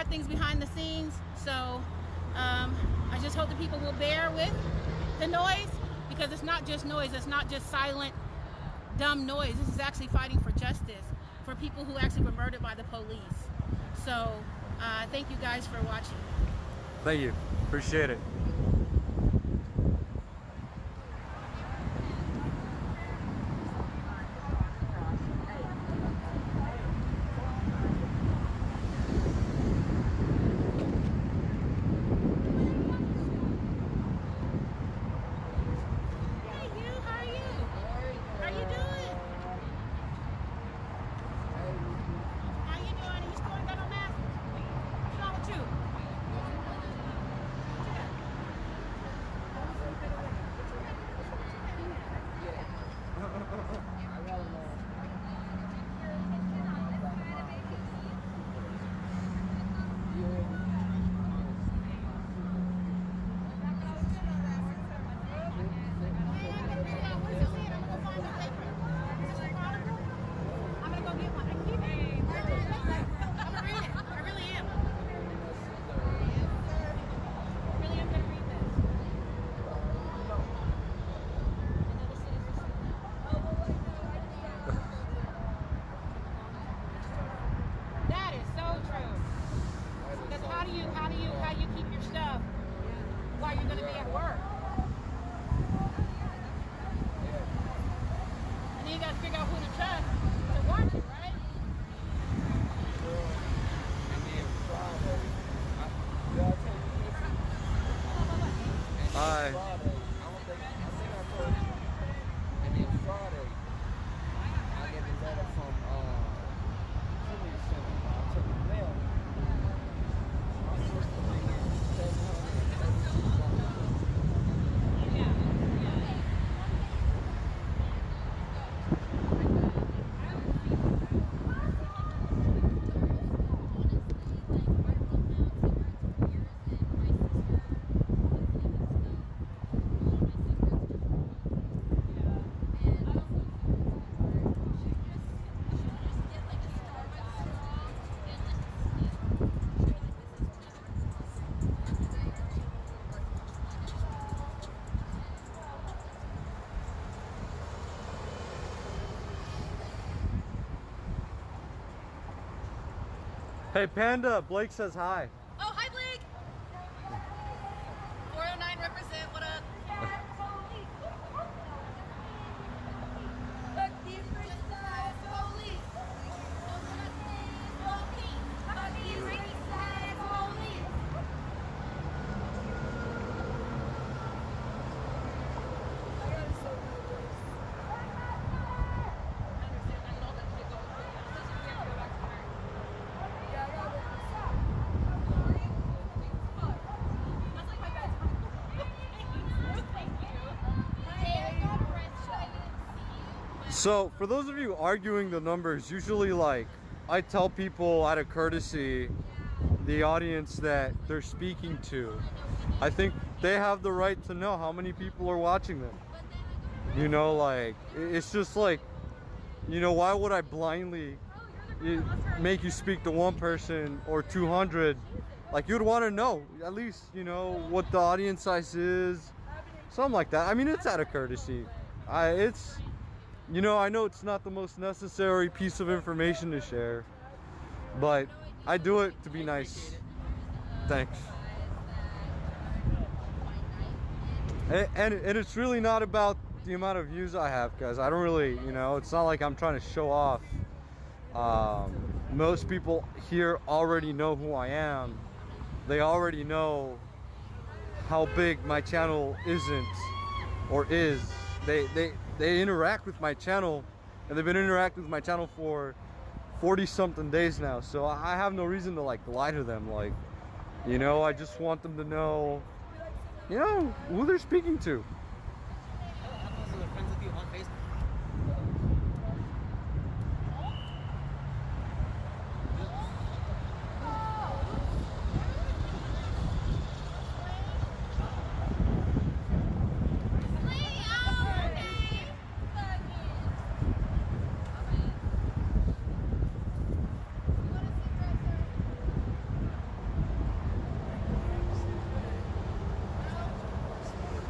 of things behind the scenes. So I just hope that people will bear with the noise, because it's not just noise. It's not just silent, dumb noise. This is actually fighting for justice for people who actually were murdered by the police. So thank you guys for watching. Thank you. Appreciate it. How do you keep your stuff while you're going to be at work? And then you got to figure out who to trust to watch it, right? And then Friday, did I tell you this? And then Friday, I think I told you. And then Friday, I get a letter from Community Center. I took the mail. My sister making $732. Hey Panda, Blake says hi. Oh, hi Blake! 409 represent, what up? So for those of you arguing the numbers, usually like I tell people out of courtesy, the audience that they're speaking to, I think they have the right to know how many people are watching them. You know, like it's just like, you know, why would I blindly make you speak to one person or 200? Like, you'd want to know at least, you know, what the audience size is, something like that. I mean, it's out of courtesy. It's, you know, I know it's not the most necessary piece of information to share, but I do it to be nice. Thanks. And it's really not about the amount of views I have, guys. I don't really, you know, it's not like I'm trying to show off. Most people here already know who I am. They already know how big my channel isn't or is. They interact with my channel, and they've been interacting with my channel for 40 something days now, so I have no reason to like lie to them. Like, you know, I just want them to know, you know, who they're speaking to. I'm also friends with you on Facebook.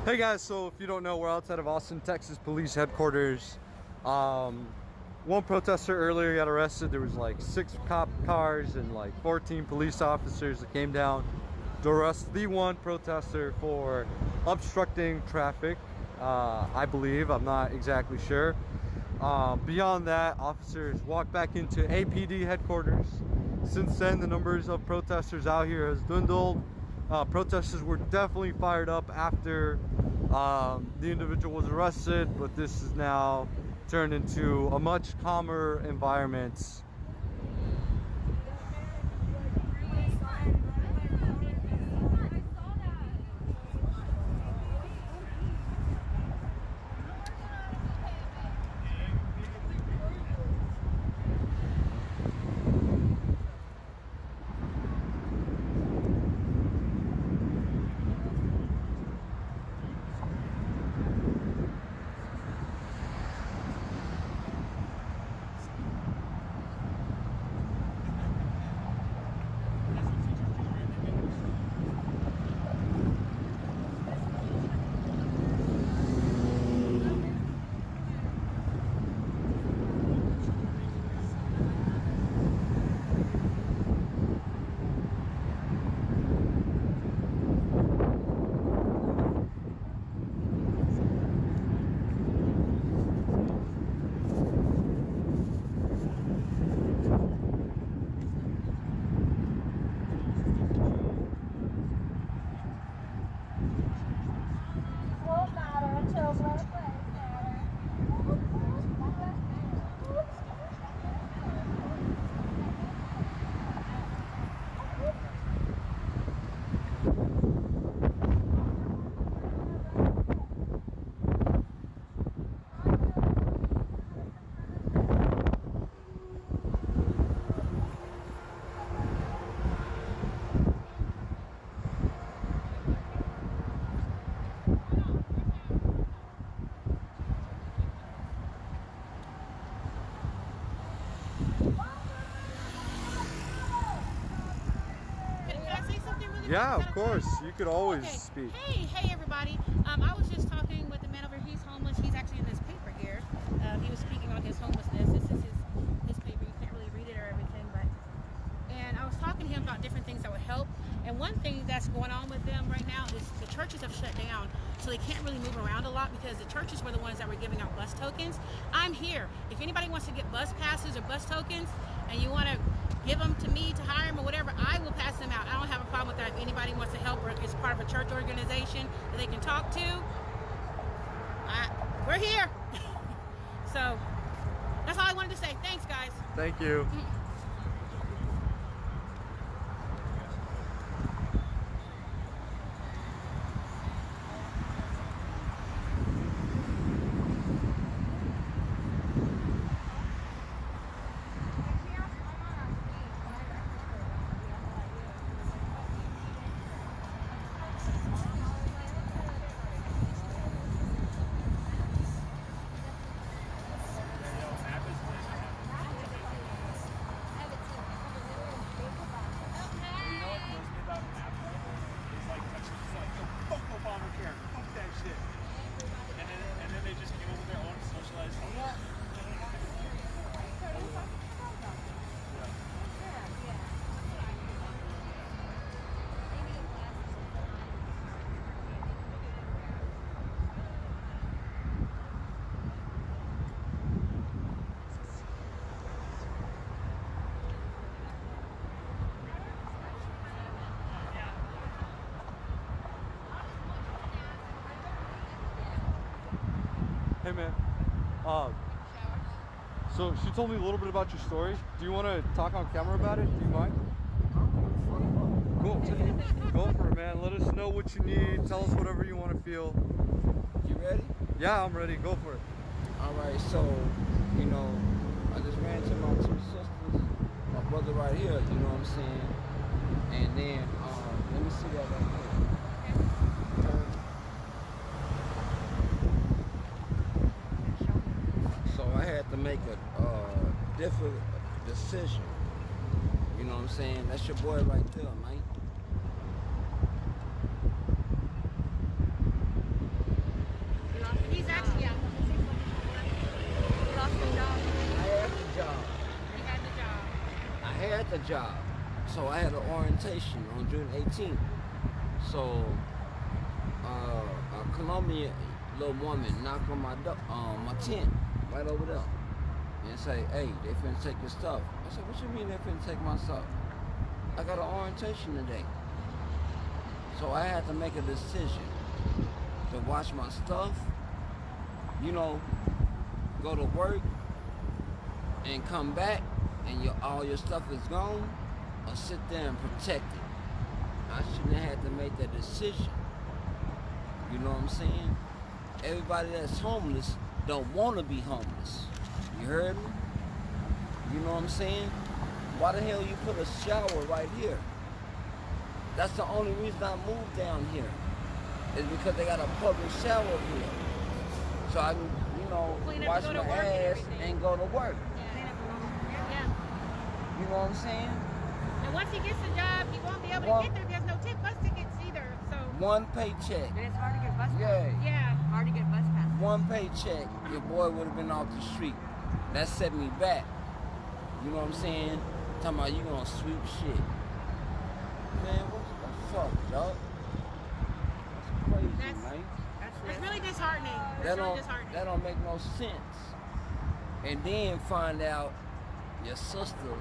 Hey guys, so if you don't know, we're outside of Austin, Texas Police Headquarters. One protester earlier got arrested. There was like 6 cop cars and like 14 police officers that came down to arrest the one protester for obstructing traffic, I believe. I'm not exactly sure. Beyond that, officers walked back into APD headquarters. Since then, the numbers of protesters out here has dwindled. Protesters were definitely fired up after the individual was arrested, but this is now turned into a much calmer environment. Yeah, of course. You could always speak. Hey, everybody. I was just talking with the man over here. He's homeless. He's actually in this paper here. He was speaking on his homelessness. This is his paper. You can't really read it or everything, and I was talking to him about different things that would help. And one thing that's going on with them right now is the churches have shut down, so they can't really move around a lot because the churches were the ones that were giving out bus tokens. I'm here. If anybody wants to get bus passes or bus tokens, and you want to give them to me to hire them or whatever, I will pass them out. I don't have a problem with that. If anybody wants to help or is part of a church organization that they can talk to, we're here. So that's all I wanted to say. Thanks, guys. Thank you. Hey man, so she told me a little bit about your story. Do you want to talk on camera about it? Do you mind? Cool. Go for it, man. Let us know what you need. Tell us whatever you want to feel. You ready? Yeah, I'm ready. Go for it. All right, so, you know, I just ran to my 2 sisters, my brother right here, you know what I'm saying? And then, let me see that right here. So I had to make a different decision. You know what I'm saying? That's your boy right there, man. job. So I had an orientation on June 18th. So a Colombian little woman knocked on my tent right over there and say, hey, they finna take your stuff. I said, what you mean they finna take my stuff? I got an orientation today. So I had to make a decision to watch my stuff, you know, go to work and come back and all your stuff is gone, or sit there and protect it. I shouldn't have had to make that decision. You know what I'm saying? Everybody that's homeless don't want to be homeless. You heard me? You know what I'm saying? Why the hell you put a shower right here? That's the only reason I moved down here. Is because they got a public shower here. So I can, you know, wash my ass and go to work. Yeah. You know what I'm saying? And once he gets the job, he won't be able to get there. There's no bus tickets either. So One paycheck. And it's hard to get bus pass. Yeah. Hard to get bus pass. One paycheck, your boy would have been off the street. That set me back. You know what I'm saying? Talking about you gonna sweep shit. Man, what the fuck, dog? That's crazy, man. It's really disheartening. That don't make no sense. And then find out your sister,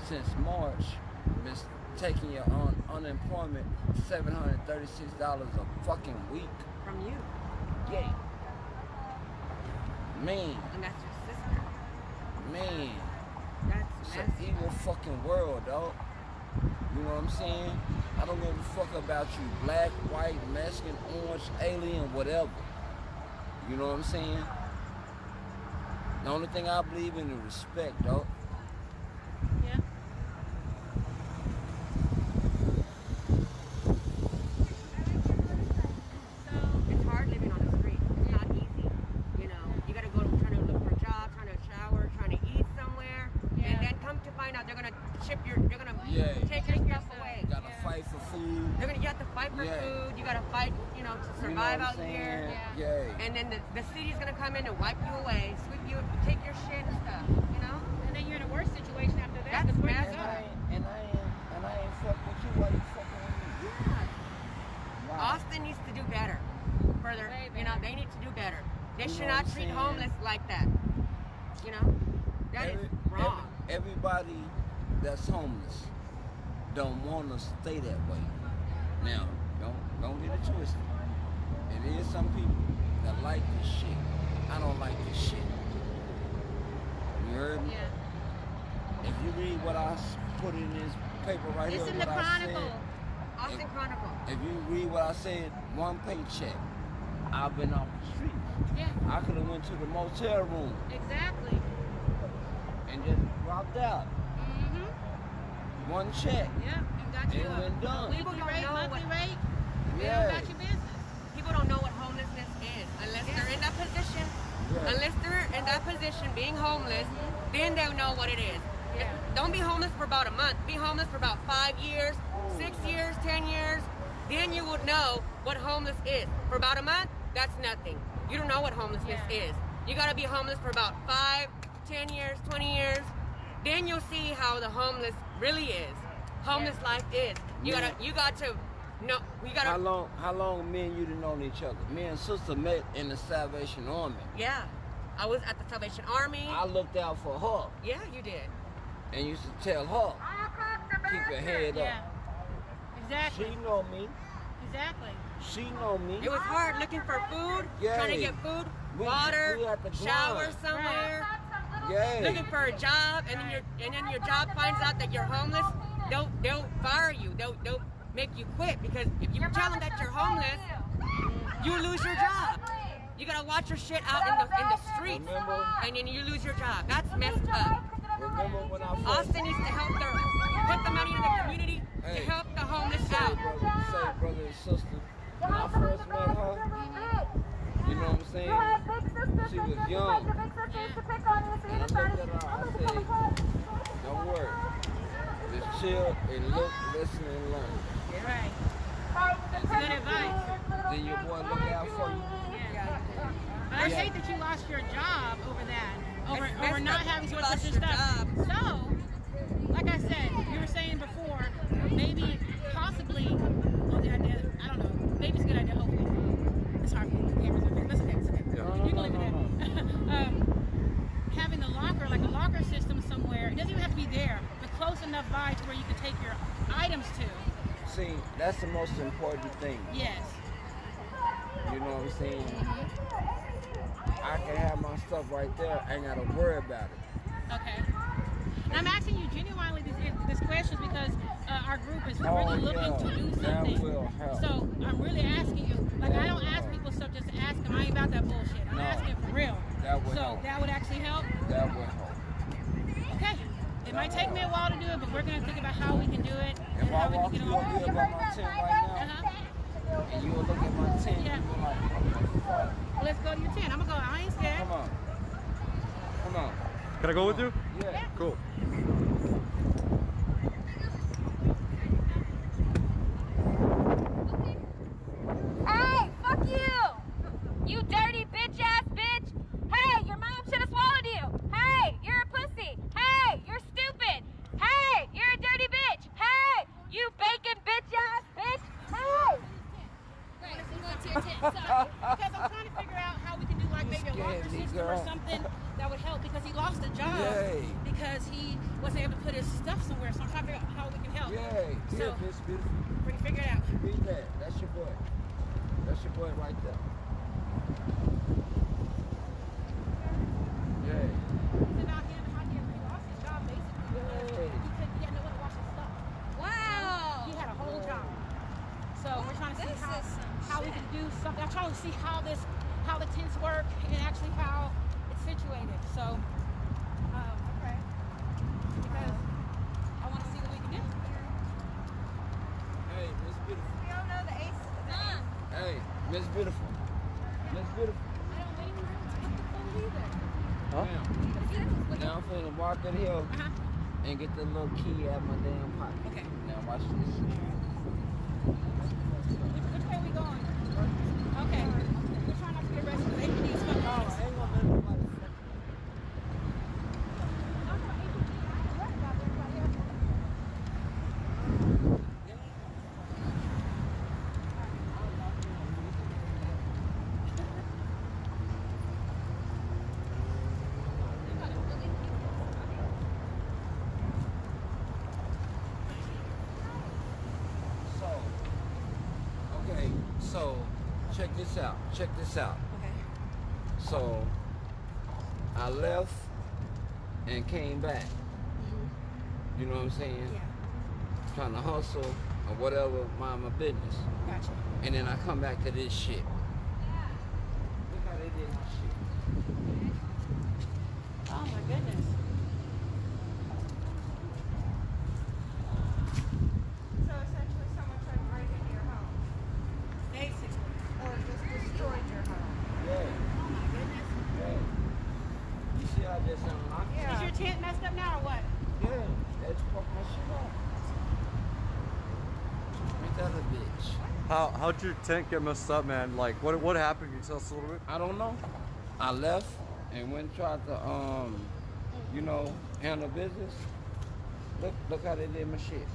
since March, been taking your unemployment $736 a fucking week. From you. Yeah. Man. And that's your sister. Man. That's It's messy. an evil fucking world, dog. You know what I'm saying? I don't give a fuck about you, black, white, Mexican, orange, alien, whatever. You know what I'm saying? The only thing I believe in is respect, dog. Yeah. It's hard living on the street. It's not easy. You know, you gotta go trying to look for a job, trying to shower, trying to eat somewhere, and then come to find out they're gonna take your stuff away. You gotta fight for food. You have to fight for food. You gotta fight, you know, to survive out here. Yeah. And then the city's gonna come in and wipe you away, sweep you, take your shit and stuff. You know? And then you're in a worse situation after that. That's The point messed is up. up. And I ain't fuck with you. Why you fucking with me? Yeah. Wow. Austin needs to do better. Further, you know, they need to do better. They You should know not what I'm treat saying? homeless like that. You know? That is wrong. Everybody that's homeless don't want to stay that way. Now, don't get it twisted. It is some people that like this shit. I don't like this shit. You heard me? Yeah. If you read what I put in this paper right here, It's in the what I Chronicle. said, Austin Chronicle. if you read what I said, one paycheck, I've been off the street. Yeah. I could have went to the motel room Exactly. and just dropped out. Mm-hmm. One check. Yeah. And got you It a went done. weekly People don't rate, know monthly what- rate. They Yeah. don't got your business. People don't know what homelessness is unless they're in that position. Yeah. Unless they're in that position, being homeless, then they'll know what it is. Yeah. Don't be homeless for about a month. Be homeless for about 5 years, 6 years, 10 years. Then you would know what homeless is. For about a month, that's nothing. You don't know what homelessness is. You gotta be homeless for about 5, 10 years, 20 years. Then you'll see how the homeless really is. Homeless life is. You got to know. We gotta. How long me and you done known each other? Me and sister met in the Salvation Army. Yeah. I was at the Salvation Army. I looked out for her Yeah, you did. and used to tell her, keep her head Yeah. up. Exactly. She know me. Exactly. She know me. It was hard looking for food, Yeah. trying to get food, We water, had to shower grind. somewhere, Yeah. looking for a job, and then your job finds out that you're homeless. They'll fire you. They'll make you quit because if you tell them that you're homeless, you lose your job. You gotta watch your shit out in the streets, Remember? and then you lose your job. That's messed up. Remember when I first Austin needs to help put the money in the community Hey. to help the homeless say out. brother and sister, when I first met her, you know what I'm saying? She was young. And I looked at her, I said, don't worry. Just chill and look, listen, and learn. Right. That's good advice. Then your boy look out for you. Yeah. But I hate that you lost your job over that. Over It's not messed up having that you to put lost your your stuff. job. So, like said, you were saying before, maybe, possibly, well, the idea, I don't know, maybe it's a good idea, hopefully. It's hard for the cameras, okay, that's okay, it's okay. Yeah. You can leave it there. Having a locker, like a locker system somewhere, it doesn't even have to be there, but close enough by to where you can take your items to. See, that's the most important thing. Yes. You know what I'm saying? Mm-hmm. I can have my stuff right there. I ain't got to worry about it. Okay. And I'm asking you genuinely these questions because our group is really looking to do something. That will help. So I'm really asking you. Like, I don't ask people stuff just to ask them. I ain't about that bullshit. I'm No. asking for real. That would so help. that would actually help? That will help. Okay. It might take me a while to do it, but we're going to think about how we can do it and If I how we walk can you get over along. here by my tent right now, and you will look at my tent, Yeah. you will like, what the fuck? Well, let's go to your tent. I'm going to go. I ain't scared. Come on. Come on. Can I go with you? Yeah. Cool. Hey, fuck you! You dirty bitch ass bitch! Hey, your mom should have swallowed you! Hey, you're a pussy! Hey, you're stupid! Hey, you're a dirty bitch! Hey, you bacon bitch ass bitch! Hey! Right, so go to your tent. Sorry. Because I'm trying to figure out how we can do like maybe a locker scared me, system or girl. something that would help because he lost a job Yay. because he wasn't able to put his stuff somewhere. So I'm trying to figure out how we can help. Yay. So- Here, Miss Beautiful. We're going to figure it out. Read that. That's your boy. That's your boy right there. Yay. It's about him and how he lost his job basically because Yay. he had no one to wash his stuff. Wow! He had a whole job. So we're trying to see This is some how we shit. can do something. I'm trying to see how the tents work and actually how it's situated. So, okay. Because I want to see what we can do. Hey, Miss Beautiful. We don't know the ace. Hey, Miss Beautiful. Miss Beautiful. I don't wait for him to get the food either. Huh? Now I'm finna walk in here Uh-huh. and get the little key out my damn pocket. Okay. Now watch this. Which way are we going? Okay. We're trying not to get arrested. They need these fucking Oh, things. I ain't gonna let nobody fuck. So, check this out. Check this out. Okay. So, I left and came back. You know what I'm saying? Yeah. Trying to hustle or whatever, mind my business. Gotcha. And then I come back to this shit. Look how they did this shit. Oh my goodness. So essentially someone tried to break into your home. Basically. Or just destroyed your home. Yeah, Oh my goodness. yeah. You see how this unlocked? Yeah. Is your tent messed up now or what? Yeah, that's fuck my shit up. Ain't that a bitch? How'd your tent get messed up, man? Like, what happened? Can you tell us a little bit? I don't know. I left and went and tried to, you know, handle business. Look how they did my shit.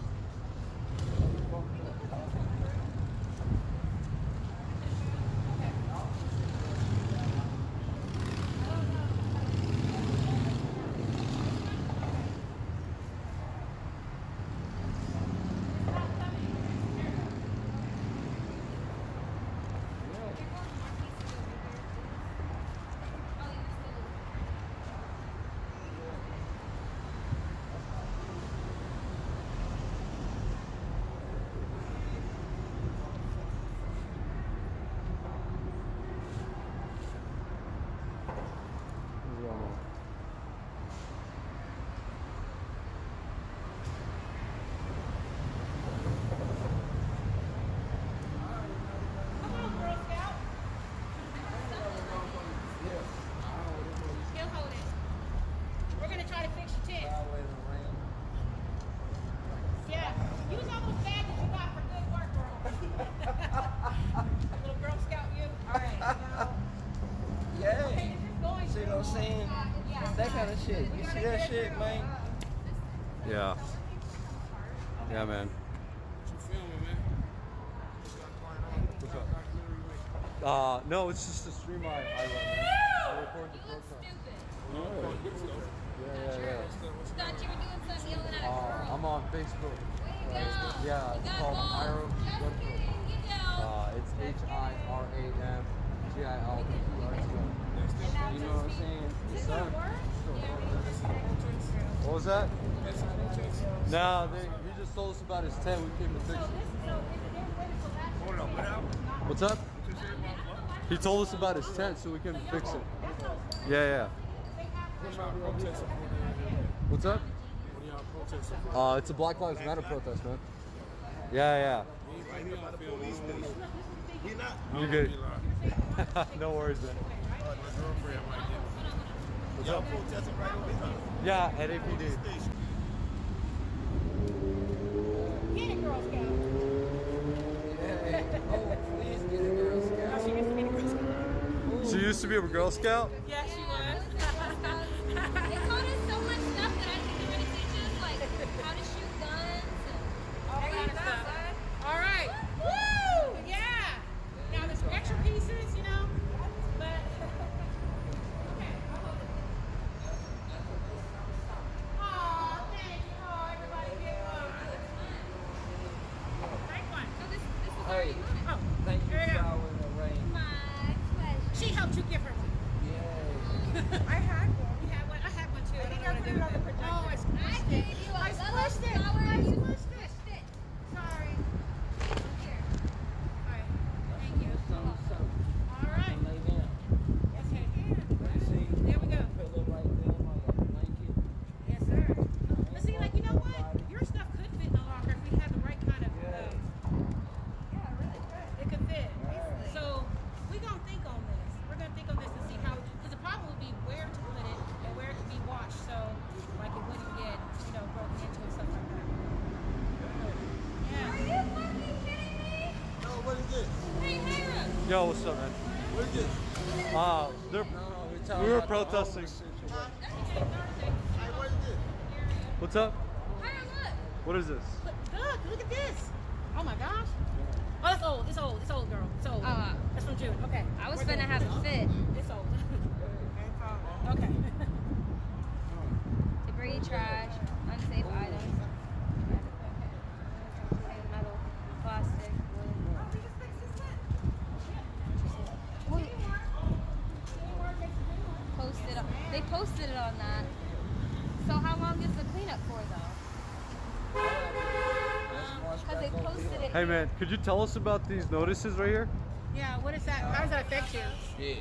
Come on, Girl Scout. He'll hold it. We're gonna try to fix your tent. Yeah. Use all those badges you got for good work, girl. Little Girl Scout, you. All right. Now, Yeah. okay, this is going See what I'm saying? Yeah. That kind of shit. You see that shit, man? Yeah. Yeah, man. What you filming, man? What's up? No, it's just a stream I run, man. I record the You look protest. stupid. Yeah. Thought you were doing something yelling at a girl. I'm on Facebook. Way to go. Yeah, You it's got called balls. Iro Just Gun Pro. kidding. Get down. It's HIRAMGILPRTO. You know what I'm saying? Yes, sir. What was that? No, he just told us about his tent. We came to fix it. Hold on, what happened? What's up? What you say about what? He told us about his tent, so we came to fix it. Yeah. What y'all protesting for? What's up? What are y'all protesting for? It's a Black Lives Matter protest, man. Yeah. Anybody here on film? We not. You're good. No worries, man. My girlfriend might get one. What's Y'all up? protesting right over here? Yeah, at APD. Get it, Girl Scout. Please get a Girl Scout. She used to be a Girl Scout. She used to be a Girl Scout? Yeah, she was. They taught us so much stuff that I think they're going to teach us, like how to shoot guns and All there kind you of go, stuff. bud. All right. Woo! Yeah. Now there's extra pieces, you know, but okay. I'll hold it. Aw, thank you. Oh, everybody get one. Take one. So this is Hey, already mine. Oh, thank you, here you go. Shower in the Rain. My pleasure. She helped you give her one. Yay. I had one. You had one? I had one too. I think I put it on the projector. Oh, I I squished gave it. you a I little squished it. flower. I You squished it. squished it. Sorry. Here. All right. Thank you. Something. All right. Lay down. Okay. See, There we go. pillow right there, my blanket. Yes, sir. But see, like, you know what? Your stuff could fit in the locker if we had the right kind of. Yeah. Yeah, really good. It could fit. So we're gonna think on this. We're gonna think on this and see how. Because the problem would be where to put it and where it could be washed, so like it wouldn't get, you know, broken into and stuff like that. Are Yeah. you fucking kidding me? No, what is this? Hey, Hera. Yo, what's up, man? What is this? They're, No, we're talking we were about the protesting. homeless situation. Hey, what is this? What's up? Hera, look. What is this? Look at this. Oh my gosh. Oh, that's old. It's old. It's old, girl. It's old. That's from June. Okay. I was We're finna good. have it fit. It's old. Okay. Debris, trash, unsafe items. Metal, plastic, wood. They posted it on that. So how long is the cleanup for though? Because they posted it. Hey, man, could you tell us about these notices right here? Yeah. What is that? How does that affect you? Yeah.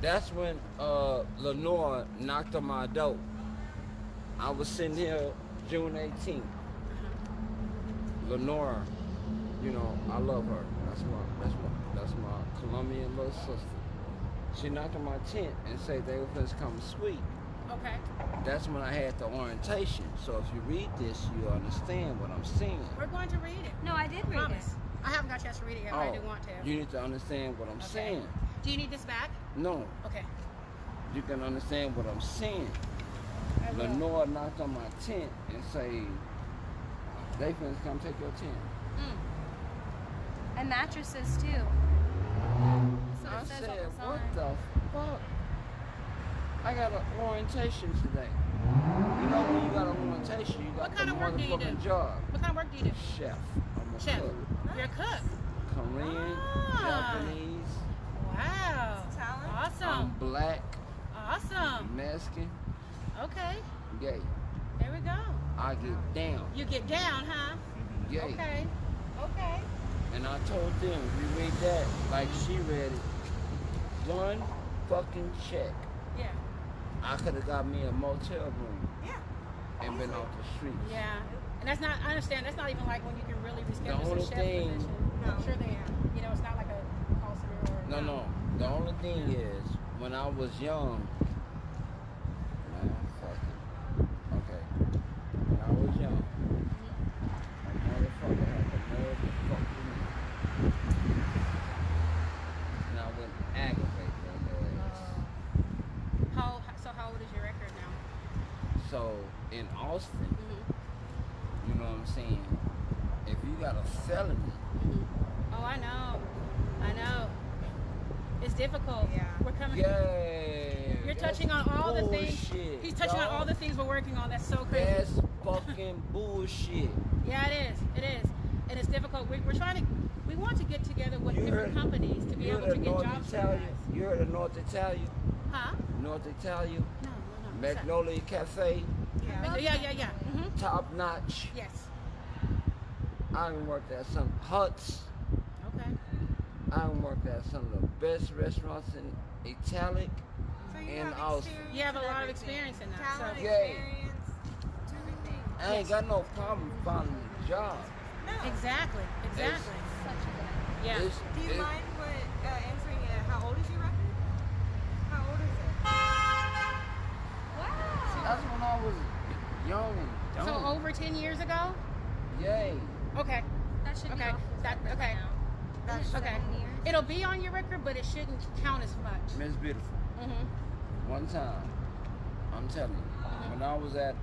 That's when Lenore knocked on my door. I was sitting here June 18th. Lenore, you know, I love her. That's my Colombian little sister. She knocked on my tent and said they were supposed to come sweep. Okay. That's when I had the orientation. So if you read this, you understand what I'm saying. We're going to read it. No, I did read Promise. it. I haven't got a chance to read it yet, but I do want to. You need to understand what I'm Okay. saying. Do you need this back? No, Okay. you can understand what I'm saying. I will. Lenore knocked on my tent and say, they finna come take your tent. And mattresses too. So I it says said, on the what sign. the fuck? I got an orientation today. You know when you got an orientation, you got What kind the of work do you do? motherfucking job. What kind of work do you do? Chef. I'm a Chef. cook. You're a cook. Korean, Ah. Japanese. Wow. I'm Awesome. black, Awesome. Mexican, Okay. gay. There we go. I get down, You get down, huh? gay. Okay. Okay. And I told them, you read that like she read it. One fucking check. Yeah. I could have got me a motel room Yeah. and been off the streets. Yeah. And that's not, I understand, that's not even like when you can really reschedule only some chef thing- position. I'm sure they are. You know, it's not like a call center or. No. The only thing is, when I was young, man, fuck it. Okay. When I was young, a motherfucker had the nerve to fuck with me. And I wouldn't aggravate that ass. So how old is your record now? So, in Austin, you know what I'm saying? got a felony. Oh, I know. I know. It's difficult. Yeah. We're coming. Yeah. You're touching on all the things. bullshit, He's touching on dog. all the things we're working on. That's so crazy. That's fucking bullshit. Yeah, it is. It is. And it's difficult. We're trying to, we want to get together with different companies to be able to get jobs for you guys. You heard of North Italian? Huh? North Italian? No. Magnolia Cafe? Yeah. Mm-hmm. Top notch. Yes. I done worked at some Huts. Okay. I done worked at some of the best restaurants in Italic. So you And have also- experience You have a in lot of everything. experience in that. Talent, So. Yeah. experience, everything. I ain't got no problem finding a job. No. Exactly. Yeah. It's- Do you it- mind answering it? How old is your record? How old is it? See, Wow. that's when I was young and So dumb. over 10 years ago? Yay. Okay. That should be Okay. off his That record okay. now. That's Okay. 7 years. It'll be on your record, but it shouldn't count as much. Miss Beautiful. Mm-hmm. One time, I'm telling you, when I was at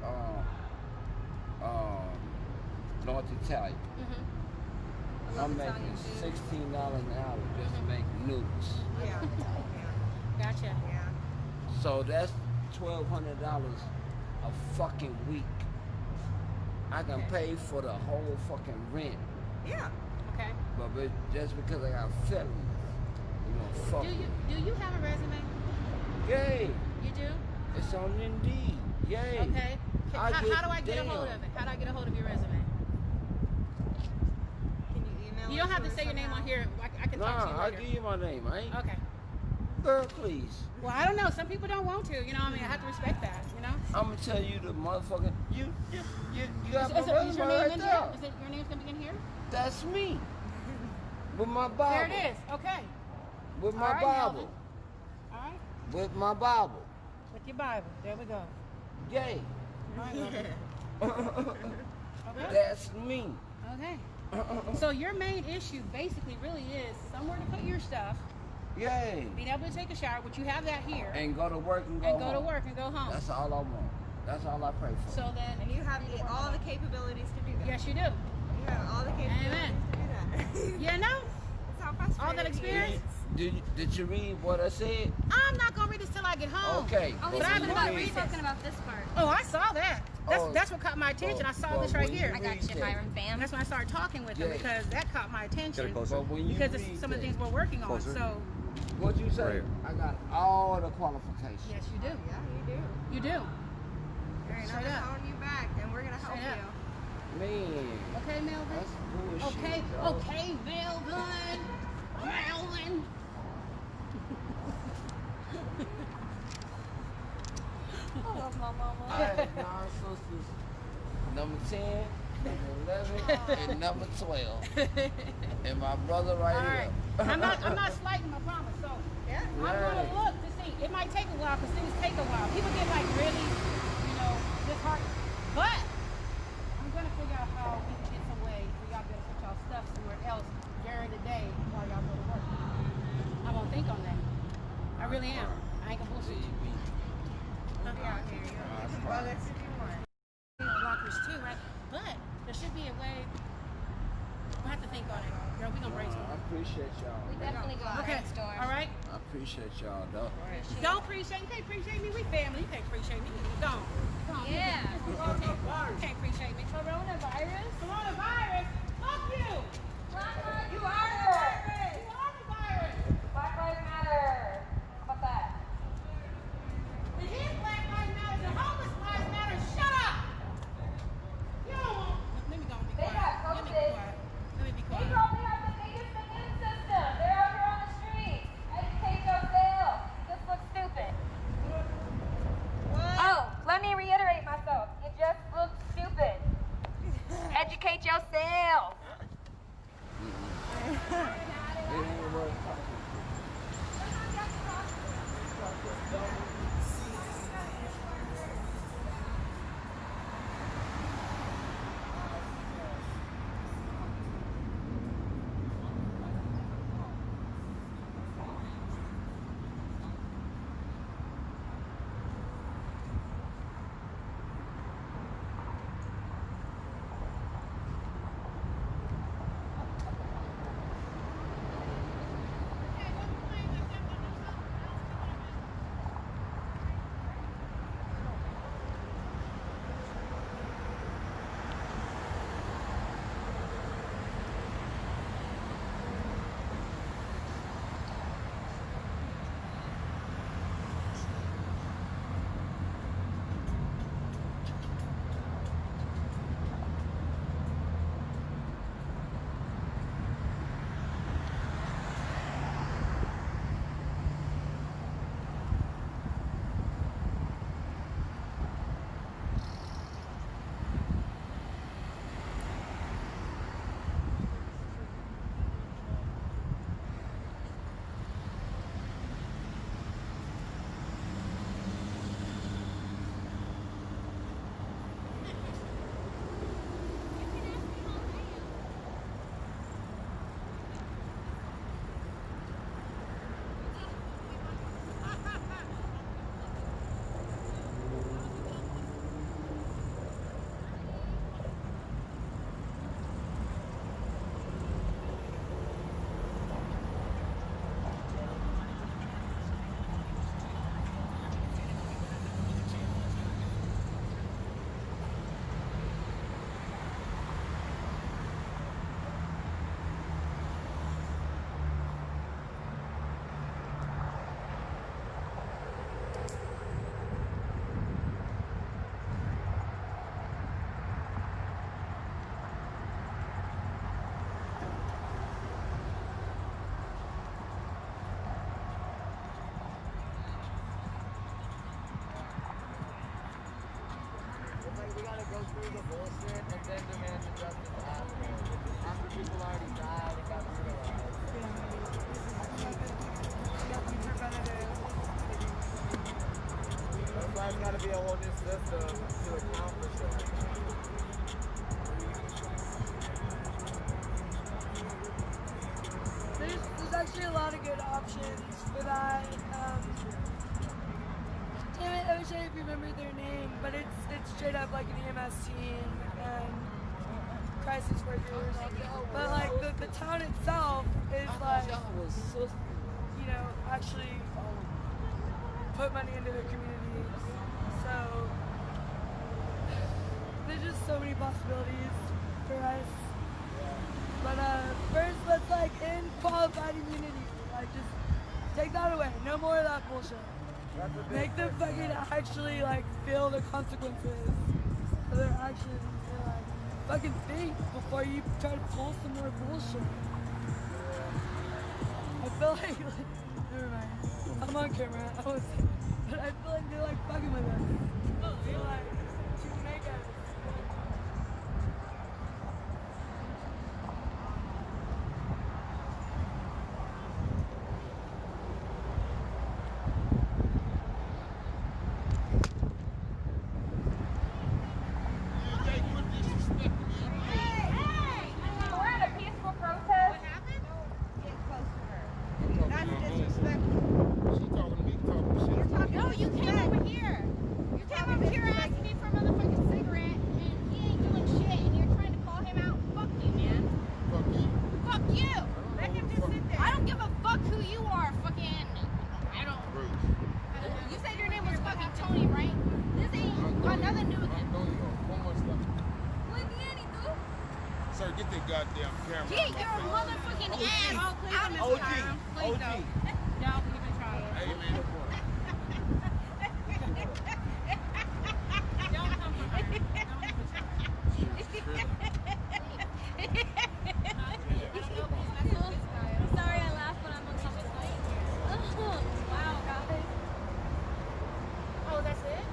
North Italian, Mm-hmm. I'm making $16 an hour just to make noodles. Yeah. Gotcha. Yeah. So that's $1,200 a fucking week. I can pay for the whole fucking rent, Yeah. Okay. but just because I got felonies, you know, fuck. Do you have a resume? Yay! You do? It's on Indeed. Yay! Okay. I How get do I get a hold damn. of it? How do I get a hold of your resume? Can you email You don't it have to us say your name somehow? on here. I can talk Nah, to you I'll later. give you my name, man. Okay. Girl, please. Well, I don't know. Some people don't want to. You know, I mean, I have to respect that. You know. I'm gonna tell you the motherfucking you got Is my your resume name right in there. here? Is it your name's gonna be in here? That's me. With my Bible. There it is. Okay. With my All right, Bible. Melvin. All right. With my Bible. With your Bible. There we go. Yay. All right, Melvin. Okay. That's me. Okay. So your main issue basically really is somewhere to put your stuff, Yay. being able to take a shower, which you have that here, And go to work and go and go to home. work and go home. That's all I want. That's all I pray for. So then, And you have all the capabilities to do that. yes, you do. You have all the capabilities Amen. to do that. Yeah, no. That's how frustrating All that he experience? is. Did you read what I said? I'm not gonna read this till I get home. Okay. Oh, but he's But I when haven't you about read- read talking about this part. Oh, I saw that. Oh. That's what caught my attention. I saw But this right when here. you I got read you, that- Hiram And fam. that's when I started talking with him Yeah. because that caught my Get it attention. closer. But when you Because read it's some of the that- things we're working on. Closer. So, What'd you say? Right. I got all the qualifications. yes, you do. Yeah, you do. You do. You're Straight not up. holding you back, and we're gonna help Straight up. you. Man, Okay, Melvin? that's bullshit. Okay, dog. okay, Melvin. Melvin. I love my mama. I had 9 sisters. Number 10, number 11, and number 12. And my brother right All here. right. I'm not slighting, I promise. So, Yeah. I'm gonna look to see. It might take a while because things take a while. People get like really, disheartened. But I'm gonna figure out how we can get some way for y'all to be able to put y'all stuff somewhere else during the day while y'all go to work. I'm gonna think on that. I really am. I ain't gonna bullshit you. We'll be out here. Well, that's if you want. Lockers too, right? But there should be a way. We'll have to think on it. Girl, we gonna I brainstorm. appreciate y'all. We definitely go Okay. brainstorm. All right. I appreciate y'all, though. Don't appreciate. You can't appreciate me. We family. You can't appreciate me. Don't. Yeah. You can't appreciate me. Coronavirus. Coronavirus. Fuck you. You are the virus. You are the virus. Black Lives Matter. How about that? The his Black Lives Matter. The homeless lives matter. Shut up. You don't want. Let me go and be They quiet. got Let me be posted. quiet. Let me be They quiet. probably have the biggest immune system. They're out here on the street. Educate yourself. This looks stupid. Oh, let me reiterate myself. You just look stupid. Educate yourself. It ain't worth talking. through the bullshit and then demand the justice after. After people already died and got brutalized. Nothing preventative. That's why it's gotta be a whole new system to account for shit like that. There's actually a lot of good options for that. Damn it, I wish I remember their name, but it's straight up like an EMS team and crisis workers. But like the town itself is like, you know, actually put money into their communities. So there's just so many possibilities for us. But first, let's like end qualified immunity. Like just take that away. No more of that bullshit. Make them fucking actually like feel the consequences of their actions. And, like fucking think before you try to pull some more bullshit. I feel like never mind. I'm on camera. But I feel like they're like fucking with us. They're like to make us. Get that goddamn camera. Get your motherfucking ass out of this time. Please don't. Don't even try it. Hey, man. Don't come for her. Don't even try. Sorry I laughed, but I'm on top of the wow, guys. Oh, that's it?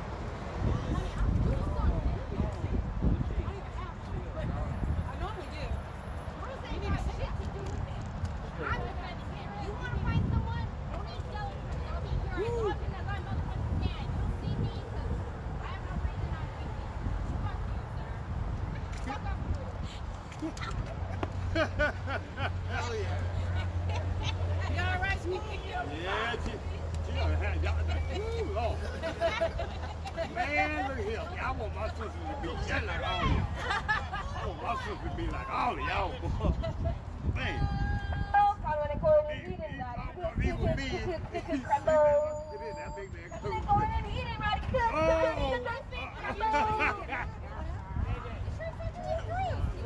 Hell yeah. You all right, Smokey? Yeah, she done had y'all. Ooh, Lord. Man, look here. I want my sisters to be just like all of y'all. I want my sisters to be like all of y'all, boy. Man. Even me. It is that big man.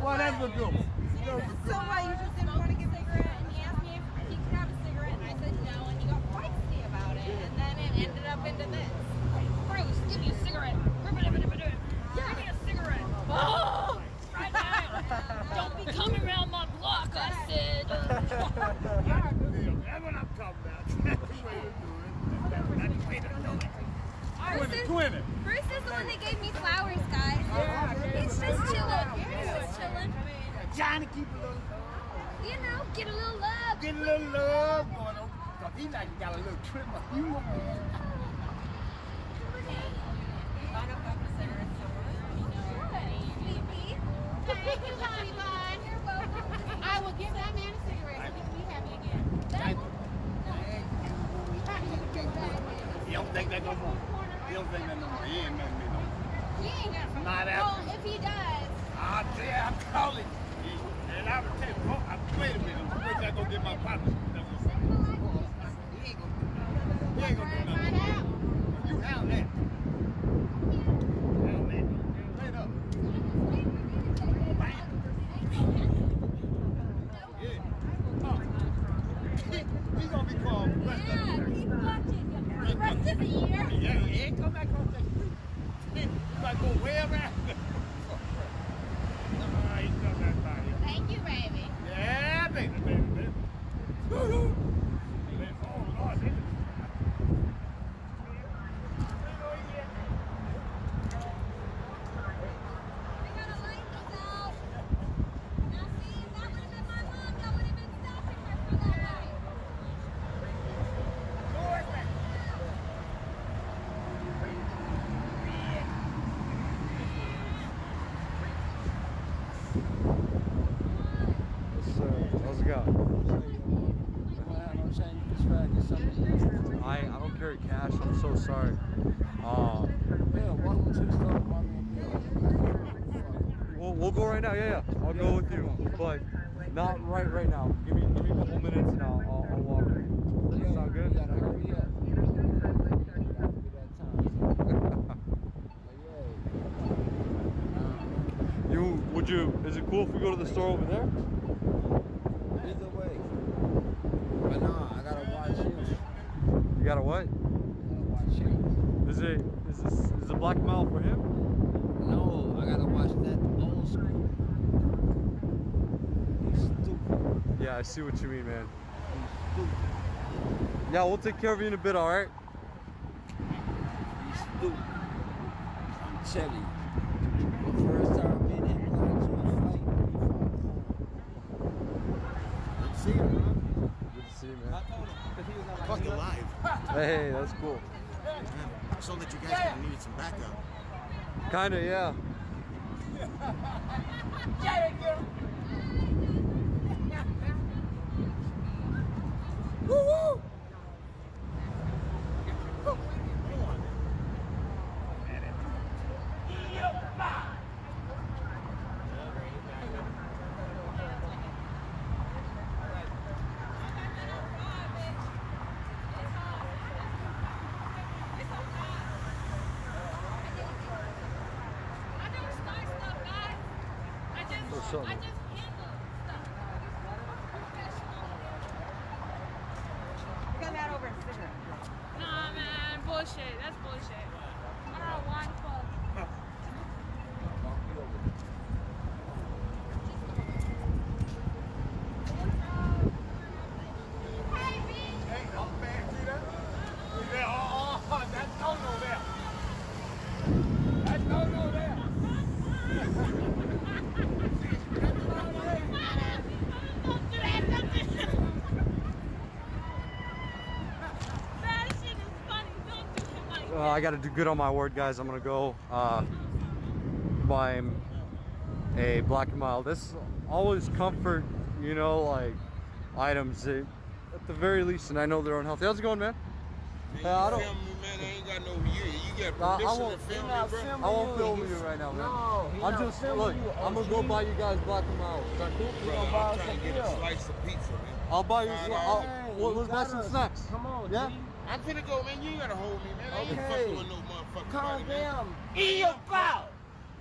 Well, that's a good one. So why you just didn't want to get a cigarette? And he asked me if he could have a cigarette, and I said no, and he got feisty about it, and then it ended up into this. Bruce, give me a cigarette. Give me a cigarette. Oh! Right now. Don't be coming around my block, I said. That's what I'm talking about. That's the way to do it. That's the way to do it. Bruce is the one that gave me flowers, guys. He's just chilling. He's just chilling. Trying to keep a little, You know, get a little love. get a little love going on. Because he like got a little trim of humor. Thank you, honey bun. You're welcome. I will give that man a cigarette so we can be happy again. Thank you. You don't think that no more? You don't think that no more? He ain't nothing me no more. He ain't got from Not well, after. if he does. I'll tell you, I'm calling. And I will tell you, wait a minute. First I go get my partner. That's what's up. He ain't gonna do nothing. He ain't gonna do Find nothing. out. You have that. Have that. Straight up. Bam. Yeah. He's gonna be called the rest of the year. Keep watching. The rest of the year. Yeah, he ain't come back on that street. You might go way around. Nah, he's not that. it going? I don't carry cash. I'm so sorry. Welcome to the store. We'll go right now. Yeah. I'll go with you, but not right now. Give me a couple minutes and I'll walk. Does that sound good? You gotta hurry up. Is it cool if we go to the store over there? Either way. But no, I gotta watch you. You gotta what? I gotta watch you. Is the black mile for him? No, I gotta watch that old school. He's stupid. Yeah, I see what you mean, man. He's stupid. Yeah, we'll take care of you in a bit, alright? He's stupid. I'm telling you. The first time me and him got into a fight, he fought. See you, bro. Good to see you, man. Fucking live. Hey, that's cool. Man, I saw that you guys kind of needed some backup. Kinda, yeah. Woo-woo! What's up? I just handle stuff. You got that over a cigarette. Nah, man, bullshit. That's bullshit. I got a wine club. Hey, I'm back, see that? See that? Oh, that's no-no there. That's no-no there. Don't do that. Don't do that. That shit is funny. Don't do him like that. I gotta do good on my word, guys. I'm gonna go buy him a black and mild. This always comfort, you know, like items that, at the very least, and I know they're unhealthy. How's it going, man? Man, I you don't. film me, man. I ain't got no you. You got I permission won't- to film He not me, bro? filming I won't you. film He's- you right now, man. No, he I'm not just filming look. you, I'm gonna go OG. buy you guys black and mild. Is that cool? Bro, gonna buy I'm us trying some to get a beer. slice of pizza, man. I'll buy you. Hey, Let's buy some snacks. Come on, Yeah? G. I'm finna go, man. You ain't gotta hold me, man. I ain't Okay. fucking with no motherfucking Calm body, man. down. Eat your bow.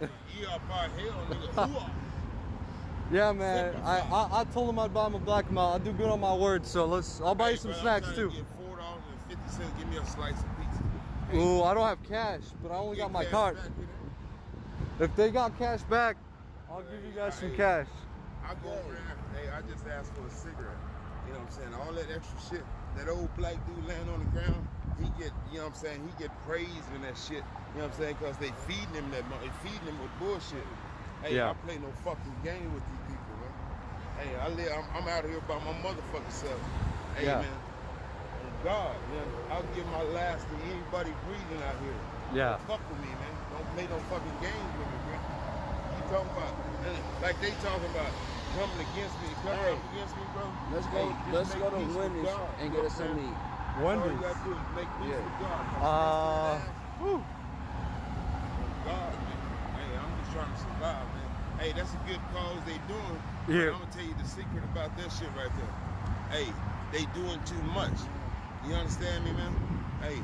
Yeah, by hell, nigga. Ooh, Yeah, man. I told him I'd buy him a black and mild. I do good on my word, so I'll buy you some bro, snacks I'm too. trying to get $4.50. Give me a slice of pizza. Ooh, I don't have cash, but I only got my cash card. back, you know? If they got cash back, I'll give you guys some cash. I go over there. Hey, I just asked for a cigarette. You know what I'm saying? All that extra shit. That old black dude laying on the ground, he get, you know what I'm saying? He get praised in that shit. You know what I'm saying? Because they feeding him that money. They feeding him with bullshit. Hey, Yeah. I play no fucking game with these people, man. Hey, I'm out here by my motherfucking self. Hey, Yeah. man. On God, man. I'll give my last to anybody breathing out here. Yeah. Don't fuck with me, man. Don't play no fucking games with me, bro. You talking about, like they talking about coming against me, coming Hey. up against me, bro. Let's Hey, go. just Let's make go to peace with Wendy's God, and you get know us what I'm something to saying? eat. All you Wendy's. gotta do is make peace Yeah. with God. Whew. God, man. Hey, I'm just trying to survive, man. Hey, that's a good cause they doing. Yeah. But I'm gonna tell you the secret about that shit right there. Hey, they doing too much. You understand me, man? Hey,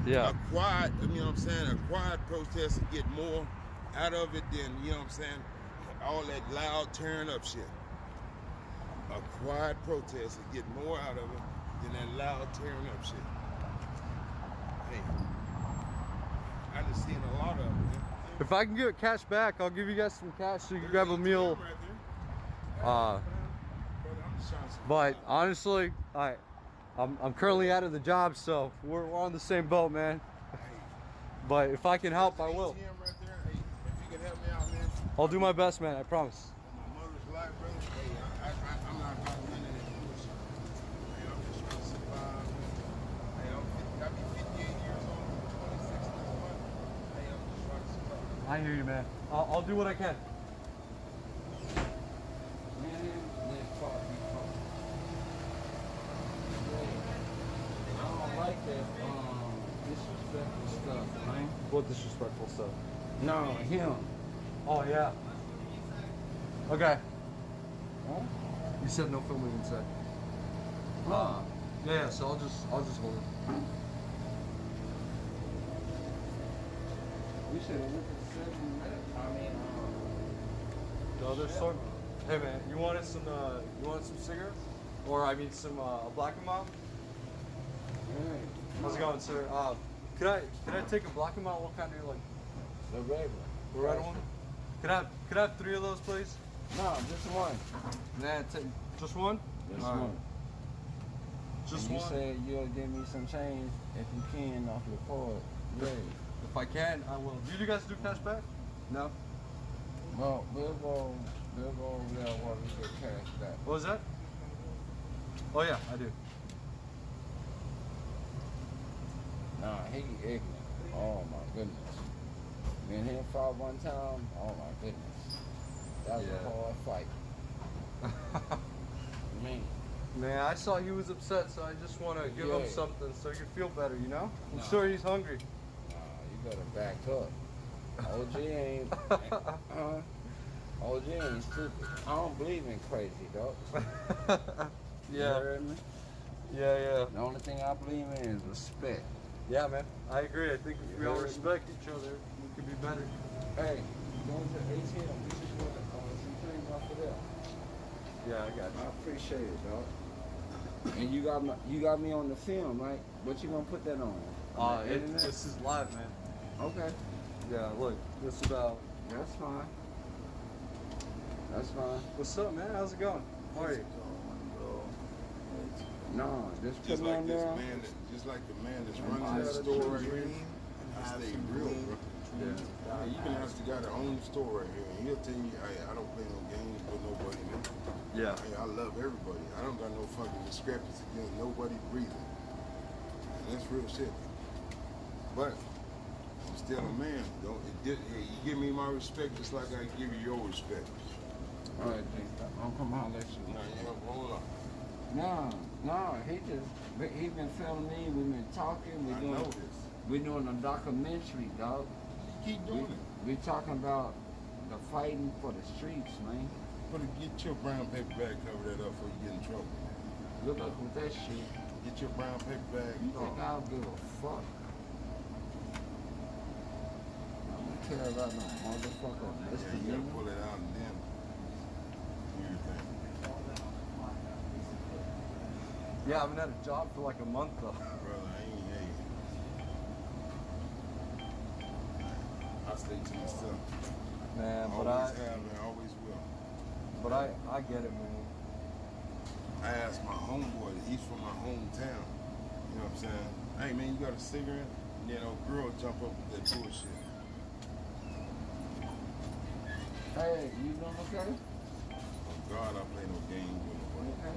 Yeah. a quiet, you know what I'm saying? A quiet protest will get more out of it than, you know what I'm saying? All that loud turn up shit. A quiet protest will get more out of it than that loud tearing up shit. Hey, I just seen a lot of it, man. If I can get cash back, I'll give you guys some cash so you can grab a meal. Right there. Uh, Brother, I'm just trying to survive. but honestly, I'm currently out of the job, so we're on the same boat, man. But if I can help, I will. ATM right there. Hey, if you can help me out, man. I'll do my best, man. I promise. On my mother's life, brother. Hey, I'm not about none of that bullshit. Hey, I'm just trying to survive. Hey, I'll be 58 years old, 26 this month. Hey, I'm just trying to survive. I hear you, man. I'll do what I can. Man, fuck you. disrespectful stuff. No, him. Oh yeah. Okay. Huh? You said no filming inside. Yeah. So I'll just hold it. We should have looked at 7 minutes. I mean, No, there's some. Hey man, you wanted some cigarettes? Or I mean some Black and Mild? hey, How's it going, sir? Could I take a Black and Mild? What kind do you like? the regular. The red one? Could I have 3 of those, please? No, just one. Nah, just one? Just All right. one. Just And you one. said you'll give me some change if you can off your card. Yeah. If I can, I will. Do you guys do cash back? No. Well, we'll go over there while we get cash back. What was that? Oh yeah, I do. Nah, he ignorant. Oh my goodness. Me and him fought one time. Oh my goodness. That was Yeah. a hard fight. Man. Man, I saw he was upset, so I just want to give him Yeah. something so he can feel better, you know? I'm Nah. sure he's hungry. Nah, you better back up. OG ain't. OG ain't stupid. I don't believe in crazy, dog. You Yeah. heard me? Yeah. The only thing I believe in is respect. Yeah, man. I agree. I think if we all Yeah. respect each other, we could be better. Hey, going to ATM, we just want some things off of there. Yeah, I got I appreciate it, dog. And you got me on the film, right? What you gonna put that on? On the internet? This is live, man. Okay, Yeah, look, this is about. that's fine. That's fine. What's up, man? How's it going? How are you? No, just put Just it like on this there. man, just like the man that's And running buy this the store right dream here. I stay real, bro. Yeah. You can ask the guy that owns the store right here, and he'll tell you, hey, I don't play no games with nobody, man. Yeah. Hey, I love everybody. I don't got no fucking discrepancy against nobody breathing. And that's real shit. But I'm still a man. You give me my respect just like I give you your respect. All right, G. I'm come holler at you. Now, you know, hold on. No, he been filming me. We've been talking. I know this. We're doing a documentary, dog. Keep doing it. We talking about the fighting for the streets, man. Get your brown paper bag, cover that up before you get in trouble. Look up with that shit. Get your brown paper bag. You think I'll give a fuck? I don't care about no motherfucker. Yeah, Mr. you gotta Nigga. pull it out and then do your thing. Yeah, I haven't had a job for like a month though. Brother, I ain't I stay to myself. Man, but Always have and always will. But I get it, man. I asked my homeboy, he's from my hometown. You know what I'm saying? Hey man, you got a cigarette? And then old girl jump up with that bullshit. Hey, you doing okay? Oh God, I play no games with nobody. Okay.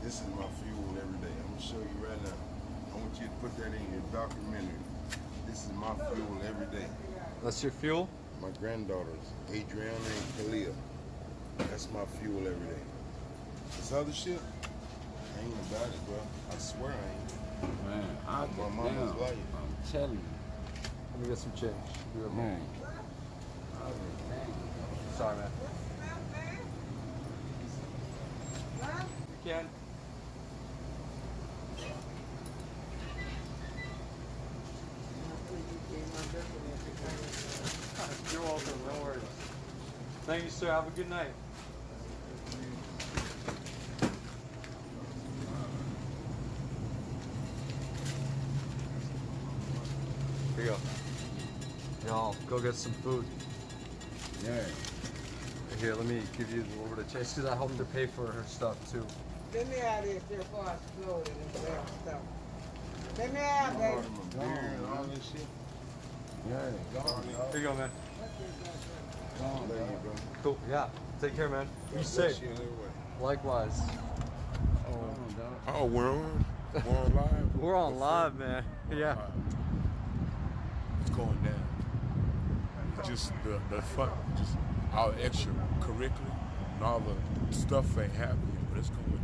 This is my fuel every day. I'm gonna show you right now. I want you to put that in your documentary. This is my fuel every day. That's your fuel? My granddaughters, Adriana and Kalia. That's my fuel every day. This other shit, I ain't about it, bro. I swear I ain't. Man, I My get mama's down. life. I'm telling you. Let me get some change. Be right back. Man. Sorry, man. You can. You're welcome. No worries. Thank you, sir. Have a good night. Here you go. Y'all, go get some food. Yeah. Here, let me give you a little bit of change because I helped her pay for her stuff too. Let me have this here before I explode and damn stuff. Let me have I that. ordered my beer and all this shit. Yeah, gone, dog. Here you go, man. Gone, Love you, dog. bro. Cool. Yeah. Take care, man. Be God safe. bless you in every way. Likewise. Gone, dog. Oh, we're on? We're on live? We're on live, man. Yeah. It's going down. It's just the fun, just our extracurricular and all the stuff ain't happening, but it's going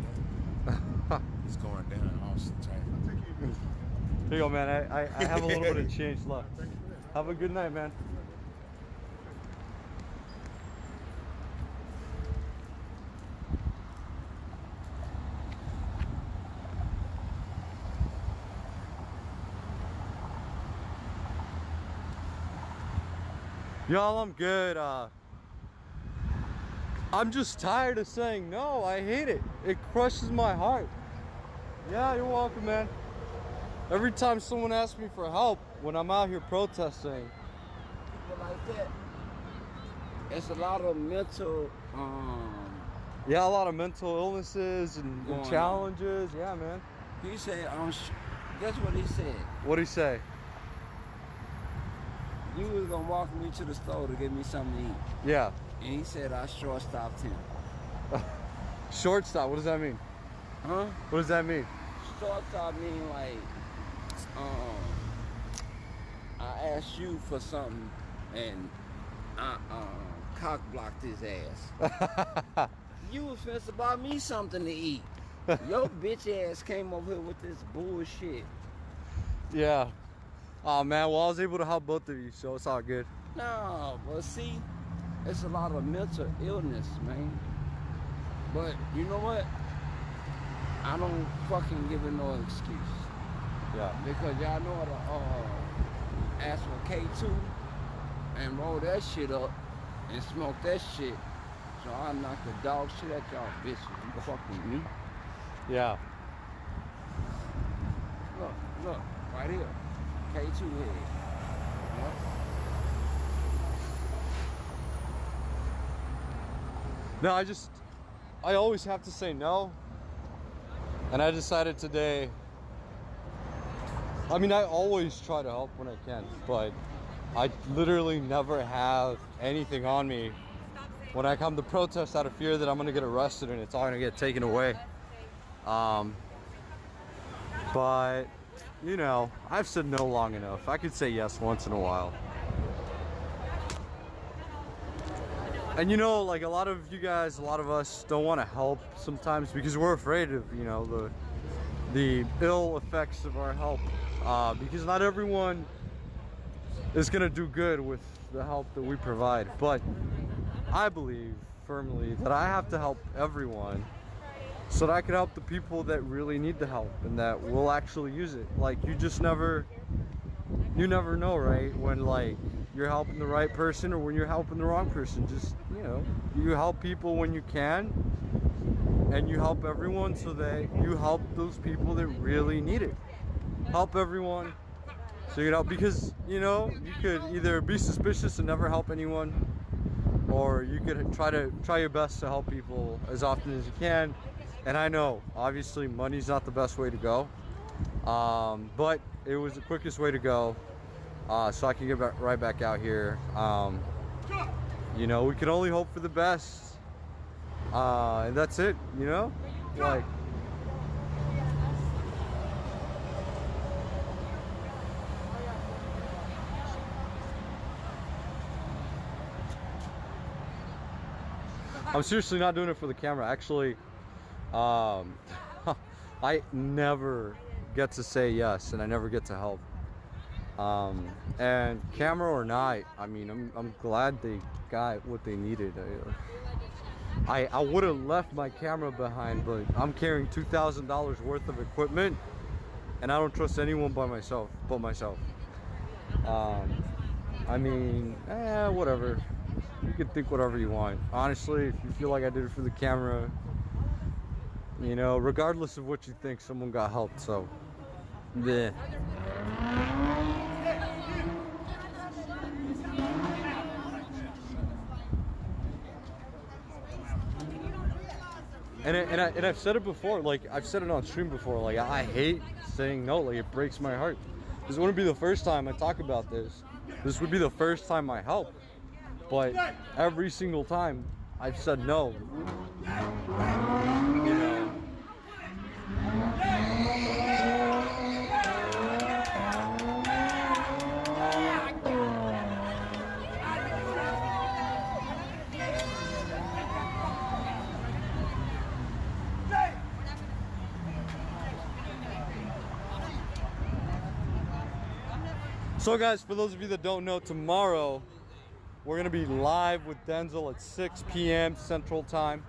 down. It's going down in Austin, Texas. Here you go, man. I have a little bit of change left. Have a good night, man. Y'all, I'm good. I'm just tired of saying no. I hate it. It crushes my heart. Yeah, you're welcome, man. Every time someone asks me for help when I'm out here protesting. People like that. It's a lot of mental yeah, a lot of mental illnesses and challenges. On. Yeah, man. He said, guess what he said? What'd he say? You was gonna walk me to the store to get me something to eat. Yeah. And he said I shortstopped him. Shortstop, what does that mean? Huh? What does that mean? Shortstop mean like, I asked you for something and I cock blocked his ass. You was supposed to buy me something to eat. Your bitch ass came over here with this bullshit. Yeah. Oh man, well I was able to help both of you, so it's all good. No, but see, it's a lot of mental illness, man. But you know what? I don't fucking give it no excuse. Yeah. Because y'all know how to ask for K2 and roll that shit up and smoke that shit. So I knock the dog shit at y'all bitches. You fucking me. Yeah. Look, right here. K2 head. Yep. No, I always have to say no. And I decided today, I mean, I always try to help when I can, but I literally never have anything on me when I come to protest out of fear that I'm gonna get arrested and it's all gonna get taken away. But, you know, I've said no long enough. I could say yes once in a while. And you know, like a lot of you guys, a lot of us don't want to help sometimes because we're afraid of, you know, the ill effects of our help. Because not everyone is gonna do good with the help that we provide. But I believe firmly that I have to help everyone so that I can help the people that really need the help and that will actually use it. Like you never know, right? When like you're helping the right person or when you're helping the wrong person. Just, you know, you help people when you can and you help everyone so that you help those people that really need it. Help everyone so you know, because, you know, you could either be suspicious and never help anyone, or you could try your best to help people as often as you can. And I know, obviously, money's not the best way to go, but it was the quickest way to go, so I can get right back out here. You know, we can only hope for the best, and that's it. You know, like. I'm seriously not doing it for the camera. Actually, I never get to say yes, and I never get to help. And camera or not, I mean, I'm glad they got what they needed. I would have left my camera behind, but I'm carrying $2,000 worth of equipment, and I don't trust anyone but myself. I mean, whatever. You can think whatever you want. Honestly, if you feel like I did it for the camera, you know, regardless of what you think, someone got helped, so bleh. And I've said it before, like I've said it on stream before, like I hate saying no, like it breaks my heart. This wouldn't be the first time I talk about this. This would be the first time I help. But every single time I've said no. You know. So guys, for those of you that don't know, tomorrow we're gonna be live with Denzel at 6 p.m. Central Time.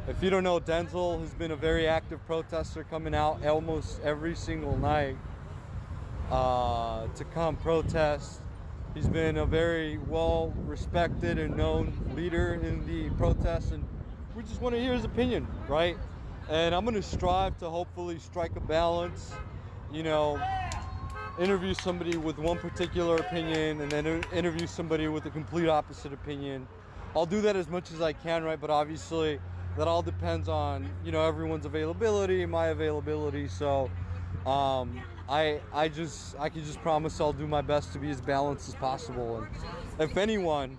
If you don't know, Denzel has been a very active protester, coming out almost every single night to come protest. He's been a very well respected and known leader in the protests, and we just want to hear his opinion, right? And I'm going to strive to hopefully strike a balance, you know, interview somebody with one particular opinion and then interview somebody with a complete opposite opinion. I'll do that as much as I can, right? But obviously that all depends on, you know, everyone's availability, my availability. So I can just promise I'll do my best to be as balanced as possible. And if anyone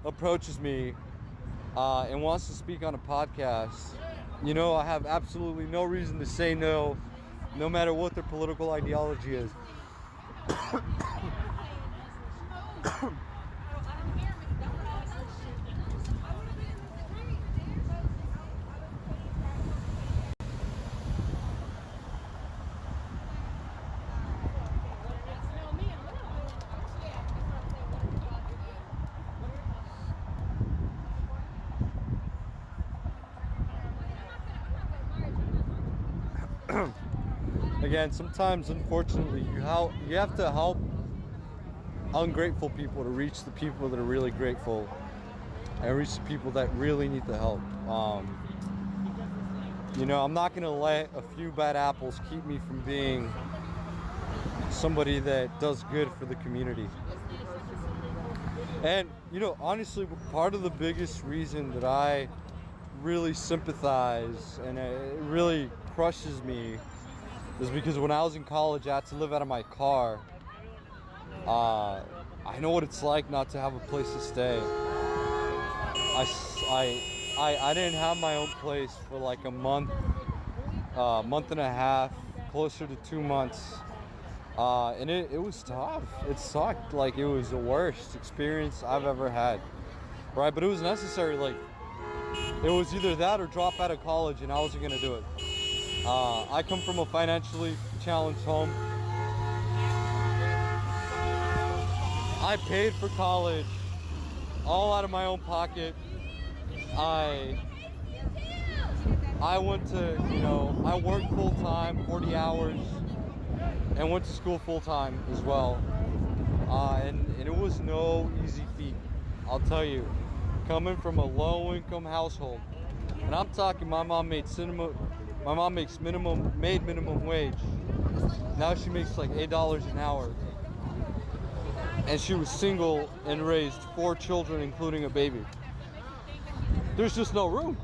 approaches me and wants to speak on a podcast, you know, I have absolutely no reason to say no, no matter what their political ideology is. Again, sometimes, unfortunately, you have to help ungrateful people to reach the people that are really grateful and reach the people that really need the help. You know, I'm not going to let a few bad apples keep me from being somebody that does good for the community. And, you know, honestly, part of the biggest reason that I really sympathize and it really crushes me is because when I was in college, I had to live out of my car. I know what it's like not to have a place to stay. I didn't have my own place for like a month and a half, closer to 2 months. And it was tough. It sucked. Like, it was the worst experience I've ever had. Right? But it was necessary. Like, it was either that or drop out of college, and I wasn't gonna do it. I come from a financially challenged home. I paid for college all out of my own pocket. I went to, you know, I worked full time, 40 hours, and went to school full time as well. And it was no easy feat, I'll tell you. Coming from a low income household, and I'm talking, my mom makes minimum wage. Now she makes like $8 an hour. And she was single and raised 4 children, including a baby. There's just no room.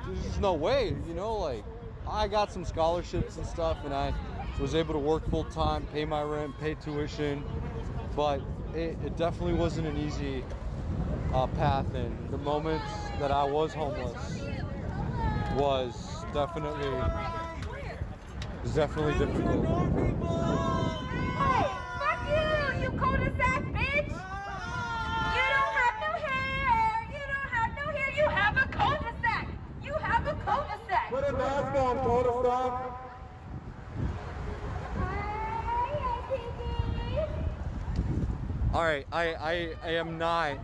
There's just no way, you know, like, I got some scholarships and stuff, and I was able to work full time, pay my rent, pay tuition, but it definitely wasn't an easy path. And the moments that I was homeless was definitely difficult. Hey, fuck you, you cul-de-sac bitch! You don't have no hair! You don't have no hair! You have a cul-de-sac! You have a cul-de-sac! Put a mask on, cul-de-sac. All right, I am not.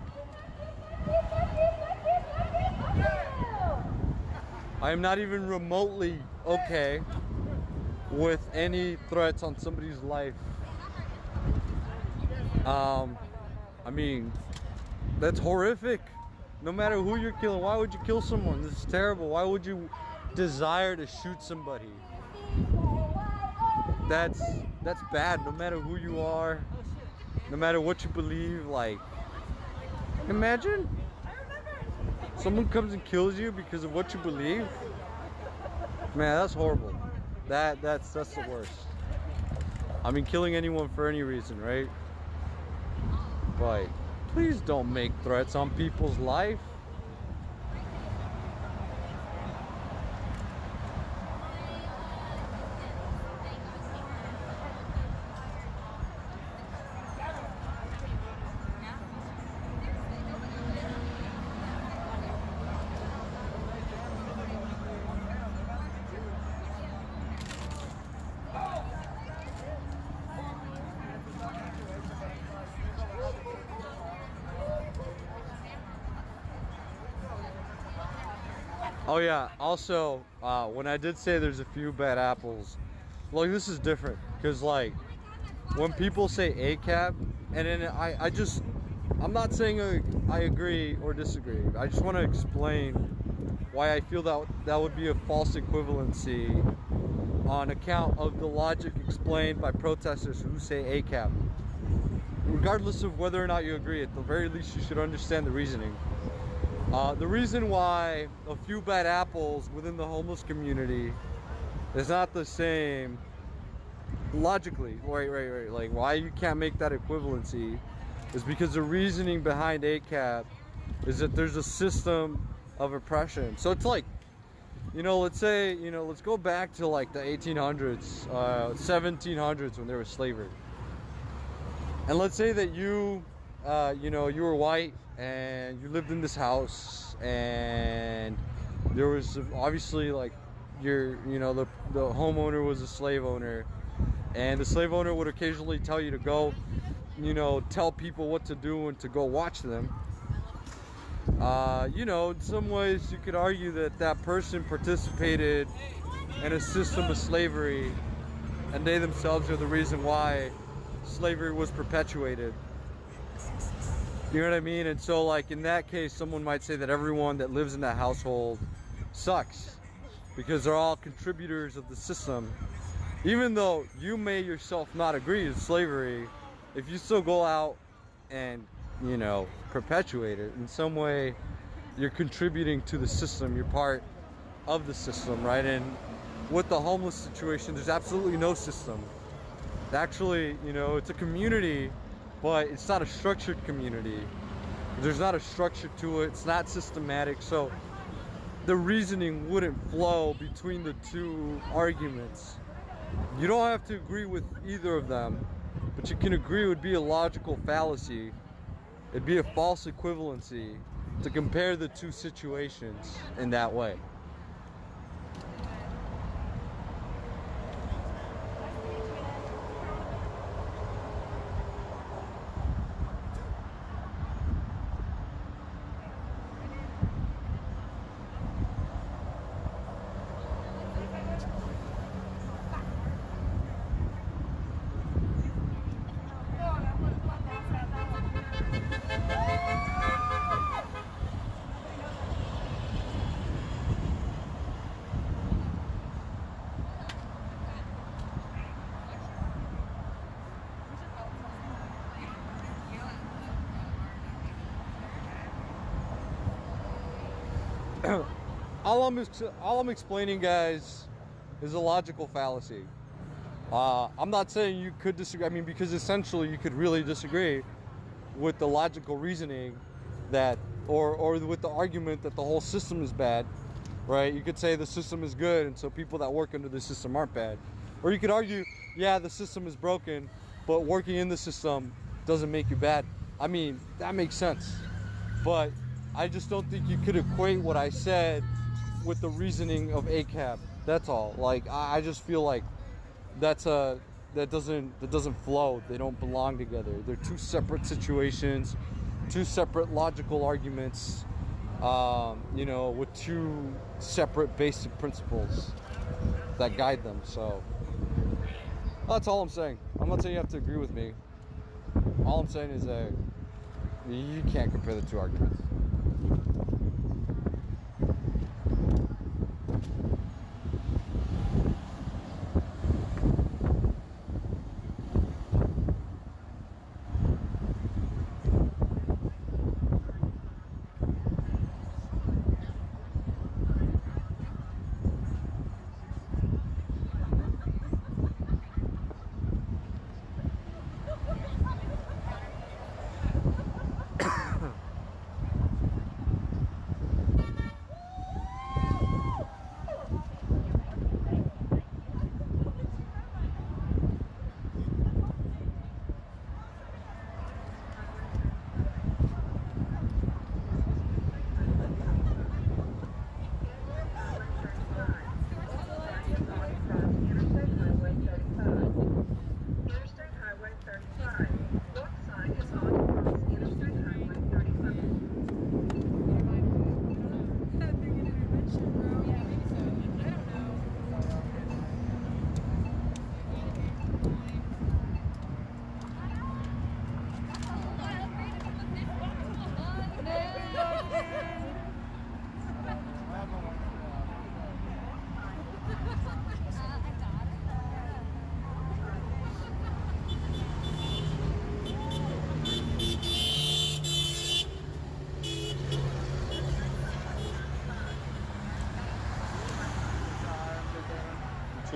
I am not even remotely okay with any threats on somebody's life. I mean, that's horrific. No matter who you're killing, why would you kill someone? This is terrible. Why would you desire to shoot somebody? That's bad. No matter who you are, no matter what you believe. Like, imagine someone comes and kills you because of what you believe. Man, that's horrible. That's the worst. I mean, killing anyone for any reason, right? But please don't make threats on people's life. Oh yeah. Also, when I did say there's a few bad apples, like this is different because like when people say ACAB, and then I'm not saying I agree or disagree. I just want to explain why I feel that would be a false equivalency on account of the logic explained by protesters who say ACAB. Regardless of whether or not you agree, at the very least you should understand the reasoning. The reason why a few bad apples within the homeless community is not the same logically, right, like why you can't make that equivalency is because the reasoning behind ACAB is that there's a system of oppression. So it's like, you know, let's say, you know, let's go back to like the 1800s, 1700s when there was slavery. And let's say that you know, you were white and you lived in this house, and there was obviously like the homeowner was a slave owner, and the slave owner would occasionally tell you to go, you know, tell people what to do and to go watch them. You know, in some ways you could argue that that person participated in a system of slavery, and they themselves are the reason why slavery was perpetuated. You know what I mean? And so like in that case, someone might say that everyone that lives in that household sucks because they're all contributors of the system. Even though you may yourself not agree with slavery, if you still go out and, you know, perpetuate it in some way, you're contributing to the system. You're part of the system, right? And with the homeless situation, there's absolutely no system. Actually, you know, it's a community, but it's not a structured community. There's not a structure to it. It's not systematic. So the reasoning wouldn't flow between the two arguments. You don't have to agree with either of them, but you can agree it would be a logical fallacy. It'd be a false equivalency to compare the two situations in that way. All I'm explaining, guys, is a logical fallacy. I'm not saying you could disagree. I mean, because essentially you could really disagree with the logical reasoning that, or with the argument that the whole system is bad, right? You could say the system is good, and so people that work under the system aren't bad. Or you could argue, yeah, the system is broken, but working in the system doesn't make you bad. I mean, that makes sense. But I just don't think you could equate what I said with the reasoning of ACAB. That's all. Like, I just feel like that doesn't flow. They don't belong together. They're two separate situations, two separate logical arguments, you know, with two separate basic principles that guide them. So that's all I'm saying. I'm not saying you have to agree with me. All I'm saying is that you can't compare the two arguments.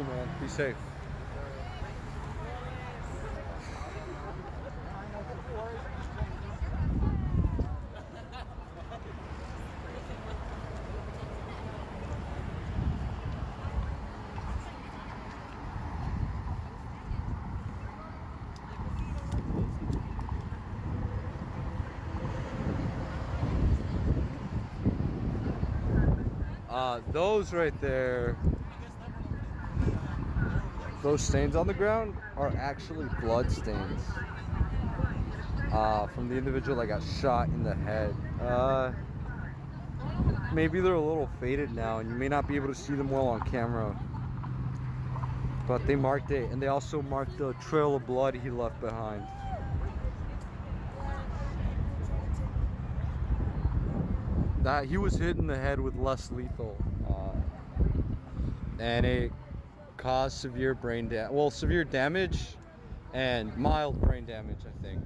too, man. Be safe. Those right there, those stains on the ground are actually blood stains from the individual that got shot in the head. Maybe they're a little faded now and you may not be able to see them well on camera, but they marked it, and they also marked the trail of blood he left behind. That he was hit in the head with less lethal, and it caused severe brain damage. Well, severe damage and mild brain damage, I think.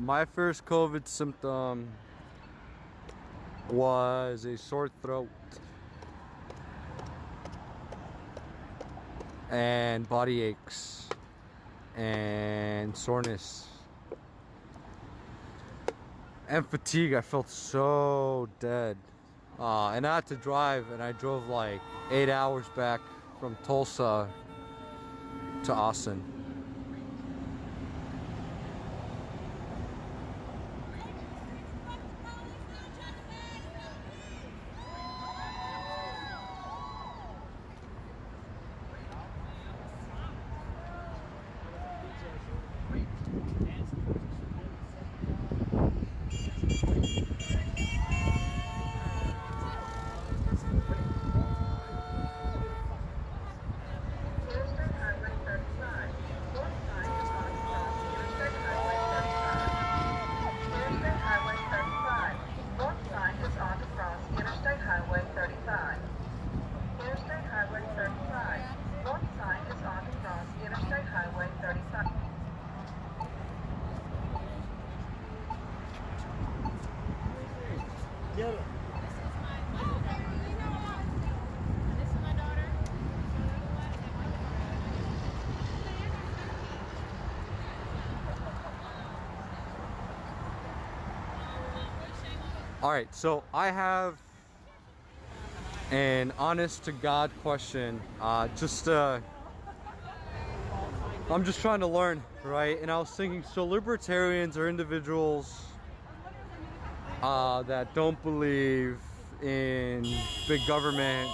My first COVID symptom was a sore throat and body aches and soreness and fatigue. I felt so dead, and I had to drive, and I drove like 8 hours back from Tulsa to Austin. All right, so I have an honest to God question. I'm just trying to learn, right? And I was thinking, so libertarians are individuals that don't believe in big government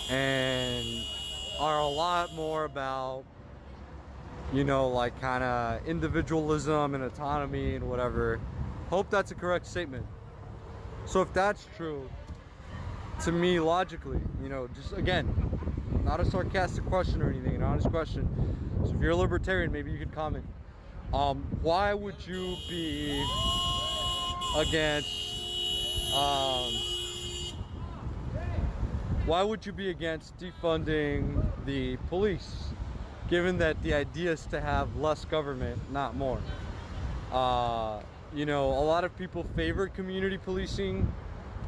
and are a lot more about, you know, like kind of individualism and autonomy and whatever. Hope that's a correct statement. So if that's true, to me, logically, you know, just again, not a sarcastic question or anything, an honest question. So if you're a libertarian, maybe you could comment. Why would you be against defunding the police, given that the idea is to have less government, not more? You know, a lot of people favor community policing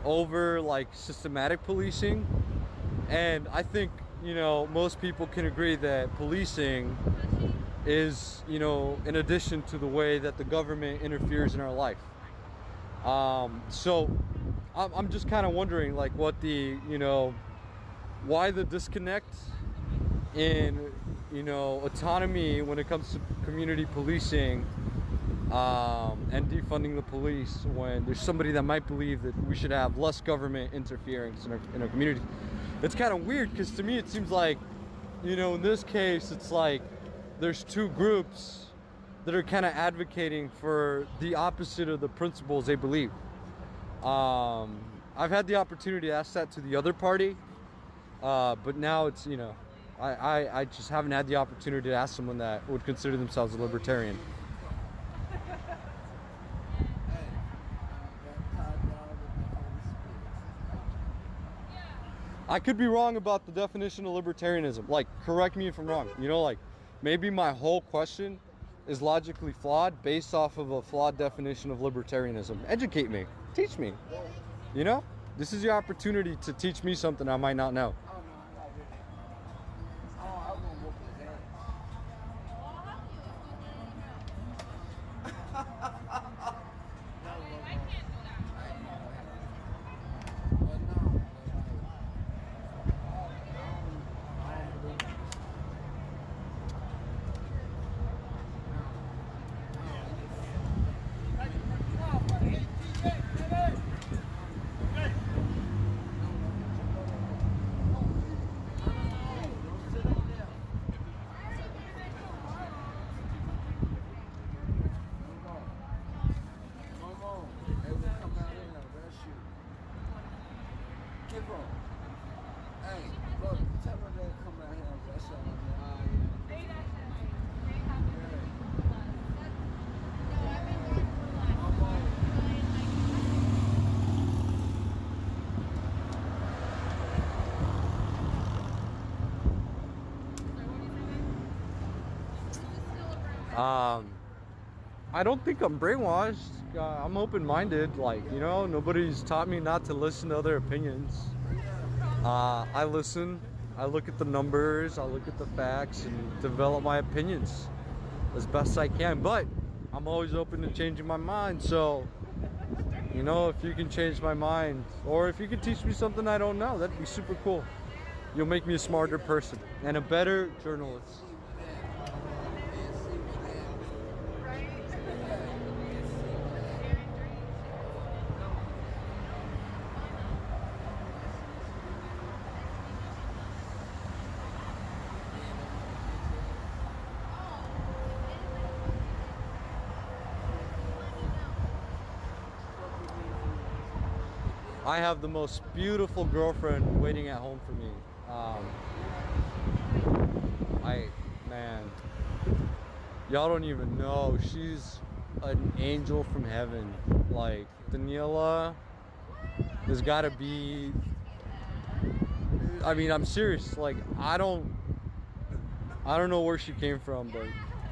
over like systematic policing, and I think, you know, most people can agree that policing is, you know, in addition to the way that the government interferes in our life. So I'm just kind of wondering, like, what the, you know, why the disconnect in, you know, autonomy when it comes to community policing and defunding the police, when there's somebody that might believe that we should have less government interference in our community. It's kind of weird, because to me it seems like, you know, in this case it's like there's two groups that are kind of advocating for the opposite of the principles they believe. I've had the opportunity to ask that to the other party, but now it's, you know, I just haven't had the opportunity to ask someone that would consider themselves a libertarian. I could be wrong about the definition of libertarianism. Like, correct me if I'm wrong. You know, like, maybe my whole question is logically flawed based off of a flawed definition of libertarianism. Educate me. Teach me. You know? This is your opportunity to teach me something I might not know. I don't think I'm brainwashed. I'm open-minded. Like, you know, nobody's taught me not to listen to other opinions. I listen, I look at the numbers, I look at the facts, and develop my opinions as best I can. But I'm always open to changing my mind. So, you know, if you can change my mind, or if you can teach me something I don't know, that'd be super cool. You'll make me a smarter person and a better journalist. I have the most beautiful girlfriend waiting at home for me. Man, y'all don't even know. She's an angel from heaven. Like, Daniela has got to be, I mean, I'm serious. Like, I don't know where she came from, but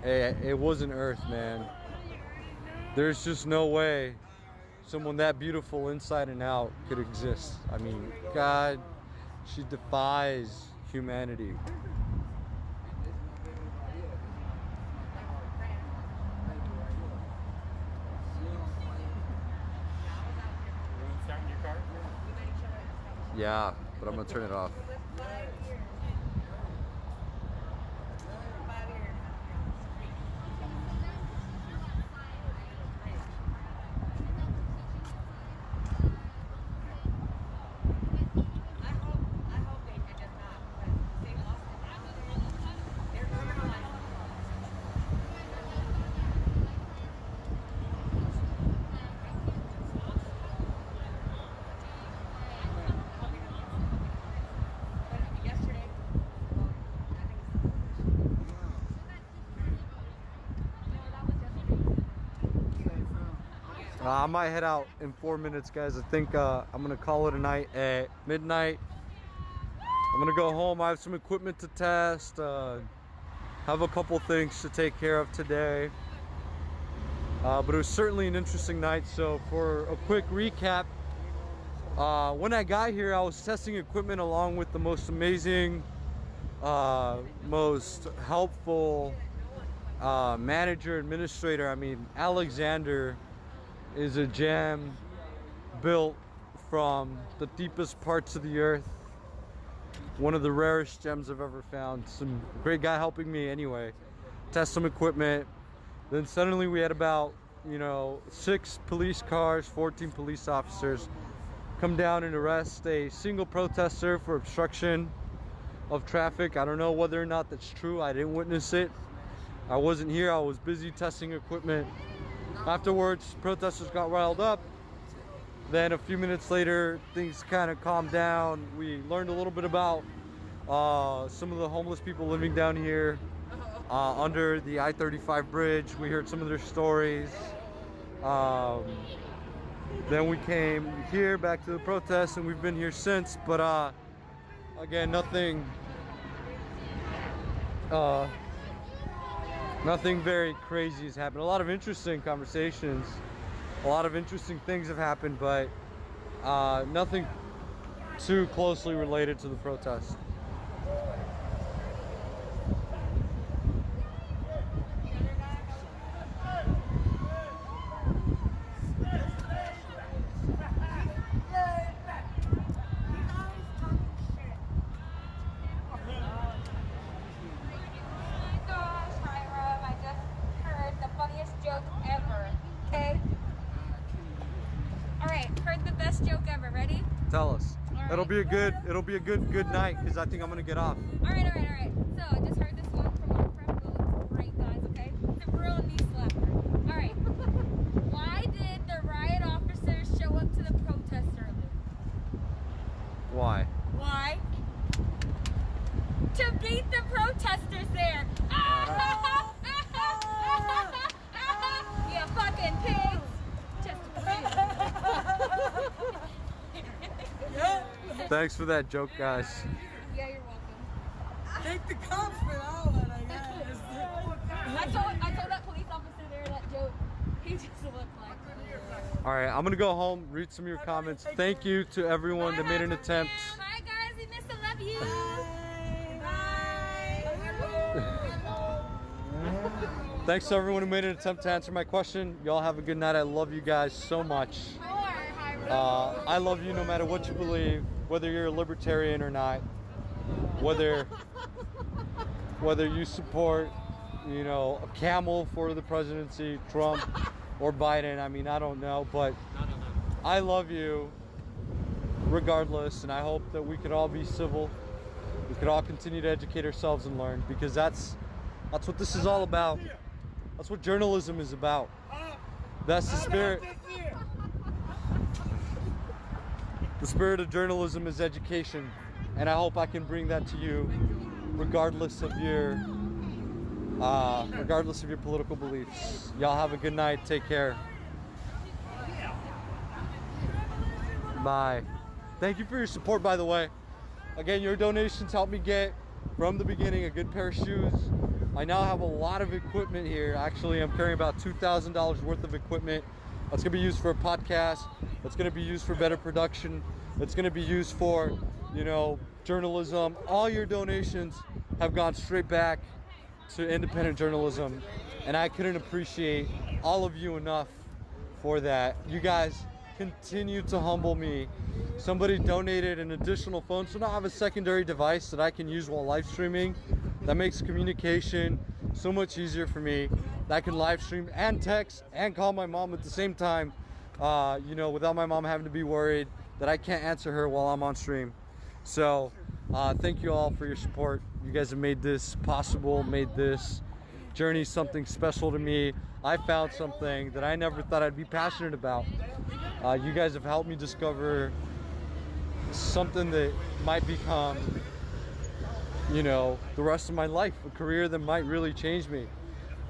it wasn't Earth, man. There's just no way someone that beautiful inside and out could exist. I mean, God, she defies humanity. Yeah, but I'm gonna turn it off. I might head out in 4 minutes, guys. I think I'm gonna call it a night at midnight. I'm gonna go home. I have some equipment to test. Have a couple things to take care of today. But it was certainly an interesting night. So for a quick recap, when I got here, I was testing equipment along with the most amazing, most helpful manager, administrator. I mean, Alexander is a gem built from the deepest parts of the earth. One of the rarest gems I've ever found. Some great guy helping me anyway. Test some equipment. Then suddenly we had about, 6 police cars, 14 police officers come down and arrest a single protester for obstruction of traffic. I don't know whether or not that's true. I didn't witness it. I wasn't here. I was busy testing equipment. Afterwards, protesters got riled up. Then a few minutes later, things kind of calmed down. We learned a little bit about some of the homeless people living down here under the I-35 bridge. We heard some of their stories. Then we came here back to the protest, and we've been here since. But again, nothing very crazy has happened. A lot of interesting conversations, a lot of interesting things have happened, but nothing too closely related to the protest. Tell us. Right. It'll be a good night because I think I'm gonna get off. All right. So I just heard this one from our friend Will. Great guys, okay? It's a real knee slapper. All right. Why did the riot officers show up to the protest early? Why? Why? To beat the protesters there. You fucking pigs. Thanks for that joke, guys. Yeah, you're welcome. Thank the cops for that one, I guess. I told that police officer there that joke. He just looked like. All right, I'm gonna go home, read some of your comments. Thank you to everyone that made an attempt. Bye, guys. We miss and love you. Bye. Thanks to everyone who made an attempt to answer my question. Y'all have a good night. I love you guys so much. I love you no matter what you believe, whether you're a libertarian or not, whether you support, a camel for the presidency, Trump or Biden. I mean, I don't know, but I love you regardless, and I hope that we could all be civil. We could all continue to educate ourselves and learn, because that's what this is all about. That's what journalism is about. That's the spirit. The spirit of journalism is education, and I hope I can bring that to you, regardless of your political beliefs. Y'all have a good night. Take care. Bye. Thank you for your support, by the way. Again, your donations helped me get, from the beginning, a good pair of shoes. I now have a lot of equipment here. Actually, I'm carrying about $2,000 worth of equipment. That's gonna be used for a podcast. That's gonna be used for better production. That's gonna be used for, journalism. All your donations have gone straight back to independent journalism, and I couldn't appreciate all of you enough for that. You guys continue to humble me. Somebody donated an additional phone, so now I have a secondary device that I can use while live streaming. That makes communication so much easier for me. I can live stream and text and call my mom at the same time, you know, without my mom having to be worried that I can't answer her while I'm on stream. So thank you all for your support. You guys have made this possible, made this journey something special to me. I found something that I never thought I'd be passionate about. You guys have helped me discover something that might become, you know, the rest of my life, a career that might really change me.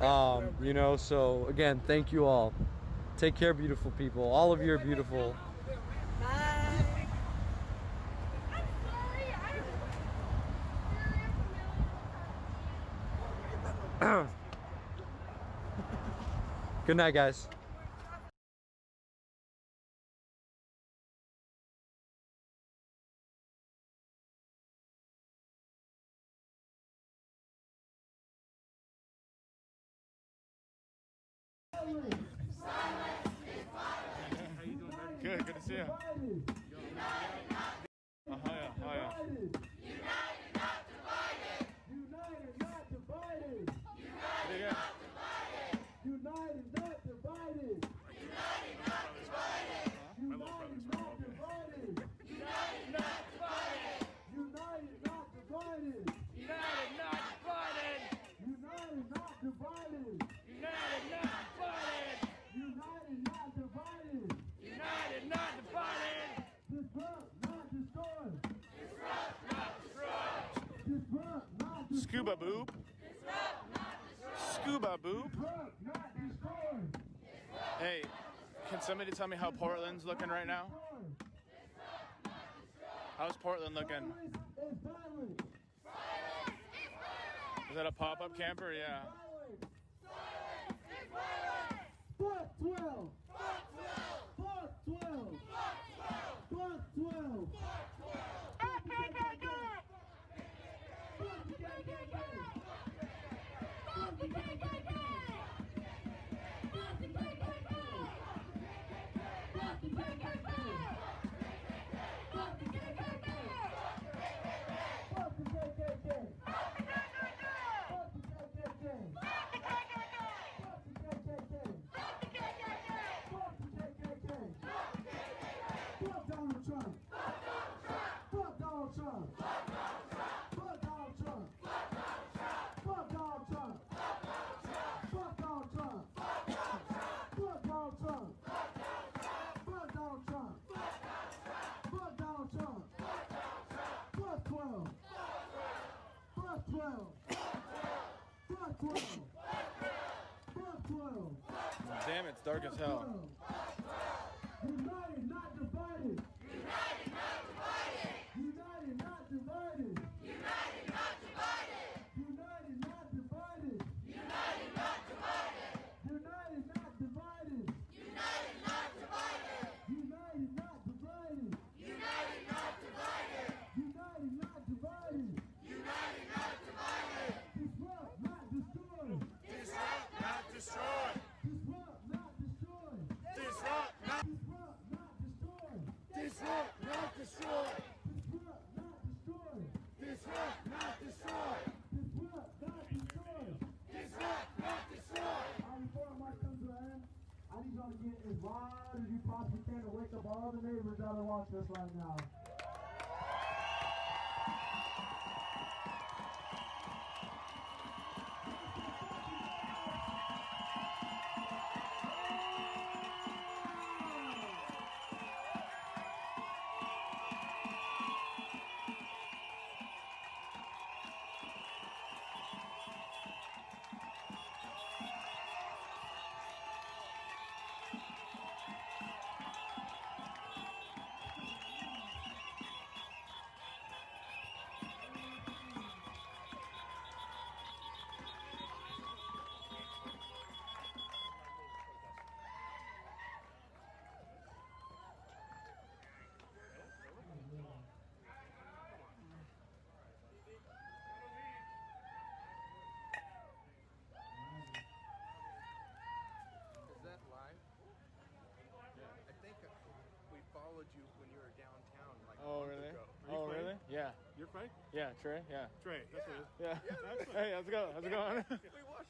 You know, so again, thank you all. Take care, beautiful people. All of you are beautiful. Good night, guys. Good to see you. Oh yeah. United, not divided. United, not divided. United, not divided. United, not divided. United, not divided. United, not divided. United, not divided. United, not divided. United, not divided. United, not divided. United, not divided. United, not divided. United, not divided. Disrupt, not destroy. Disrupt, not destroy. Disrupt, not destroy. Scuba boob. Disrupt, not destroy. Scuba boob. Disrupt, not destroy. Hey, can somebody tell me how Portland's looking right now? How's Portland looking? Is that a pop-up camper? Yeah. Fuck 12! Fuck 12! Fuck 12! Fuck 12! Fuck 12. Damn, it's dark as hell. United, not divided. United, not divided. United, not divided. United, not divided. United, not divided. United, not divided. United, not divided. United, not divided. United, not divided. United, not divided. United, not divided. United, not divided. Disrupt, not destroy. Disrupt, not destroy. Disrupt, not destroy. Disrupt, not destroy. Disrupt, not destroy. Disrupt, not destroy. Disrupt, not destroy. Disrupt, not destroy. Disrupt, not destroy. Before our march comes to an end, I need y'all to get as loud as you possibly can to wake up all the neighbors that are watching us right now. your fight? Yeah, Trey. Yeah. Trey, that's what it is. Yeah. Excellent. Hey, how's it going? How's it going?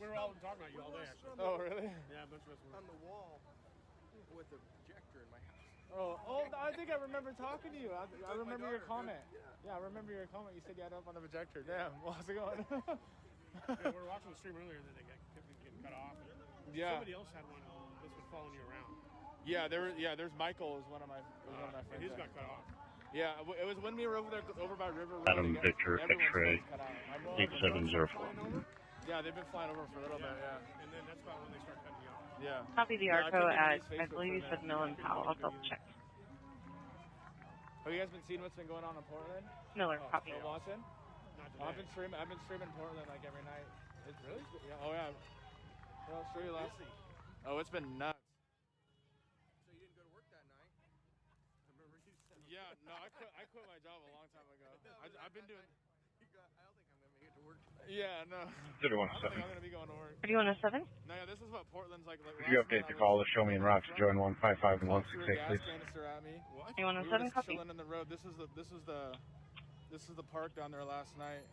We were all talking about you all day, actually. Oh, really? Yeah, a bunch of us were. On the wall with a projector in my house. Oh, I think I remember talking to you. I remember your comment. Yeah, I remember your comment. You said you had it up on the projector. Damn, well, how's it going? Yeah, we were watching the stream earlier, and then they kept getting cut off. And Yeah. Somebody else had one that's been following you around. Yeah, there's Michael is one of my friends. And his got cut off. Yeah, it was when we were over by River Road. Adam Victor X-ray 8704. Yeah, they've been flying over for a little bit, yeah. And then that's about when they start cutting you off. Yeah. Copy the Yeah, ARCO at, Facebook I believe you said Mill and Powell. I'll double check. Have you guys been seeing what's been going on in Portland? Miller, copy. Oh, watching? I've been streaming Portland like every night. Really? Yeah. Oh yeah. I'll show you last. Oh, it's been nuts. So you didn't go to work that night? I remember you said. Yeah, no, I quit my job a long time ago. I've been doing. I don't think I'm gonna make it to work. Yeah, no. 3107. I don't think I'm gonna be going to work. 3107. No, yeah, this is what Portland's like. Could you update the call to show me and Rock to join 155 and 168, please? Canister at me. What? We were 3107, just copy. chilling in the road. This is the park down there last night.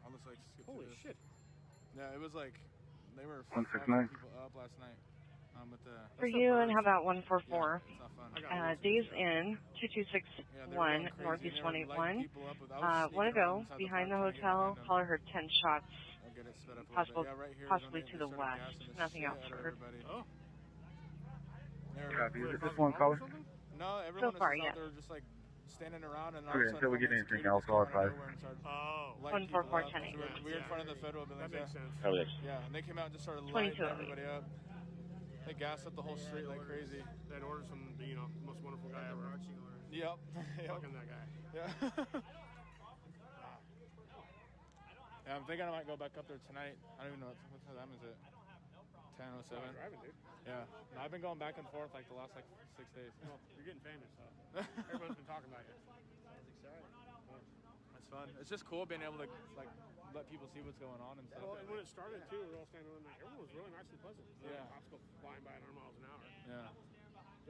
I'll just like skip through Holy this. shit. Yeah, it was like they were 169. people up last night. With the For you, and how about 144? Yeah, it's not fun. Days in, 2261, Northeast 181. Want to go behind the hotel. Caller heard 10 shots. I'll get it sped up a Possible, little bit. Yeah, right here is possibly when to they the started west. gassing the Nothing shit else out of heard. everybody. Oh. Copy. Is this one caller? No, everyone So far, is just yeah. out there just like standing around and all Okay, of a until we sudden get anything else, I'll advise. Oh. 14410. We were in front of the federal buildings. That makes sense. Oh, yes. Yeah, and they came out and just started lighting 22. everybody up. They gassed up the whole street like crazy. They'd ordered some, the most wonderful guy ever. Yep. Fucking that guy. Yeah. Yeah, I'm thinking I might go back up there tonight. I don't even know what time is it. 10:07. Driving, dude. Yeah. No, I've been going back and forth like the last 6 days. Well, you're getting famous, so everyone's been talking about you. That's exciting. It's fun. It's just cool being able to like let people see what's going on and stuff. Well, and when it started too, we were all standing around like everyone was really nice and pleasant. Yeah. Cops go flying by at 100 miles an hour. Yeah.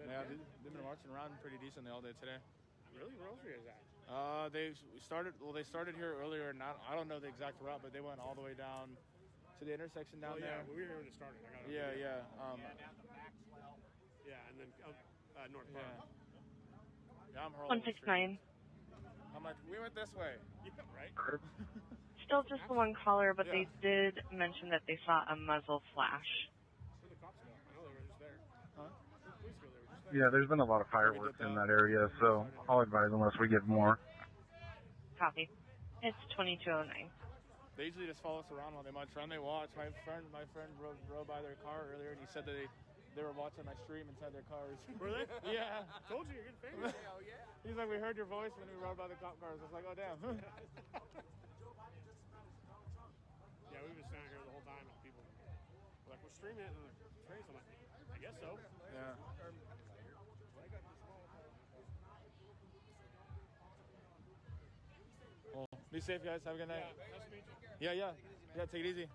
Yeah, they've been marching around pretty decently all day today. Really? Where else are you guys at? They started here earlier, and I don't know the exact route, but they went all the way down to the intersection down there. Yeah, we were here when it started. Yeah. Yeah, and then North Park. Yeah, I'm hurling. 169. I'm like, we went this way. Yeah, right? Still just the one caller, but they did mention that they saw a muzzle flash. Where'd the cops go? I know they were just there. Huh? Where'd the police go? They were just there. Yeah, there's been a lot of fireworks in that area, so I'll advise unless we get more. Copy. It's 2209. They usually just follow us around while they march around. They watch. My friend rode by their car earlier, and he said that they were watching my stream inside their cars. Were they? Yeah. I told you, you're getting famous. Oh, yeah. He's like, we heard your voice when we rode by the cop cars. I was like, oh, damn. Yeah, we've been standing here the whole time, and people were like, we're streaming it, and the trains. I'm like, I guess so. Yeah. Well, be safe, guys. Have a good night. Yeah, nice to meet you. Yeah. Yeah, take it easy.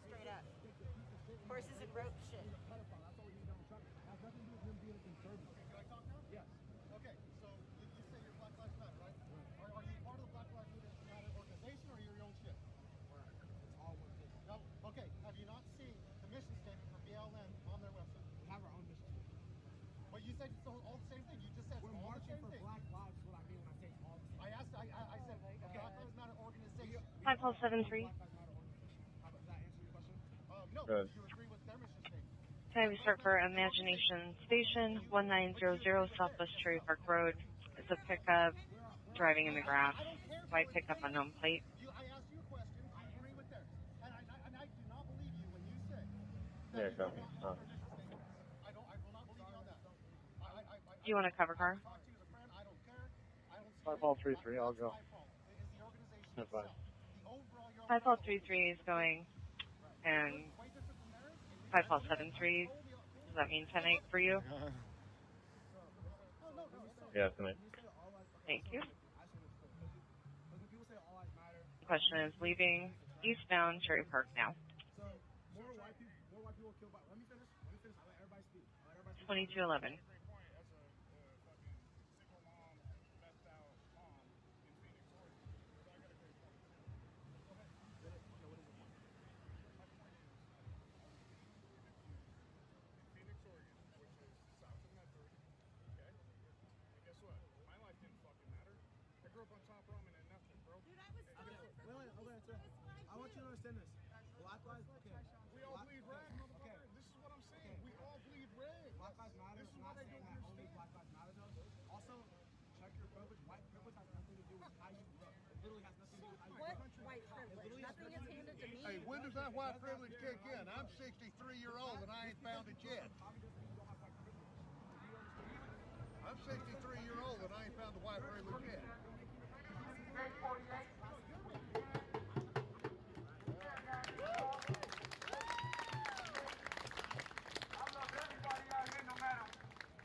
Straight up. Horses and rope shit. Yes. Okay, so you say you're Black Lives Matter, right? Are you part of the Black Lives Matter organization, or are you your own shit? It's all one thing. No. Okay, have you not seen the mission statement for BLM on their website? We have our own mission statement. But you said it's all the same thing. You just said we're all marching for Black Lives. Is what I mean when I say all the same. I asked. I said Black Lives Matter organization. 5073. Does that answer your question? No. Good. You agree with their mission statement? Time to start for Imagination Station, 1900 Southwest Cherry Park Road. It's a pickup driving in the grass. White pickup unknown plate. I asked you a question. I agree with theirs. And I do not believe you when you say Yeah, copy. I will not believe you on that. Do you want a cover car? 5433, I'll go. That's fine. 5433 is going, and 5473. Does that mean 10-8 for you? Yeah, tonight. Thank you. The question is leaving eastbound Cherry Park now. More white people killed by. Let me finish. I'll let everybody speak. 2211. understand this. Black lives, okay. We all bleed red, motherfucker. This is what I'm saying. We all bleed red. Black lives matter. This is not saying that only black lives matter though. Also, check your privilege. White privilege has nothing to do with how you look. It literally has nothing to do with how you look. What white privilege? Nothing is handed to me. Hey, when does that white privilege kick in? I'm 63-year-old and I ain't found it yet. I'm 63-year-old and I ain't found the white privilege yet. I love everybody out here, no matter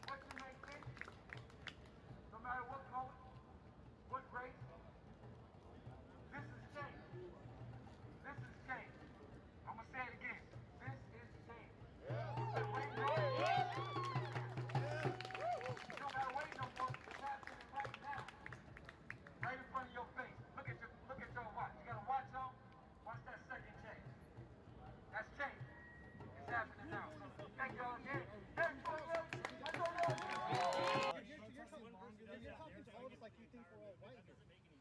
what you may think, no matter what color, what race. This is change. This is change. I'm gonna say it again. This is change. No matter waiting no more. It's happening right now. Right in front of your face. Look at your watch. You got a watch on? Watch that second change. That's change. It's happening now. So thank y'all again. You're talking to all of us like you think we're all white here.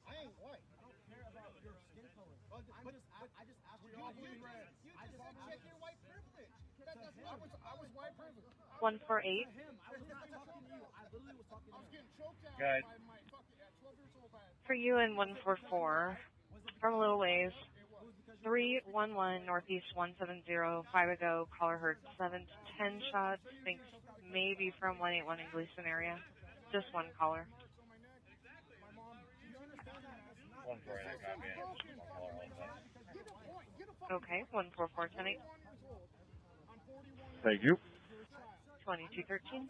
I ain't white. I don't care about your skin color. I just asked you. You just check your white privilege. I was white privilege. 148. I was not talking to you. I literally was talking to him. I was getting choked out Good. by my fucking 12 years old. For you in 144, from a little ways, 311 Northeast 170, 5 ago, caller heard 7 to 10 shots, thinks maybe from 181 in Gleason area. Just one caller. 148, copy it. Okay, 14410. Thank you. 2213.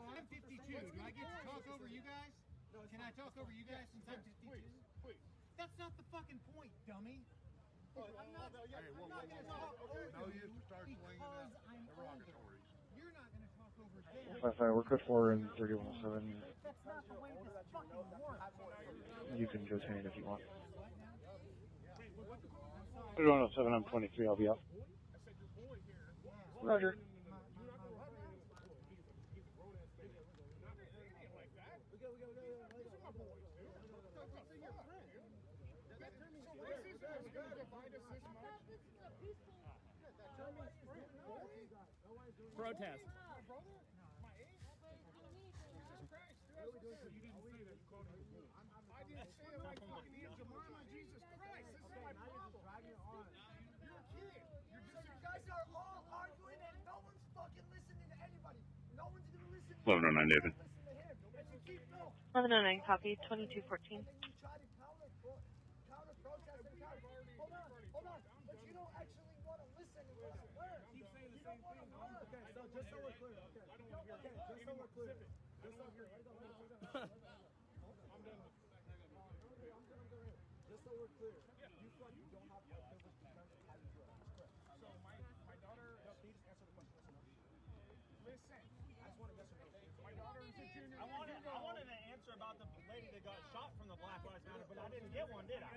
I'm 52. Do I get to talk over you guys? Can I talk over you guys since I'm 52? That's not the fucking point, dummy. I'm not going to talk over No you use to start swinging because at I'm derogatories. You're not going to talk over them. 55, we're code 4 and 3107. That's not the way this fucking works. You can go change if you want. 3107, I'm 23, I'll be out. Roger. Protest. I didn't say it like fucking Jemima, Jesus Christ. This is my problem. You're a kid. You guys are all arguing and no one's fucking listening to anybody. No one's gonna listen to 1109, David. 1109, copy, 2214. Counter protest and hold on. But you don't actually want to listen and learn. Keep saying the same thing. Okay, so just so we're clear. Okay, just so we're clear. Just so we're clear. I'm done. Just so we're clear. You feel like you don't have white privilege because of how you dress. That's correct. So my daughter. Can you just answer the question? Listen. I just want to yes or no. My daughter is a junior. I wanted an answer about the lady that got shot from the Black Lives Matter, but I didn't get one, did I?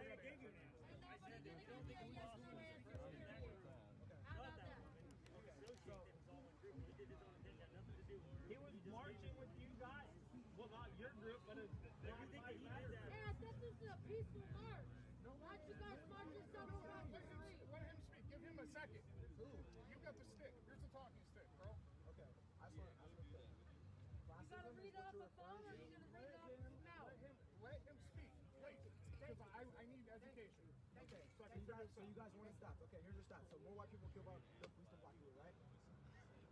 He was marching with you guys. Well, not your group, but his Black Lives Matter. Yeah, this is a peaceful march. Watch you guys march yourself around the street. Let him speak. Give him a second. You got the stick. Here's the talking stick, bro. Okay. I swear. You gotta read off a phone or you gonna read off his mouth? Let him speak. Wait, because I need education. Okay, so you guys want to stats. Okay, here's your stats. So more white people kill by the police than black people, right?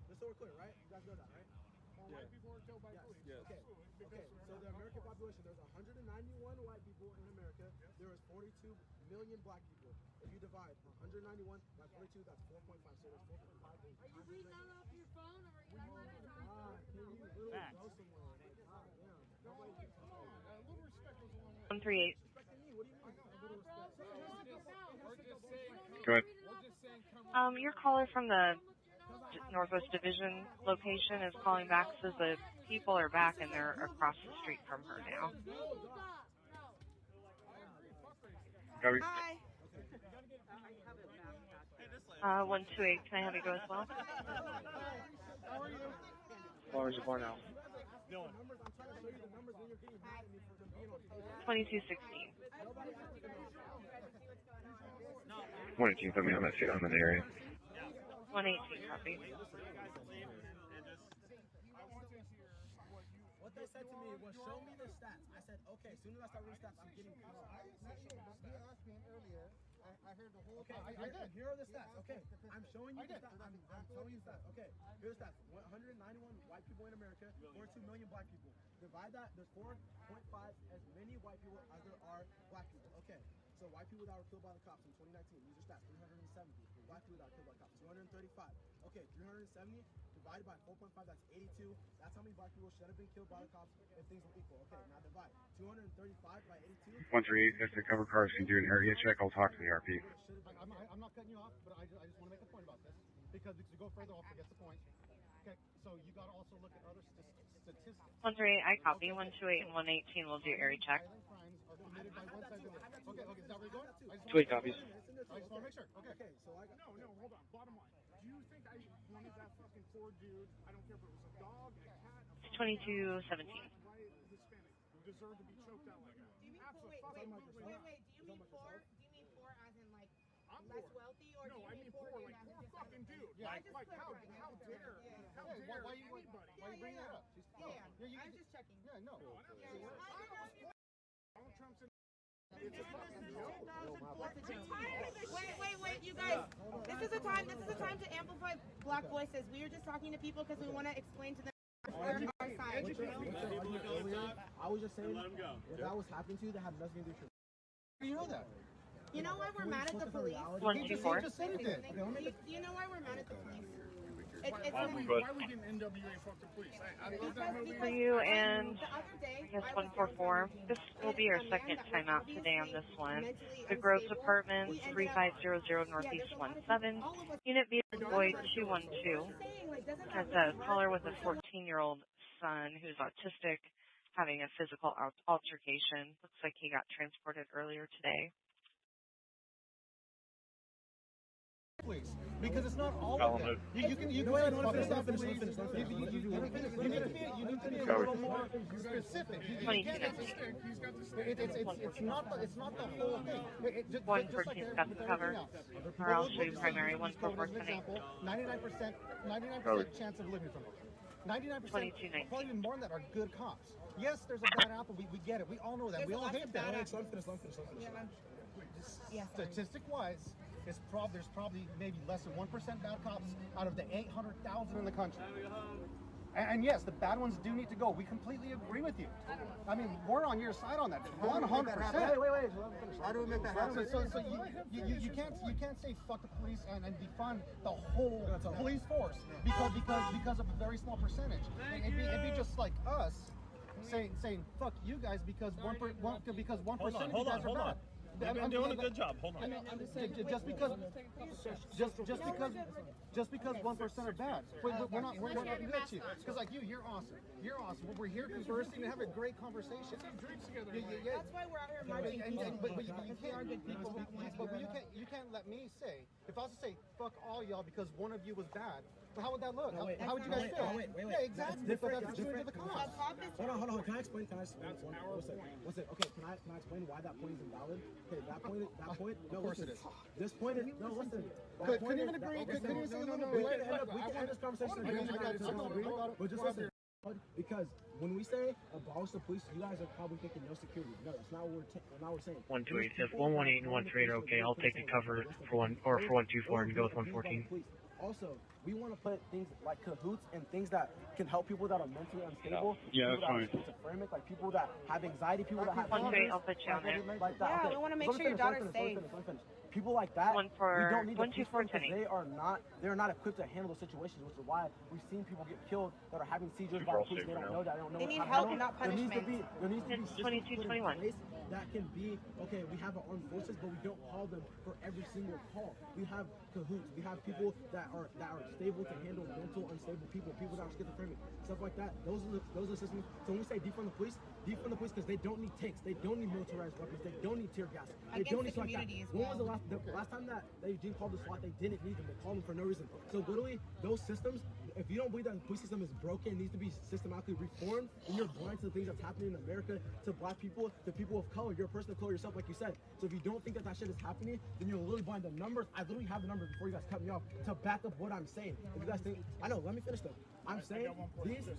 Just so we're clear, right? You guys know that, right? More white people are killed by police. Yes. Okay, so the American population, there's 191 white people in America. There is 42 million black people. If you divide 191 by 42, that's 4.5. So there's 4.5. Are you reading that off your phone or are you letting it talk? Can you literally go somewhere? A little respect goes a long way. 138. What do you mean? A little respect. Go ahead. Your caller from the Northwest Division location is calling back, says the people are back and they're across the street from her now. Copy. Hi. 128, can I have you go as well? How are you? All Where's the bar now? 2216. 118, put me on that seat. I'm in the area. 118, copy. What they said to me was, show me the stats. I said, okay, as soon as I start reading stats, I'm getting cut off. You asked me earlier. I heard the whole time. I did. Here are the stats. Okay, I'm showing you the stats. I'm telling you the stats. Okay, here's the stats. 191 white people in America, 42 million black people. Divide that, there's 4.5 as many white people as there are black people. Okay, so white people that were killed by the cops in 2019, these are stats, 370. Black people that were killed by the cops, 235. Okay, 370 divided by 4.5, that's 82. That's how many black people should have been killed by the cops if things were equal. Okay, now divide 235 by 82. 138, if the cover cars can do an area check, I'll talk to the RP. I'm not cutting you off, but I just want to make a point about this. Because if you go further, I'll forget the point. Okay, so you got to also look at other statistics. 138, I copy. 128 and 118 will do area check. Crimes are committed by one side of the Okay, is that where you're going? 2-8 copies. I just want to make sure. Okay, so I got... No, hold on. Bottom line. Do you think I wanted that fucking poor dude, I don't care if it was a dog, a cat, a 2217. white, Hispanic, who deserved to be choked out like that? Do you mean poor? Wait. Do you mean poor? Do you mean poor as in like less wealthy, or no, do you mean poor like poor fucking dude? Yeah, Like how dare why you bring that up? Yeah, I'm just checking. Yeah, no. Donald Trump's in. Wait, you guys. This is a time to amplify black voices. We were just talking to people because we want to explain to them our side. I was just saying, if that was happening to you, that had nothing to do with you. You know that. You know why we're mad at the police? 124. Just said it did. Do you know why we're mad at the police? Why are we getting NWA fuck the police? I love that movie. For you and I guess 144. This will be our second time out today on this one. The Groves Apartments, 3500 Northeast 17. Unit vehicle Void 212. Has a caller with a 14-year-old son who's autistic having a physical altercation. Looks like he got transported earlier today. Please, because it's not all of it. You can finish. You need to be a little more specific. It's not the whole thing. 114's got the cover. Or I'll show you primary. 144 connect. 99% chance of living from it. 99%, probably even more than that, are good cops. Yes, there's a bad apple. We get it. We all know that. We all hate that. Statistic-wise, there's probably maybe less than 1% bad cops out of the 800,000 in the country. And yes, the bad ones do need to go. We completely agree with you. I mean, we're on your side on that. 100%. Wait. How do we make that happen? So you can't say fuck the police and defund the whole police force because of a very small percentage. It'd be just like us saying fuck you guys because 1% of you guys are bad. I'm doing a good job. Hold on. I'm just saying, just because 1% are bad, we're not good to you. Because like you're awesome. You're awesome. We're here conversing and having a great conversation. That's why we're out here marching. But you can't let me say, if I was to say fuck all y'all because one of you was bad. How would that look? How would you guys feel? Wait. Yeah, exactly. But that's different to the cops. Hold on. Can I explain? What's it? Okay, can I explain why that point is invalid? Okay, that point. No, of course it is. This point is no. Listen. Couldn't even agree. Couldn't even say no. We can end this conversation. But just listen. Because when we say abolish the police, you guys are probably thinking no security. No, that's not what we're saying. 128 says 118 and 138 are okay. I'll take the cover for 124 and go with 114. Also, we want to put things like cahoots and things that can help people that are mentally unstable. Yeah, that's fine. Schizophrenic, like people that have anxiety, people that have I'll put you on there. Like that. Yeah, we want to make sure your daughter's safe. People like that, we don't need to teach them because they're not equipped to handle those situations, which is why we've seen people get killed that are having seizures by police. They don't know that. They need help and not punishment. There needs to be 2221. That can be, okay, we have our armed forces, but we don't call them for every single call. We have cahoots. We have people that are stable to handle mental unstable people that are schizophrenic, stuff like that. Those are the systems. So when we say defund the police because they don't need tanks, they don't need militarized weapons, they don't need tear gas, they don't need stuff like that. When was the last the last time that Eugene called the SWAT, they didn't need them. They called them for no reason. So literally, those systems, if you don't believe that the police system is broken, it needs to be systematically reformed, and you're blind to the things that's happening in America, to black people, to people of color. You're a person of color yourself, like you said. So if you don't think that that shit is happening, then you're literally blind. The numbers, I literally have the numbers before you guys cut me off to back up what I'm saying. If you guys think, I know, let me finish though. I'm saying these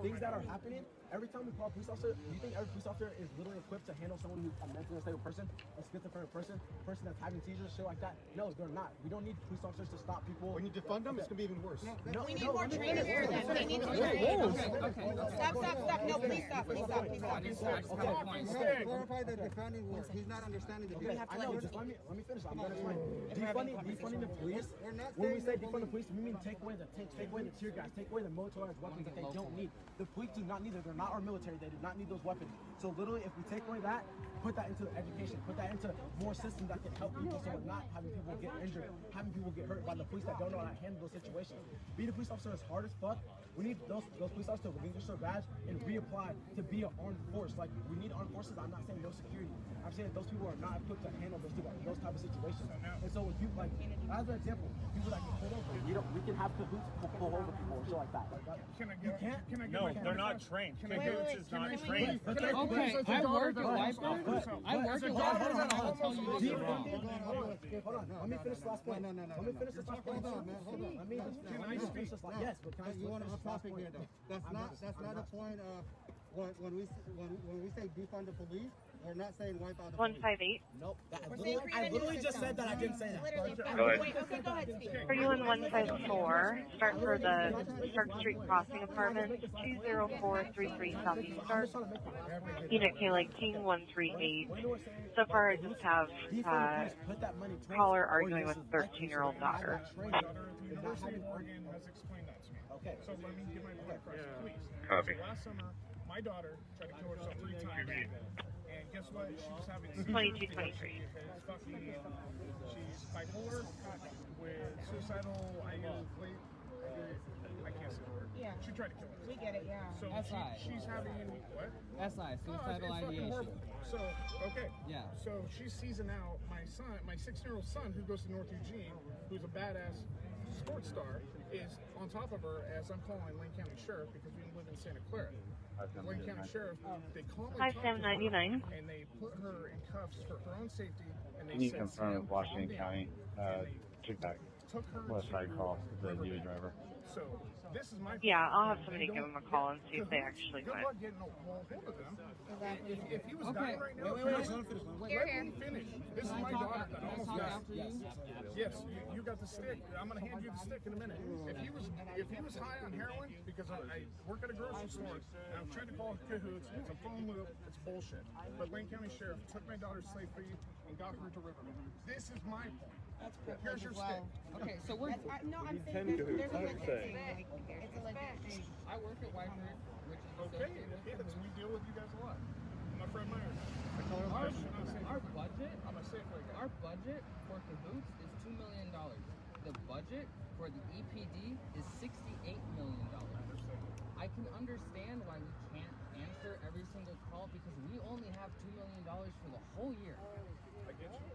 things that are happening, every time we call a police officer, do you think every police officer is literally equipped to handle someone who's a mentally unstable person, a schizophrenic person that's having seizures, shit like that? No, they're not. We don't need police officers to stop people. When you defund them, it's going to be even worse. No, we need more training here then. We need more training. Okay. Stop. No, please stop. Clarify the defending word. He's not understanding the difference. I know, just let me finish. I'm gonna explain. Defunding the police, when we say defund the police, we mean take away the tanks, take away the tear gas, take away the motorized weapons that they don't need. The police do not need it. They're not our military. They do not need those weapons. So literally, if we take away that, put that into education, put that into more systems that can help people, so we're not having people get injured, having people get hurt by the police that don't know how to handle those situations. Being a police officer is hard as fuck. We need those police officers to relinquish their badge and reapply to be an armed force. Like, we need armed forces. I'm not saying no security. I'm saying those people are not equipped to handle those type of situations. And so with people, like, as an example, people that get pulled over, we can have cahoots pull over people or shit like that. You can't? No, they're not trained. Cahoots is not trained. Okay, I work at Whitebird. I work at Whitebird, and I'll tell you this is wrong. Hold on. Let me finish this last point. Let me finish this last point. Hold on. Let me finish this last. Yes, but can I you want to topic here though? That's not a point of when we say defund the police. We're not saying wipe out the 158. Nope. I literally just said that. I didn't say that. Go ahead. For you in 154, start for the Stark Street Crossing Apartments, 20433 Southeast Stark. Unit K Lake King 138. So far, I just have caller arguing with 13-year-old daughter. University of Oregon has explained that to me. Okay. So let me get my point across, please. Copy. So last summer, my daughter tried to kill herself 3 times. And guess what? She was having 2223. She's bipolar with suicidal. I can't say the word. Yeah. She tried to kill herself. We get it, yeah. So she's having what? SI, suicidal ideation. So okay. Yeah. So she's seizing out my 16-year-old son, who goes to North Eugene, who's a badass sports star, is on top of her as I'm calling Lane County Sheriff because we live in Santa Clara. Lane County Sheriff, they call me 5799 and they put her in cuffs for her own safety. And they Can you said, confirm with Washington County? Check back. Took her West side call the DUI driver. So this is my Yeah, I'll have somebody give them a call and see if they actually good went. luck getting a hold of them. If he was Okay. dying right now, Wait. let me finish. This is my daughter that almost died. Yes, you got the stick. I'm gonna hand you the stick in a minute. If he was high on heroin, because I work at a grocery store and I'm trying to call cahoots, it's a phone loop, it's bullshit. But Lane County Sheriff took my daughter's slave free and got her to Riverview. This is my point. Here's your stick. Okay, so we're. No, I'm saying there's a legit thing. It's a legit thing. I work at Whitebird, which is Okay, kids, we deal with you guys a lot. My friend Myers. Our budget, I'm a safe like that. our budget for cahoots is $2 million. The budget for the EPD is $68 million. I can understand why we can't answer every single call because we only have $2 million for the whole year. I get you.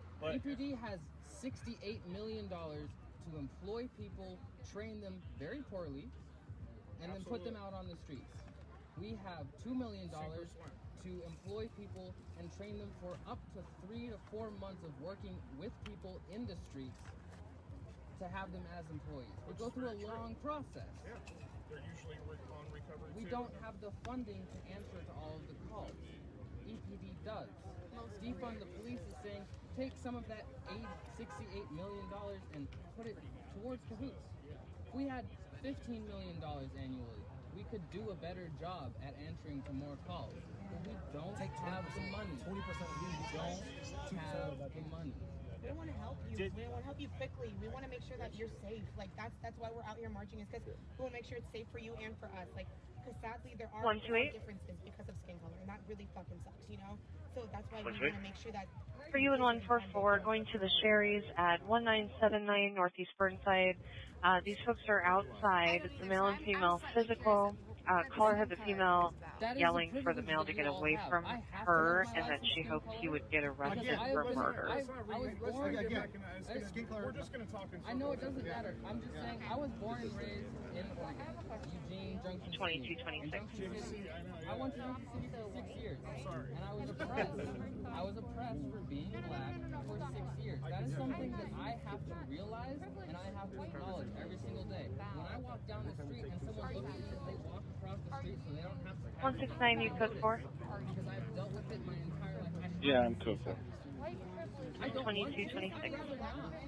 EPD has $68 million to employ people, train them very poorly, and then put them out on the streets. We have $2 million to employ people and train them for up to 3 to 4 months of working with people in the streets to have them as employees. We go through a long process. Yeah, they're usually on recovery We too. don't have the funding to answer to all of the calls. EPD does. Defund the police is saying, take some of that $68 million and put it towards cahoots. If we had $15 million annually, we could do a better job at answering to more calls. But we don't have the money. 20% we don't have the money. We don't want to help you. We don't want to help you quickly. We want to make sure that you're safe. Like that's why we're out here marching. Is because we want to make sure it's safe for you and for us. Like, because sadly there are differences because of skin color, and that really fucking sucks, you know. So that's why we want to make sure that. For you in 144, going to the Sherry's at 1979 Northeast Burnside. These folks are outside. It's a male and female physical. Caller had the female yelling for the male to get away from her and that she hoped he would get arrested for murder. We're just going to talk in I know it doesn't matter. I'm just saying I was born and raised in Oregon, Eugene, Junction 2226. I went to Junction City for 6 years. I'm sorry. And I was oppressed. I was oppressed for being black for 6 years. That is something that I have to realize and I have to acknowledge every single day. When I walk down the street and someone looks at me and they walk across the street so they don't have to 169, you code 4? because I've dealt with it my entire life. Yeah, I'm code 4. 2226.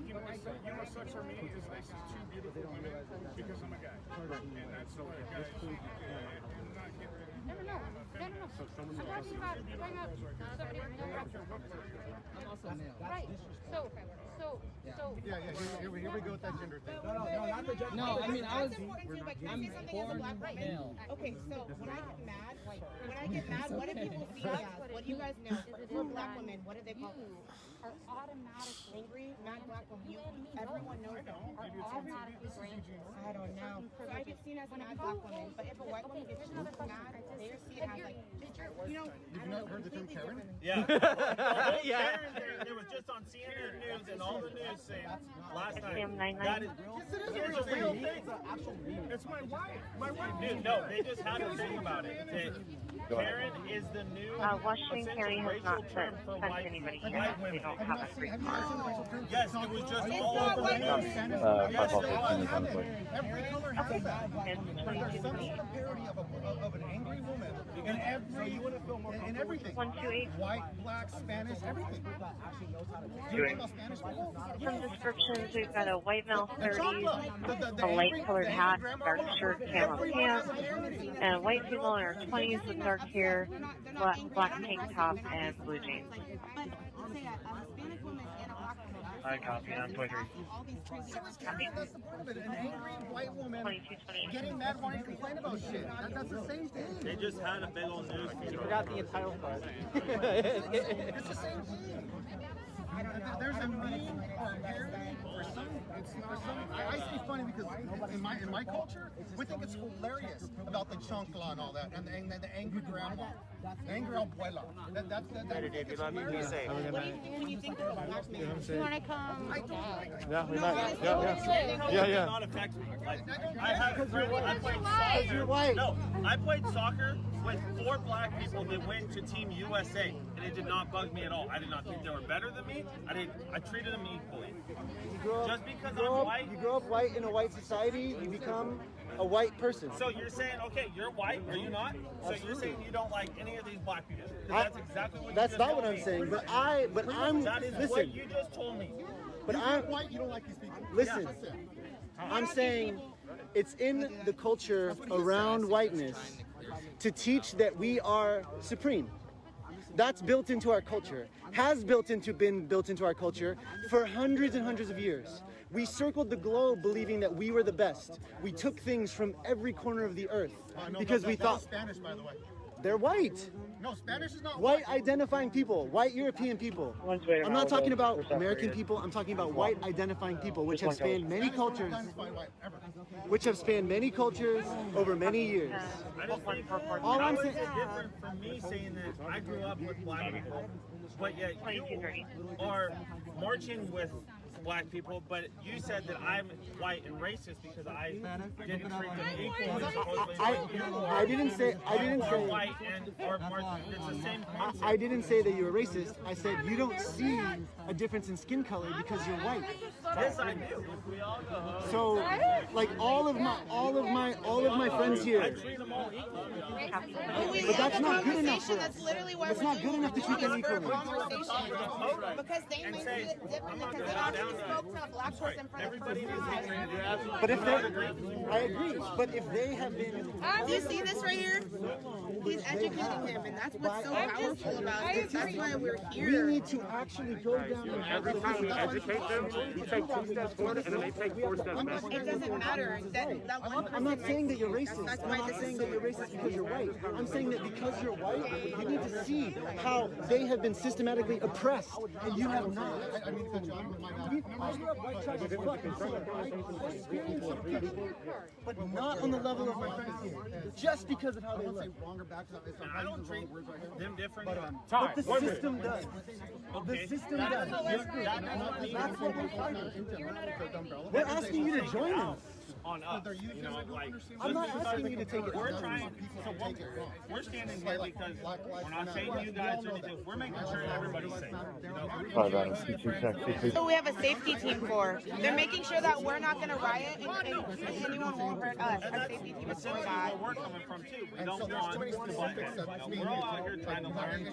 You know what sucks for me is they see two beautiful women because I'm a guy. And that's the way guys I'm not getting rid of No. I'm talking about somebody with no I'm also male. Right. So. Yeah, here we go with that gender thing. No, not the gender. No, I mean, That's important too, but can I say something as a black right? male. Okay, so when I get mad, what do people see me as? What do you guys know? For black women, what do they call me? Are automatically angry, mad black woman. Everyone knows that. Are automatically racist. I don't know. So I get seen as a mad black woman, but if a white woman gets mad, they see it as like, you know. You've not heard the term Karen? Yeah. Yeah. Karen, it was just on CNN News and all the news saying last night. That is, It's a real thing. It's my wife. My wife. Dude, no, they just had a thing about it. Karen is the new Washington County has not sent anybody here. They don't have a free car. Yes, it was just all over the news. Yes, it was. Every color has that. There's some sort of parody of an angry woman in everything. 128. White, black, Spanish, everything. Do you know about Spanish people? Some descriptions, we've got a white male 30s, a light colored hat, dark shirt, camo pants, and a white female in her 20s with dark hair, black tank top, and blue jeans. I copy, I'm 23. That's the part of it. An angry white woman getting mad wanting to complain about shit. That's the same thing. They just had a big old news feed. You forgot the entitled part. It's the same thing. There's a meme or a parody or some. I say funny because in my culture, we think it's hilarious about the chancla and all that, and the angry grandma, the angry abuela. That's Dave, love you. Be safe. What do you think when you think of a black man? You want to come? I don't like it. Yeah, we might. Yeah. Not affect me. Like, I played soccer. No, I played soccer with 4 black people that went to Team USA, and it did not bug me at all. I did not think they were better than me. I treated them equally. Just because I'm white. You grow up white in a white society, you become a white person. So you're saying, okay, you're white, are you not? So you're saying you don't like any of these black people? That's exactly what you just not told what I'm me. saying. But I'm. That is listen. what you just told me. But I'm white. You don't like these people. Listen. I'm saying it's in the culture around whiteness to teach that we are supreme. That's built into our culture, has been built into our culture for hundreds and hundreds of years. We circled the globe believing that we were the best. We took things from every corner of the earth because we thought Spanish, by the way. They're white. No, Spanish is not white. Identifying people, white European people. I'm not talking about American people. I'm talking about white identifying people, which have spanned many cultures. Which have spanned many cultures over many years. All I'm saying is different from me saying that I grew up with black people, but yet you are marching with black people, but you said that I'm white and racist because I didn't treat them equally. I didn't say white and or it's the same concept. I didn't say that you were racist. I said you don't see a difference in skin color because you're white. Yes, I do. So, like all of my friends here. I treat them all equally. But that's not good enough for us. That's literally why it's not good enough to treat them equally. Because they may see it different because they actually spoke to a black person for the first time. But if I agree. But if they have been, do you see this right here? He's educating him, and that's what's so powerful about it. That's why we're here. We need to actually go down. Every time we educate them, we take 2 steps forward and then they take 4 steps back. It doesn't matter. I'm not saying that you're racist. I'm not saying that you're racist because you're white. I'm saying that because you're white, you need to see how they have been systematically oppressed, and you have not. I mean, I grew up white trash as fuck, so I experience oppression, but not on the level of my friends here, just because of how they look. I don't treat them different. But the system does. The system does. That's what we're fighting. We're asking you to join us. On us, you know, like I'm not asking you to take it. We're trying. So we're standing here because we're not saying you guys or anything. We're making sure everybody's safe. So we have a safety team for. They're making sure that we're not going to riot and anyone won't hurt us. Our safety team is for that. Where we're coming from too. We don't want to butt heads. We're all out here trying to learn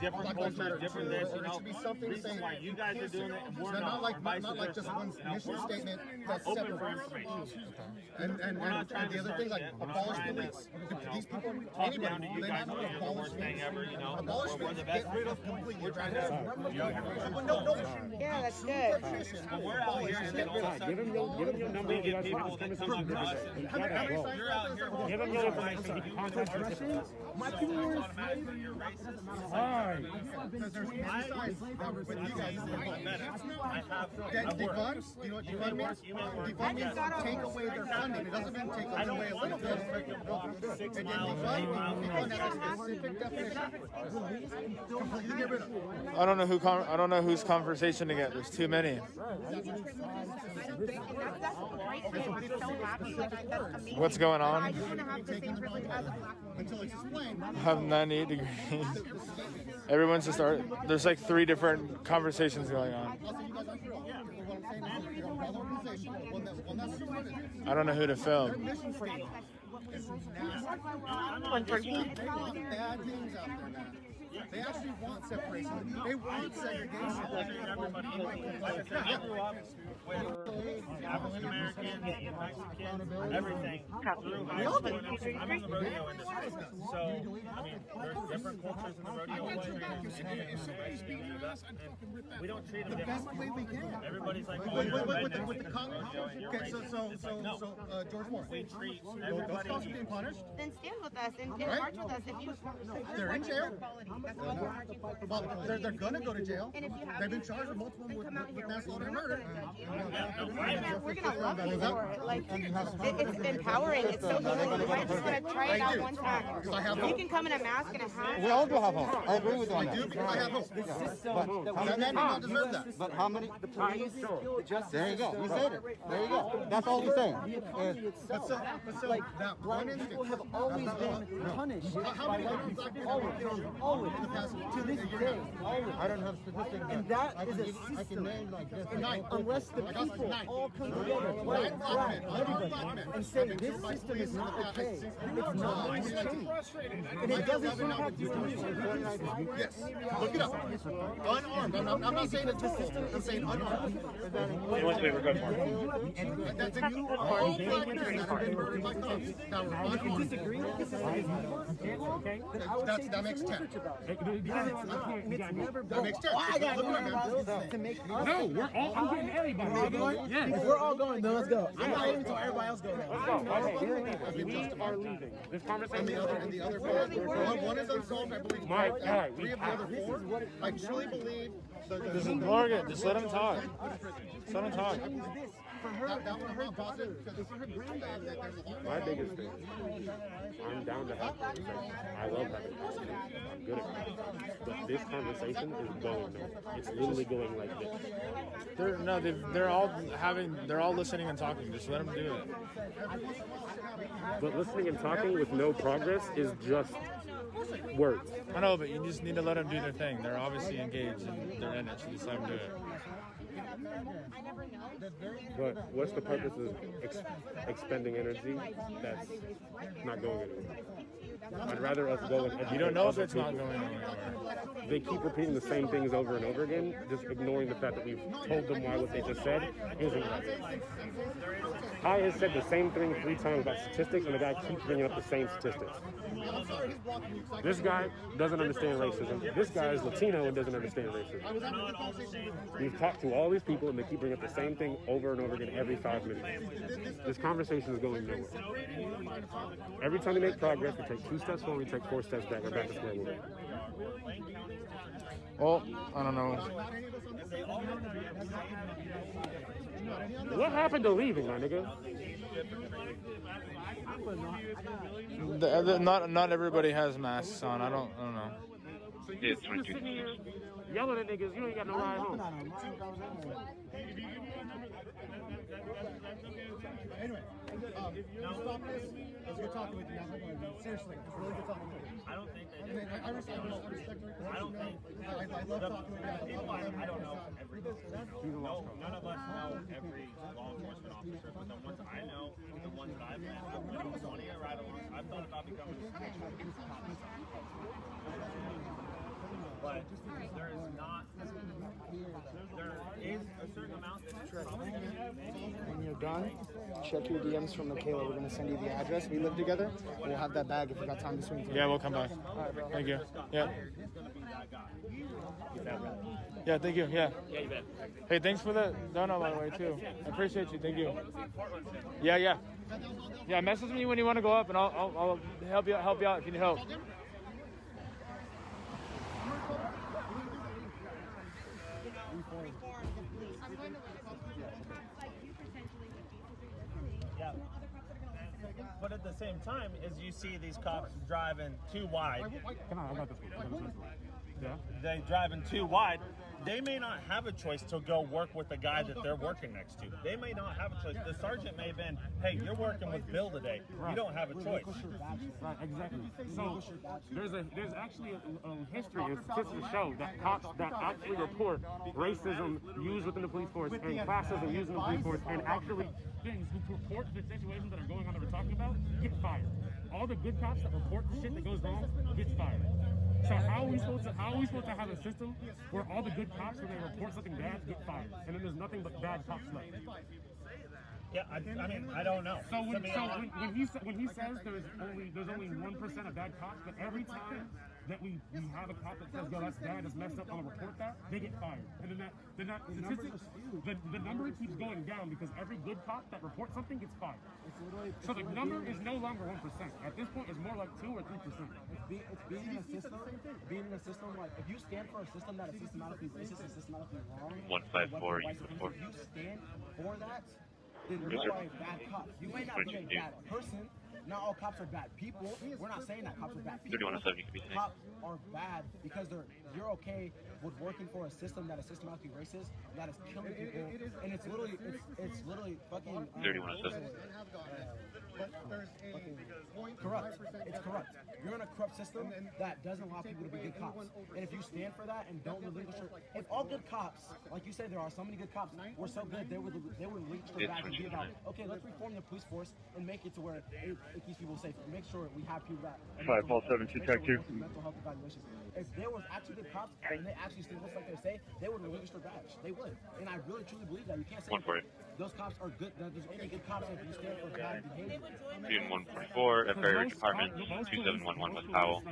different cultures, different this. You know, reason why you guys are doing it and we're not. Not like just one mission statement that's separate from information. And the other thing, like abolish police. These people, anybody, they have to abolish thing ever. You know, we're the best. Get rid of completely. We're trying to. Yeah, that's good. We're out here and then all of a sudden, we get people that come up to us and you're out here. Give them your information. My viewers. Because there's any size with you guys. Defund, you know what defund means? Defund means take away their funding. It doesn't mean take away a little bit. I don't know whose conversation to get. There's too many. What's going on? Until it's explained. Have 98 degrees. Everyone's just there's like 3 different conversations going on. I don't know who to film. Bad things out there now. They actually want separation. They want segregation. African American, Mexican, everything. I'm in the rodeo industry, so I mean, there's different cultures in the rodeo industry. We don't treat them differently. Everybody's like, oh, you're with the Congress. Okay, so George Moore. We treat everybody. Those being punished. Then stand with us and march with us if you. They're in jail. Well, they're gonna go to jail. They've been charged with multiple with manslaughter and murder. We're gonna love you for it. Like it's empowering. It's so healing. You might just want to try it out one time. You can come in a mask and a hat. We all do have hope. I agree with you on that. I do because I have hope. The system But how many don't deserve that? But how many? The police, the justice There you go. You system. said it. There you go. That's all we're saying. The economy itself. But so like that black one people instance. have always been punished How by many white black people. people Always, in the past to this year day, now? always. I don't have statistics. And that is a system. I can name like this. Unless the people all come together, white, black, everybody, and say this system is not okay. It's not. It's changed. And it doesn't impact you. Yes. Look it up. Unarmed. I'm not saying it's tools. I'm saying unarmed. Once we were good for it. That's in you. All black men that have been murdered by cops. Now, If you disagree with this, then I would say that makes 10. Because it's not. And it's never That makes 10. I got Look it up, man. to make us. No, we're all. I'm getting everybody. We're all going? Yes. If we're all going, then let's go. I'm not even until everybody else goes. We are leaving. This conversation. And the other one is unsolved, I believe. My God, Three of the other 4. I truly believe. This is Morgan. Just let him talk. Just let him talk. That one I'm not positive because My biggest thing, I'm down to have conversations. I love having conversations. I'm good at it. But this conversation is going nowhere. It's literally going like this. They're all listening and talking. Just let them do it. But listening and talking with no progress is just words. I know, but you just need to let them do their thing. They're obviously engaged and they're in it, so just let them do it. But what's the purpose of expending energy that's not going anywhere? I'd rather us go and educate. You don't know if other it's not people. going anywhere. They keep repeating the same things over and over again, just ignoring the fact that we've told them why what they just said isn't right. Kai has said the same thing 3 times about statistics, and the guy keeps bringing up the same statistics. This guy doesn't understand racism. This guy is Latino and doesn't understand racism. We've talked to all these people and they keep bringing up the same thing over and over again every 5 minutes. This conversation is going nowhere. Every time we make progress, we take 2 steps forward, we take 4 steps back, we're back to square one. Well, I don't know. What happened to leaving, my nigga? Not everybody has masks on. I don't know. It's 22. Yelling at niggas, you ain't got no ride home. Anyway, stop this. It was good talking with you. Seriously, it's really good talking with you. I don't think they do. I respect your I don't think. I love talking with you. People I don't know every. No, none of us know every law enforcement officer, but the ones I know, the ones that I've met, I want to get right along. I've thought about becoming a but there is not. There is a certain amount that's probably. When you're done, check your DMs from Michaela. We're going to send you the address. We live together. We'll have that bag if you got time to swing through. Yeah, we'll come by. Thank you. Yeah. Yeah, thank you. Yeah. Yeah, you bet. Hey, thanks for the donut, by the way, too. I appreciate you. Thank you. Yeah. Yeah, message me when you want to go up, and I'll help you out if you need help. Yeah. But at the same time, as you see these cops driving too wide, Come on, I got this one. Yeah. they driving too wide, they may not have a choice to go work with the guy that they're working next to. They may not have a choice. The sergeant may have been, hey, you're working with Bill today. You don't have a choice. Right, exactly. So there's actually a history of statistics show that cops that actually report racism used within the police force and classism used in the police force and actually things who report the situations that are going on that we're talking about get fired. All the good cops that report the shit that goes wrong gets fired. So how are we supposed to have a system where all the good cops when they report something bad get fired and then there's nothing but bad cops left? Yeah, I mean, I don't know. So when he says there's only 1% of bad cops, but every time that we have a cop that says, yo, that's bad, it's messed up, I'm gonna report that, they get fired. And then the number keeps going down because every good cop that reports something gets fired. So the number is no longer 1%. At this point, it's more like 2 or 3%. It's being in a system. Being in a system like if you stand for a system that is systematically racist and systematically wrong. 154. If you stand for that, then you are a bad cop. You may not be a bad person. Not all cops are bad people. We're not saying that cops are bad people. 3107, you can be safe. Cops are bad because you're okay with working for a system that is systematically racist, that is killing people, and it's literally fucking 3107. Corrupt. It's corrupt. You're in a corrupt system that doesn't allow people to be good cops. And if you stand for that and don't relinquish if all good cops, like you said, there are so many good cops, were so good, they would relinquish their badge and be about, okay, let's reform the police force and make it to where it keeps people safe. Make sure we have people that 5-4-7-2 track 2. mental health evaluations. If there was actually good cops and they actually stood just like they say, they would relinquish their badge. They would. And I really truly believe that. You can't say those cops are good. There's only good cops if you stand for bad behavior. June 144, FAA Department 2711 West Powell.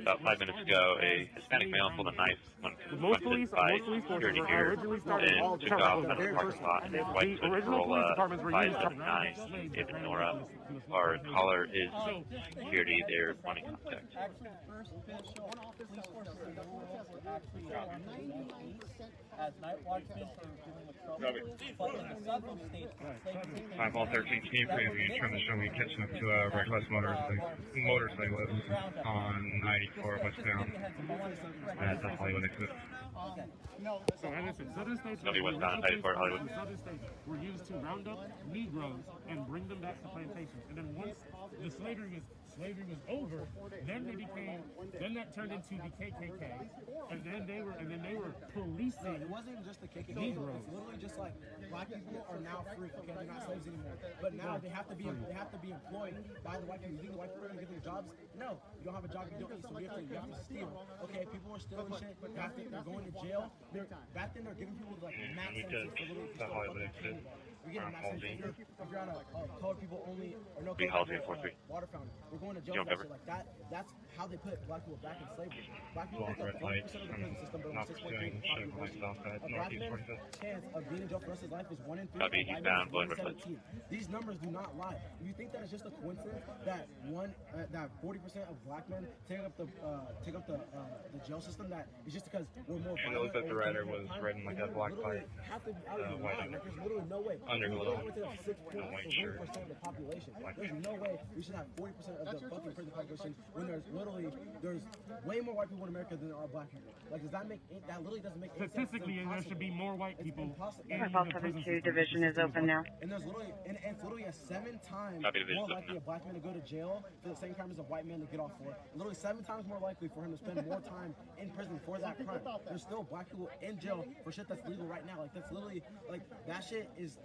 About 5 minutes ago, a Hispanic male pulled a knife when confronted by security here and took off out of the parking lot. White Corolla 579, David Nora. Our caller is security. They're wanting contact. As night watchmen for giving the trouble, but in the southern states, 5-13, can you please try to show me catching up to a reckless motorcyclist on 94 westbound at the Hollywood exit? So as I said, southern states were used to round up Negroes and bring them back to plantations. And then once the slavery was over, then that turned into the KKK, and then they were policing. It wasn't just the KKK. Negroes. It's literally just like black people are now free. Okay, they're not slaves anymore. But now they have to be employed by the white people. You think the white people are gonna give them jobs? No, you don't have a job, you don't eat, so you have to steal. Okay, people are stealing shit. They're going to jail. Back then they're giving people like max sentences for little. You're getting that same thing. If you're on a colored people only or no Big colored house here, people, 4-3. water fountain, we're going to jail You for don't that shit like that. That's how they put black people back in slavery. Black people Long make up red 40% lights. of the prison system, but I'm only not 6.3 pursuing shutting the lights population. off at A black Northeast man's 45th. chance of being in jail for the rest of his life is 1 in 3. Copy, A white eastbound, man's blowing 1 in red lights. 17. These numbers do not lie. If you think that it's just a coincidence that that 40% of black men take up the jail system, that it's just because we're more And it violent. looks like the rider was riding like that black pipe. White Like, there's literally no way. underglow, We're limited to 6.3% white shirt. of the population. There's no way we should have 40% of the fucking prison population when there's way more white people in America than there are black people. Like, does that make that literally doesn't make any sense? Statistically, there should be more white people. In Our the prison 72 system. division is open now. And there's literally it's literally a 7 times Copy, division more open likely a black man to go to jail for the same crime as a white man to get off for. Literally 7 times more likely for him to spend more time in prison for that crime. There's still black people in jail for shit that's legal right now. Like, that's literally, like, that shit is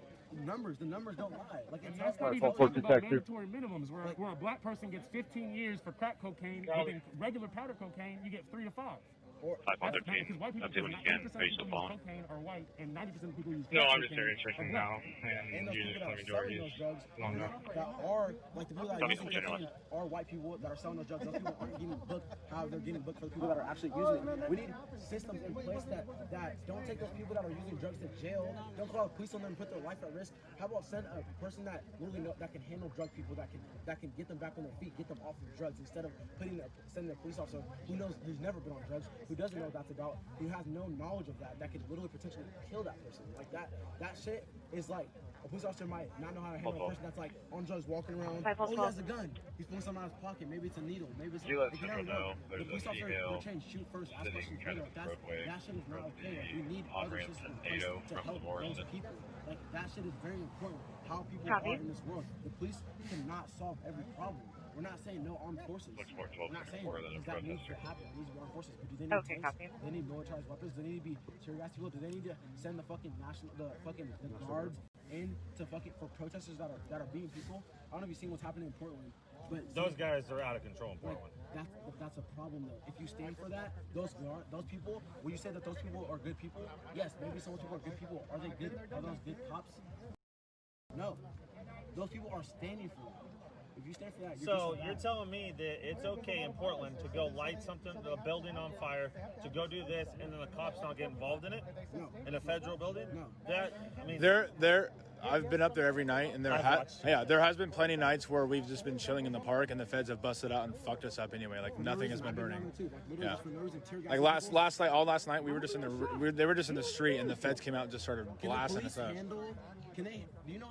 numbers. The numbers don't lie. Like, it's That's not even talking about mandatory minimums, where a black person gets 15 years for crack cocaine, and then regular powder cocaine, you get 3 to 5. Because white people, Update when you can. Are you still following? cocaine are white, and 90% of people use No, crack I'm just cocaine checking are now, black. and those usually people the that are majority selling is those drugs long enough. that are, like, the people that are Tell me using some general. cocaine are white people that are selling those drugs. Those people aren't getting booked how they're getting booked for the people that are actually using it. We need systems in place that don't take those people that are using drugs to jail. Don't call the police on them and put their life at risk. How about send a person that literally that can handle drug people, that can get them back on their feet, get them off of drugs, instead of sending a police officer who's never been on drugs, who doesn't know what that's about, who has no knowledge of that could literally potentially kill that person. Like, that shit is like, a police officer might not know how to handle a person that's like on drugs, walking around. Oh, he has a gun. He's pulling something out of his pocket. Maybe it's a needle. Maybe it's. You let Like, you Central never know The there's police a officer female will change, shoot first, ask sitting questions kind later. of the roadway That shit is not okay. Like, we need on other ramps systems and in place NATO to from help the Morris. those people. Like, that shit is very important. How people Copy. are in this world. The police cannot solve every problem. We're not saying no armed forces. Looks more We're not saying 1264 than a that needs to protester. happen. It needs to be armed forces. But do they need Okay, tanks? copy. Do they need militarized weapons? Do they need to be tear gas people? Do they need to send the guards in to for protesters that are beating people? I don't know if you've seen what's happening in Portland, but Those guys are out of control in like, Portland. that's a problem though. If you stand for that, those people, will you say that those people are good people? Yes, maybe some people are good people. Are they good? Are those good cops? No. Those people are standing for that. If you stand for that, You're telling me that it's okay in Portland to go light a building on fire, to go do this, and then the cops not get involved in it? No. In a federal building? No. I've been up there every night, and there has been plenty of nights where we've just been chilling in the park, and the feds have busted out and fucked us up anyway. Like, nothing has been burning. Yeah. Like last night we were just they were just in the street, and the feds came out and just started blasting us up. Do you know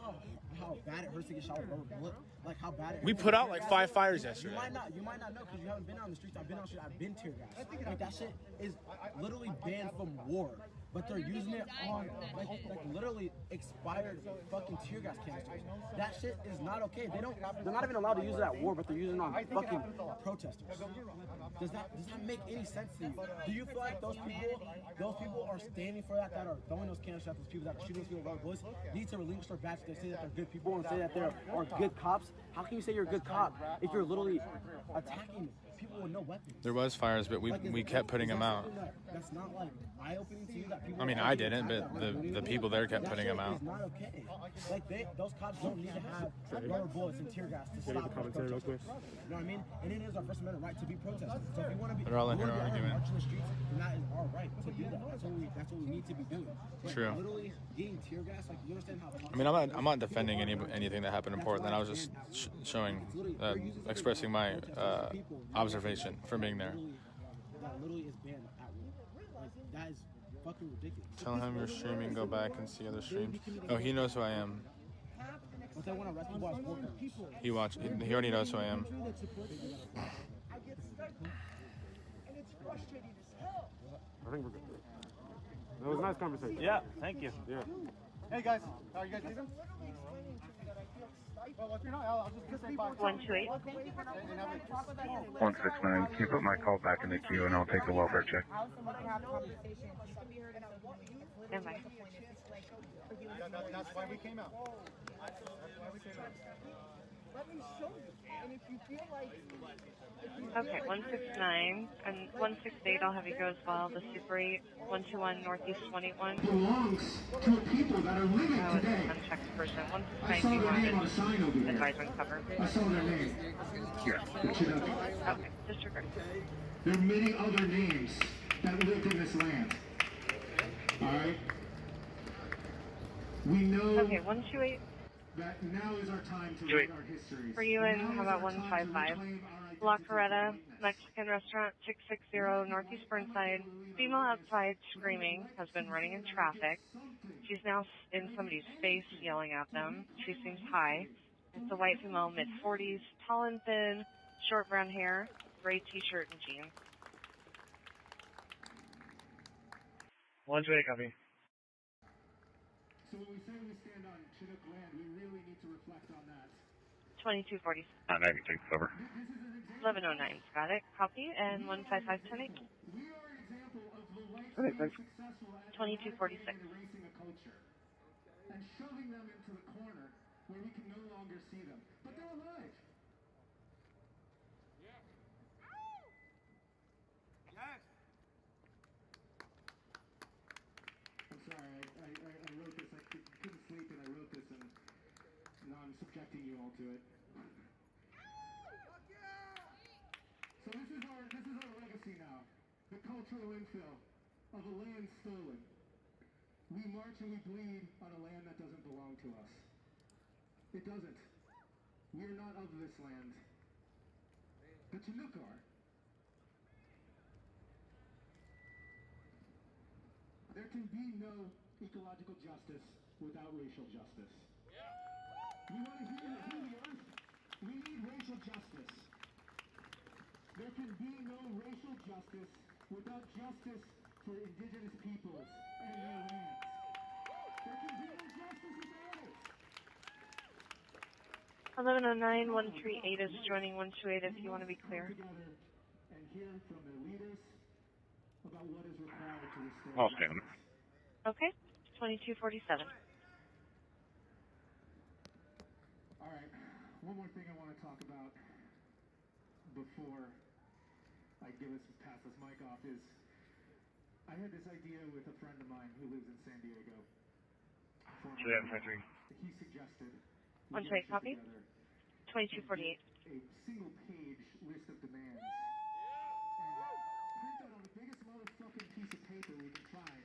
how bad it hurts to get shot with a rubber bullet? Like, how bad it hurts. We put out like 5 fires yesterday. You might not know because you haven't been on the streets. I've been on the streets. I've been tear gas. Like, that shit is literally banned from war. But they're using it on like literally expired fucking tear gas canisters. That shit is not okay. They're not even allowed to use it at war, but they're using it on fucking protesters. Does that make any sense to you? Do you feel like those people are standing for that are throwing those canisters at those people, that are shooting those people with rubber bullets, need to relinquish their badge? They say that they're good people and say that they are good cops. How can you say you're a good cop if you're literally attacking people with no weapons? There was fires, but we kept putting them out. That's not like eye-opening to you that people. I mean, I didn't, but the people there kept putting them out. It's not okay. Like, those cops don't need to have rubber bullets and tear gas to stop protesters. You know what I mean? And it is our First Amendment right to be protesting. So if we want to be, They're all in here arguing. marching the streets, then that is our right to do that. That's what we need to be doing. But True. literally getting tear gas, like, you understand how? I mean, I'm not defending anything that happened in Portland. I was just expressing my observation from being there. That literally is banned at will. Like, that is fucking ridiculous. Tell him you're streaming. Go back and see other streams. Oh, he knows who I am. But they want to arrest people as workers. He already knows who I am. I think we're good. That was a nice conversation. Yeah, thank you. Yeah. Hey guys, how are you guys doing? Well, if you're not, I'll just say bye. 128. 169. Can you put my call back in the queue and I'll take the welfare check? Stand by. That's why we came out. That's why we came out. Let me show you. And if you feel like... Okay, 169 and 168. I'll have you go as well. The Super 8, 121 Northeast 21. Belongs to people that are living That was today. an unchecked person. I saw 169. their name on a sign over there. Advise on cover. I saw their name. Here, Chinook. Okay, disregard. There are many other names that lived in this land. Alright? We know Okay, 128. that now is our time to write our histories. For you, and how about 155? La Coretta, Mexican restaurant, 660 Northeast Burnside. Female outside screaming, has been running in traffic. She's now in somebody's face yelling at them. She seems high. It's a white female, mid-40s, tall and thin, short brown hair, gray t-shirt and jeans. 128, copy. So when we say we stand on Chinook land, we really need to reflect on that. 2240. Navy takes over. 1109's got it. Copy. And 15510. We are an example of the whites Okay, being thanks. successful at 2246. erasing a culture and shoving them into the corner where we can no longer see them. But they're alive. I'm sorry, I wrote this, I couldn't sleep and I wrote this and now I'm subjecting you all to it. So this is our legacy now. The cultural infill of a land stolen. We march and we bleed on a land that doesn't belong to us. It doesn't. We are not of this land. The Chinook are. There can be no ecological justice without racial justice. We want to heal the earth. We need racial justice. There can be no racial justice without justice for indigenous peoples and their lands. There can be no justice without it. 1109, 138 is joining 128 if you want to be clear. And hear from their leaders about what is required to restore. I'll stay on it. Okay, 2247. All right, one more thing I want to talk about before I pass this mic off is I had this idea with a friend of mine who lives in San Diego. He suggested we One get take, shit copy. together 2248. a single page list of demands and print that on the biggest motherfucking piece of paper we can find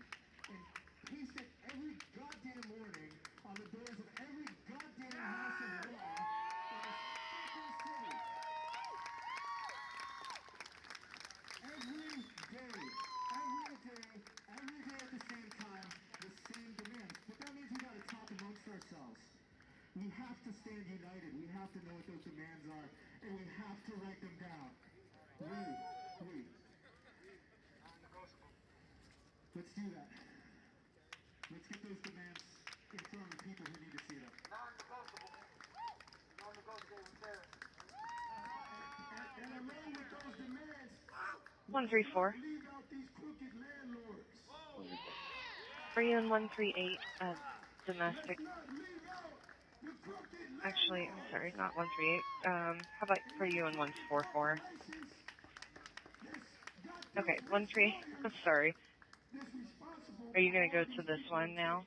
and paste it every goddamn morning on the doors of every goddamn house in law in this fucking city. Every day at the same time, the same demands. But that means we gotta talk amongst ourselves. We have to stand united. We have to know what those demands are, and we have to write them down. We. Let's do that. Let's get those demands in front of the people who need to see them. And along with those demands, 134. leave out these crooked landlords. For you in 138, domestic. Actually, I'm sorry, not 138. How about for you in 144? Okay, 13. I'm sorry. Are you going to go to this one now?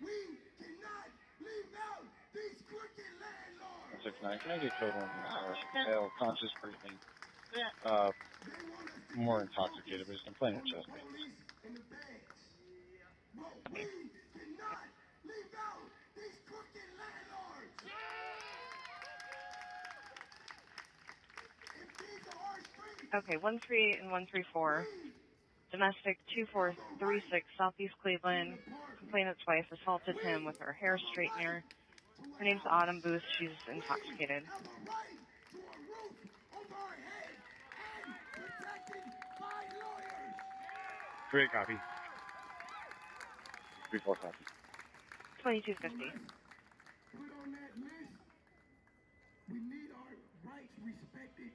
We cannot leave out these crooked landlords. 6-9, can I get code on pale, conscious breathing? More intoxicated, but just I'm playing with chest pains. We cannot leave out these crooked landlords. If these are our streets, Okay, 138 and 134. Domestic 2436, Southeast Cleveland. Complainant's wife assaulted him with her hair straightener. Her name's Autumn Booth. She's intoxicated. have a right to a roof over our head and protected by lawyers. 3 copy. 3-4 copy. 2250. Put on that list. We need our rights respected.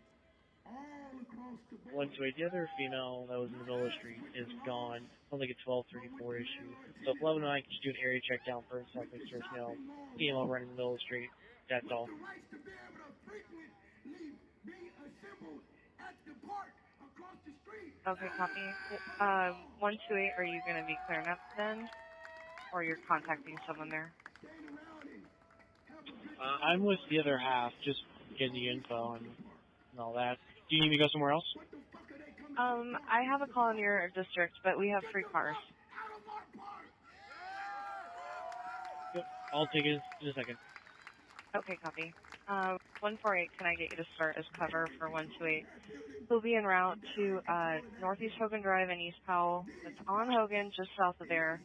all across the board. 128. The other female that was in the middle of the street is gone. It's like a 1234 issue. So if 1109 can just do an area check down first, so I can search male female running in the middle of the street. That's all. The rights to be able to frequently be assembled at the park across the street. Okay, copy. 128, are you going to be clearing up then? Or you're contacting someone there? I'm with the other half, just getting the info and all that. Do you need me to go somewhere else? I have a call in your district, but we have free cars. Yep, I'll take it in a second. Okay, copy. 148, can I get you to start as cover for 128? We'll be en route to Northeast Hogan Drive and East Powell. It's on Hogan, just south of there.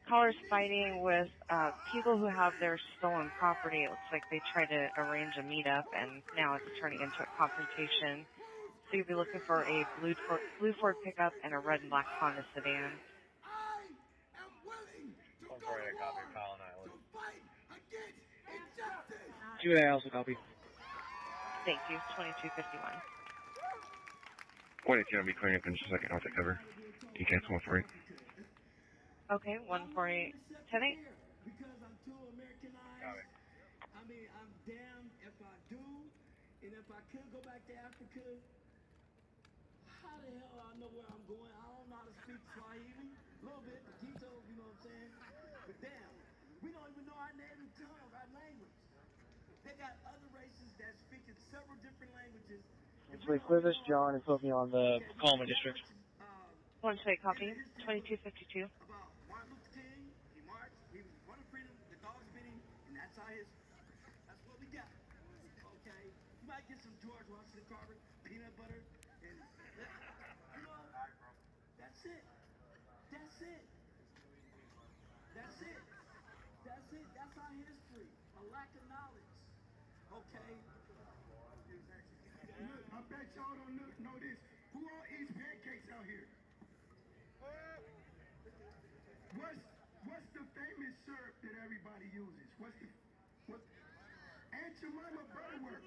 Callers fighting with people who have their stolen property. It looks like they tried to arrange a meetup, and now it's turning into a confrontation. So you'll be looking for a blue Ford pickup and a red and black Honda sedan. 148, copy. Colin Island. 2 I also copy. Thank you. 2251. 118, I'll be clearing up in just a second. I'll take cover. You cancel 148. Okay, 148. 10-8. Because I'm too Americanized. I mean, I'm damned if I do. And if I could go back to Africa, how the hell I know where I'm going? I don't know how to speak Swahili. A little bit, Tito, you know what I'm saying? But damn, we don't even know our native tongue, our language. They got other races that speak in several different languages. So we clear this John and put me on the Coleman district. 128, copy. 2252. About Martin Luther King, he marched, he was one of freedom, the dogs bit him, and that's our history. That's what we got. Okay? You might get some George Washington Carver, peanut butter, and you know, that's it. That's it. That's it. That's it. That's our history. A lack of knowledge. Okay? Look, I bet y'all don't know this. Who all eats pancakes out here? What's the famous syrup that everybody uses? What Aunt Jemima Butterworth.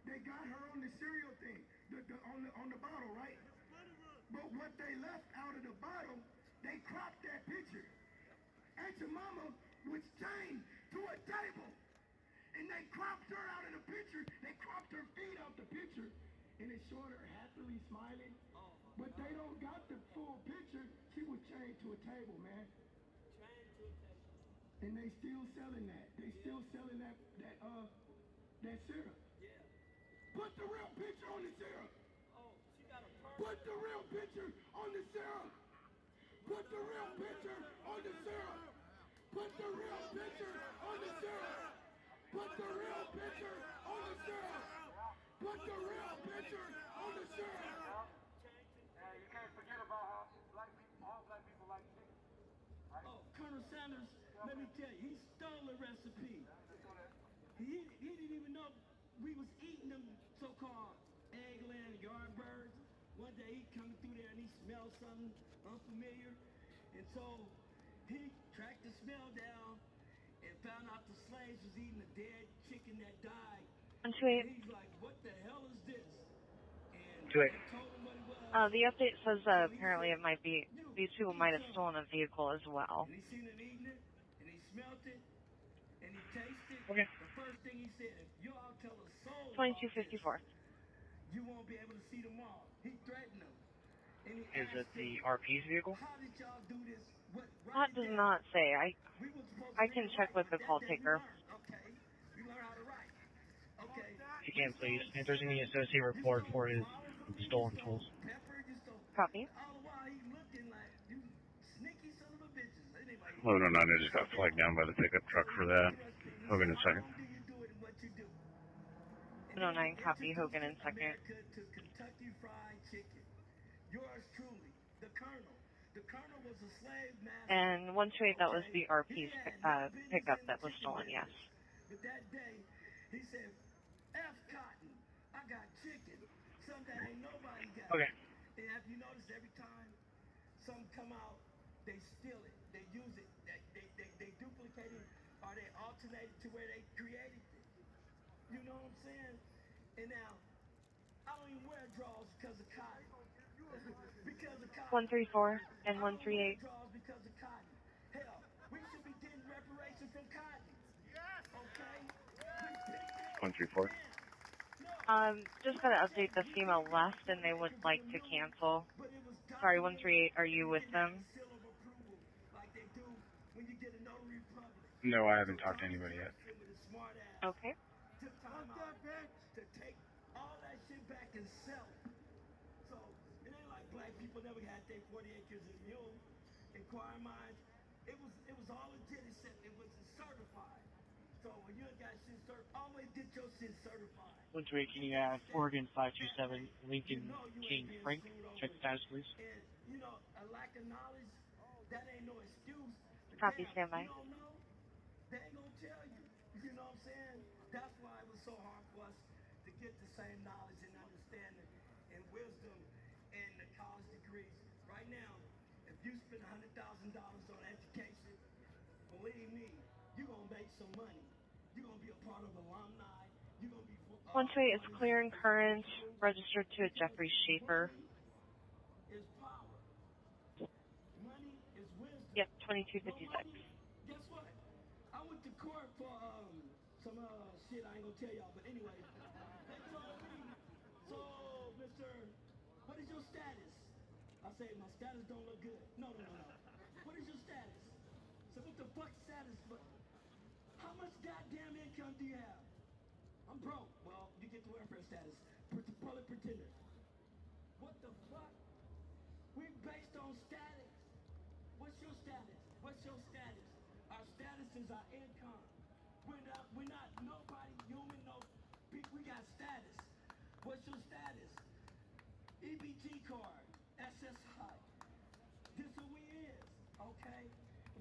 They got her on the cereal thing, on the bottle, right? But what they left out of the bottle, they cropped that picture. Aunt Jemima was chained to a table, and they cropped her out of the picture. They cropped her feet out the picture, and it showed her happily smiling. But they don't got the full picture. She was chained to a table, man. And they still selling that. They still selling that syrup. Yeah. Put the real picture on the syrup. Put the real picture on the syrup. Put the real picture on the syrup. Put the real picture on the syrup. Put the real picture on the syrup. Put the real picture on the syrup. You can't forget about how all black people like chicken. Right? Oh, Colonel Sanders, let me tell you, he stole the recipe. He didn't even know we was eating them so-called egg-laying yard birds. One day he come through there and he smelled something unfamiliar. And so he tracked the smell down and found out the slaves was eating a dead chicken that died. And he's like, what the hell is this? And I told him what it was. The update says apparently it might be, these people might have stolen a vehicle as well. And he seen it eating it, and he smelt it, and he tasted it. Okay. The first thing he said, if you all tell a soul 2254. you won't be able to see them all. He threatened them. And he Is it the RP's vehicle? how did y'all do this? That does not say. I can check with the call taker. Okay. We learn how to write. Okay. If you can, please. If there's any associated report for his stolen tools. Copy. All the while he looking like, you sneaky son of a bitches. Anyway, 1109, I just got flagged down by the pickup truck for that. Hogan in second. 109, copy. Hogan in second. to Kentucky Fried Chicken. Yours truly, the Colonel. The Colonel was a slave master. And 128, that was the RP's pickup that was stolen, yes. But that day, he said, F Cotton, I got chicken. Something that ain't nobody got. Okay. And have you noticed every time some come out, they steal it, they use it, they duplicate it, or they alternate it to where they created it. You know what I'm saying? And now, I don't 134 and 138. 134. Just gotta update the female left, and they would like to cancel. Sorry, 138. Are you with them? No, I haven't talked to anybody yet. Okay. To take all that shit back and sell it. So it ain't like black people never had their 40 acres and mule. Inquiring minds, it was all legit except it wasn't certified. So when you got shit certified, always get your shit certified. 128, can you add Oregon 527 Lincoln King Frank? Check the status, please. And you know, a lack of knowledge, that ain't no excuse. Copy, standby. You don't know, they ain't gonna tell you. You know what I'm saying? That's why it was so hard for us to get the same knowledge and understanding and wisdom and the college degrees. Right now, if you spend $100,000 on education, believe me, you're gonna make some money. You're gonna be a part of alumni. You're gonna be 128 is clear and current, registered to a Jeffrey Schaefer. is power. Money is wisdom. Yep, 2256. Guess what? I went to court for some shit I ain't gonna tell y'all, but anyway, they told me, so Mr. What is your status? I say my status don't look good. No. What is your status? So what the fuck status? But how much goddamn income do you have? I'm broke. Well, you get the welfare status. Public pretender. What the fuck? We based on status. What's your status? What's your status? Our status is our income. We're not nobody human, no people. We got status. What's your status? EBT card, SSI. This who we is, okay?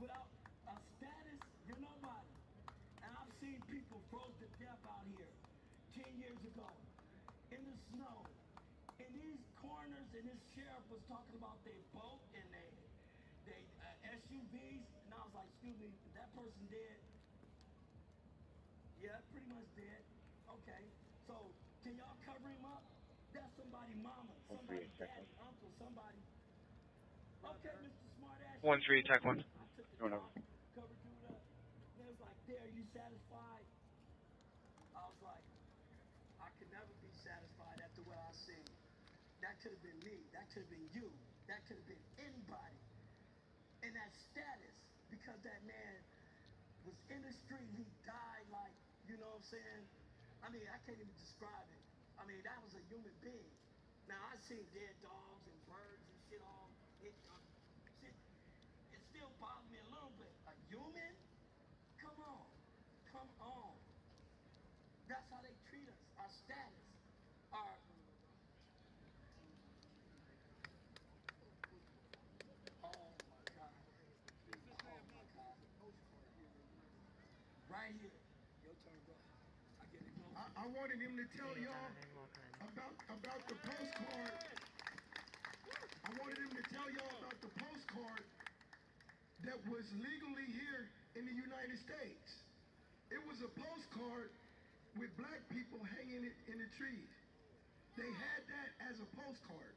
Without a status, you're nobody. And I've seen people froze to death out here 10 years ago in the snow. And these coroners and this sheriff was talking about their boat and they SUVs, and I was like, excuse me, is that person dead? Yeah, pretty much dead. Okay, so can y'all cover him up? That's somebody mama, somebody daddy, uncle, somebody. Okay, Mr. Smartass. 138, Tech 1. Going over. Cover dude up. And it was like, there, are you satisfied? I was like, I could never be satisfied after what I seen. That could have been me. That could have been you. That could have been anybody. And that status, because that man was in the street, he died like, you know what I'm saying? I mean, I can't even describe it. I mean, that was a human being. Now, I seen dead dogs and birds and shit all, shit, it still bothered me a little bit. A human? Come on. That's how they treat us, our status, our... Right here. Your turn, bro. I wanted him to tell y'all about the postcard. I wanted him to tell y'all about the postcard that was legally here in the United States. It was a postcard with black people hanging it in the trees. They had that as a postcard.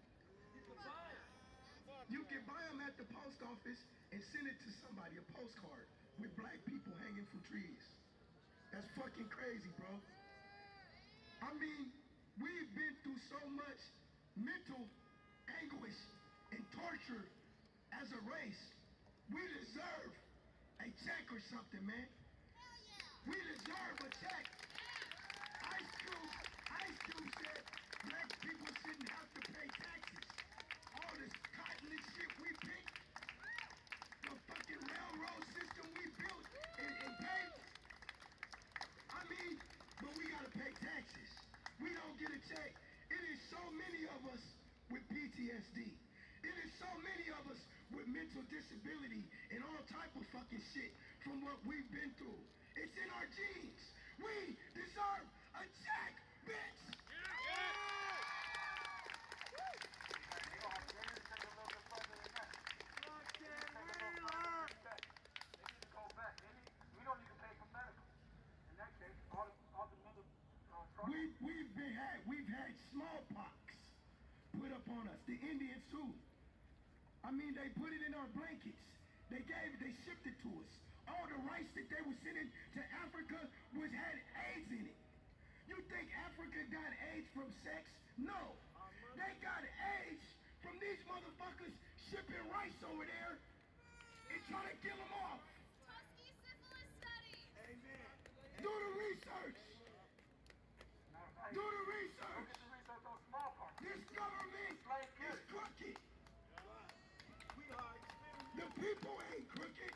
You can buy them at the post office and send it to somebody, a postcard with black people hanging from trees. That's fucking crazy, bro. I mean, we've been through so much mental anguish and torture as a race. We deserve a check or something, man. We deserve a check. Ice Cube said black people shouldn't have to pay taxes. All this cotton and shit we picked, the fucking railroad system we built and paid. I mean, but we gotta pay taxes. We don't get a check. It is so many of us with PTSD. It is so many of us with mental disability and all type of fucking shit from what we've been through. It's in our genes. We deserve a check, bitch! We've had smallpox. put up on us. The Indians too. I mean, they put it in our blankets. They shipped it to us. All the rice that they were sending to Africa had AIDS in it. You think Africa got AIDS from sex? No. They got AIDS from these motherfuckers shipping rice over there and trying to kill them off. Do the research. Do the research. This government is crooked. The people ain't crooked.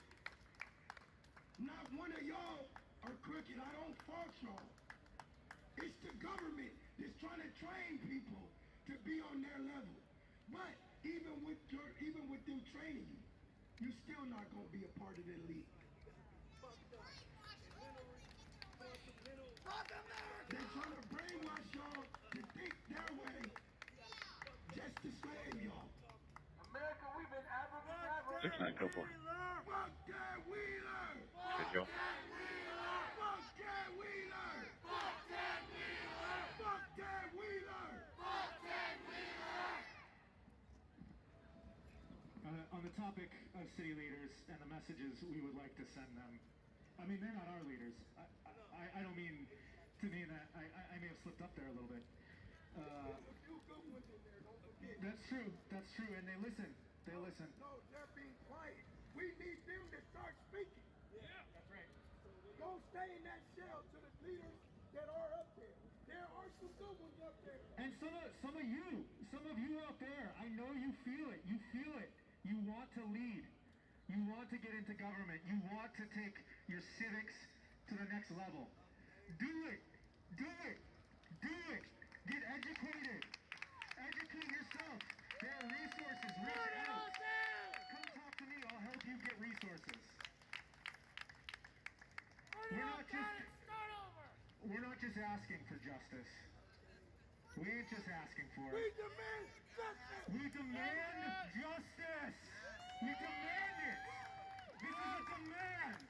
Not one of y'all are crooked. I don't fault y'all. It's the government that's trying to train people to be on their level. But even with them training you, you're still not gonna be a part of the league. They're trying to brainwash y'all to think their way, just to slave y'all. America, we've been African. 6-9, go for it. Fuck that Wheeler! Good, Joe. Fuck that Wheeler! Fuck that Wheeler! Fuck that Wheeler! Fuck that Wheeler! On the topic of city leaders and the messages we would like to send them, I mean, they're not our leaders. I don't mean to mean that. I may have slipped up there a little bit. That's true, and they listen. They listen. No, they're being quiet. We need them to start speaking. Yeah, that's right. Don't stay in that shell to the leaders that are up there. There are some good ones up there. And some of you out there, I know you feel it. You feel it. You want to lead. You want to get into government. You want to take your civics to the next level. Do it. Do it. Do it. Get educated. Educate yourself. There are resources. Reach out. Come talk to me. I'll help you get resources. We're not just asking for justice. We ain't just asking for it. We demand justice. We demand justice. We demand it. This is a demand.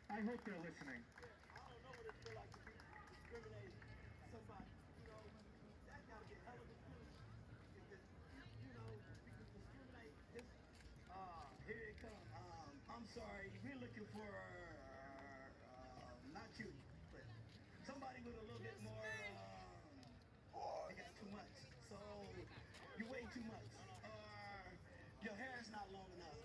I hope they're listening. I don't know what it feels like to be discriminating somebody. You know, that gotta get hella discriminated. You discriminate. Here it comes. I'm sorry. We're looking for not you, but somebody with a little bit more. They got too much. So you weigh too much. Your hair's not long enough.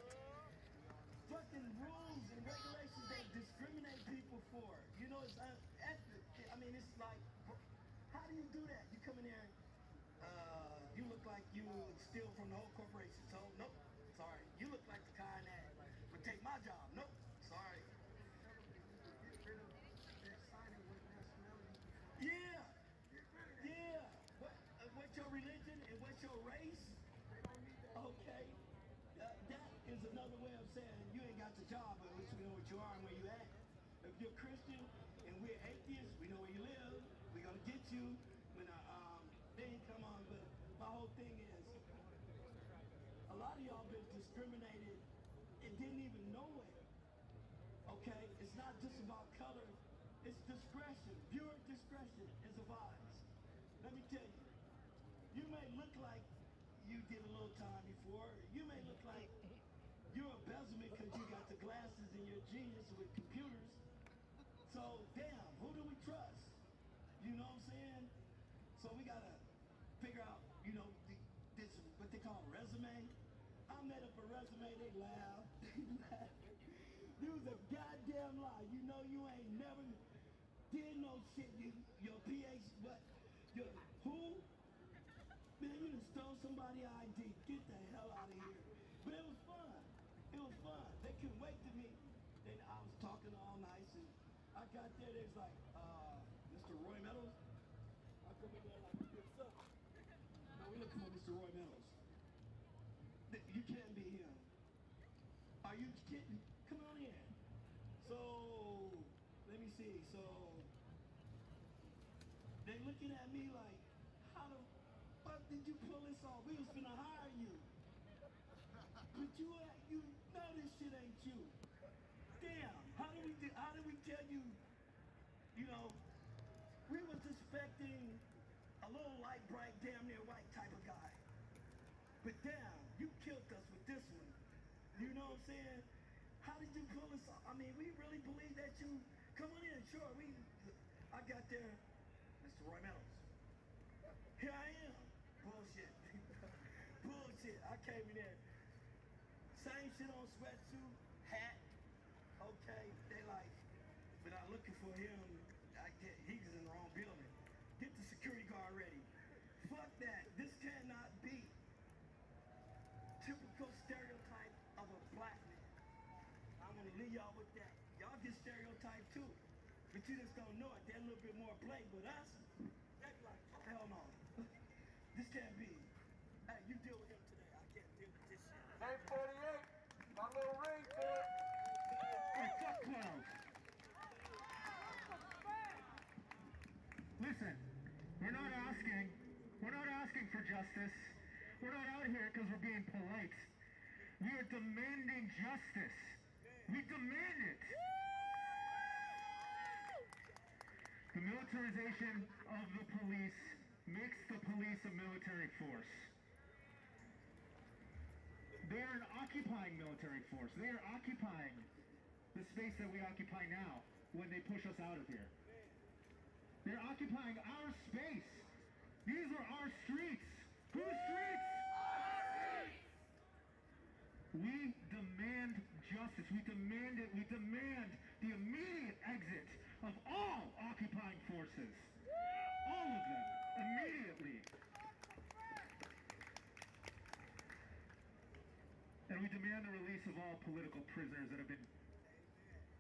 Fucking rules and regulations they discriminate people for. You know, it's unethical. I mean, it's like, how do you do that? You come in there, you look like you would steal from the whole corporation. So, nope, sorry. You look like the kind that would take my job. Nope, sorry. Yeah, yeah. What's your religion and what's your race? Okay. That is another way of saying you ain't got the job, but at least we know what you are and where you at. If you're Christian and we're atheists, we know where you live. We're gonna get you when they ain't come on. But my whole thing is, a lot of y'all been discriminated and didn't even know it. Okay, it's not just about color. It's discretion. Viewer discretion is advised. Let me tell you, you may look like you did a little time before. You may look like you're a Bezelman because you got the glasses and you're a genius with computers. So, damn, who do we trust? You know what I'm saying? So we gotta figure out, you know, this what they call a resume. I made up a resume, they laugh. It was a goddamn lie. You know you ain't never did no shit. Your PhD, what? Your who? Man, you done stole somebody's ID. Get the hell out of here. But it was fun. It was fun. They couldn't wait to meet. Then I was talking all nice, and I got there. There's like, Mr. Roy Meadows. I come in there like, what's up? No, we looking for Mr. Roy Meadows. You can't be him. Are you kidding? Come on in. So, let me see. So, they looking at me like, how the fuck did you pull this off? We was finna hire you. But you know this shit ain't you. Damn, how did we tell you, you know, we was expecting a little light, bright, damn near white type of guy. But damn, you killed us with this one. You know what I'm saying? How did you pull us off? I mean, we really believe that you come on in. Sure, I got there, Mr. Roy Meadows. Here I am. Bullshit. Bullshit. I came in there. Same shit on sweatsuit, hat. Okay, they like, but I'm looking for him. He's in the wrong building. Get the security guard ready. Fuck that. This cannot be typical stereotype of a black man. I want to leave y'all with that. Y'all get stereotyped too, but you just don't know it. They're a little bit more blatant, but us, they be like, hell no. This can't be. Hey, you deal with him today. I can't deal with this shit. Hey, 48, my little ring to it. Hey, fuck 12. Listen, we're not asking for justice. We're not out here because we're being polite. We are demanding justice. We demand it. The militarization of the police makes the police a military force. They are an occupying military force. They are occupying the space that we occupy now when they push us out of here. They're occupying our space. These are our streets. Whose streets? Our streets! We demand justice. We demand it. We demand the immediate exit of all occupying forces. All of them. Immediately. And we demand the release of all political prisoners that have been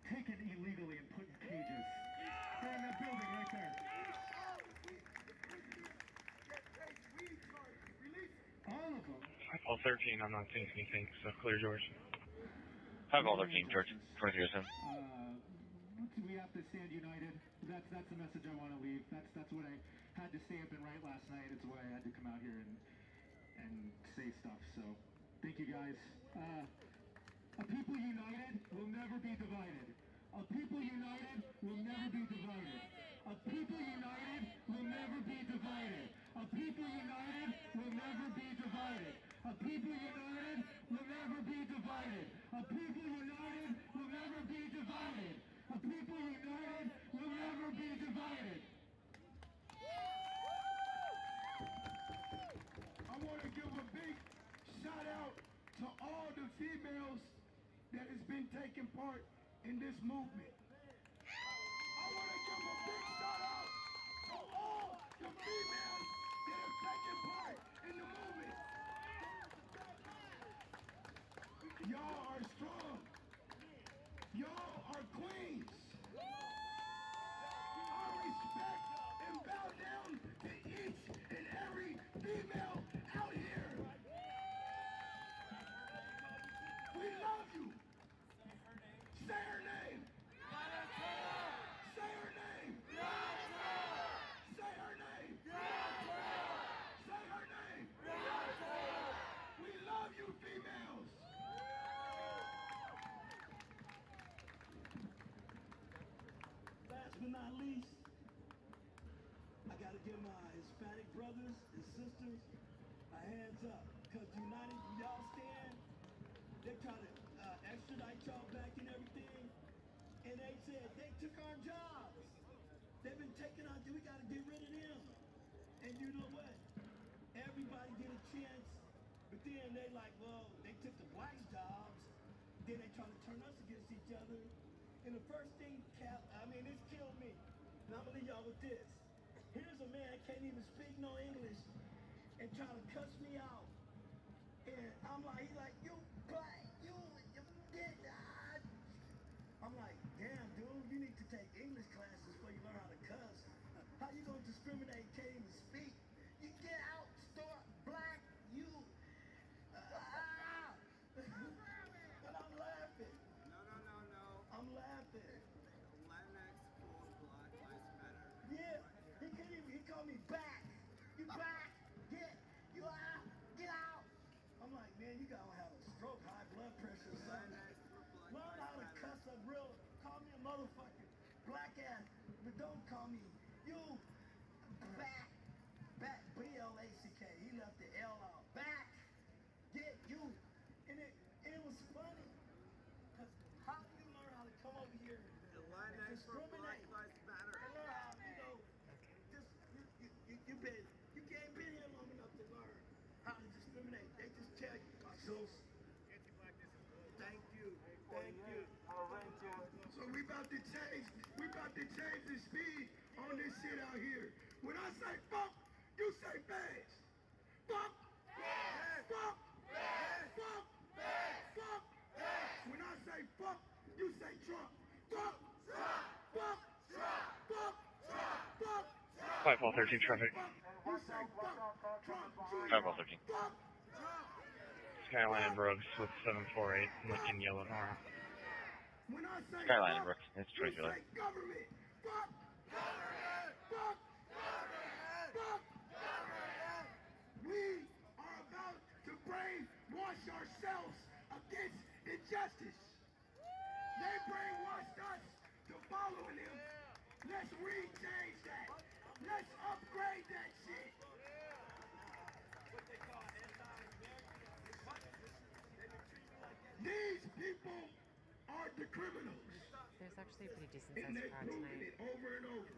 taken illegally and put in cages. They're in that building right there. All of them. All 13, I'm not seeing anything, so clear George. Have all 13, George. 2307. We have to stand united. That's the message I want to leave. That's what I had to stay up and write last night. It's why I had to come out here and say stuff. So thank you guys. A people united will never be divided. A people united will never be divided. A people united will never be divided. A people united will never be divided. A people united will never be divided. A people united will never be divided. A people united will never be divided. I want to give a big shout out to all the females that has been taking part in this movement. I want to give a big shout out to all the females that have taken part in the movement. Y'all are strong. Y'all are queens. I respect and bow down to each and every female out here. We love you. Say her name. Say her name. Say her name. Say her name. We love you, females. Last but not least, I got to give my Hispanic brothers and sisters a hands up. Because united, y'all stand. They try to extradite y'all back and everything. And they said they took our jobs. They've been taking our jobs. We got to get rid of them. And you know what? Everybody get a chance. But then they like, well, they took the blacks' jobs. Then they try to turn us against each other. And the first thing, it's killed me. And I'm going to leave y'all with this. Here's a man can't even speak no English and trying to cuss me out. And I'm like, he's like, you black, you did that. I'm like, damn, dude, you need to take English classes before you learn how to cuss. How you gonna discriminate, can't even speak? You get out, start black, you. And I'm laughing. No. I'm laughing. Latinx schools, Black Lives Matter. Yeah, he called me back. You back, you out, get out. I'm like, man, you gotta have a stroke, high blood pressure or something. Learn how to cuss up real. Call me a motherfucker, black ass, but don't call me you. Back, B-L-A-C-K. He left the L out. Back, imbeciles. Thank you. Thank you. So we about to change the speed on this shit out here. When I say fuck, you say bags. Fuck, fuck, fuck, fuck. When I say fuck, you say Trump. Fuck, fuck, fuck, fuck, fuck. 5-13 traffic. You say fuck, Trump. 5-13. Skyline and Brooks with 748, Lincoln yellow and orange. When I say Skyline and fuck, Brooks, it's you 20 say government. Fuck, government. Fuck, government. Fuck, government. We are about to brainwash ourselves against injustice. They brainwashed us to following them. Let's rechange that. Let's upgrade that shit. These people are the criminals. There's actually a pretty decent And sized they've crowd proven tonight. it over and over.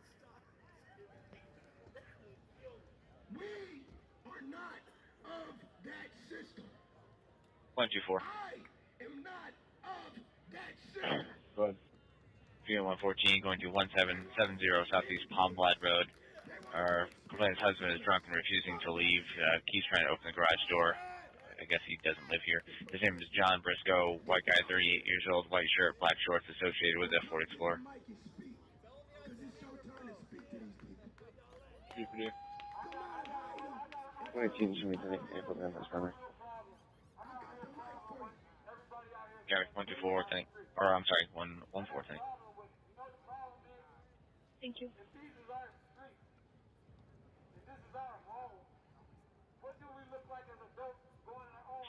We are not of that system. 124. I am not of that system. Go ahead. Freedom 114 going to 1770 Southeast Palmblatt Road. Our complainant's husband is drunk and refusing to leave. Keys trying to open the garage door. I guess he doesn't live here. His name is John Briscoe, white guy, 38 years old, white shirt, black shorts, associated with a Ford Explorer. 22, show me the airport members, brother. Gary, 124, thank. Or, I'm sorry, 114, thank. Thank you.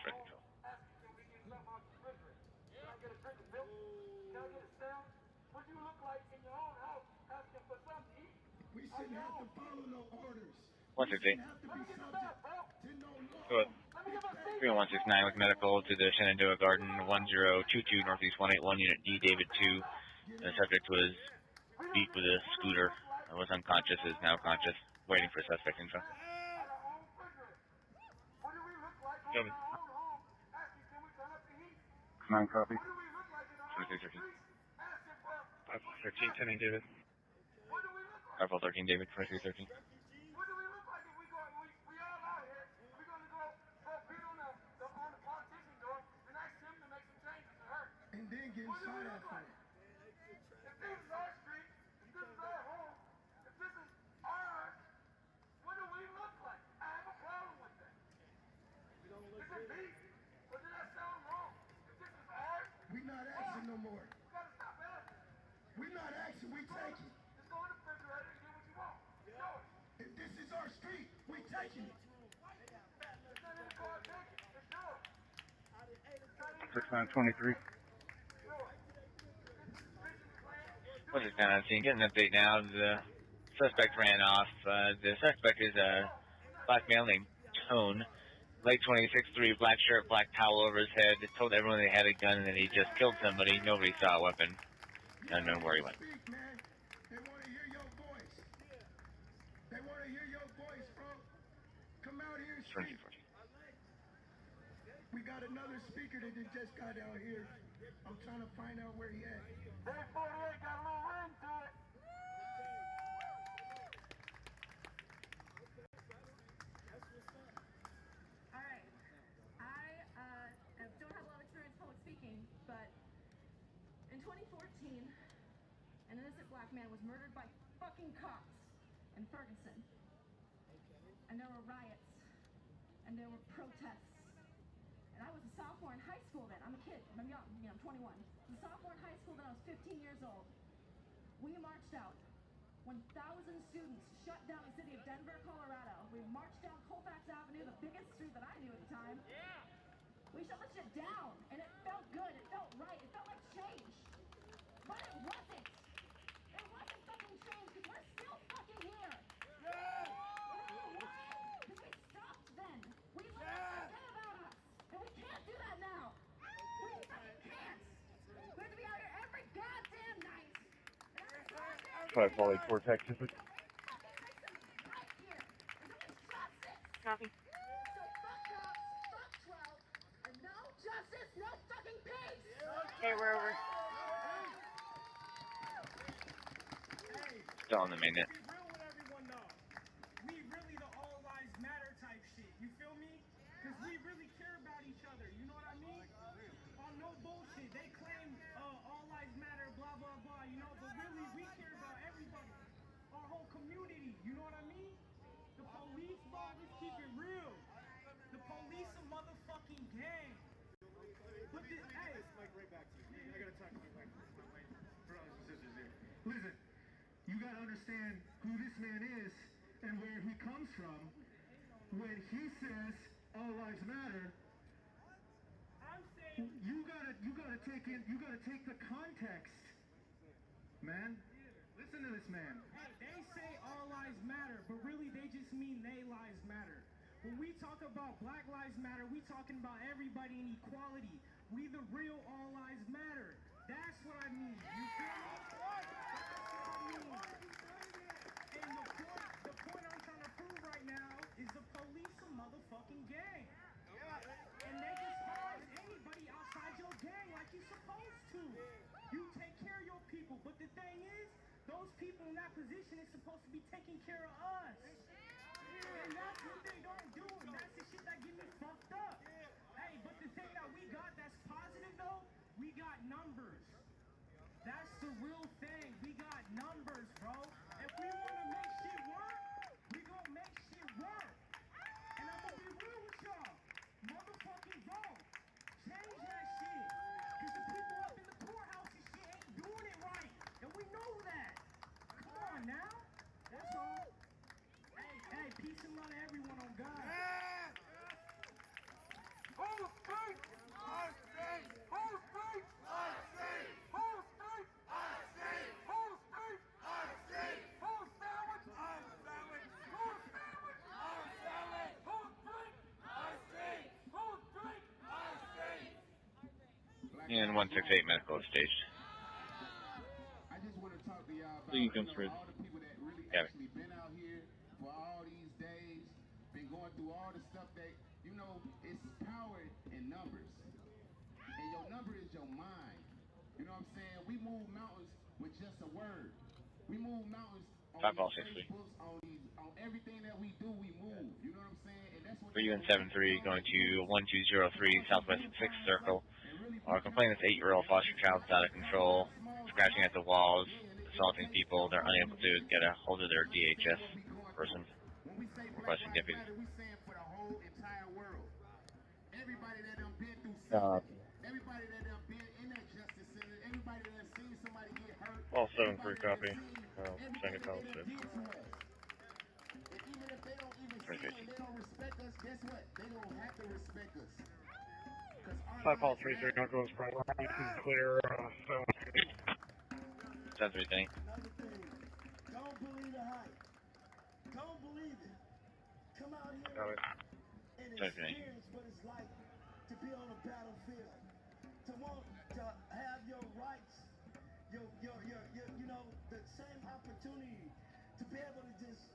Straight control. We shouldn't have to follow no orders. 160. Go ahead. 3169 with medical to the Shenandoah Garden, 1022 Northeast 181, Unit D, David 2. The subject was beat with a scooter. Was unconscious, is now conscious, waiting for suspect info. Come in. 9 copy. 2313. 13, 10 David. 513 David, 2313. And then getting shot at for it. If this is our street, if this is our home, if this is ours, what do we look like? I have a problem with that. Is it me? Or did that sound wrong? If this is ours, we're not asking no more. You gotta stop asking. We're not asking, we take it. Just go in the refrigerator and get what you want. Show it. If this is our street, we taking it. It's not in the car, take it. It's yours. 6923. What's this kind of scene? Get an update now. The suspect ran off. The suspect is a black male named Tone. Late 26-3, black shirt, black towel over his head. Told everyone they had a gun and that he just killed somebody. Nobody saw a weapon. Unknown where he went. They want to hear your voice. They want to hear your voice, bro. Come out here and speak. We got another speaker that just got out here. I'm trying to find out where he at. Day 48 got a little ring to it. All right. I don't have a lot of experience public speaking, but in 2014, an innocent black man was murdered by fucking cops in Ferguson. And there were riots. And there were protests. And I was a sophomore in high school then. I'm a kid. I'm young. I'm 21. I was a sophomore in high school then. I was 15 years old. We marched out. 1,000 students shut down the city of Denver, Colorado. We marched down Colfax Avenue, the biggest street that I knew at the time. Yeah. We shut the shit down. And it felt good. It felt right. It felt like change. But it wasn't. It wasn't fucking change because we're still fucking here. Yeah. Because we stopped then. We let them forget about us. And we can't do that now. We fucking can't. We have to be out here every goddamn night. 5 volley Cortex. Copy. So fuck cops, fuck 12, and now justice, no fucking peace. Okay, we're over. Still on the mainnet. Be real with everyone though. We really the all lives matter type shit. You feel me? Because we really care about each other. You know what I mean? On no bullshit. They claim all lives matter, blah blah blah. You know, but really we care about everybody, our whole community. You know what I mean? The police, bro, just keep it real. The police a motherfucking gang. But this, hey, Mike, right back to you. I gotta talk to my brothers and sisters here. Listen, you gotta understand who this man is and where he comes from. When he says all lives matter, you gotta take the context, man. Listen to this man. They say all lives matter, but really they just mean they lives matter. When we talk about Black Lives Matter, we talking about everybody in equality. We the real all lives matter. That's what I mean. You feel me? That's what I mean. And the point I'm trying to prove right now is the police a motherfucking gang. And they just harass anybody outside your gang like you're supposed to. You take care of your people, but the thing is, those people in that position is supposed to be taking care of us. And that's what they don't do, and that's the shit that get me fucked up. Hey, but the thing that we got that's positive though, we got numbers. That's the real thing. We got numbers, bro. If we want to make shit work, we gonna make shit work. And I'm gonna be real with y'all. Motherfucking vote. Change that shit. Cause the people up in the courthouse and shit ain't doing it right. And we know that. Come on now. That's all. Hey, peace and love to everyone on God. Whole state, our state. Whole state, our state. Whole state, our state. Whole state, our state. Whole sandwich, our sandwich. Whole sandwich, our sandwich. Whole drink, our state. Whole drink, our state. And 168 medical is staged. I just want to talk to y'all about Leading comes through. all the people that really Yeah. actually been out here for all these days, been going through all the stuff that, you know, it's power in numbers. And your number is your mind. You know what I'm saying? We move mountains with just a word. We move mountains on Five ball these 60. Facebooks, on everything that we do, we move. You know what I'm saying? And that's what For UN 73 going to 1203 Southwest 6th Circle. Our complainant's 8-year-old foster child is out of control, scratching at the walls, assaulting people. They're unable to get a hold of their DHS person. Requesting deputies. we saying for the whole entire world. Everybody that done been through something. Everybody that done been in that justice center. Everybody that done seen somebody get hurt. All 7-3 copy. Second call And shift. even if they don't even see and they don't respect us, guess what? They don't have to respect us. 5 call 3-3, not going to clear. 7-3 thing. Don't believe the hype. Don't believe it. Come out here and experience what it's like to be on a battlefield. To want to have your rights, your you know, the same opportunity to be able to just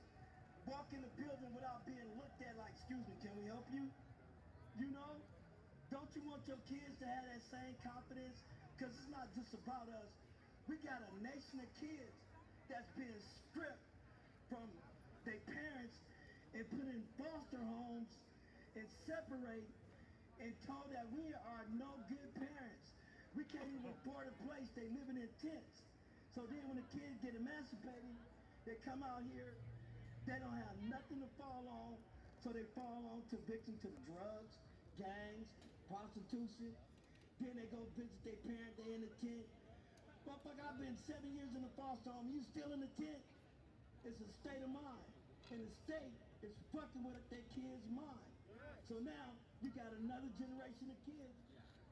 walk in the building without being looked at like, excuse me, can we help you? You know? Don't you want your kids to have that same confidence? Because it's not just about us. We got a nation of kids that's being stripped from their parents and put in foster homes and separate and told that we are no good parents. We can't even afford a place. They living in tents. So then when the kids get emancipated, they come out here, they don't have nothing to fall on, so they fall on to victim to drugs, gangs, prostitution. Then they go visit their parent, they in the tent. Motherfucker, I've been 7 years in the foster home, you still in the tent? It's a state of mind. And the state is fucking with their kids' mind. So now, you got another generation of kids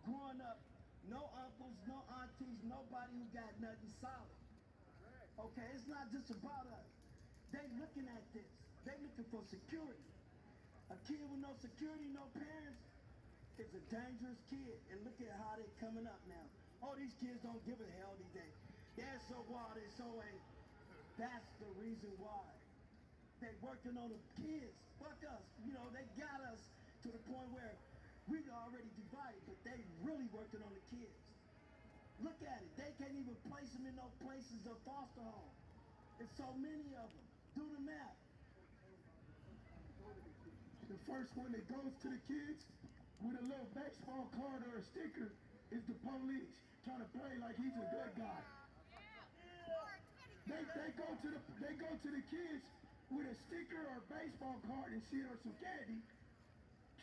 growing up, no uncles, no aunties, nobody who got nothing solid. Okay, it's not just about us. They looking at this. They looking for security. A kid with no security, no parents, is a dangerous kid. And look at how they're coming up now. Oh, these kids don't give a hell these days. They're so wild, they're so angry. That's the reason why. They're working on the kids. Fuck us. You know, they got us to the point where We already divided, but they really working on the kids. Look at it. They can't even place them in no places of foster home. There's so many of them. Do the math. The first one that goes to the kids with a little baseball card or a sticker is the police trying to play like he's a good guy. They go to the kids with a sticker or a baseball card and shit or some candy,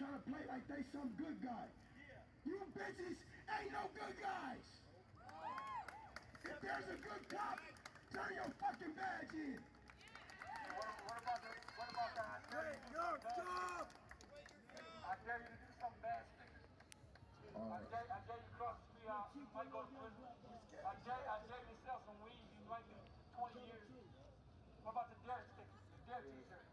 trying to play like they some good guy. You bitches ain't no good guys. If there's a good cop, turn your fucking badge in. What about that? Hey, your job! I dare you to do some bad stickers. I dare you cross the street out, you might go to prison. I dare you to sell some weed, you might get 20 years. What about the dare sticker, the dare t-shirt?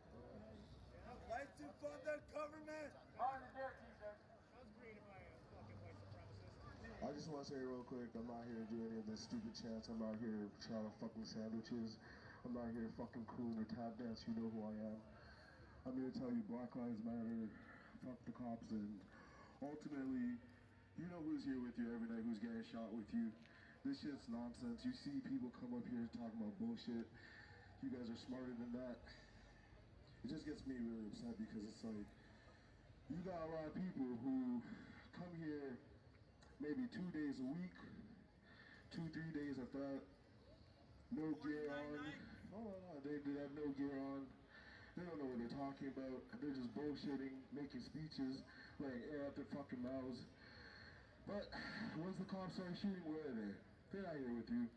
Like to fund the government! Buy the dare t-shirt. That was created by a fucking white supremacist. I just want to say real quick, I'm not here to do any of this stupid chants. I'm not here trying to fucking sandwiches. I'm not here to fucking croon or tap dance. You know who I am. I'm here to tell you Black Lives Matter, fuck the cops, and ultimately, you know who's here with you every night, who's getting shot with you. This shit's nonsense. You see people come up here talking about bullshit. You guys are smarter than that. It just gets me really upset because it's like, you got a lot of people who come here maybe 2 days a week, 2-3 days at that, no gear on. Oh, they have no gear on. They don't know what they're talking about. They're just bullshitting, making speeches, letting air out their fucking mouths. But once the cops start shooting, where are they? They're not here with you.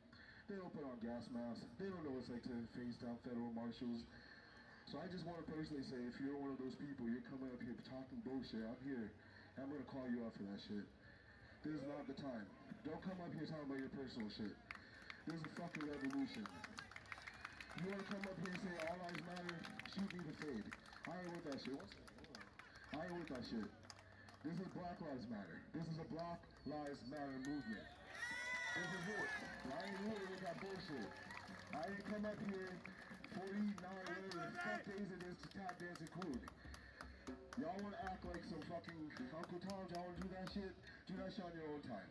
They don't put on gas masks. They don't know what it's like to face down federal marshals. So I just want to personally say, if you're one of those people, you're coming up here talking bullshit, I'm here. I'm going to call you out for that shit. This is not the time. Don't come up here talking about your personal shit. This is a fucking revolution. You want to come up here and say all lives matter? Shoot me the fade. I ain't with that shit. I ain't with that shit. This is Black Lives Matter. This is a Black Lives Matter movement. This is it. I ain't here with that bullshit. I ain't come up here 49 whatever the fuck days it is to tap dance and code. Y'all want to act like some fucking Uncle Toms? Y'all want to do that shit? Do that shit on your own time.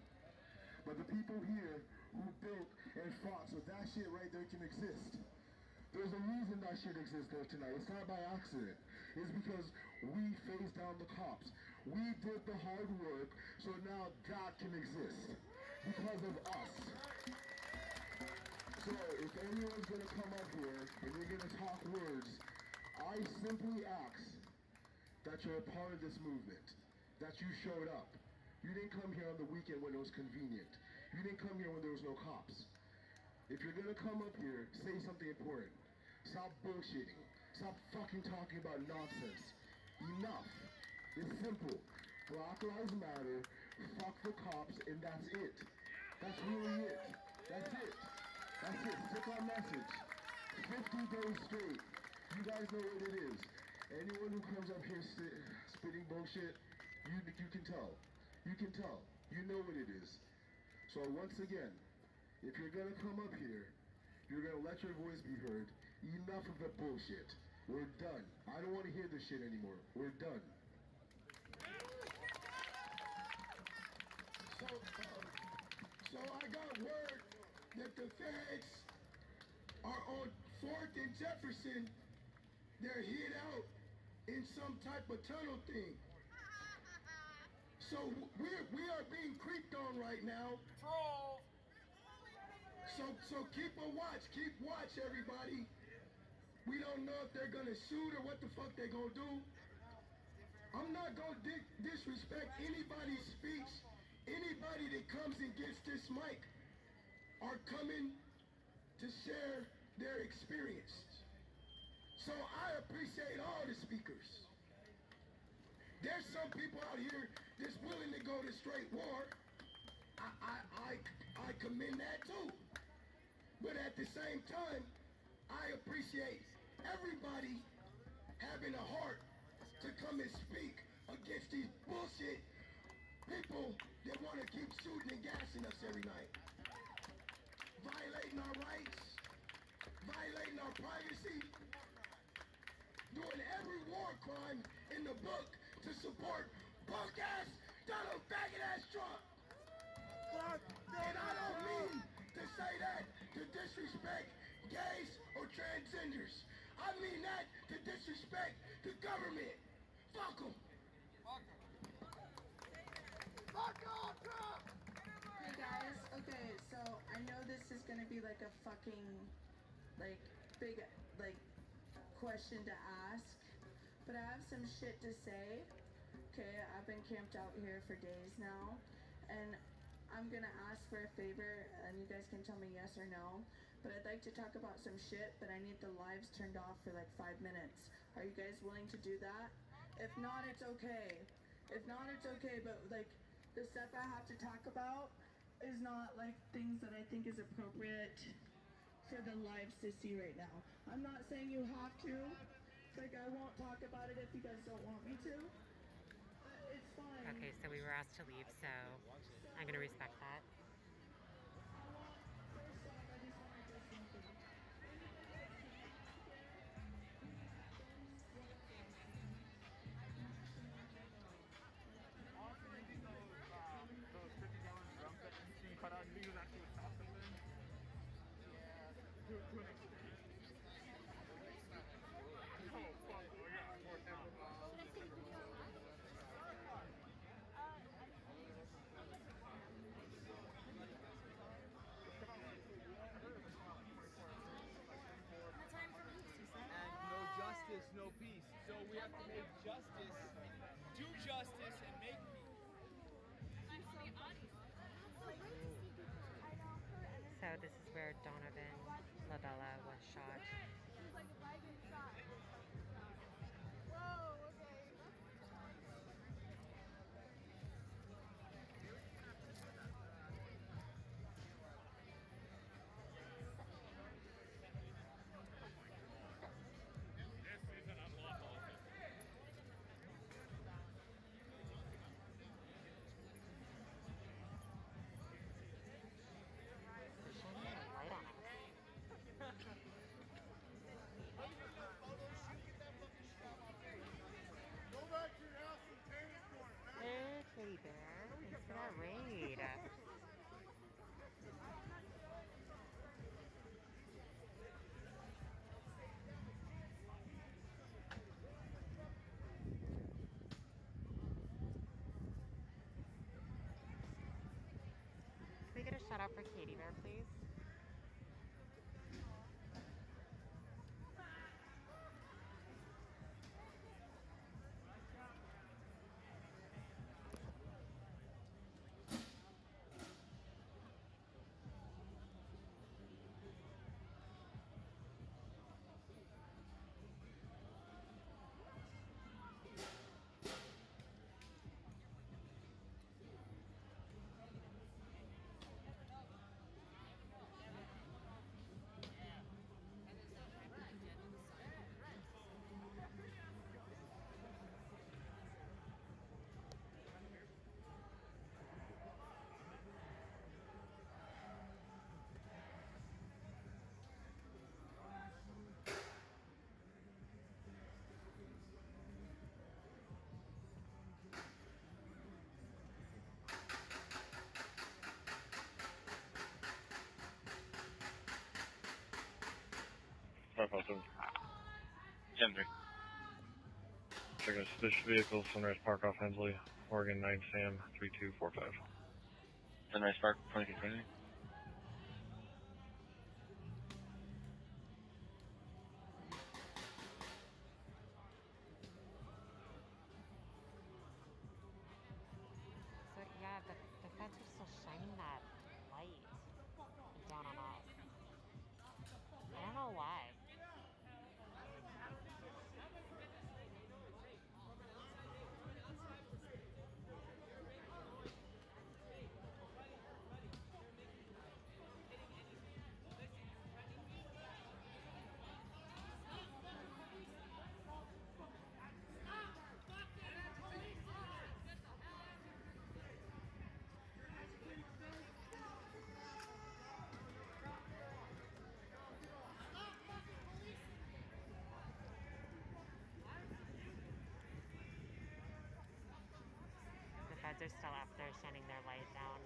But the people here who built and fought so that shit right there can exist. There's a reason that shit exists there tonight. It's not by accident. It's because we faced down the cops. We did the hard work, so now that can exist. Because of us. So if anyone's gonna come up here and you're gonna talk words, I simply ask that you're a part of this movement. That you showed up. You didn't come here on the weekend when it was convenient. You didn't come here when there was no cops. If you're gonna come up here, say something important. Stop bullshitting. Stop fucking talking about nonsense. Enough. It's simple. Black Lives Matter, fuck the cops, and that's it. That's really it. That's it. That's it. Stick our message. 50 days straight. You guys know what it is. Anyone who comes up here spitting bullshit, you can tell. You can tell. You know what it is. So once again, if you're gonna come up here, you're gonna let your voice be heard. Enough of the bullshit. We're done. I don't want to hear this shit anymore. We're done. So I got word that the feds are on 4th and Jefferson. They're hid out in some type of tunnel thing. So we are being creeped on right now. So keep watch everybody. We don't know if they're gonna shoot or what the fuck they're gonna do. I'm not gonna disrespect anybody's speech. Anybody that comes and gets this mic are coming to share their experience. So I appreciate all the speakers. There's some people out here that's willing to go to straight war. I commend that too. But at the same time, I appreciate everybody having a heart to come and speak against these bullshit people that want to keep shooting and gassing us every night. Violating our rights, violating our privacy, doing every war crime in the book to support punk ass, Donald faggot ass Trump. And I don't mean to say that to disrespect gays or transgenders. I mean that to disrespect the government. Fuck them. Fuck off, Trump! Hey guys, okay, so I know this is gonna be like a fucking, like, big, like, question to ask, but I have some shit to say. Okay, I've been camped out here for days now, and I'm gonna ask for a favor, and you guys can tell me yes or no, but I'd like to talk about some shit, but I need the lives turned off for like 5 minutes. Are you guys willing to do that? If not, it's okay. If not, it's okay, but like, the stuff I have to talk about is not like things that I think is appropriate for the lives to see right now. I'm not saying you have to. It's like I won't talk about it if you guys don't want me to. It's fine. Okay, so we were asked to leave, so I'm going to respect that. No peace. So we have to make justice, do justice, and make peace. So this is where Donovan Labella was shot. Hey, Kitty Bear. Thanks for that raid. Can we get a shout out for Katie Bear, please? Henry. Check out suspicious vehicle, Sunrise Park off Hensley, Oregon 9 Sam 3245. Sunrise Park, 2220. So yeah, the feds are still shining that light down on us. I don't know why. they're still up there shining their light down.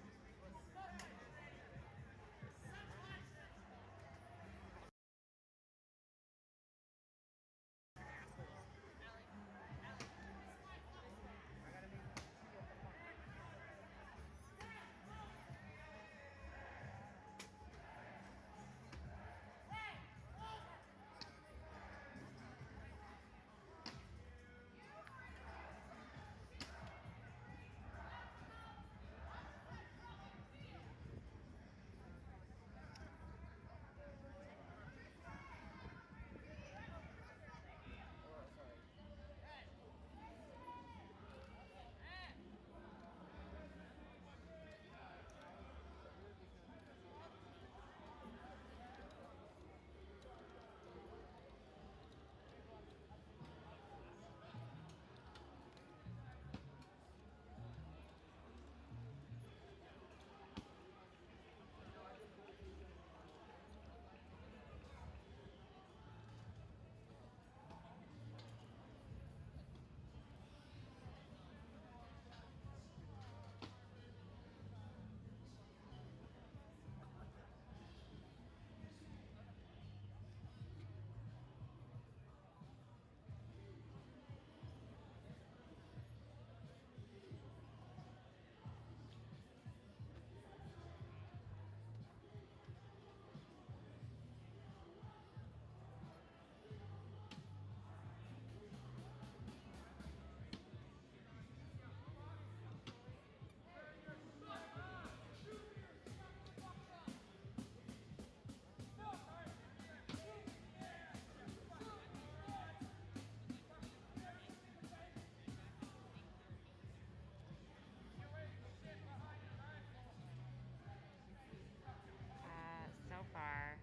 So far.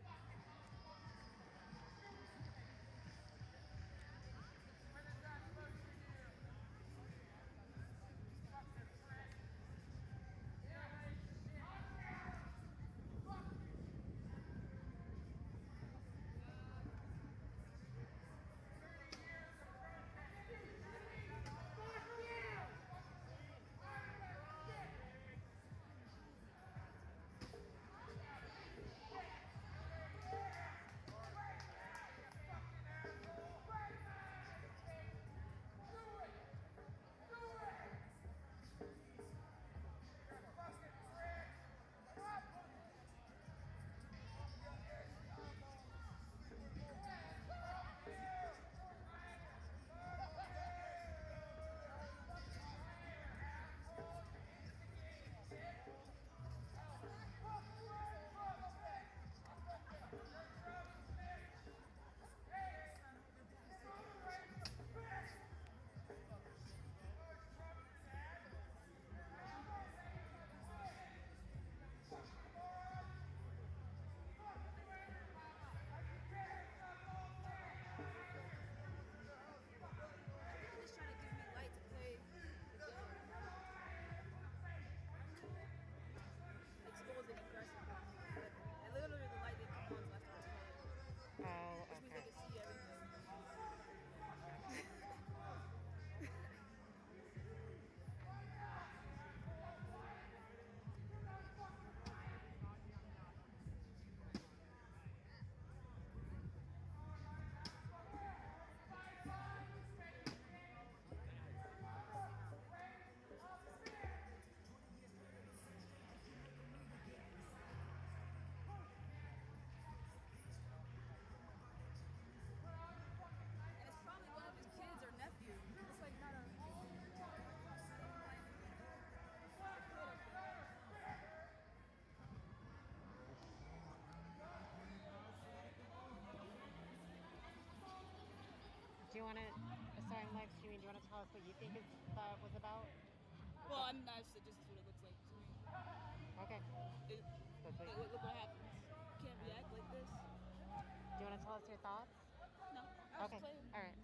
Do you want to, sorry, I'm live streaming, do you want to tell us what you think that was about? Well, I'm not sure, this is what it looks like to me. Okay. Look what happens. You can't react like this. Do you want to tell us your thoughts? No. Okay. All right.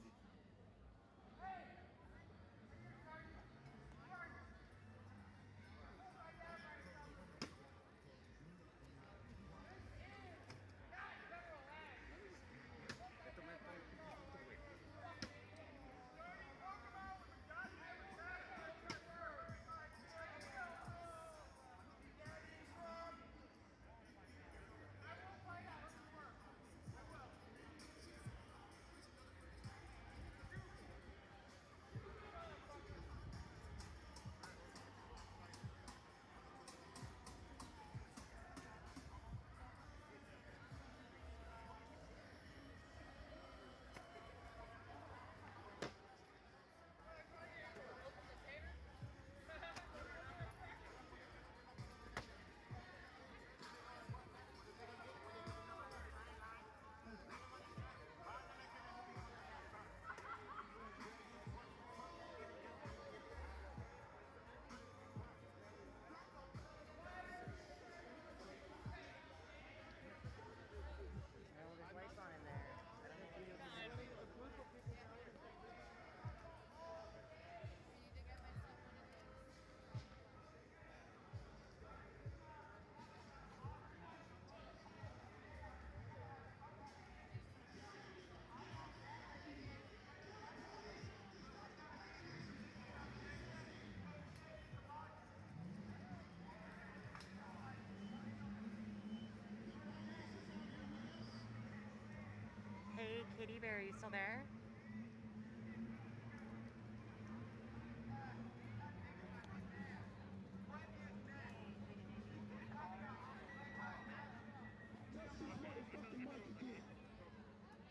Katie Bear, are you still there?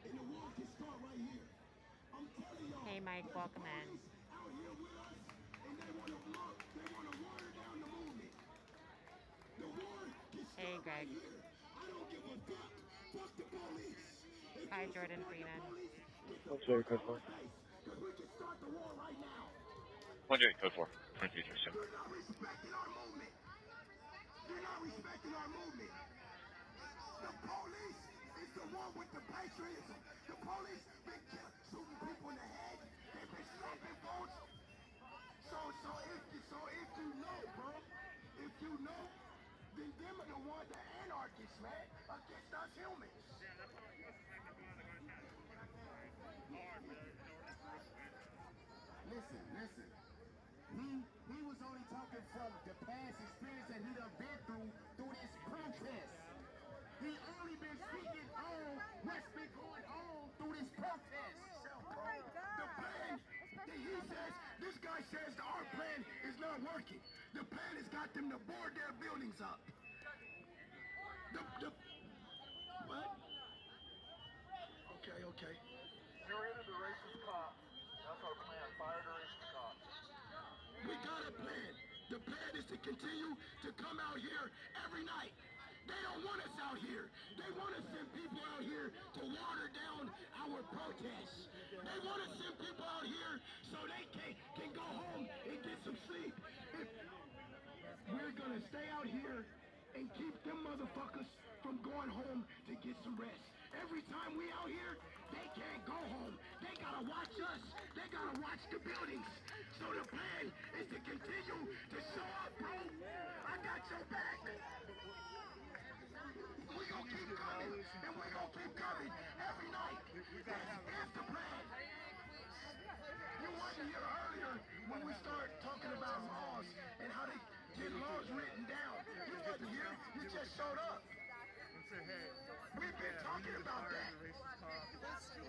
And the war can start right here. I'm telling y'all. Hey, Mike, welcome in. Out here with us, and they want to water down the movement. The war can start Hey, Greg. right here. I don't give a fuck. Fuck the police. Hi, Jordan Freeman. What's very good for? Because we can start the war right now. 108 code 4. 2337. You're not respecting our movement. You're not respecting our movement. The police is the one with the patriotism. The police been shooting people in the head. They've been slapping folks. So if you know, bro, if you know, then them are the ones, the anarchists, man, against us humans. Listen. He was only talking from the past experience that he done been through this protest. He only been speaking on what's been going on through this protest. The plan, this guy says our plan is not working. The plan has got them to board their buildings up. What? Okay. Get rid of the racist cops. That's our plan. Fire the racist cops. We got a plan. The plan is to continue to come out here every night. They don't want us out here. They want to send people out here to water down our protests. They want to send people out here so they can go home and get some sleep. We're going to stay out here and keep them motherfuckers from going home to get some rest. Every time we out here, they can't go home. They gotta watch us. They gotta watch the buildings. So the plan is to continue to show up, bro. I got your back. We gonna keep coming, and we gonna keep coming every night. That's the plan. You wasn't here earlier when we started talking about laws and how they get laws written down. You wasn't here. You just showed up. We've been talking about that.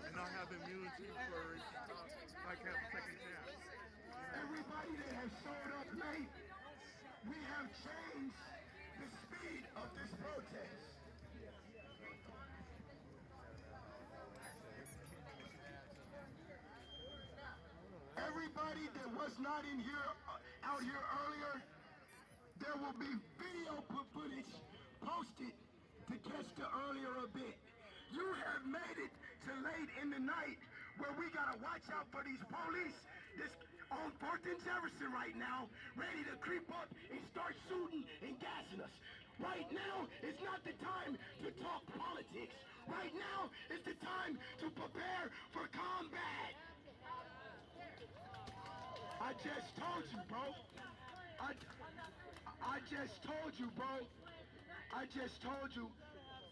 And not have immunity for a racist cop. Like have a second chance. Everybody that has showed up late, we have changed the speed of this protest. Everybody that was not in here, out here earlier, there will be video footage posted to catch the earlier a bit. You have made it to late in the night where we gotta watch out for these police. This on 4th and Jefferson right now, ready to creep up and start shooting and gassing us. Right now is not the time to talk politics. Right now is the time to prepare for combat. I just told you, bro. I just told you, bro. I just told you.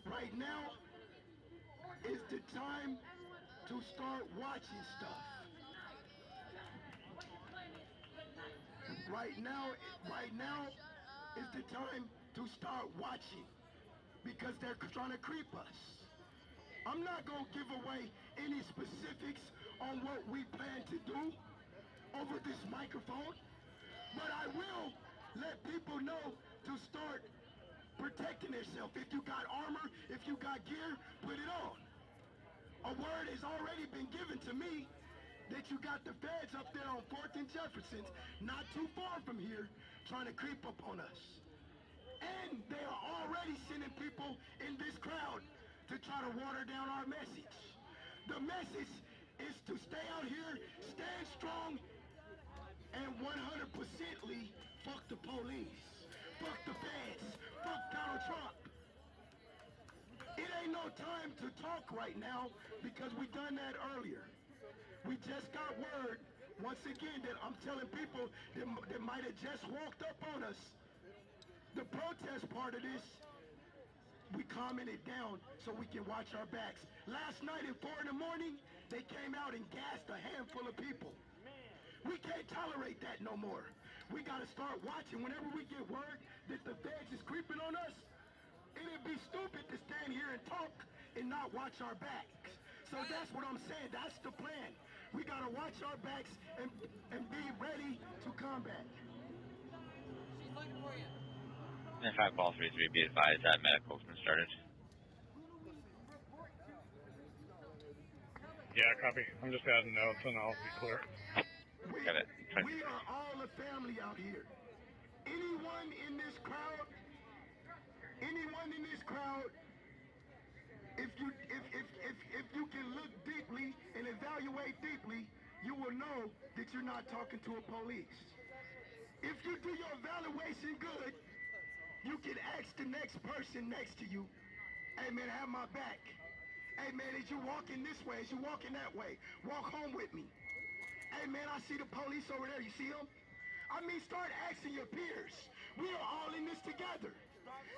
Right now is the time to start watching stuff. Right now is the time to start watching because they're trying to creep us. I'm not going to give away any specifics on what we plan to do over this microphone, but I will let people know to start protecting themselves. If you got armor, if you got gear, put it on. A word has already been given to me that you got the feds up there on 4th and Jefferson, not too far from here, trying to creep up on us. And they are already sending people in this crowd to try to water down our message. The message is to stay out here, stand strong, and 100%ly fuck the police, fuck the feds, fuck Donald Trump. It ain't no time to talk right now because we done that earlier. We just got word, once again, that I'm telling people that might have just walked up on us. The protest part of this, we calming it down so we can watch our backs. Last night at 4 in the morning, they came out and gassed a handful of people. We can't tolerate that no more. We gotta start watching. Whenever we get word that the feds is creeping on us, it'd be stupid to stand here and talk and not watch our backs. So that's what I'm saying. That's the plan. We got to watch our backs and be ready to combat. In fact, all 3-3 be advised that medical's been started. Yeah, copy. I'm just adding notes and I'll be clear. Got it. We are all a family out here. Anyone in this crowd, if you can look deeply and evaluate deeply, you will know that you're not talking to a police. If you do your evaluation good, you can ask the next person next to you, hey man, have my back. Hey man, as you walking this way, as you walking that way, walk home with me. Hey man, I see the police over there, you see them? I mean, start asking your peers. We are all in this together.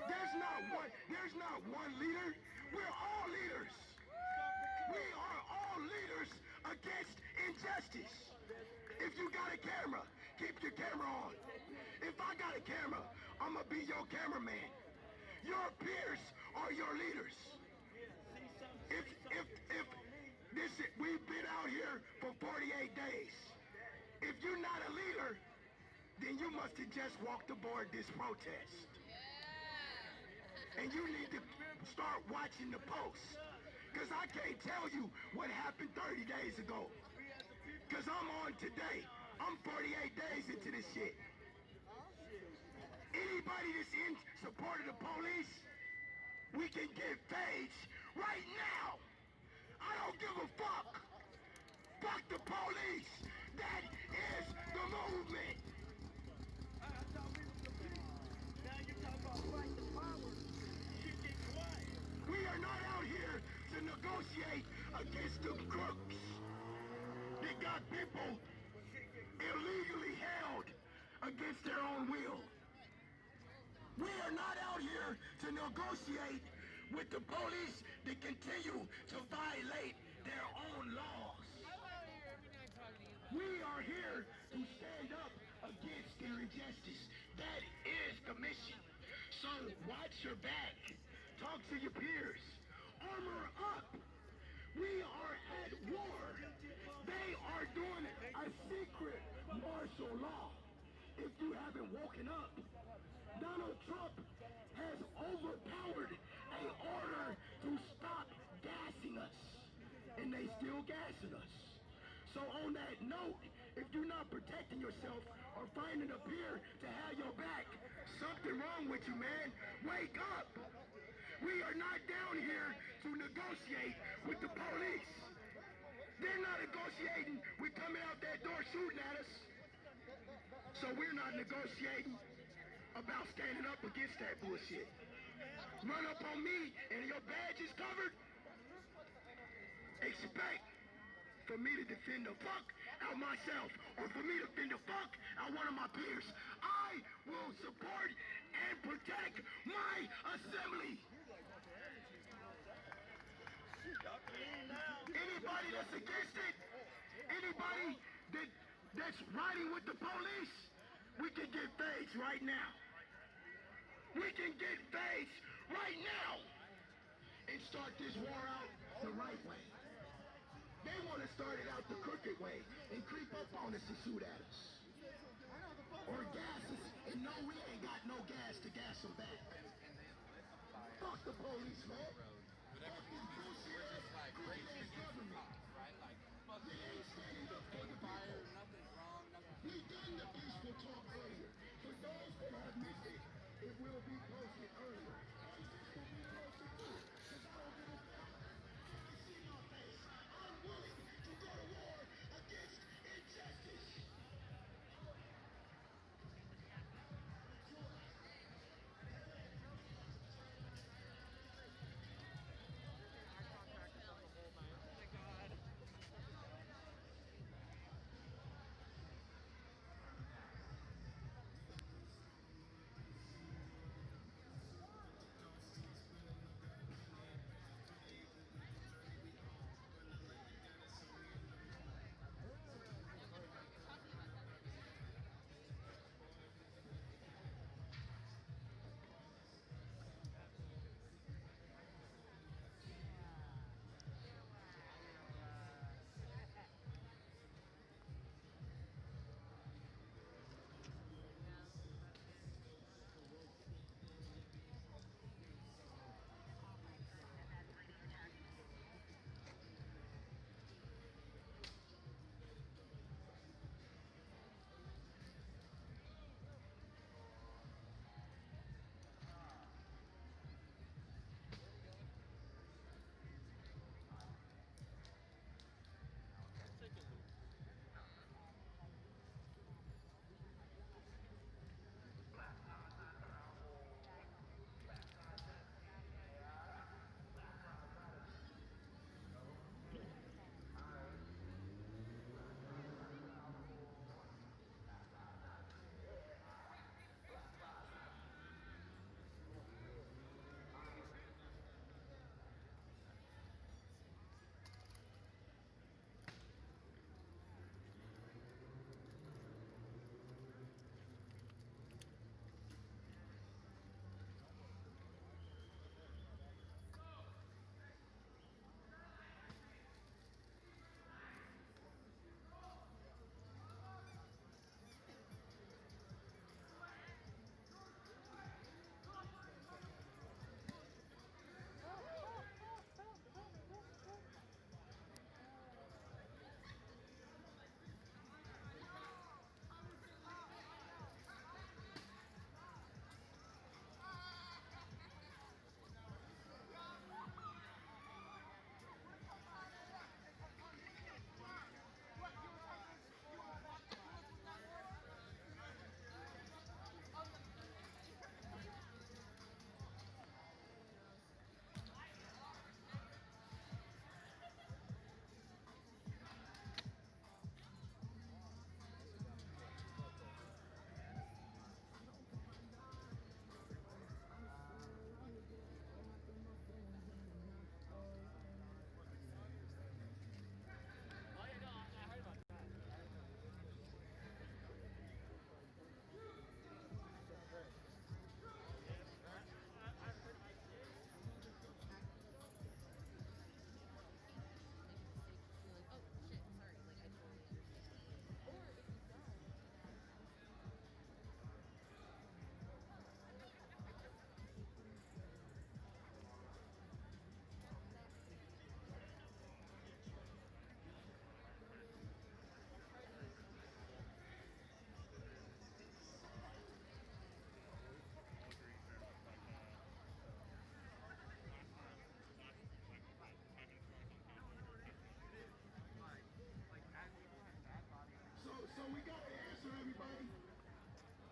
There's not one leader. We're all leaders. We are all leaders against injustice. If you got a camera, keep your camera on. If I got a camera, I'm gonna be your cameraman. Your peers are your leaders. We've been out here for 48 days. If you're not a leader, then you must have just walked aboard this protest. And you need to start watching the posts. Because I can't tell you what happened 30 days ago. Because I'm on today. I'm 48 days into this shit. Anybody that's in support of the police, we can get Page right now. I don't give a fuck. Fuck the police. That is the movement. We are not out here to negotiate against the crooks. They got people illegally held against their own will. We are not out here to negotiate with the police that continue to violate their own laws. We are here to stand up against their injustice. That is the mission. So watch your back. Talk to your peers. Armor up. We are at war. They are doing a secret martial law. If you haven't woken up, Donald Trump has overpowered an order to stop gassing us. And they still gassing us. So on that note, if you're not protecting yourself or finding a peer to have your back, something wrong with you, man. Wake up. We are not down here to negotiate with the police. They're not negotiating with coming out that door shooting at us. So we're not negotiating about standing up against that bullshit. Run up on me and your badge is covered. Expect for me to defend the fuck out myself, or for me to defend the fuck out one of my peers. I will support and protect my assembly. Anybody that's against it, anybody that's riding with the police, we can get Phage right now. We can get Phage right now and start this war out the right way. They want to start it out the crooked way and creep up on us and shoot at us. Or gas us and know we ain't got no gas to gas them back. Fuck the police, man. Fuck this bullshit ass crooked ass government. They ain't standing up for the fire, nothing's wrong, nothing. We done the peaceful talk earlier. For those that have missed it, it will be posted earlier. And this will be posted too. Because I don't give a fuck. I see my face. I'm willing to go to war against injustice.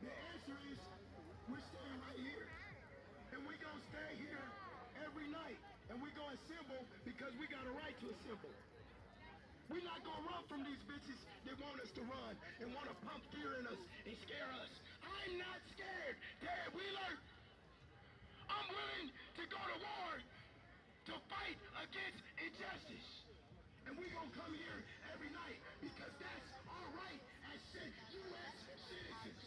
The answer is we're staying right here. And we're going to stay here every night. And we're going to assemble because we got a right to assemble. We're not going to run from these bitches that want us to run and want to pump fear in us and scare us. I'm not scared, Dad Wheeler. I'm willing to go to war to fight against injustice. And we're going to come here every night because that's our right as U.S. citizens.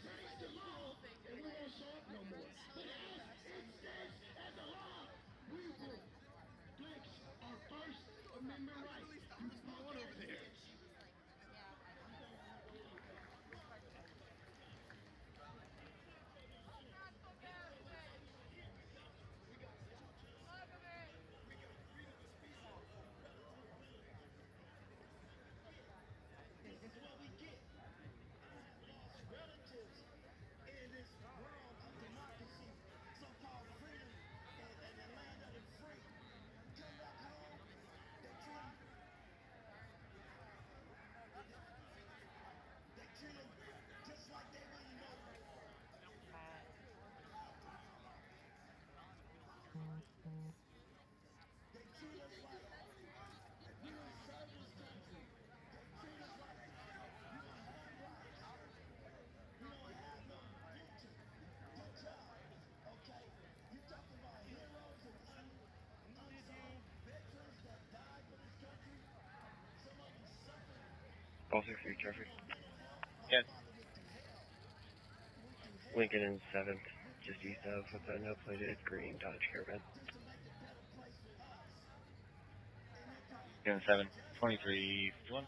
Change the law and we won't show up no more. But as it stands as a law, we will flex our First Amendment rights. You punk over there. All 6 for traffic. Yes. Lincoln in 7th, just east of with a no plated green Dodge Caravan. Again, 7, 23, 51.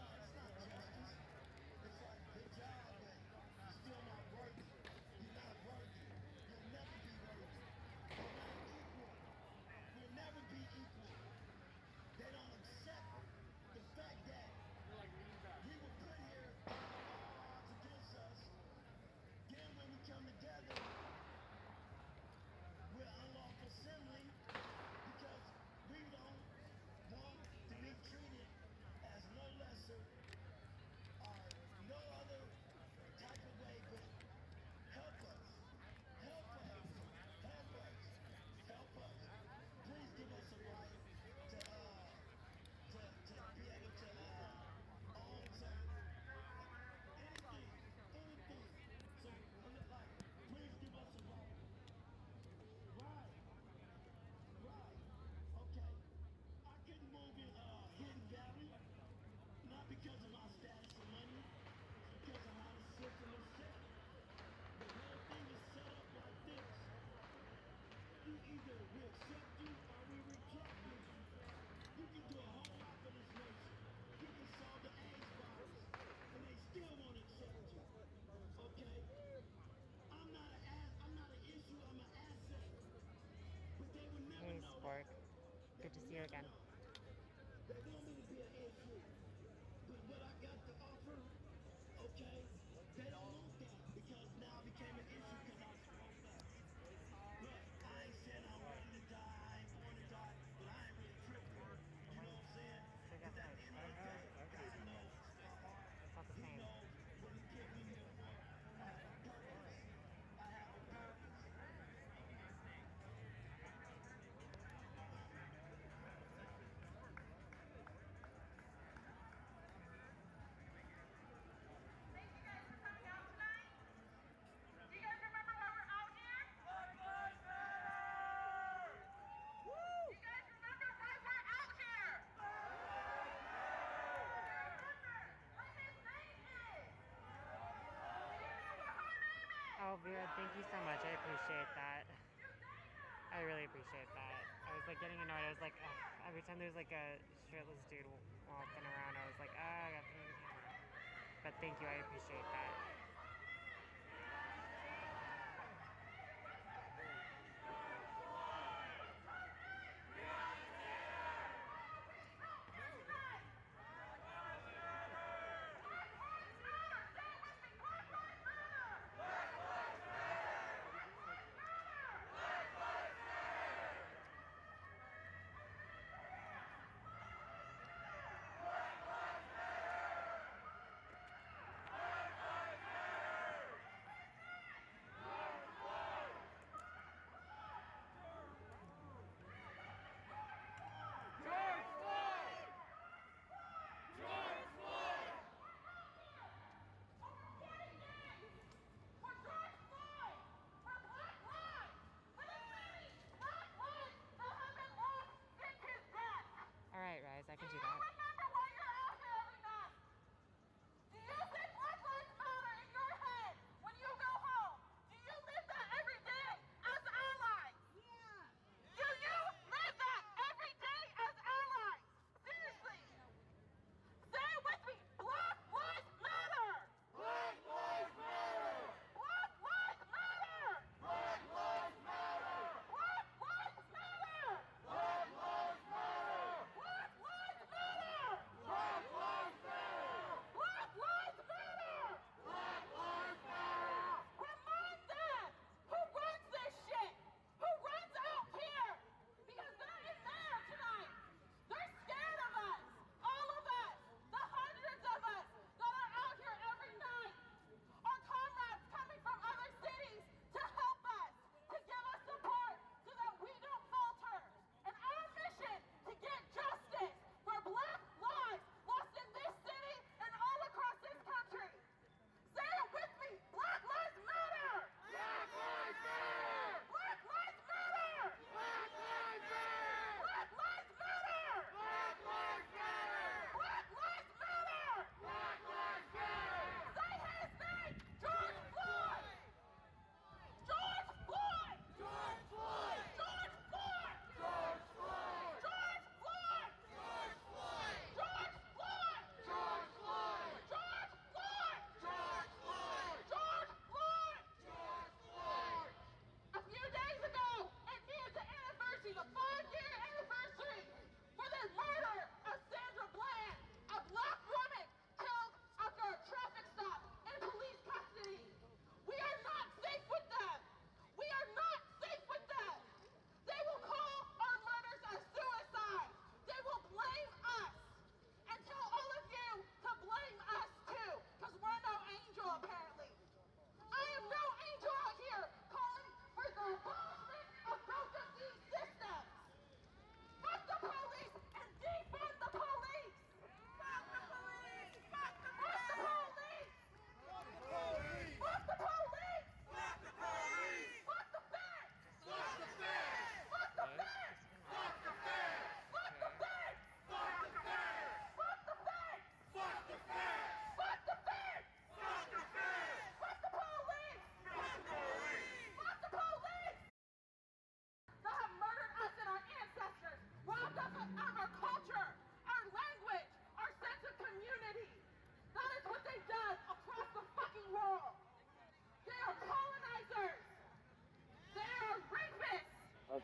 Hey, Spork. Good to see you again. They want me to be an issue. But what I got to offer, okay, they don't want that because now I became an issue because I spoke up. Look, I ain't saying I'm ready to die, I ain't born to die, but I ain't really tripping. You know what I'm saying? Because at the end of the day, God knows my heart. He knows what he put me here for. I have a purpose. I have a purpose. Oh, Vera, thank you so much. I appreciate that. I really appreciate that. I was like getting annoyed. I was like, ugh. Every time there's like a shirtless dude walking around, I was like, I got to the camera. But thank you. I appreciate that.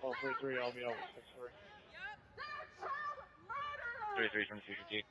call 33, I'll be over 6-3. 33 from CCT.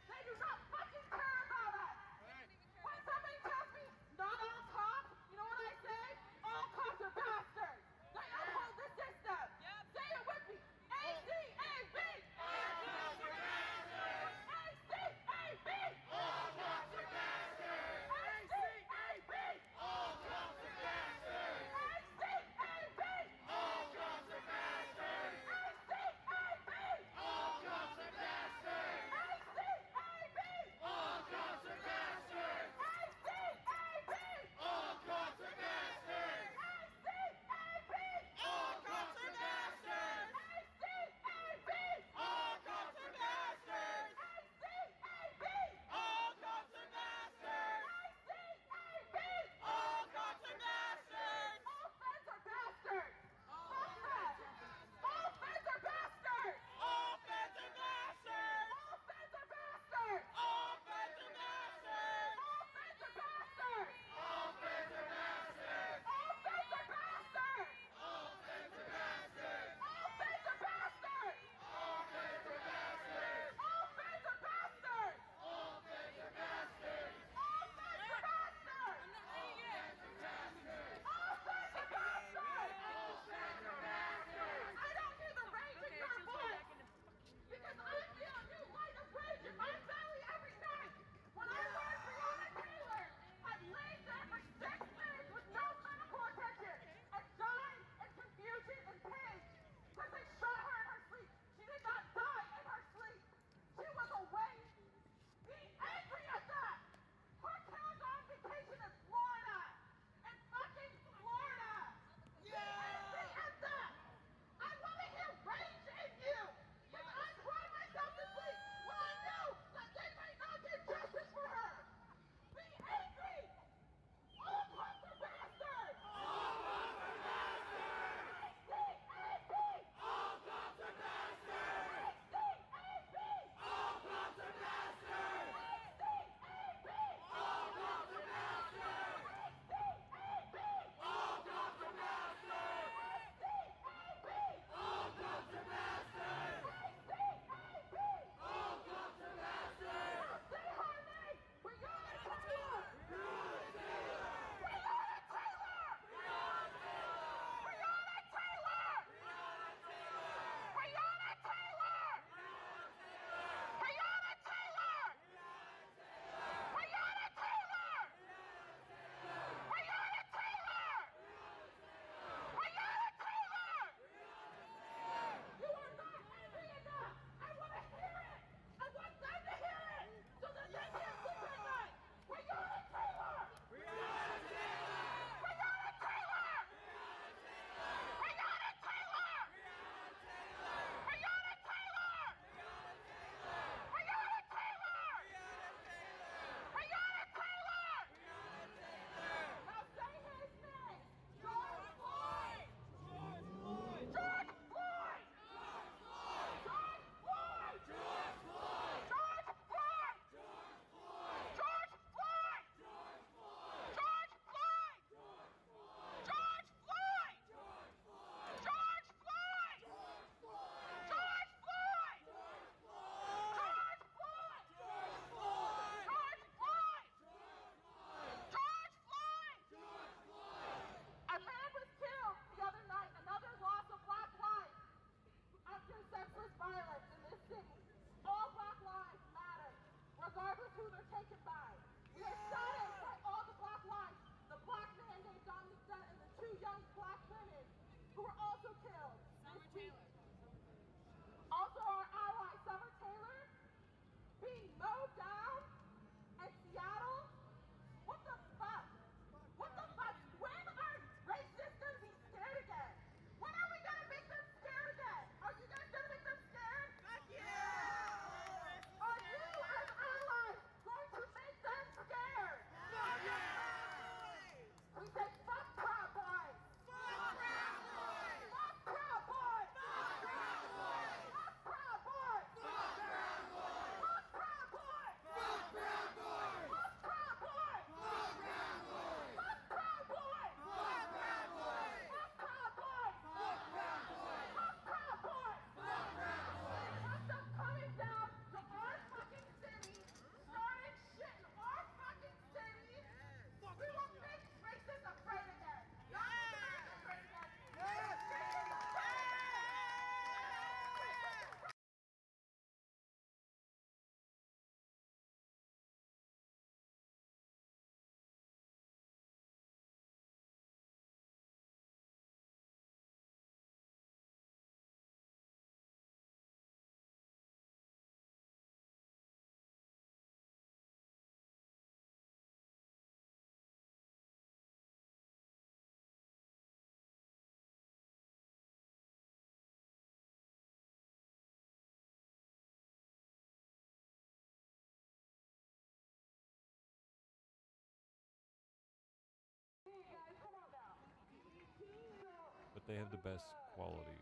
they have the best quality.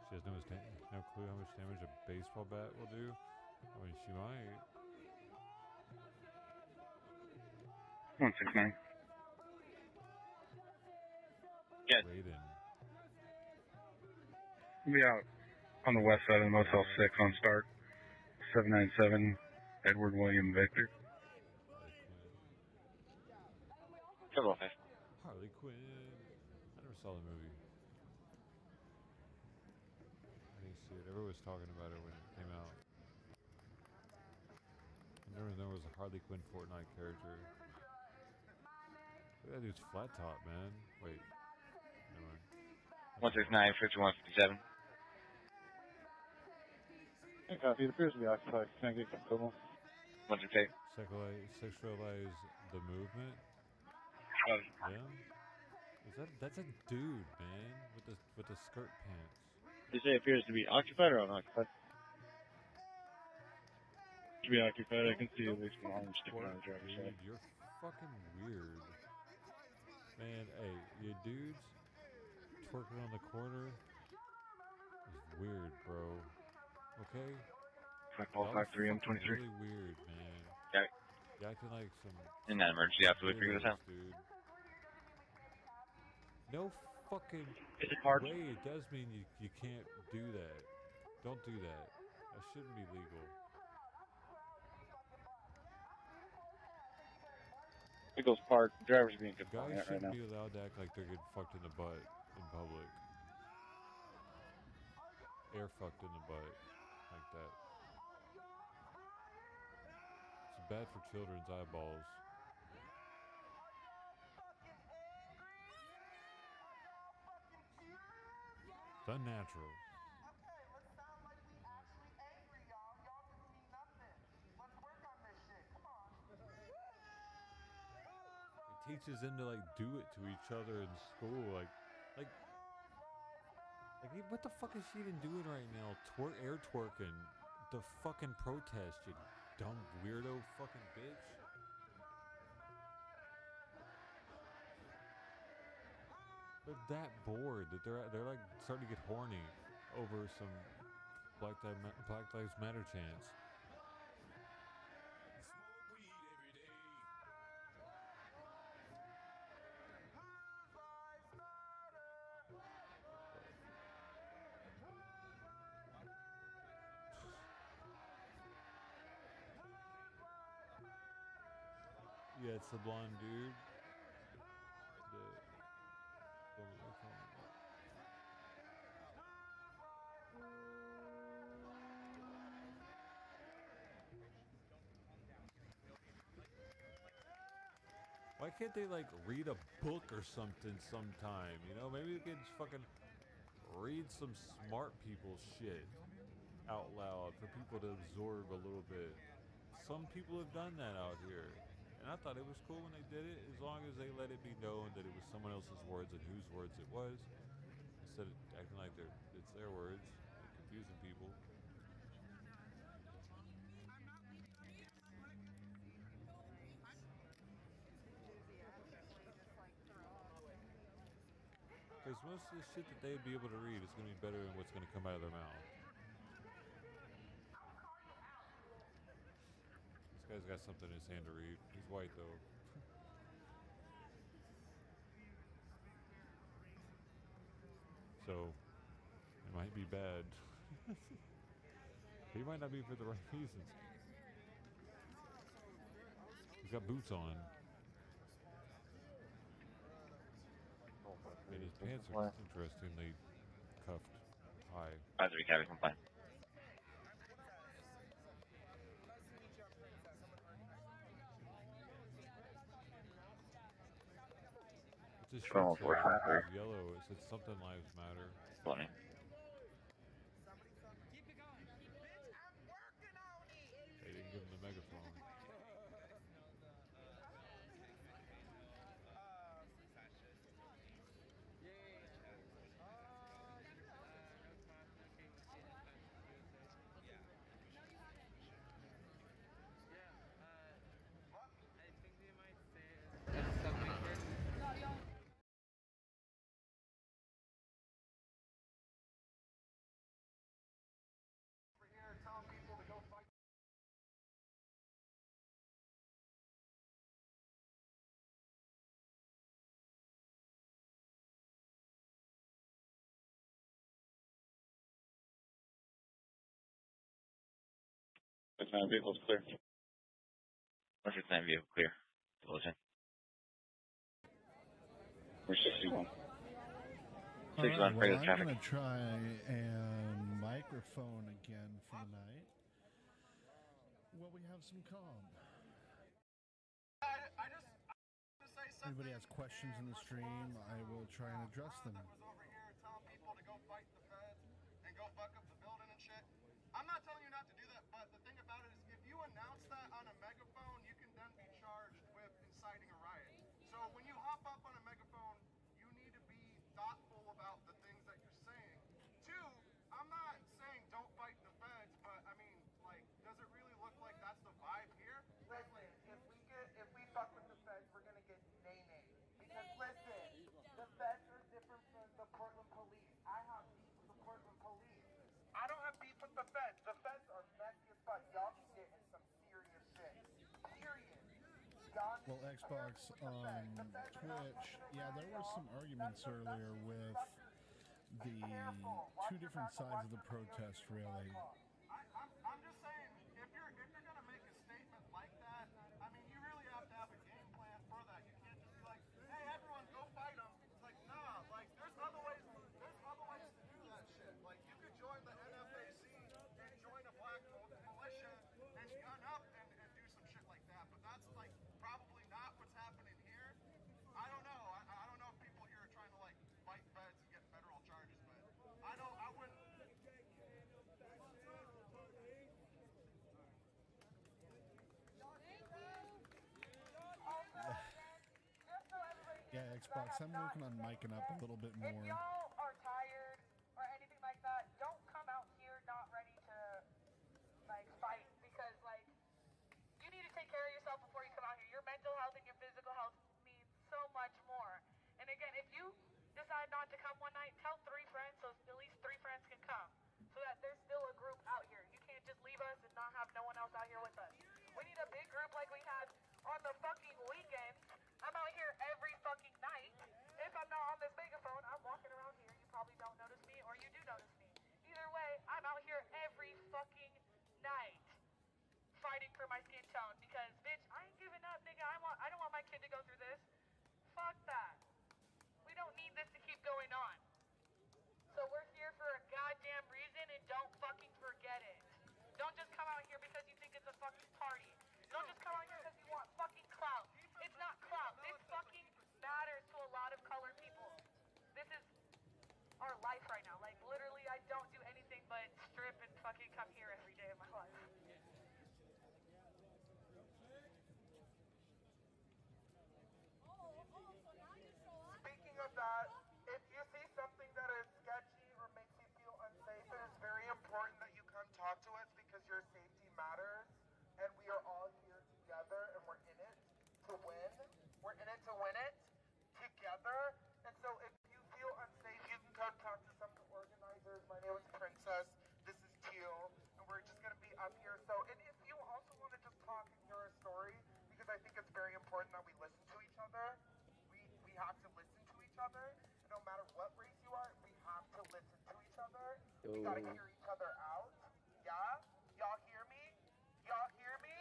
She has no clue how much damage a baseball bat will do. I mean, she might. 169. Yes. Raiden. We'll be out on the west side of the Motel 6 on start. 797 Edward William Victor. Harley Quinn. I never saw the movie. I didn't see it. Everyone was talking about it when it came out. I never knew there was a Harley Quinn Fortnite character. Look at that dude's flat top, man. Wait. Never mind. 169, 5157. Hey, copy. It appears to be occupied. Can I get control? 168. Sexualize the movement? Yeah? That's a dude, man, with the skirt pants. You say it appears to be occupied or unoccupied? To be occupied, I can see at least one arm sticking out of the driver's side. Dude, you're fucking weird. Man, hey, you dudes twerking on the corner is weird, bro. Okay? Ball 53 M23. Really weird, man. Got it. You're acting like some... In that emergency, absolutely figure this out. Dude. No fucking Is it hard? way it does mean you can't do that. Don't do that. That shouldn't be legal. Pickles Park, drivers being compliant Guys right shouldn't now. be allowed to act like they're getting fucked in the butt in public. Air fucked in the butt. Like that. It's bad for children's eyeballs. It's unnatural. It teaches them to like do it to each other in school, like what the fuck is she even doing right now? Air twerking, the fucking protest, you dumb weirdo fucking bitch. They're that bored that they're like starting to get horny over some Black Lives Matter chants. Yeah, it's the blonde dude. Why can't they like read a book or something sometime? You know, maybe we can just fucking read some smart people's shit out loud for people to absorb a little bit. Some people have done that out here. And I thought it was cool when they did it, as long as they let it be known that it was someone else's words and whose words it was, instead of acting like it's their words and confusing people. Because most of the shit that they'd be able to read is going to be better than what's going to come out of their mouth. This guy's got something in his hand to read. He's white though. So, it might be bad. He might not be for the right reasons. He's got boots on. And his pants are interestingly cuffed high. Advisory cabin compliant. It's a shirt says yellow. It said something lives matter. Funny. They didn't give him the megaphone. 169 vehicles clear. 169 vehicle clear. Diligent. 461. All right, well, regular I'm traffic. going to try and microphone again for the night. Well, we have some calm. Anybody has questions in the stream, I will try and address them. I'm not telling you not to do that, but the thing about it is if you announce that on a megaphone, you can then be charged with inciting a riot. So when you hop up on a megaphone, you need to be thoughtful about the things that you're saying. Two, I'm not saying don't fight the feds, but I mean, like, does it really look like that's the vibe here? Listen, if we fuck with the feds, we're gonna get nay-nay. Because listen, the feds are different from the Portland police. I have beef with the Portland police. I don't have beef with the feds. The feds are messy as fuck. Y'all can get in some serious shit. Period. Well, Xbox on Twitch, yeah, there were some arguments earlier with the two different sides of the protest, really. I'm just saying, if you're gonna make a statement like that, I mean, you really have to have a game plan for that. You can't just be like, hey, everyone, go fight them. It's like, nah, like, there's other ways to do that shit. Like, you could join the NFAC and join a black militia and gun up and do some shit like that. But that's, like, probably not what's happening here. I don't know. I don't know if people here are trying to, like, fight feds and get federal charges, but I wouldn't. Yeah, Xbox, I'm working on micing up a little bit more. If y'all are tired or anything like that, don't come out here not ready to, like, fight. Because, like, you need to take care of yourself before you come out here. Your mental health and your physical health means so much more. And again, if you decide not to come one night, tell 3 friends so at least 3 friends can come. So that there's still a group out here. You can't just leave us and not have no one else out here with us. We need a big group like we had on the fucking weekends. I'm out here every fucking night. If I'm not on this megaphone, I'm walking around here. You probably don't notice me, or you do notice me. Either way, I'm out here every fucking night fighting for my skin tone because, bitch, I ain't giving up, nigga. I don't want my kid to go through this. Fuck that. We don't need this to keep going on. So we're here for a goddamn reason, and don't fucking forget it. Don't just come out here because you think it's a fucking party. Don't just come out here because you want fucking clout. It's not clout. This fucking matters to a lot of colored people. This is our life right now. Like, literally, I don't do anything but strip and fucking come here every day of my life. Speaking of that, if you see something that is sketchy or makes you feel unsafe, it is very important that you come talk to us because your safety matters, and we are all here together, and we're in it to win. We're in it to win it together, and so if you feel unsafe, you can come talk to some of the organizers. My name is Princess. This is Teal, and we're just going to be up here. So, and if you also want to just talk and hear a story, because I think it's very important that we listen to each other. We have to listen to each other. And no matter what race you are, we have to listen to each other. We gotta hear each other out. Yeah? Y'all hear me? Y'all hear me?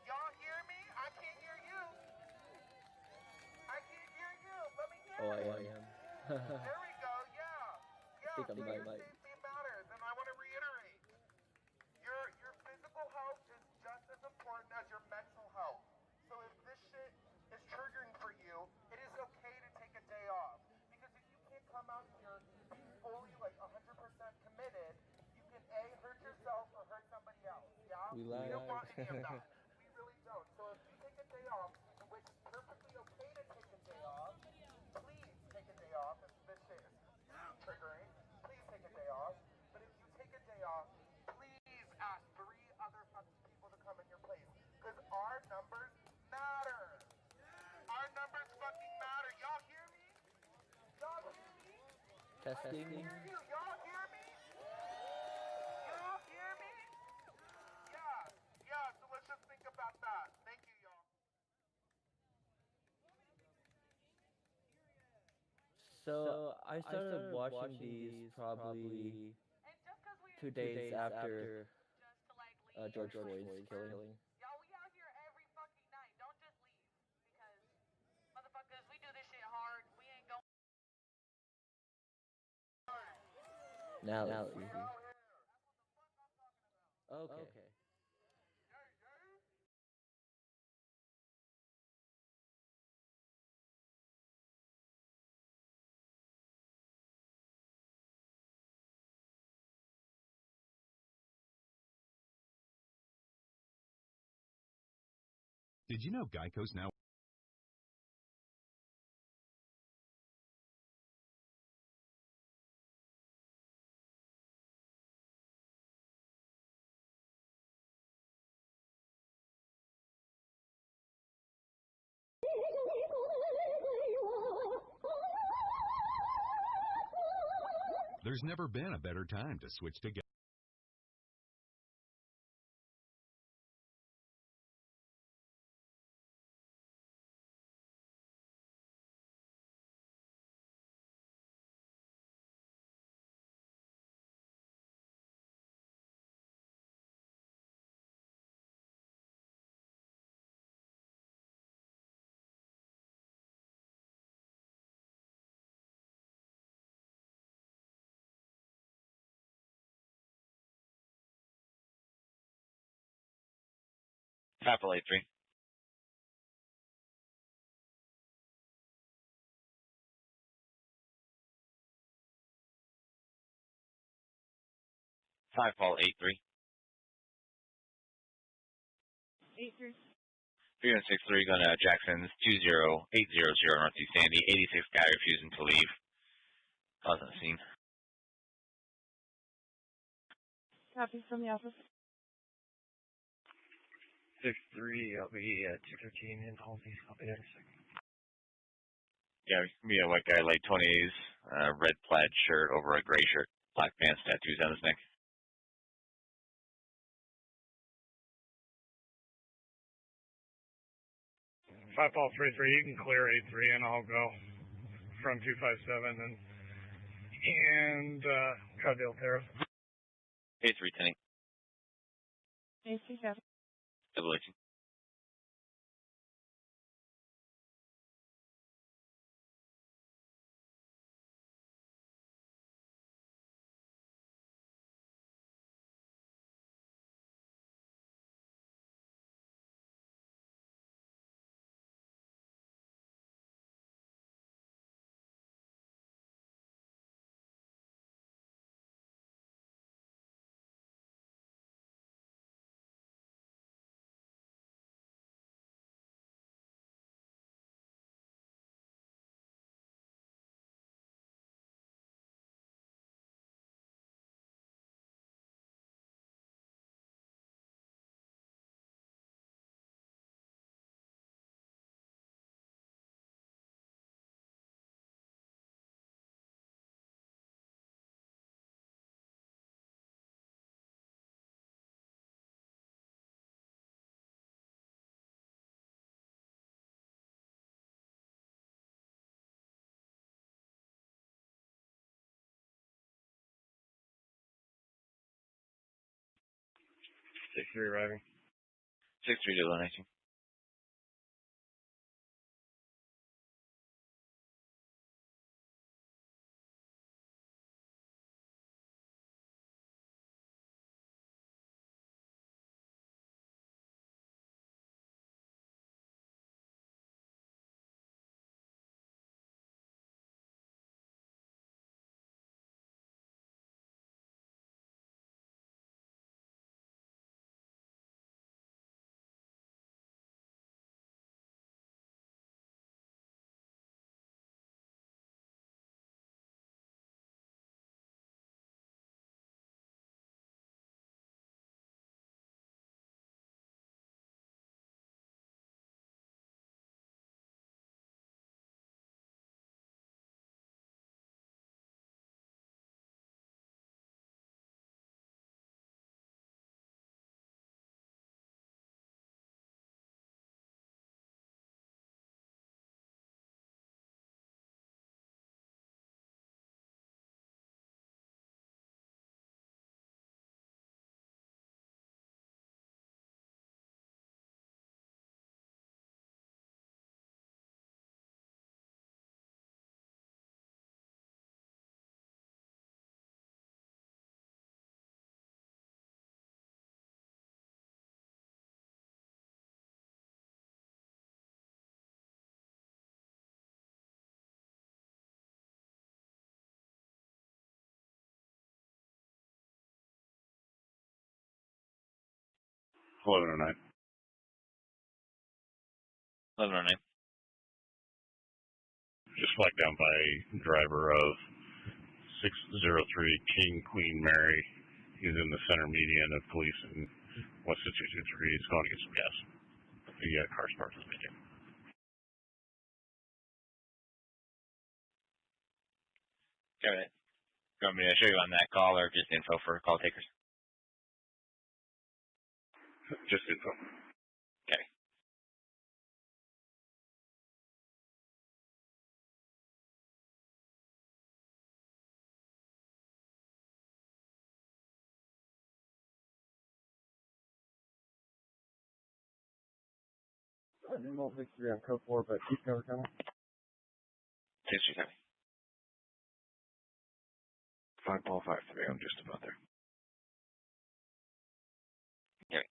Y'all hear me? I can't hear you. I can't hear you. Let me hear it. I am. There we go. Yeah. Yeah. Think I'm So my your mic. safety matters, and I want to reiterate. Your physical health is just as important as your mental health. So if this shit is triggering for you, it is okay to take a day off. Because if you can't come out here being fully, like, 100% committed, you can A, hurt yourself or hurt somebody else. Yeah? We We don't want any of lied. that. We really don't. So if you take a day off, which is perfectly okay to take a day off, please take a day off. If this shit is triggering, please take a day off. But if you take a day off, please ask 3 other fucking people to come in your place. Because our numbers matter. Our numbers fucking matter. Y'all hear me? Y'all hear me? Testing. I can hear you. Y'all hear me? Y'all hear me? Yeah. Yeah, so let's just think about that. Thank you, y'all. So I started watching these probably 2 days after George Floyd's killing. Y'all, we out here every fucking night. Don't just leave. Because, motherfuckers, we do this shit hard. We ain't going. Now it's easy. Okay. Did you know Geico's now... There's never been a better time to switch to Geico. Apple 83. Five Paul 83. 8-3. 3163 going to Jackson's 20800 Northeast Sandy. 86 guy refusing to leave. Causing a scene. Copy from the office. 6-3, I'll be at 215 in Halsey. I'll be there in a second. Yeah, me a white guy, late 20s, red plaid shirt over a gray shirt, black pants, tattoos on his neck. Five Paul 3-3, you can clear 8-3 and I'll go from 257 and Cuddale Terrace. 8310. 8-3. Double 18. Six three arriving. 63 double 19. 1109. 1109. Just flagged down by driver of 603 King Queen Mary. He's in the center median of police in West 223. He's going to get some gas. The car's parked in the median. Got it. You want me to show you on that call or just info for call takers? Just info. Okay. I didn't know victory on code 4, but keep cover coming. 637. 5 ball 5-3. I'm just about there. Okay.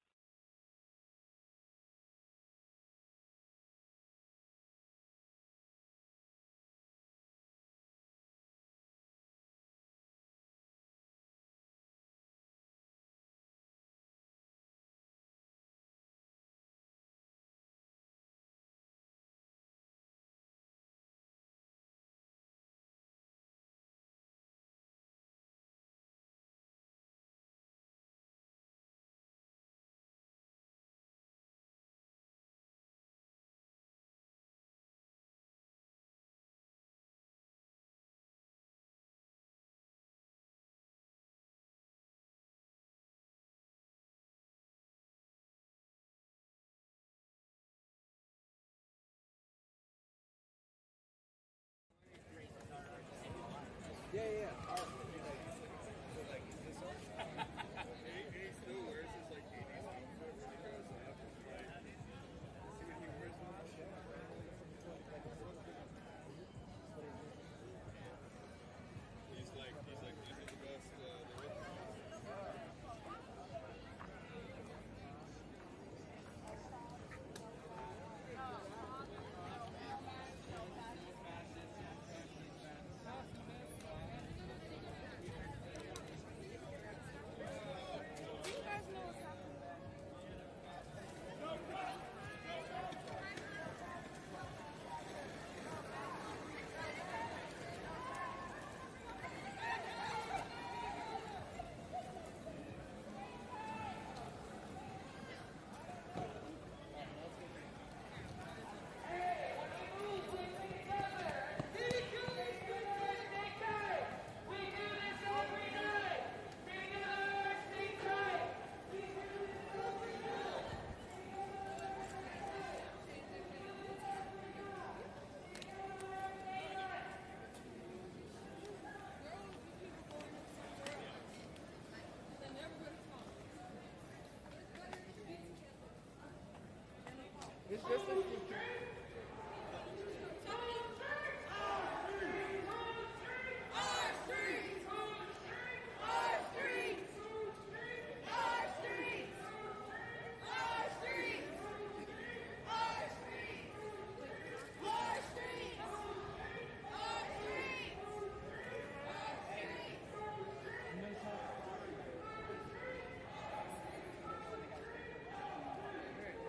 It's just a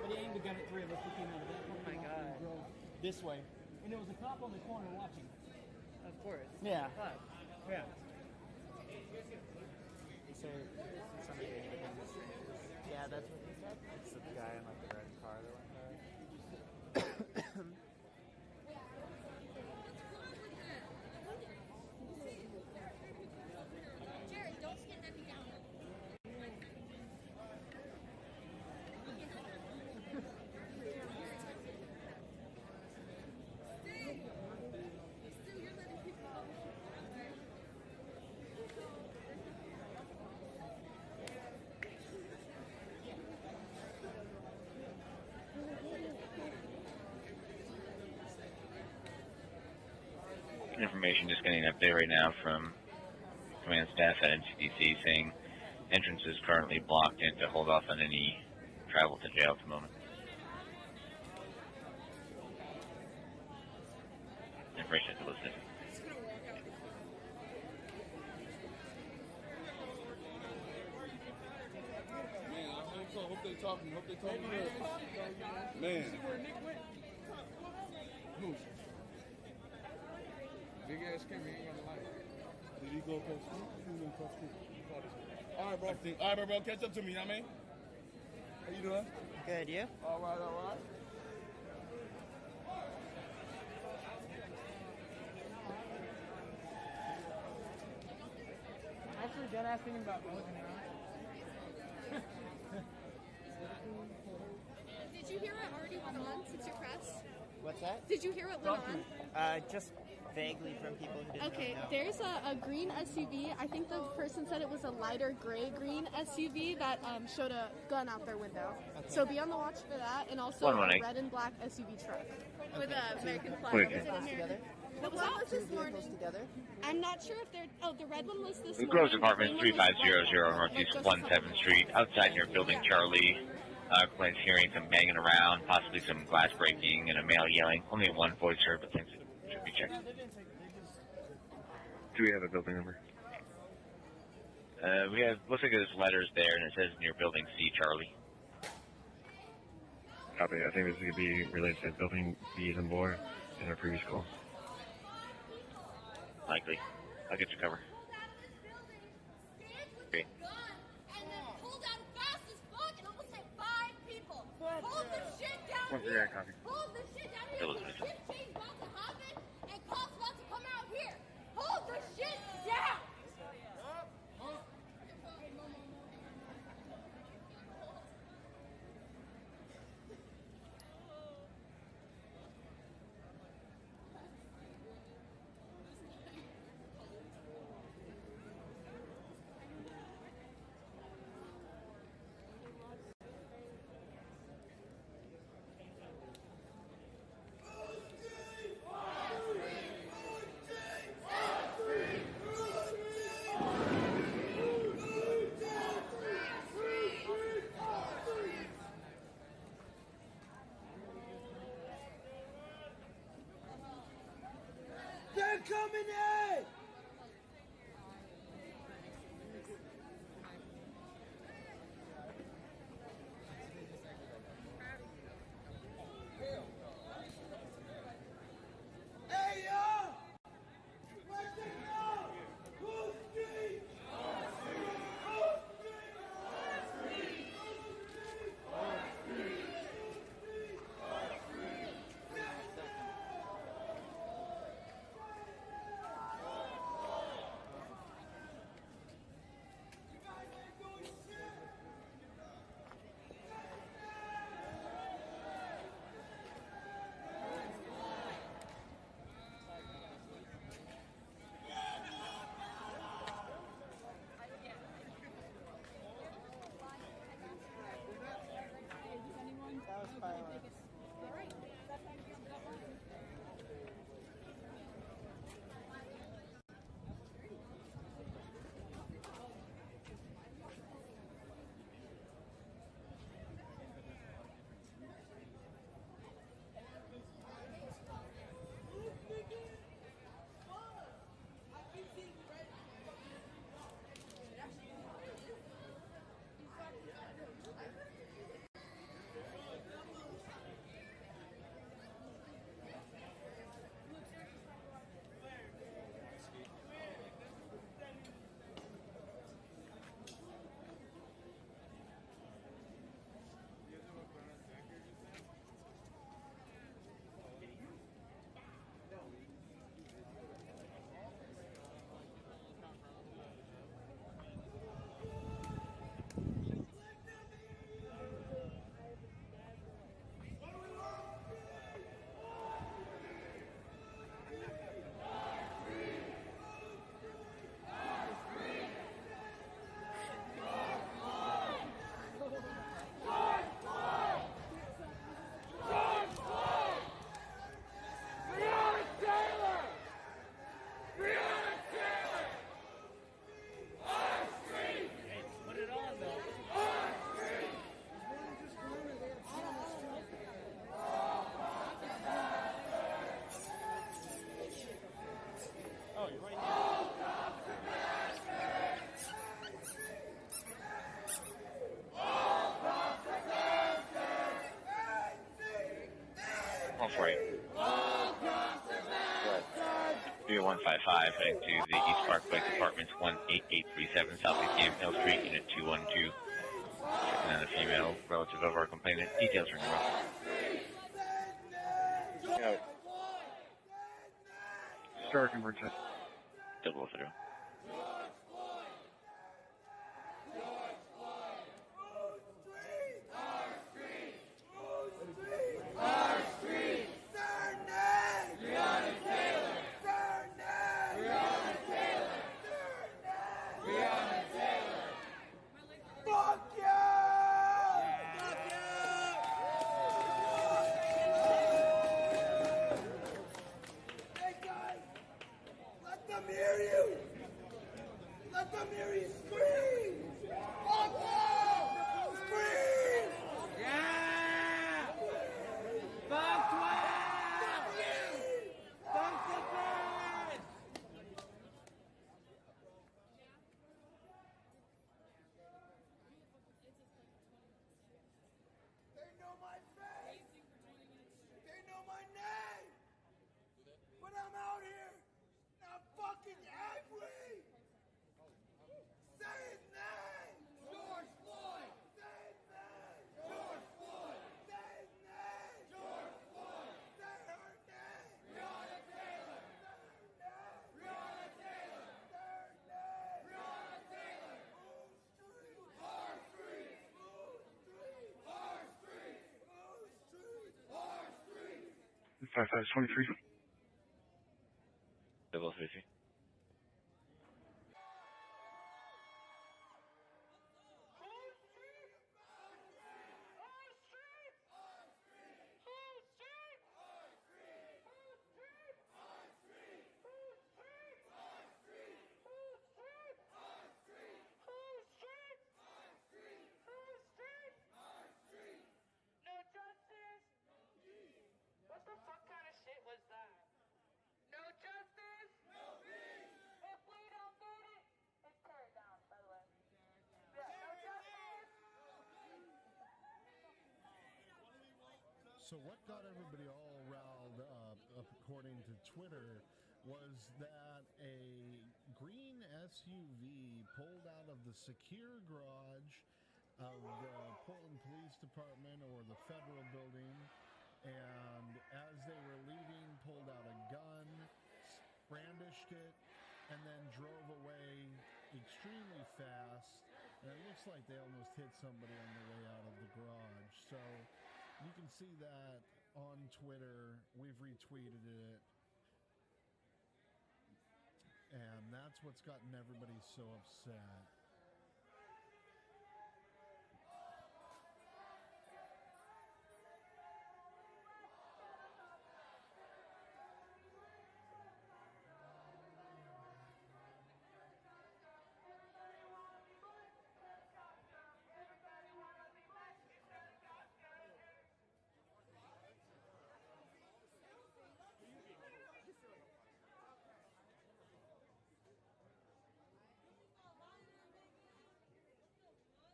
But he aimed a gun at three of us who came out of that Oh my god. and drove this way. And there was a cop on the corner watching. Of course. Yeah. Fuck. Yeah. So, somebody didn't even think this yeah, that's what he said. It's the guy in like the red car that went there. Jared, don't skip that down. Information, just getting an update right now from command staff at NCDC saying entrance is currently blocked and to hold off on any travel to jail at the moment. Information is listed. Man, I hope they they talking. Hope they talking. Man. See where Nick went? Who? Big ass camera, he ain't got a light. Did he go across the street? He was across the street. All right, bro. All right, bro. Catch up to me, you know what I mean? How you doing? Good, you? All right, all right. Actually, dead ass thinking about looking around. Did you hear it already went on since your press? What's that? Did you hear it went on? Just vaguely from people who didn't Okay, know. there's a green SUV. I think the person said it was a lighter gray green SUV that showed a gun out their window. Okay. So be on the watch for that, and also a red and black SUV truck with an American flag. Together? What was that? This morning. Together? I'm not sure if they're. Oh, the red one was this morning. Groves Apartments, 3500 Northeast 17th Street. Outside near Building Charlie. Complaints hearing some banging around, possibly some glass breaking, and a male yelling. Only one voice heard, but things should be checked. Do we have a building number? We have, looks like there's letters there, and it says near Building C, Charlie. Copy. I think this could be related to building B and more in our previous call. Likely. I'll get you cover. Great. Hold the shit down What's here. the copy? Hold the shit down here. Elizabeth. Shit thing's about to happen and cops about to come out here. Hold the shit down. They're coming in! Hey, y'all! Where's it go? Who's street? for you. 3155 heading to the East Parkway Apartments 18837 Southeast Camp Hill Street, Unit 212. Checking on a female relative of our complainant. Details are in the room. Start convergence. 003. Five 23. 033. So what got everybody all riled up, according to Twitter, was that a green SUV pulled out of the secure garage of the Portland Police Department or the federal building, and as they were leaving, pulled out a gun, brandished it, and then drove away extremely fast. And it looks like they almost hit somebody on the way out of the garage. So you can see that on Twitter. We've retweeted it. And that's what's gotten everybody so upset.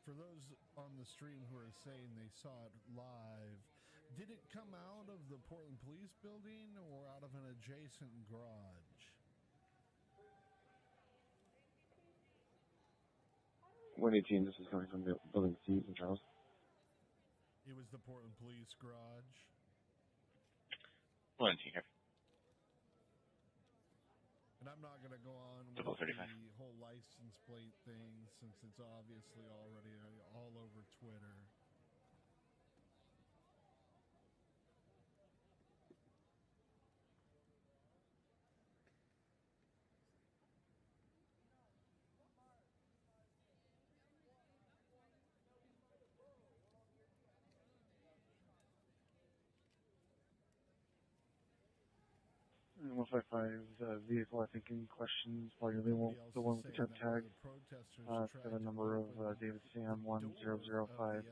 For those on the stream who are saying they saw it live, did it come out of the Portland Police Building or out of an adjacent garage? 118, this is coming from Building C in Charles. It was the Portland Police garage. 118 here. And I'm not going to go on with 035. the whole license plate thing since it's obviously already all over Twitter. And 155 vehicle, I think, in question is probably the one with the temp tag. It's got a number of David Sam 1005018.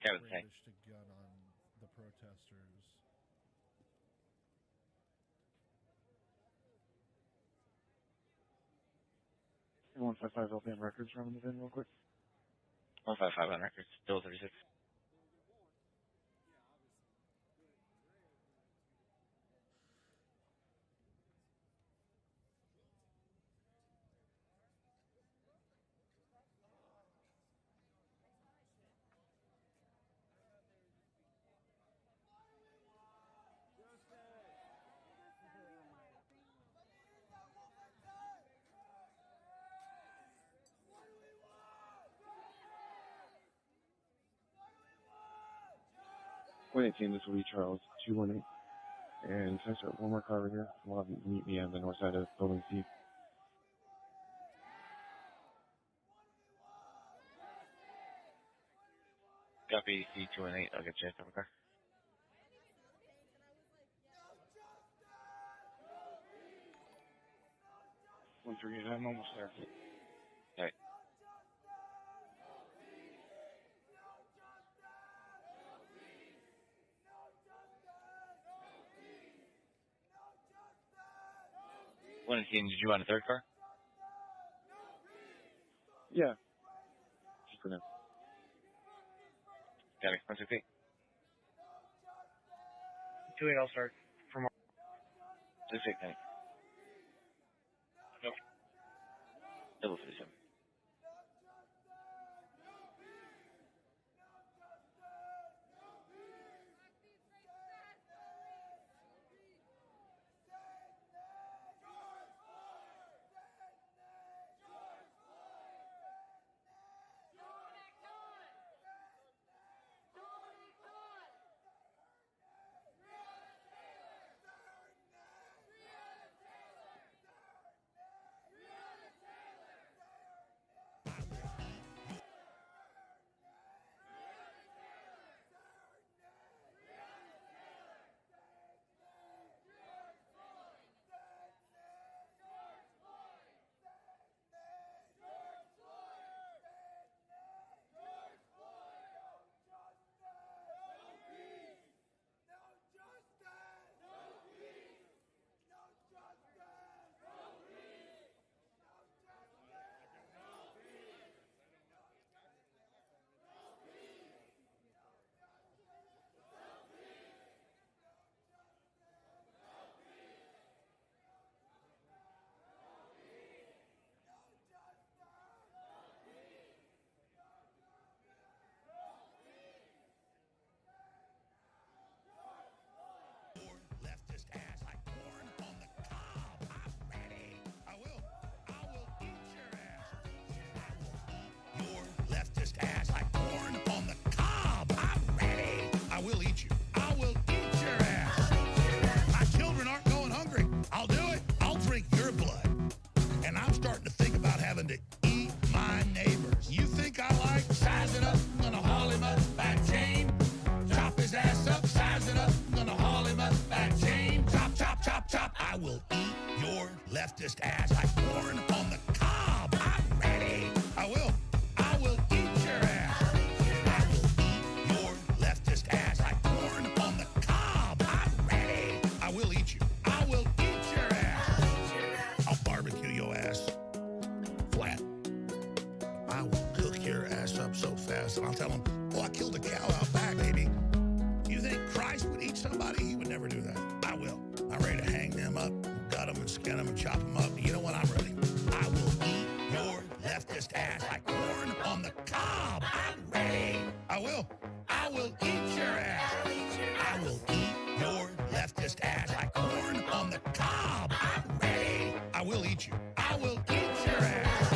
That brandished a gun on the protesters. And 155 LPN records running the VIN real quick. 155 on records, 036. 118, this will be Charles, 218. And can I start one more car over here? We'll have you meet me on the north side of Building C. Copy C218, I'll get you a cover car. One three, I'm almost there. All right. One and did you want a third car? Yeah. Just for now. Copy. 168. 2-8, I'll start. From 68, copy. Nope. Double 57. leftist ass like corn on the cob. I'm ready. I will eat your ass. I will eat your leftist ass like corn on the cob. I'm ready. I will eat you. I will eat your ass. I'll barbecue your ass flat. I will cook your ass up so fast, and I'll tell them, oh, I killed a cow out back, baby. You think Christ would eat somebody? He would never do that. I will. I'm ready to hang them up, gut them and skin them and chop them up. You know what? I'm ready. I will eat your leftist ass like corn on the cob. I'm ready. I will eat your ass. I will eat your leftist ass like corn on the cob. I'm ready. I will eat you. I will eat your ass.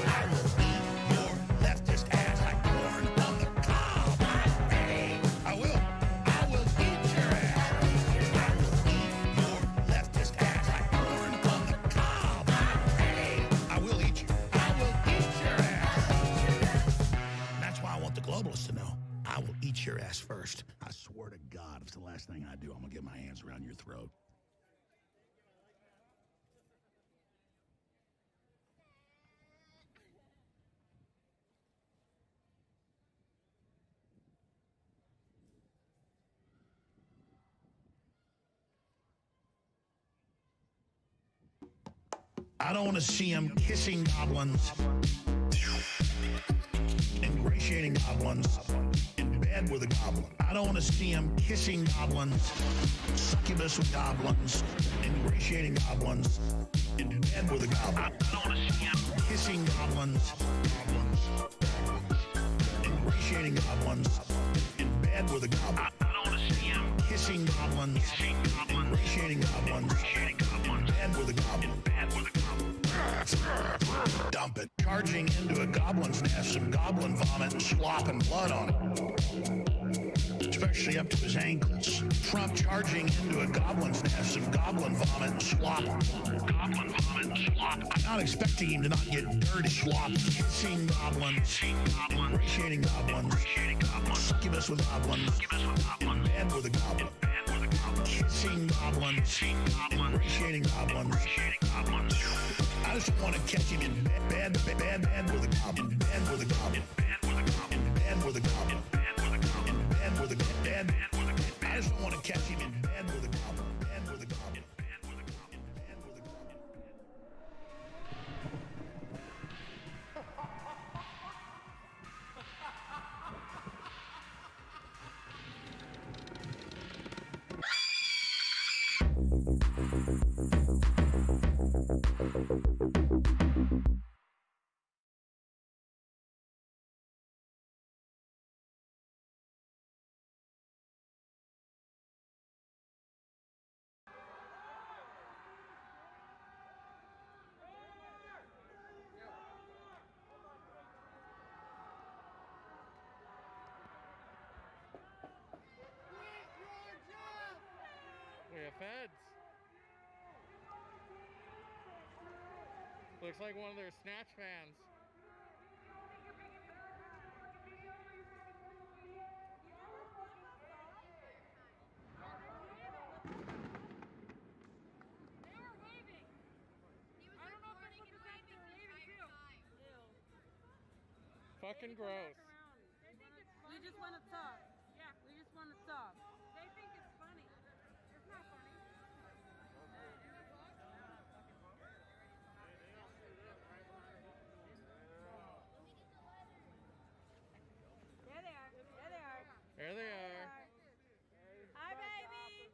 I will eat your leftist ass like corn on the cob. I'm ready. I will eat your ass. I will eat your leftist ass like corn on the cob. I'm ready. I will eat you. I will eat your ass. And that's why I want the globalists to know. I will eat your ass first. I swear to God, if it's the last thing I do, I'm gonna get my hands around your throat. I don't want to see him kissing goblins, ingratiating goblins, in bed with a goblin. I don't want to see him kissing goblins, succubus with goblins, ingratiating goblins, in bed with a goblin. I don't want to see him kissing goblins, ingratiating goblins, in bed with a goblin. I don't want to see him kissing goblins, ingratiating goblins, in bed with a goblin. Dump it. Charging into a goblin's nest, some goblin vomit and slop and blood on it. especially up to his ankles. Trump charging into a goblin's nest of goblin vomit and slop. Goblin vomit and slop. I'm not expecting him to not get dirty slop. Kissing goblins. Appreciating goblins. Succubus with goblins. In bed with a goblin. Kissing goblins. Appreciating goblins. I just want to catch him in bed with a goblin. In bed with a goblin. In bed with a goblin. In bed with a goblin. I just want to catch him in bed with a goblin. Bed with a goblin. We have feds. Looks like one of their snatch fans. Fucking gross. We just want to talk. Yeah. We just want to talk. They think it's funny. It's not funny. There they are. There they are. There they are. Hi, baby.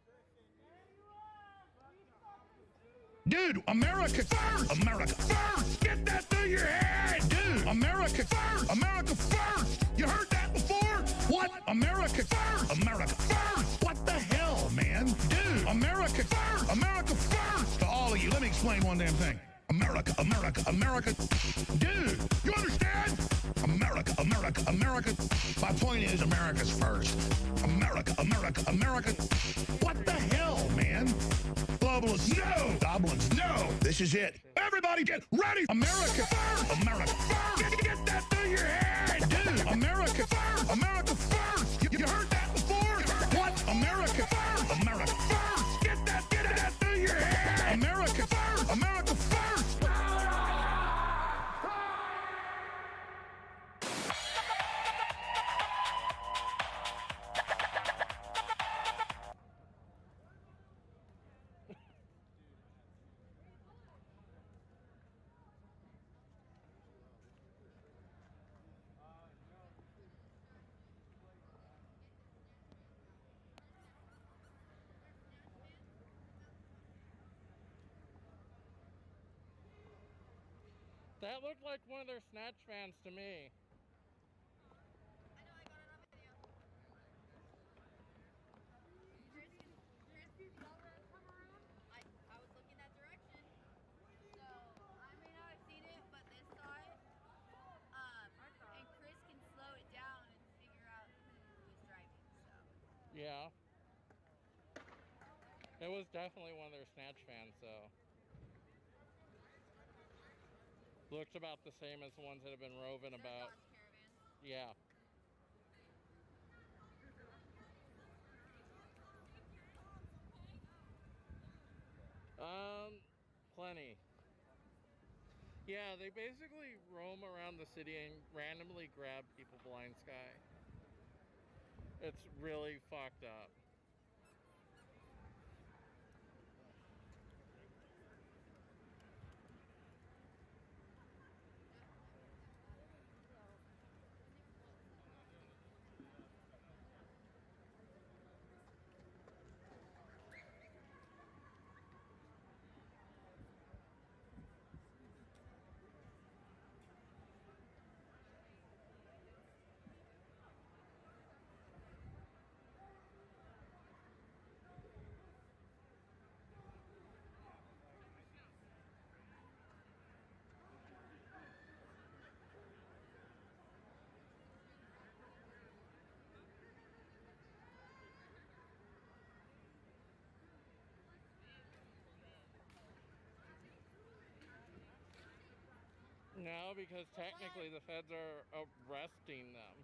Dude, America first! America first! Get that through your head! Dude, America first! America first! You heard that before? What? America first! America first! What the hell, man? Dude, America first! America first! To all of you, let me explain one damn thing. America, America, America. Dude, you understand? America, America, America. My point is America's first. America, America, America. What the hell, man? Globalists, no! Goblins, no! This is it. Everybody get ready! America first! America first! Get that through your head! Dude, America first! America first! You heard that before? What? America first! America first! Get that through your head! America first! America first! That looked like one of their snatch fans to me. Yeah. It was definitely one of their snatch fans, though. Looks about the same as the ones that have been roving about. Yeah. Plenty. Yeah, they basically roam around the city and randomly grab people blind sky. It's really fucked up. No, because technically the feds are arresting them.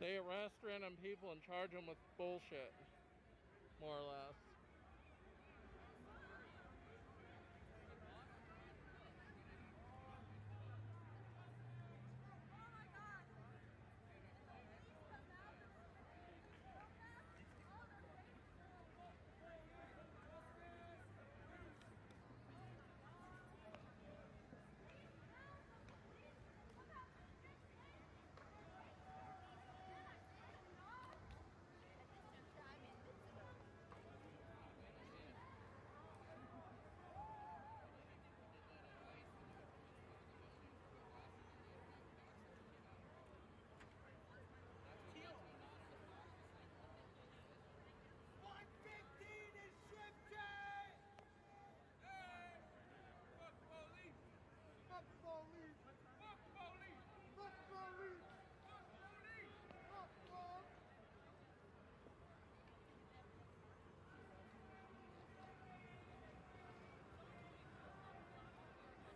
They arrest random people and charge them with bullshit, more or less.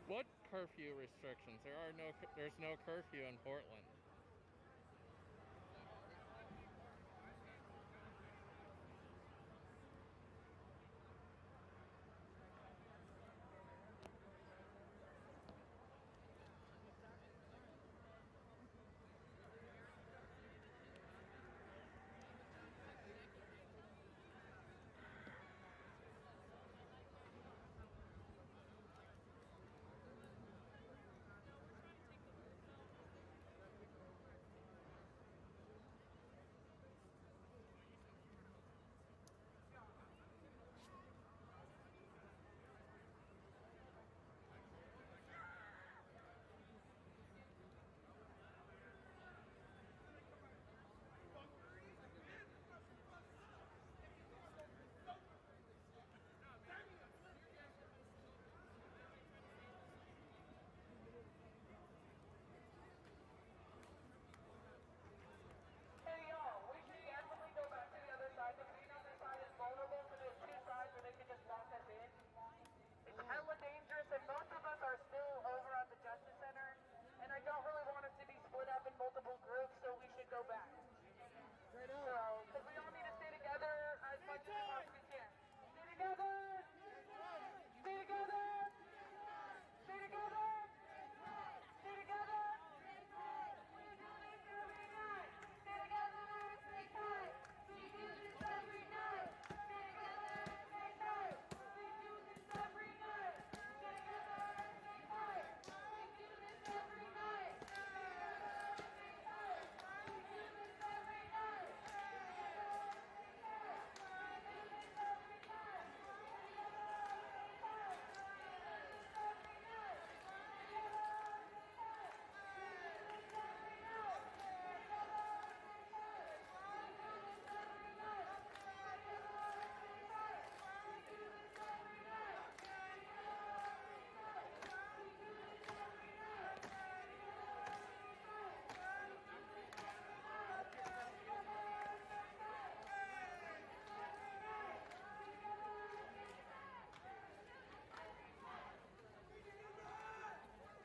What curfew restrictions? There's no curfew in Portland.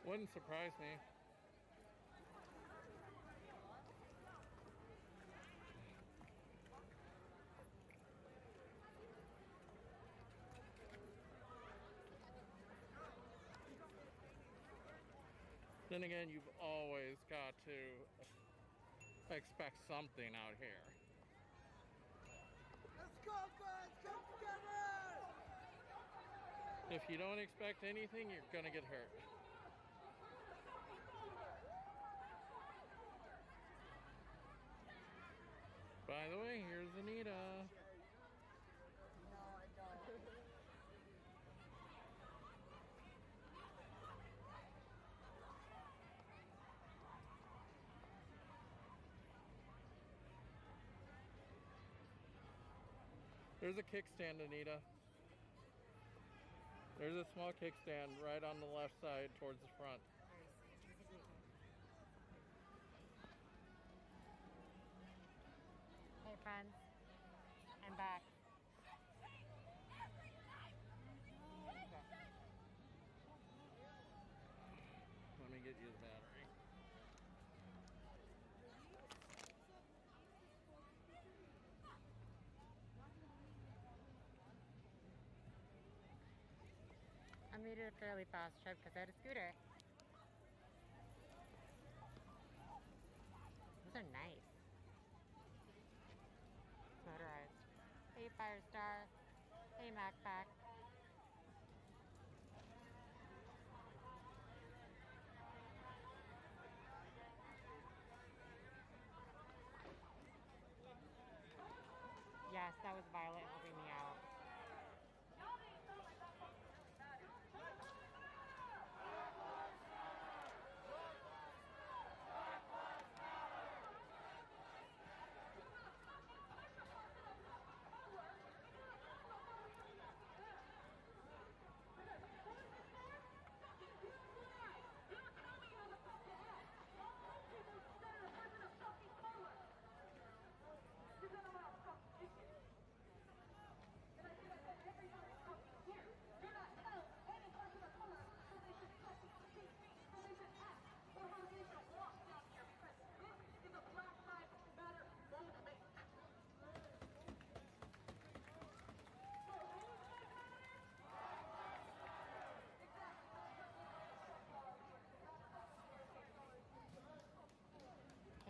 Wouldn't surprise me. Then again, you've always got to expect something out here. Let's go, guys! Come together! If you don't expect anything, you're gonna get hurt. By the way, here's Anita. No, I don't. There's a kickstand, Anita. There's a small kickstand right on the left side towards the front. Hey friends, I'm back. Let me get you the battery. I made it a fairly fast trip because I had a scooter. Those are nice. Motorized. Hey Firestar. Hey MacPack. Yes, that was Violet helping me out.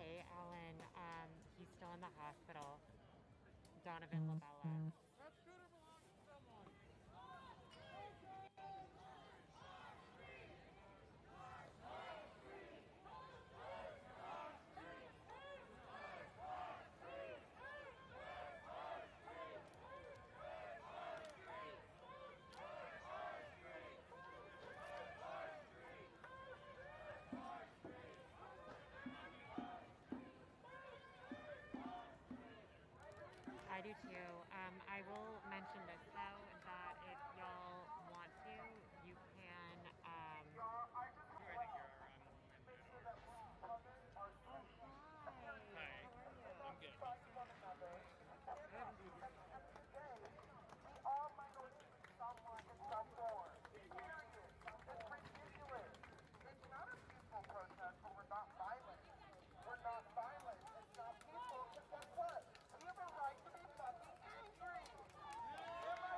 Hey, Alan. He's still in the hospital. Donovan Labella. That scooter belongs to someone. I do too. I will mention this though, that if y'all want to, you can, I think you're alright. Hi. I'm good.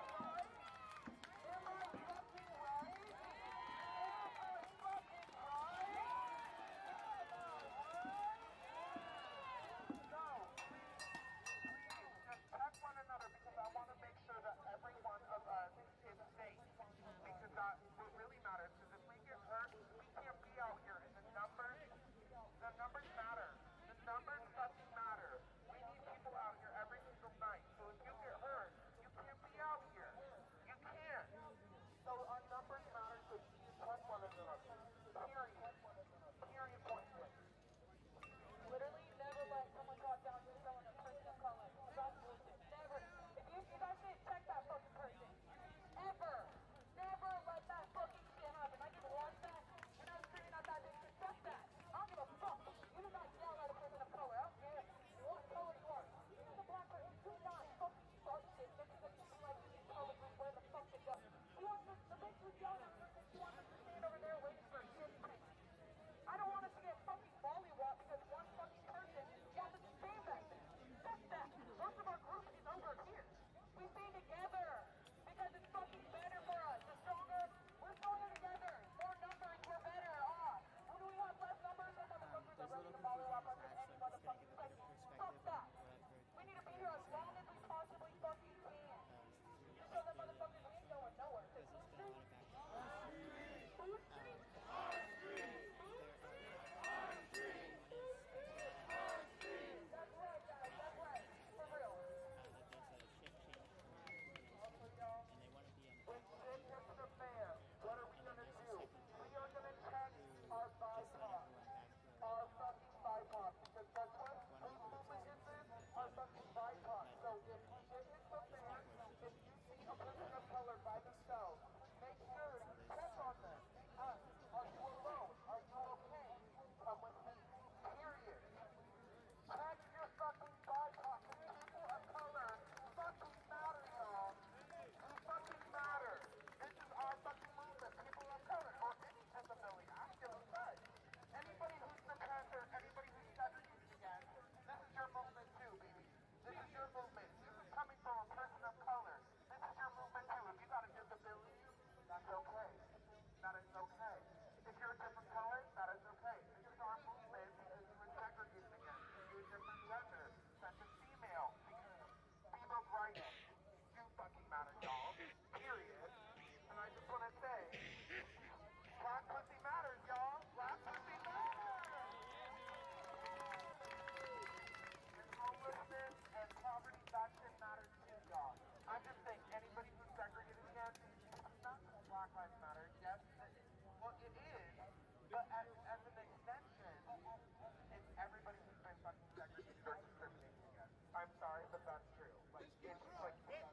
if that's true. Like,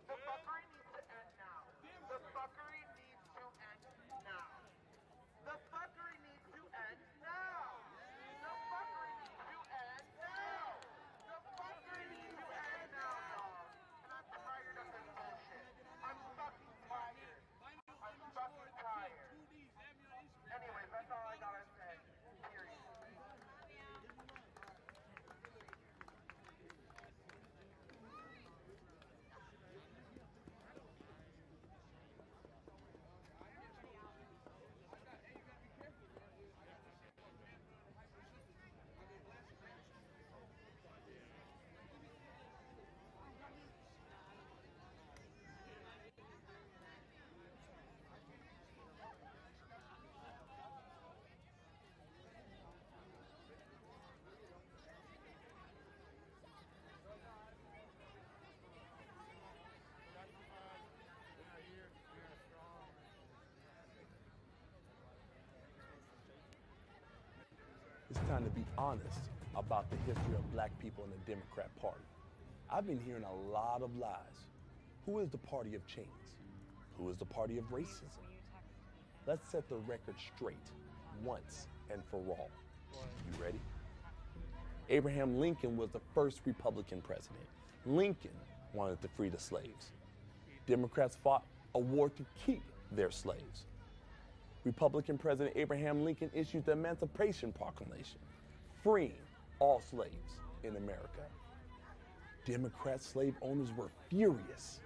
the fuckery needs to end now. The fuckery needs to end now. The fuckery needs to end now. The fuckery needs to end now. The fuckery needs to end now, dog. And I'm tired of this bullshit. I'm fucking tired. I'm fucking tired. Anyways, that's all I gotta say. Period. It's time to be honest about the history of black people in the Democrat Party. I've been hearing a lot of lies. Who is the party of chains? Who is the party of racism? Let's set the record straight once and for all. You ready? Abraham Lincoln was the first Republican president. Lincoln wanted to free the slaves. Democrats fought a war to keep their slaves. Republican President Abraham Lincoln issued the Emancipation Proclamation, freeing all slaves in America. Democrat slave owners were furious.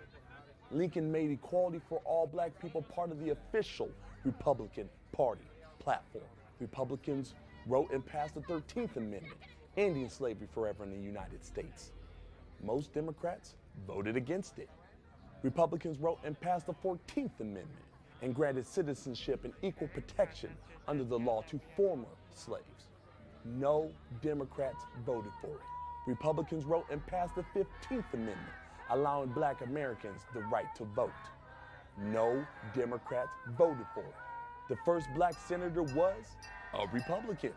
Lincoln made equality for all black people part of the official Republican Party platform. Republicans wrote and passed the 13th Amendment, ending slavery forever in the United States. Most Democrats voted against it. Republicans wrote and passed the 14th Amendment and granted citizenship and equal protection under the law to former slaves. No Democrats voted for it. Republicans wrote and passed the 15th Amendment, allowing black Americans the right to vote. No Democrats voted for it. The first black senator was a Republican.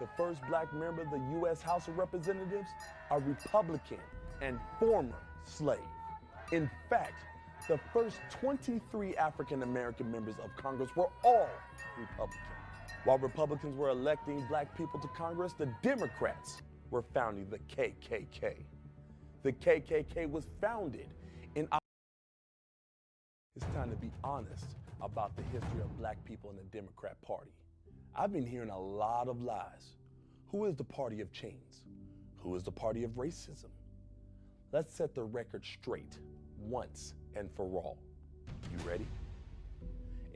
The first black member of the U.S. House of Representatives, a Republican and former slave. In fact, the first 23 African-American members of Congress were all Republican. While Republicans were electing black people to Congress, the Democrats were founding the KKK. The KKK was founded in... It's time to be honest about the history of black people in the Democrat Party. I've been hearing a lot of lies. Who is the party of chains? Who is the party of racism? Let's set the record straight once and for all. You ready?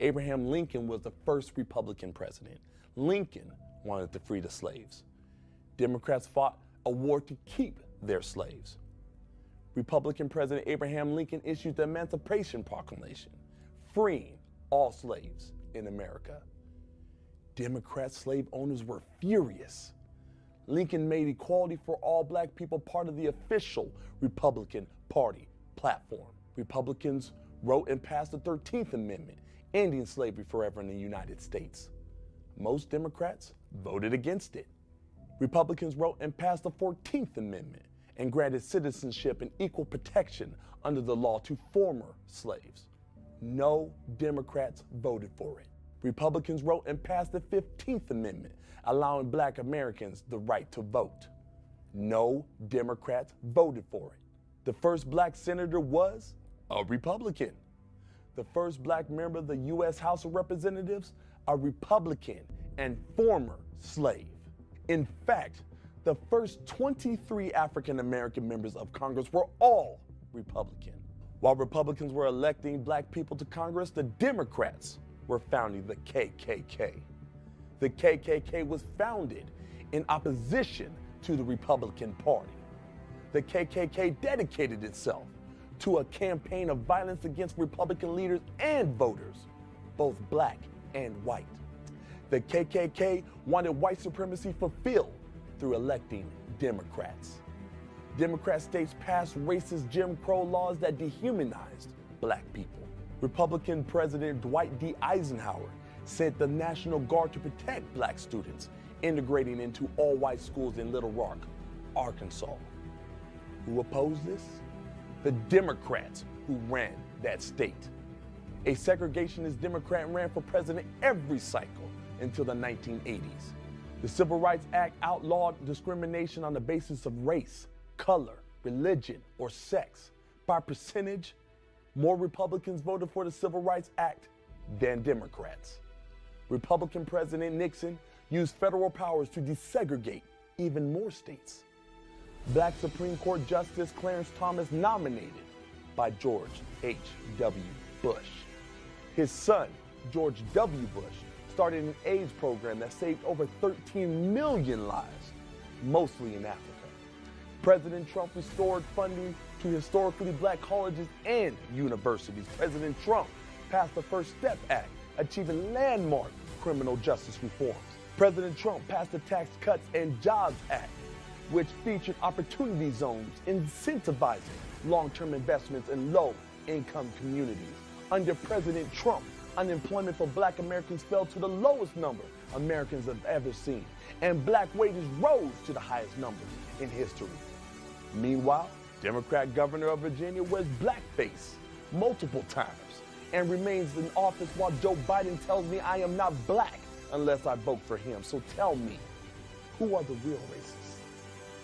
Abraham Lincoln was the first Republican president. Lincoln wanted to free the slaves. Democrats fought a war to keep their slaves. Republican President Abraham Lincoln issued the Emancipation Proclamation, freeing all slaves in America. Democrat slave owners were furious. Lincoln made equality for all black people part of the official Republican Party platform. Republicans wrote and passed the 13th Amendment, ending slavery forever in the United States. Most Democrats voted against it. Republicans wrote and passed the 14th Amendment and granted citizenship and equal protection under the law to former slaves. No Democrats voted for it. Republicans wrote and passed the 15th Amendment, allowing black Americans the right to vote. No Democrats voted for it. The first black senator was a Republican. The first black member of the U.S. House of Representatives, a Republican and former slave. In fact, the first 23 African-American members of Congress were all Republican. While Republicans were electing black people to Congress, the Democrats were founding the KKK. The KKK was founded in opposition to the Republican Party. The KKK dedicated itself to a campaign of violence against Republican leaders and voters, both black and white. The KKK wanted white supremacy fulfilled through electing Democrats. Democrat states passed racist Jim Crow laws that dehumanized black people. Republican President Dwight D. Eisenhower sent the National Guard to protect black students, integrating into all-white schools in Little Rock, Arkansas. Who opposed this? The Democrats who ran that state. A segregationist Democrat ran for president every cycle until the 1980s. The Civil Rights Act outlawed discrimination on the basis of race, color, religion, or sex. By percentage, more Republicans voted for the Civil Rights Act than Democrats. Republican President Nixon used federal powers to desegregate even more states. Black Supreme Court Justice Clarence Thomas, nominated by George H.W. Bush. His son, George W. Bush, started an AIDS program that saved over 13 million lives, mostly in Africa. President Trump restored funding to historically black colleges and universities. President Trump passed the First Step Act, achieving landmark criminal justice reforms. President Trump passed the Tax Cuts and Jobs Act, which featured opportunity zones incentivizing long-term investments in low-income communities. Under President Trump, unemployment for black Americans fell to the lowest number Americans have ever seen, and black wages rose to the highest numbers in history. Meanwhile, Democrat governor of Virginia wears blackface multiple times and remains in office while Joe Biden tells me I am not black unless I vote for him. So tell me, who are the real racists?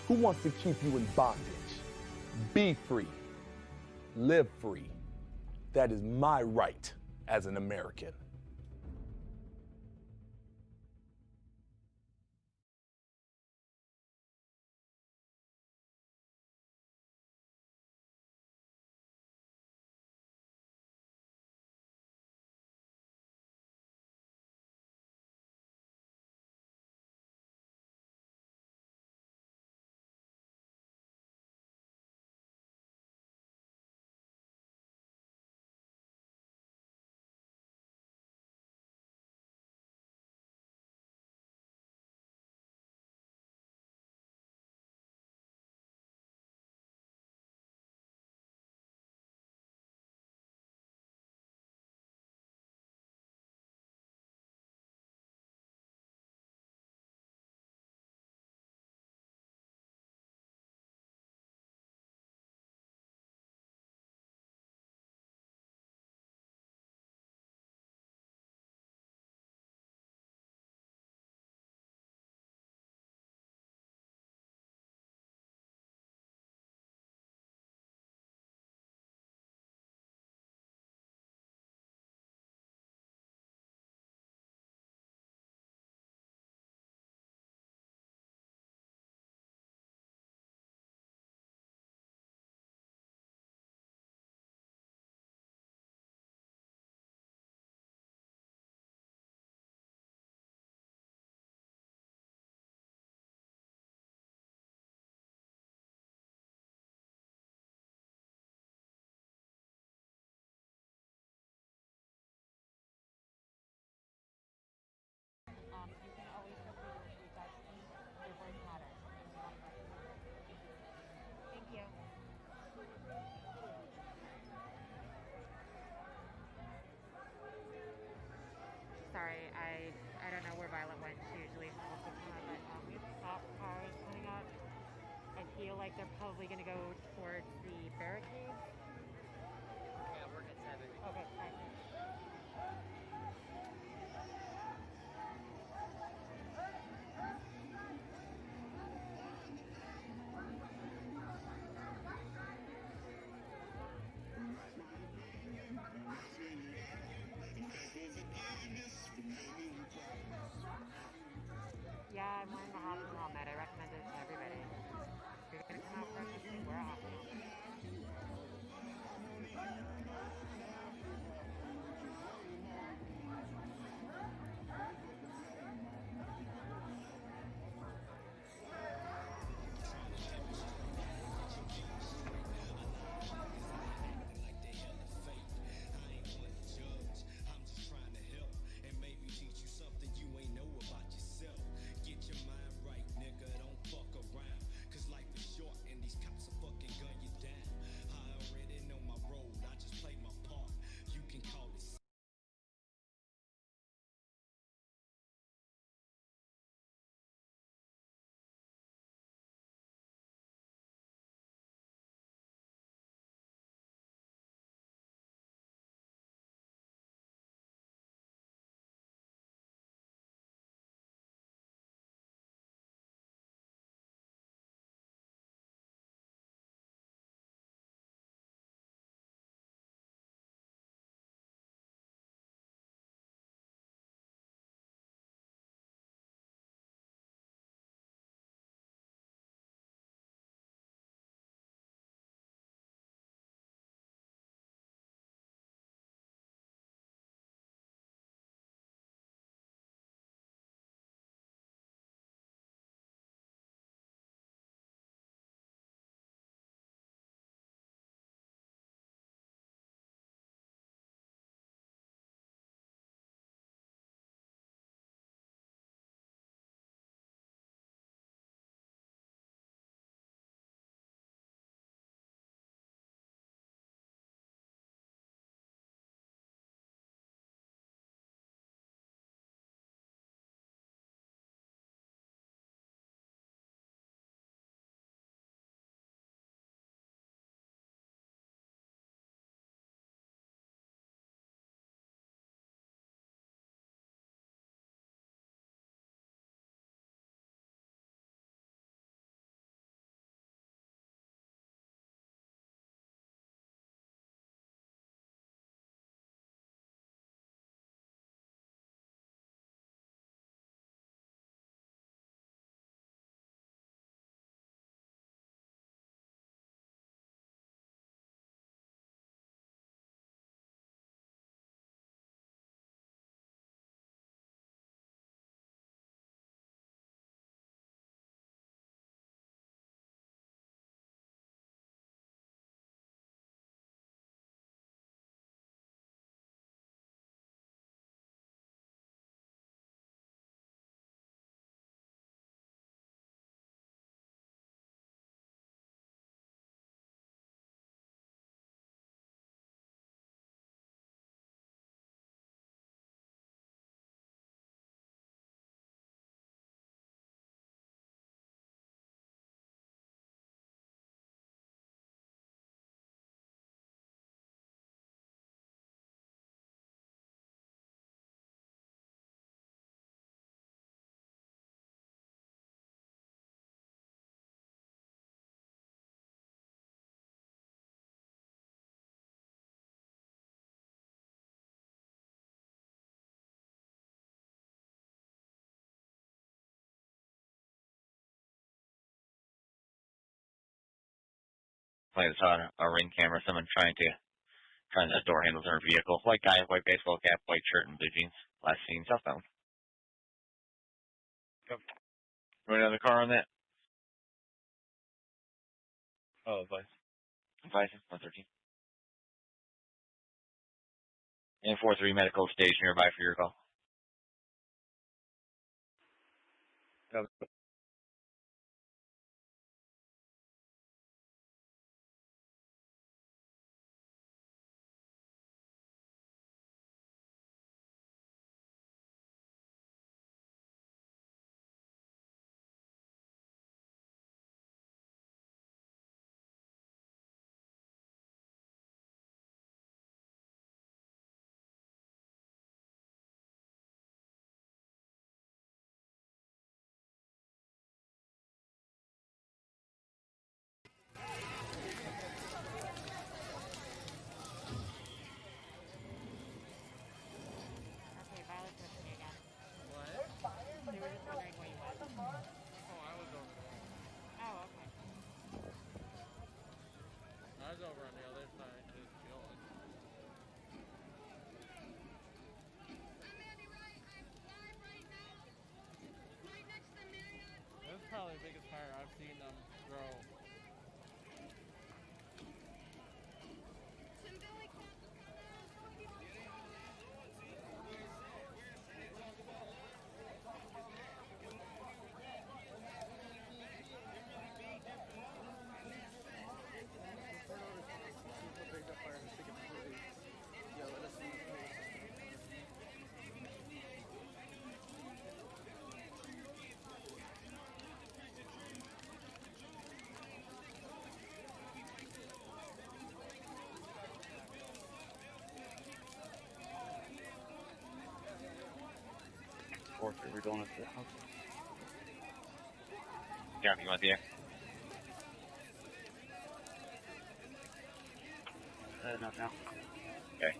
Who wants to keep you in bondage? Be free. Live free. That is my right as an American. You can always feel free to reach out to me. Your voice matters. Thank you. Sorry, I don't know where Violet went. She usually helps us come out, but we have stop cars coming up. I feel like they're probably going to go towards the barricades. Yeah, we're at 7. Okay, fine. Yeah, I'm wearing the hospital helmet. I recommend it to everybody. If you're gonna come out protesting, wear a hospital helmet. Playing saw a ring camera, someone trying to door handles in her vehicle. White guy, white baseball cap, white shirt, and blue jeans. Last seen southbound. Go. Run another car on that. Oh, Vice. Vice, 113. And 4-3 medical stage nearby for your call. Go. Okay, Violet's with me again. What? They were just wondering where you went. Oh, I was over there. Oh, okay. I was over on the other side just chilling. This is probably the biggest fire I've seen them grow. We're going up to the house. Yeah, you want the air? Not now. Okay.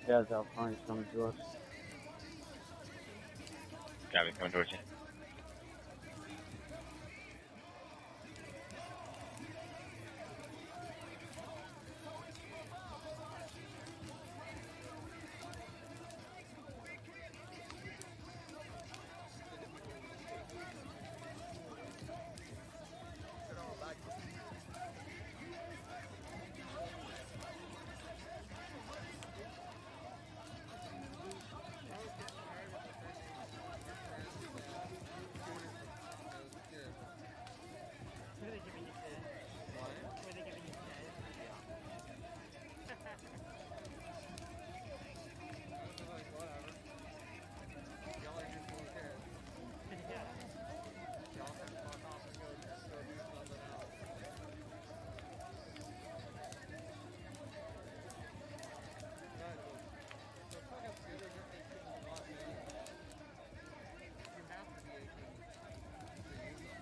Yeah, Alpine's coming to us. Copy, coming towards you. Who are they giving you to? What? Who are they giving you to? Like, whatever. Y'all are just little kids. Yeah. Y'all can fuck off and go do something else. The fucking scooters are 18 plus, man. You have to be 18 to use them.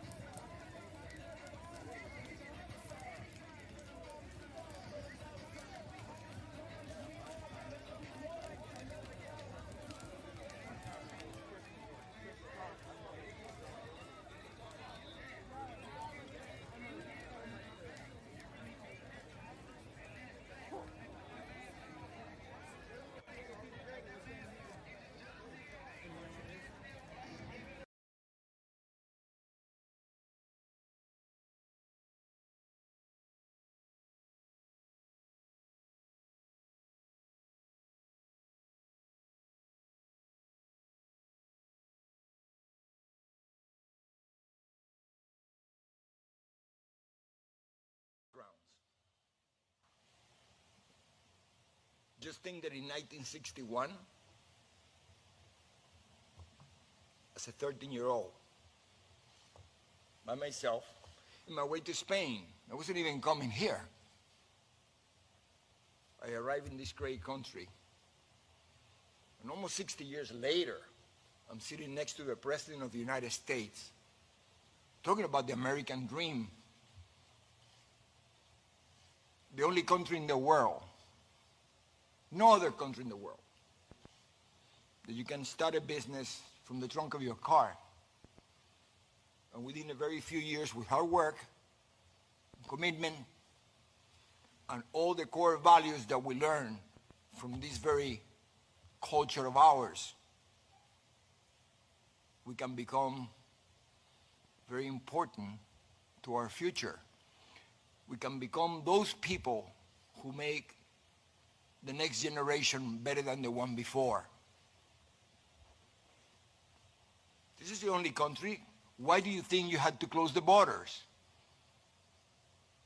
Just think that in 1961, as a 13-year-old, by myself, in my way to Spain, I wasn't even coming here. I arrived in this great country. And almost 60 years later, I'm sitting next to the President of the United States, talking about the American dream. The only country in the world, no other country in the world, that you can start a business from the trunk of your car. And within a very few years, with hard work, commitment, and all the core values that we learn from this very culture of ours, we can become very important to our future. We can become those people who make the next generation better than the one before. This is the only country. Why do you think you had to close the borders?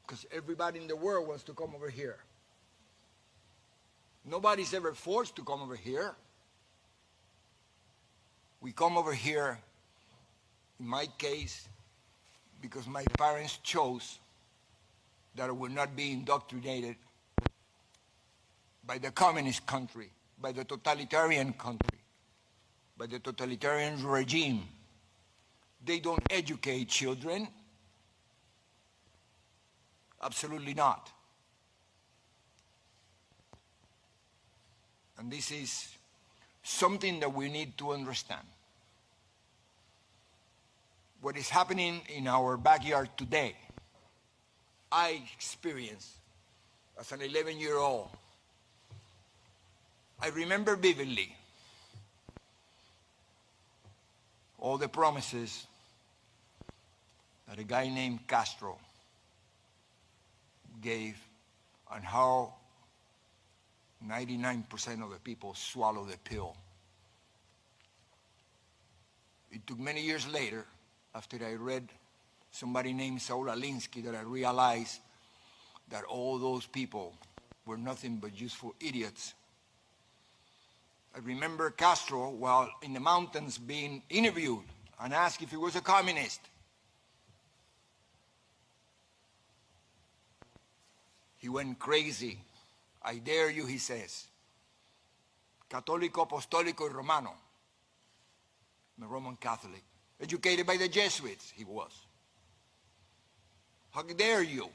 Because everybody in the world wants to come over here. Nobody's ever forced to come over here. We come over here, in my case, because my parents chose that I would not be indoctrinated by the communist country, by the totalitarian country, by the totalitarian regime. They don't educate children. Absolutely not. And this is something that we need to understand. What is happening in our backyard today, I experienced as an 11-year-old. I remember vividly all the promises that a guy named Castro gave and how 99% of the people swallow the pill. It took many years later, after I read somebody named Saul Alinsky, that I realized that all those people were nothing but useful idiots. I remember Castro while in the mountains being interviewed and asked if he was a communist. He went crazy. I dare you, he says. Católico, apostólico, y romano. I'm a Roman Catholic. Educated by the Jesuits, he was. How dare you?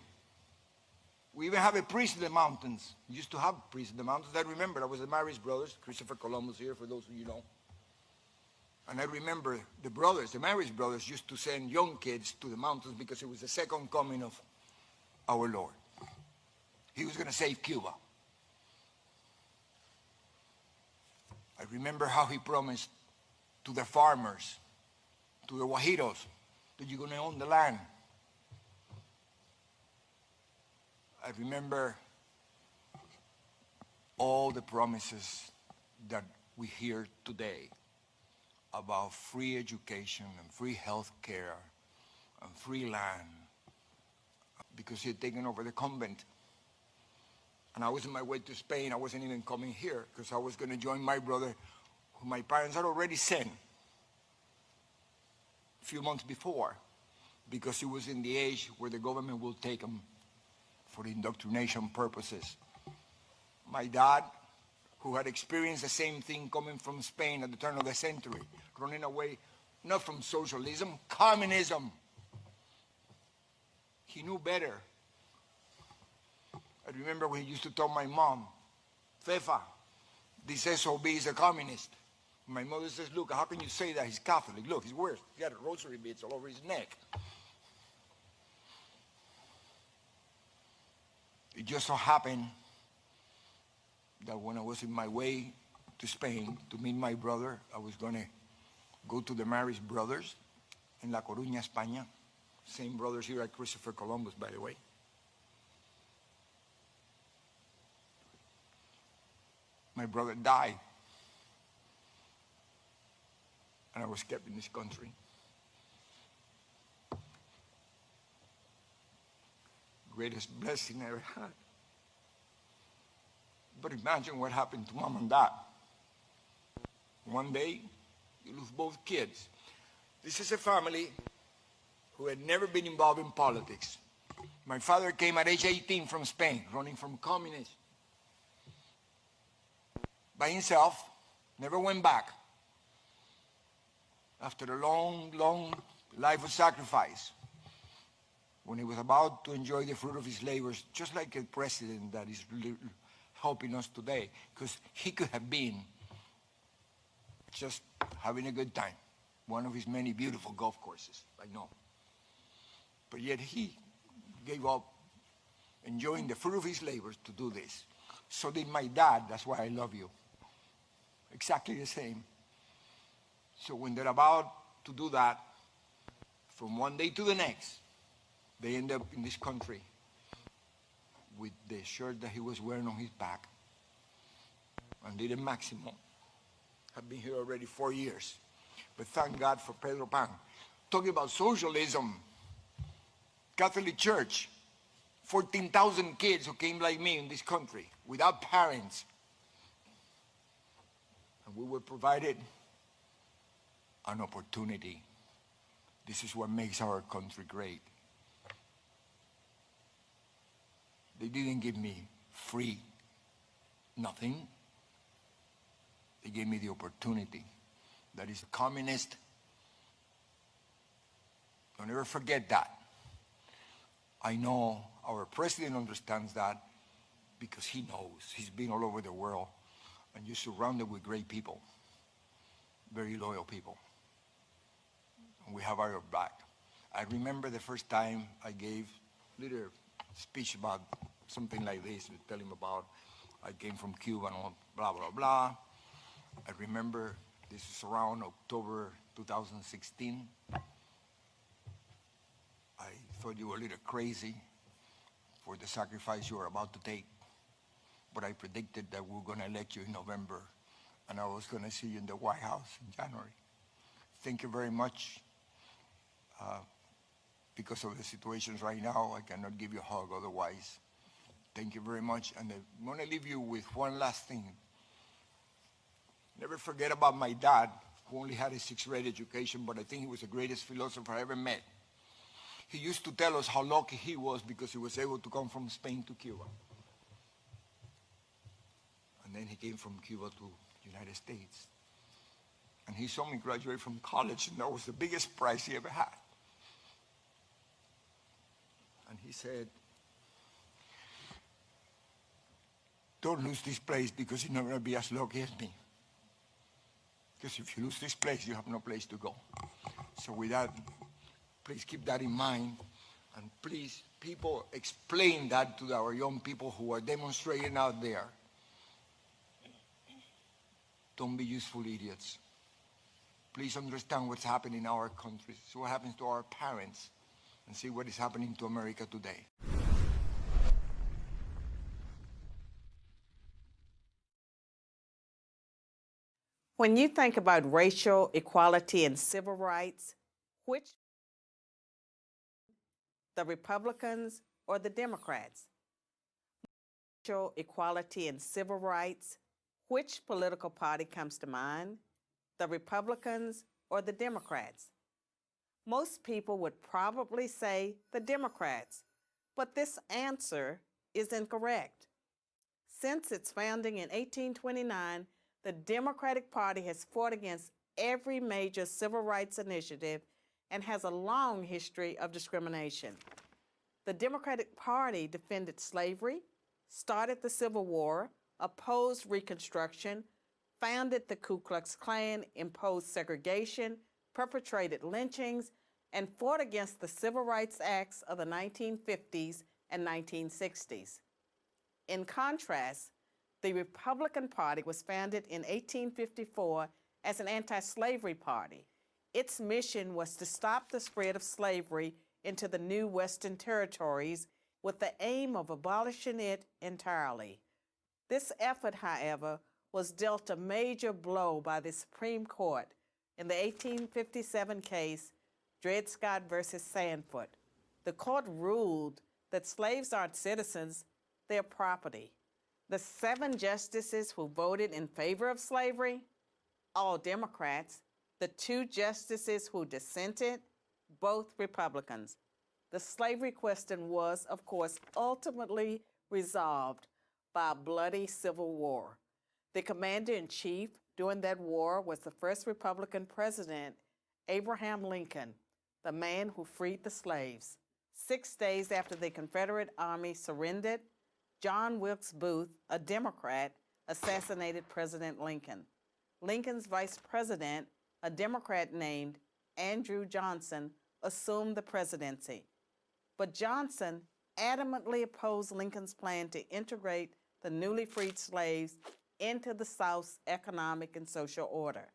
We even have a priest in the mountains. We used to have a priest in the mountains. I remember, I was the Marist brothers, Christopher Columbus here, for those of you know. And I remember the brothers, the Marist brothers, used to send young kids to the mountains because it was the second coming of our Lord. He was going to save Cuba. I remember how he promised to the farmers, to the Guajiros, that you're going to own the land. I remember all the promises that we hear today about free education and free health care and free land, because he had taken over the convent. And I was on my way to Spain. I wasn't even coming here because I was going to join my brother, who my parents had already sent a few months before, because he was in the age where the government will take him for indoctrination purposes. My dad, who had experienced the same thing coming from Spain at the turn of the century, running away not from socialism, communism. He knew better. I remember when he used to tell my mom, Fefa, this SOB is a communist. My mother says, look, how can you say that? He's Catholic. Look, he's weird. He got rosary beads all over his neck. It just so happened that when I was in my way to Spain to meet my brother, I was going to go to the Marist brothers in La Coruña, España. Same brothers here at Christopher Columbus, by the way. My brother died, and I was kept in this country. Greatest blessing I ever had. But imagine what happened to mom and dad. One day, you lose both kids. This is a family who had never been involved in politics. My father came at age 18 from Spain, running from communists. by himself, never went back. After a long, long life of sacrifice, when he was about to enjoy the fruit of his labors, just like a president that is helping us today, because he could have been just having a good time, one of his many beautiful golf courses, I know. But yet he gave up enjoying the fruit of his labors to do this. So did my dad. That's why I love you. Exactly the same. So when they're about to do that, from one day to the next, they end up in this country with the shirt that he was wearing on his back. And did a maximum. I've been here already 4 years. But thank God for Pedro Pan. Talking about socialism, Catholic Church, 14,000 kids who came like me in this country without parents. And we were provided an opportunity. This is what makes our country great. They didn't give me free nothing. They gave me the opportunity. That is communist. Don't ever forget that. I know our president understands that because he knows. He's been all over the world, and you're surrounded with great people, very loyal people. And we have our back. I remember the first time I gave a little speech about something like this, tell him about I came from Cuba and all, blah, blah, blah. I remember this is around October 2016. I thought you were a little crazy for the sacrifice you were about to take, but I predicted that we were going to elect you in November, and I was going to see you in the White House in January. Thank you very much. Because of the situations right now, I cannot give you a hug otherwise. Thank you very much, and I'm going to leave you with one last thing. Never forget about my dad, who only had a 6th grade education, but I think he was the greatest philosopher I ever met. He used to tell us how lucky he was because he was able to come from Spain to Cuba. And then he came from Cuba to the United States. And he saw me graduate from college, and that was the biggest prize he ever had. And he said, don't lose this place because you're not going to be as lucky as me. Because if you lose this place, you have no place to go. So with that, please keep that in mind. And please, people, explain that to our young people who are demonstrating out there. Don't be useful idiots. Please understand what's happening in our country. See what happens to our parents. And see what is happening to America today. When you think about racial equality and civil rights, which the Republicans or the Democrats? Racial equality and civil rights, which political party comes to mind? The Republicans or the Democrats? Most people would probably say the Democrats, but this answer is incorrect. Since its founding in 1829, the Democratic Party has fought against every major civil rights initiative and has a long history of discrimination. The Democratic Party defended slavery, started the Civil War, opposed Reconstruction, founded the Ku Klux Klan, imposed segregation, perpetrated lynchings, and fought against the Civil Rights Acts of the 1950s and 1960s. In contrast, the Republican Party was founded in 1854 as an anti-slavery party. Its mission was to stop the spread of slavery into the new Western territories with the aim of abolishing it entirely. This effort, however, was dealt a major blow by the Supreme Court in the 1857 case Dred Scott versus Sandford. The court ruled that slaves aren't citizens, they're property. The 7 justices who voted in favor of slavery, all Democrats. The 2 justices who dissented, both Republicans. The slavery question was, of course, ultimately resolved by a bloody civil war. The commander-in-chief during that war was the first Republican president, Abraham Lincoln, the man who freed the slaves. 6 days after the Confederate Army surrendered, John Wilkes Booth, a Democrat, assassinated President Lincoln. Lincoln's vice president, a Democrat named Andrew Johnson, assumed the presidency. But Johnson adamantly opposed Lincoln's plan to integrate the newly freed slaves into the South's economic and social order.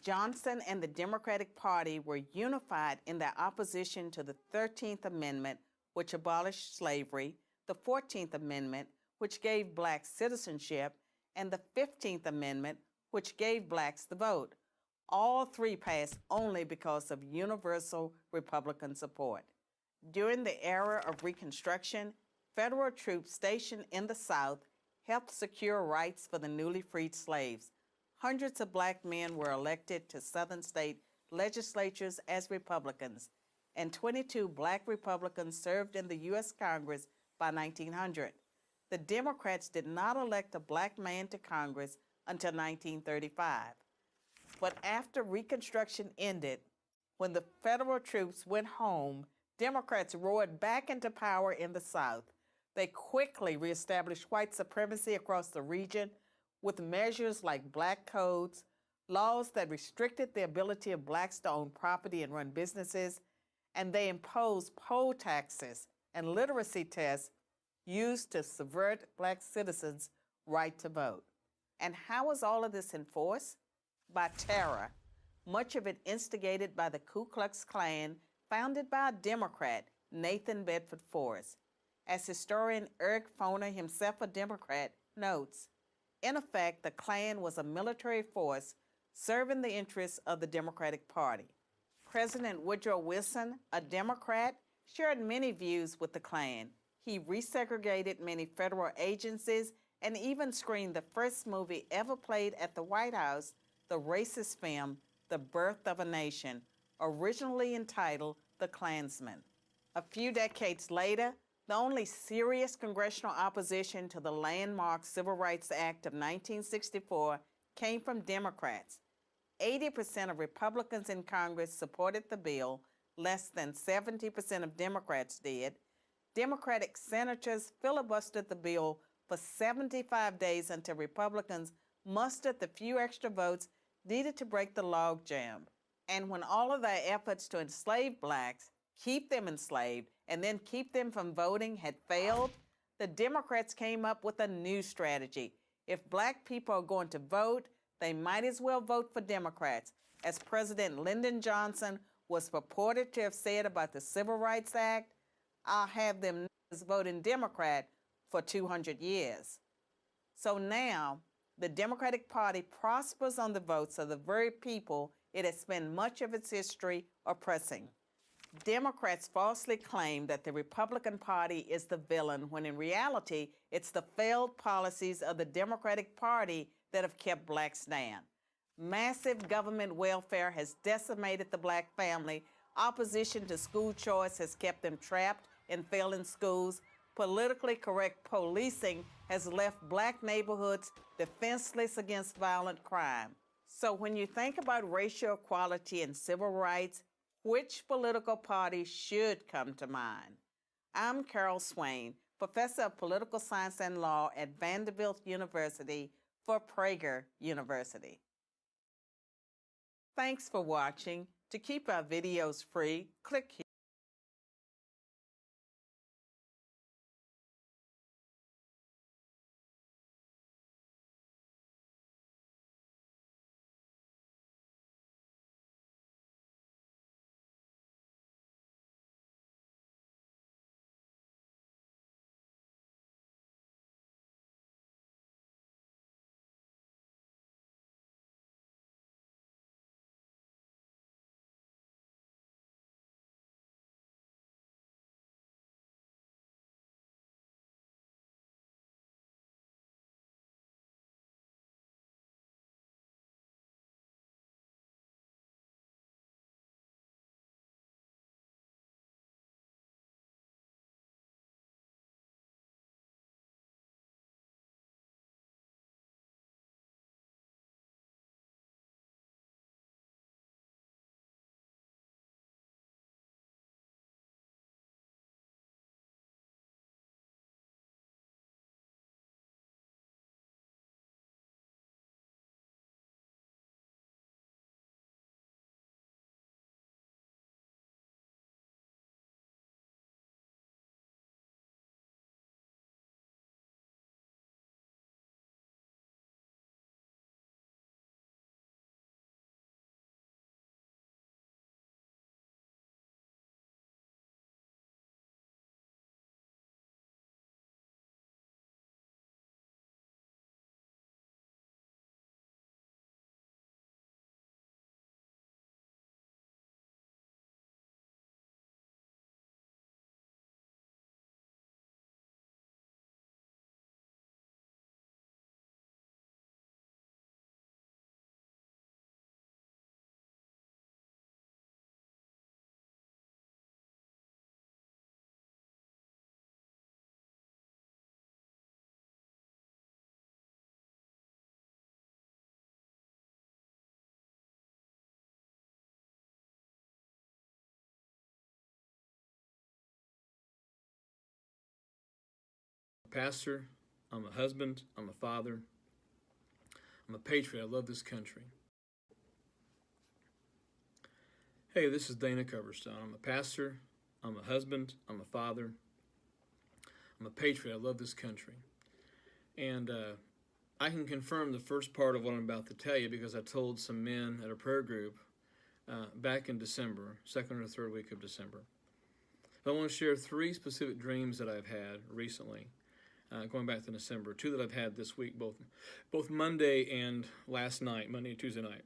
Johnson and the Democratic Party were unified in their opposition to the 13th Amendment, which abolished slavery, the 14th Amendment, which gave blacks citizenship, and the 15th Amendment, which gave blacks the vote. All three passed only because of universal Republican support. During the era of Reconstruction, federal troops stationed in the South helped secure rights for the newly freed slaves. Hundreds of black men were elected to Southern state legislatures as Republicans, and 22 black Republicans served in the U.S. Congress by 1900. The Democrats did not elect a black man to Congress until 1935. But after Reconstruction ended, when the federal troops went home, Democrats roared back into power in the South. They quickly reestablished white supremacy across the region with measures like black codes, laws that restricted the ability of blacks to own property and run businesses, and they imposed poll taxes and literacy tests used to subvert black citizens' right to vote. And how was all of this enforced? By terror, much of it instigated by the Ku Klux Klan, founded by a Democrat, Nathan Bedford Forrest. As historian Eric Foner, himself a Democrat, notes, in effect, the Klan was a military force serving the interests of the Democratic Party. President Woodrow Wilson, a Democrat, shared many views with the Klan. He resegregated many federal agencies and even screened the first movie ever played at the White House, the racist film, The Birth of a Nation, originally entitled The Klansman. A few decades later, the only serious congressional opposition to the landmark Civil Rights Act of 1964 came from Democrats. 80% of Republicans in Congress supported the bill, less than 70% of Democrats did. Democratic senators filibustered the bill for 75 days until Republicans mustered the few extra votes needed to break the logjam. And when all of their efforts to enslave blacks, keep them enslaved, and then keep them from voting had failed, the Democrats came up with a new strategy. If black people are going to vote, they might as well vote for Democrats, as President Lyndon Johnson was purported to have said about the Civil Rights Act, I'll have them voting Democrat for 200 years. So now, the Democratic Party prospers on the votes of the very people it has spent much of its history oppressing. Democrats falsely claim that the Republican Party is the villain, when in reality, it's the failed policies of the Democratic Party that have kept blacks down. Massive government welfare has decimated the black family. Opposition to school choice has kept them trapped in failing schools. Politically correct policing has left black neighborhoods defenseless against violent crime. So when you think about racial equality and civil rights, which political party should come to mind? I'm Carol Swain, professor of political science and law at Vanderbilt University for Prager University. Thanks for watching. To keep our videos free, click here. a pastor, I'm a husband, I'm a father, I'm a patriot. I love this country. Hey, this is Dana Coverstone. I'm a pastor, I'm a husband, I'm a father, I'm a patriot. I love this country. And I can confirm the first part of what I'm about to tell you because I told some men at a prayer group back in December, second or third week of December. I want to share 3 specific dreams that I've had recently, going back to December, 2 that I've had this week, both Monday and last night, Monday and Tuesday night.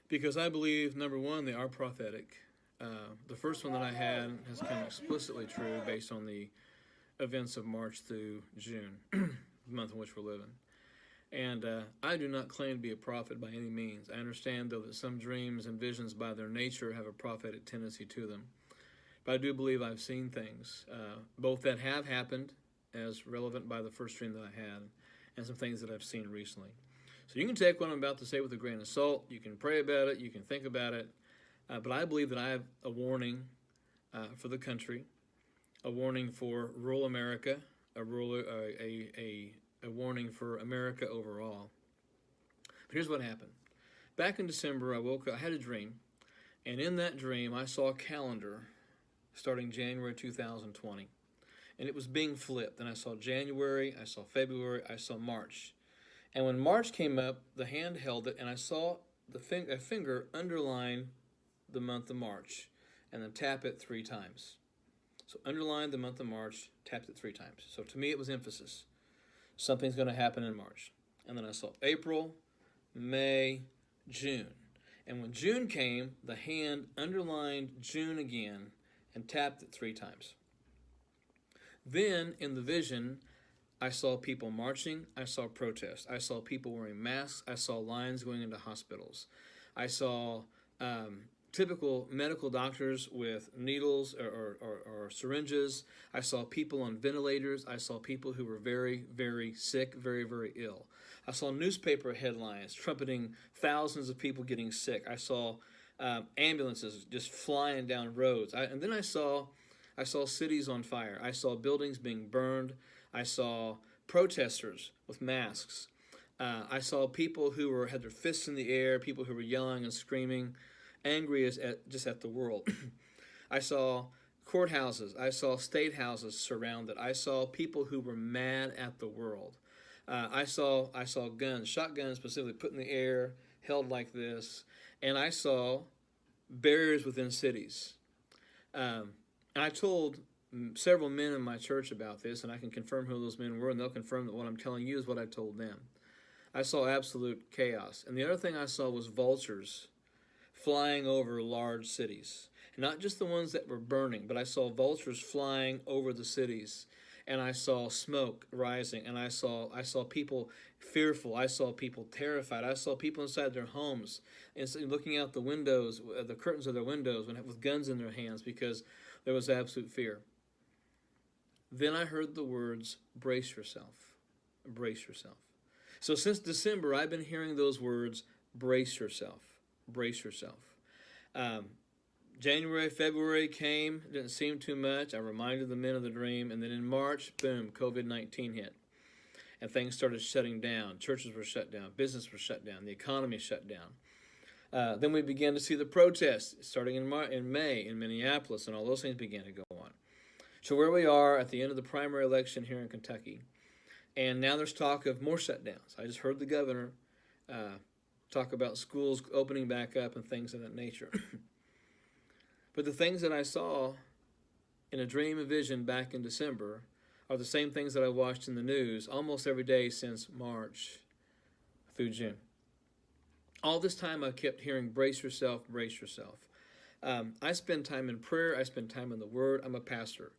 Because I believe, number one, they are prophetic. The first one that I had has come explicitly true based on the events of March through June, the month in which we're living. And I do not claim to be a prophet by any means. I understand, though, that some dreams and visions by their nature have a prophetic tendency to them. But I do believe I've seen things, both that have happened, as relevant by the first dream that I had, and some things that I've seen recently. So you can take what I'm about to say with a grain of salt. You can pray about it. You can think about it. But I believe that I have a warning for the country, a warning for rural America, a warning for America overall. But here's what happened. Back in December, I woke up. I had a dream, and in that dream, I saw a calendar starting January 2020. And it was being flipped. And I saw January, I saw February, I saw March. And when March came up, the hand held it, and I saw a finger underline the month of March, and then tap it 3 times. So underline the month of March, tapped it 3 times. So to me, it was emphasis. Something's going to happen in March. And then I saw April, May, June. And when June came, the hand underlined June again and tapped it 3 times. Then, in the vision, I saw people marching. I saw protests. I saw people wearing masks. I saw lines going into hospitals. I saw typical medical doctors with needles or syringes. I saw people on ventilators. I saw people who were very, very sick, very, very ill. I saw newspaper headlines trumpeting thousands of people getting sick. I saw ambulances just flying down roads. And then I saw cities on fire. I saw buildings being burned. I saw protesters with masks. I saw people who had their fists in the air, people who were yelling and screaming, angry just at the world. I saw courthouses. I saw state houses surrounded. I saw people who were mad at the world. I saw guns, shotguns specifically, put in the air, held like this, and I saw barriers within cities. And I told several men in my church about this, and I can confirm who those men were, and they'll confirm that what I'm telling you is what I told them. I saw absolute chaos. And the other thing I saw was vultures flying over large cities. Not just the ones that were burning, but I saw vultures flying over the cities. And I saw smoke rising, and I saw people fearful. I saw people terrified. I saw people inside their homes and looking out the windows, the curtains of their windows, with guns in their hands because there was absolute fear. Then I heard the words, brace yourself, brace yourself. So since December, I've been hearing those words, brace yourself, brace yourself. January, February came, didn't seem too much. I reminded the men of the dream, and then in March, boom, COVID-19 hit. And things started shutting down. Churches were shut down. Business was shut down. The economy shut down. Then we began to see the protests starting in May in Minneapolis, and all those things began to go on. So where we are at the end of the primary election here in Kentucky, and now there's talk of more shutdowns. I just heard the governor talk about schools opening back up and things of that nature. But the things that I saw in a dream and vision back in December are the same things that I watched in the news almost every day since March through June. All this time I kept hearing, brace yourself, brace yourself. I spend time in prayer. I spend time in the Word. I'm a pastor.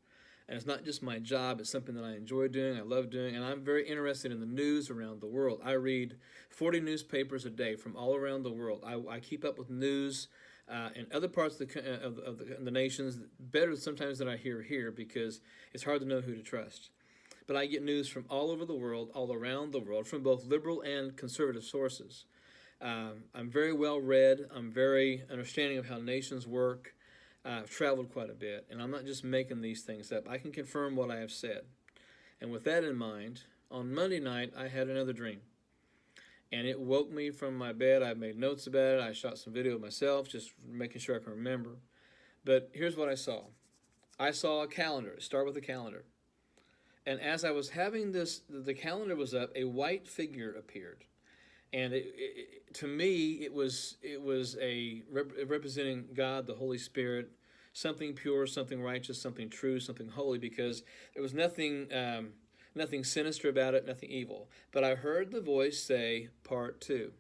And it's not just my job. It's something that I enjoy doing, I love doing, and I'm very interested in the news around the world. I read 40 newspapers a day from all around the world. I keep up with news in other parts of the nations better sometimes than I hear here because it's hard to know who to trust. But I get news from all over the world, all around the world, from both liberal and conservative sources. I'm very well read. I'm very understanding of how nations work. I've traveled quite a bit, and I'm not just making these things up. I can confirm what I have said. And with that in mind, on Monday night, I had another dream. And it woke me from my bed. I made notes about it. I shot some video of myself, just making sure I can remember. But here's what I saw. I saw a calendar. Start with a calendar. And as I was having this, the calendar was up, a white figure appeared. And to me, it was representing God, the Holy Spirit, something pure, something righteous, something true, something holy, because there was nothing sinister about it, nothing evil. But I heard the voice say, part two.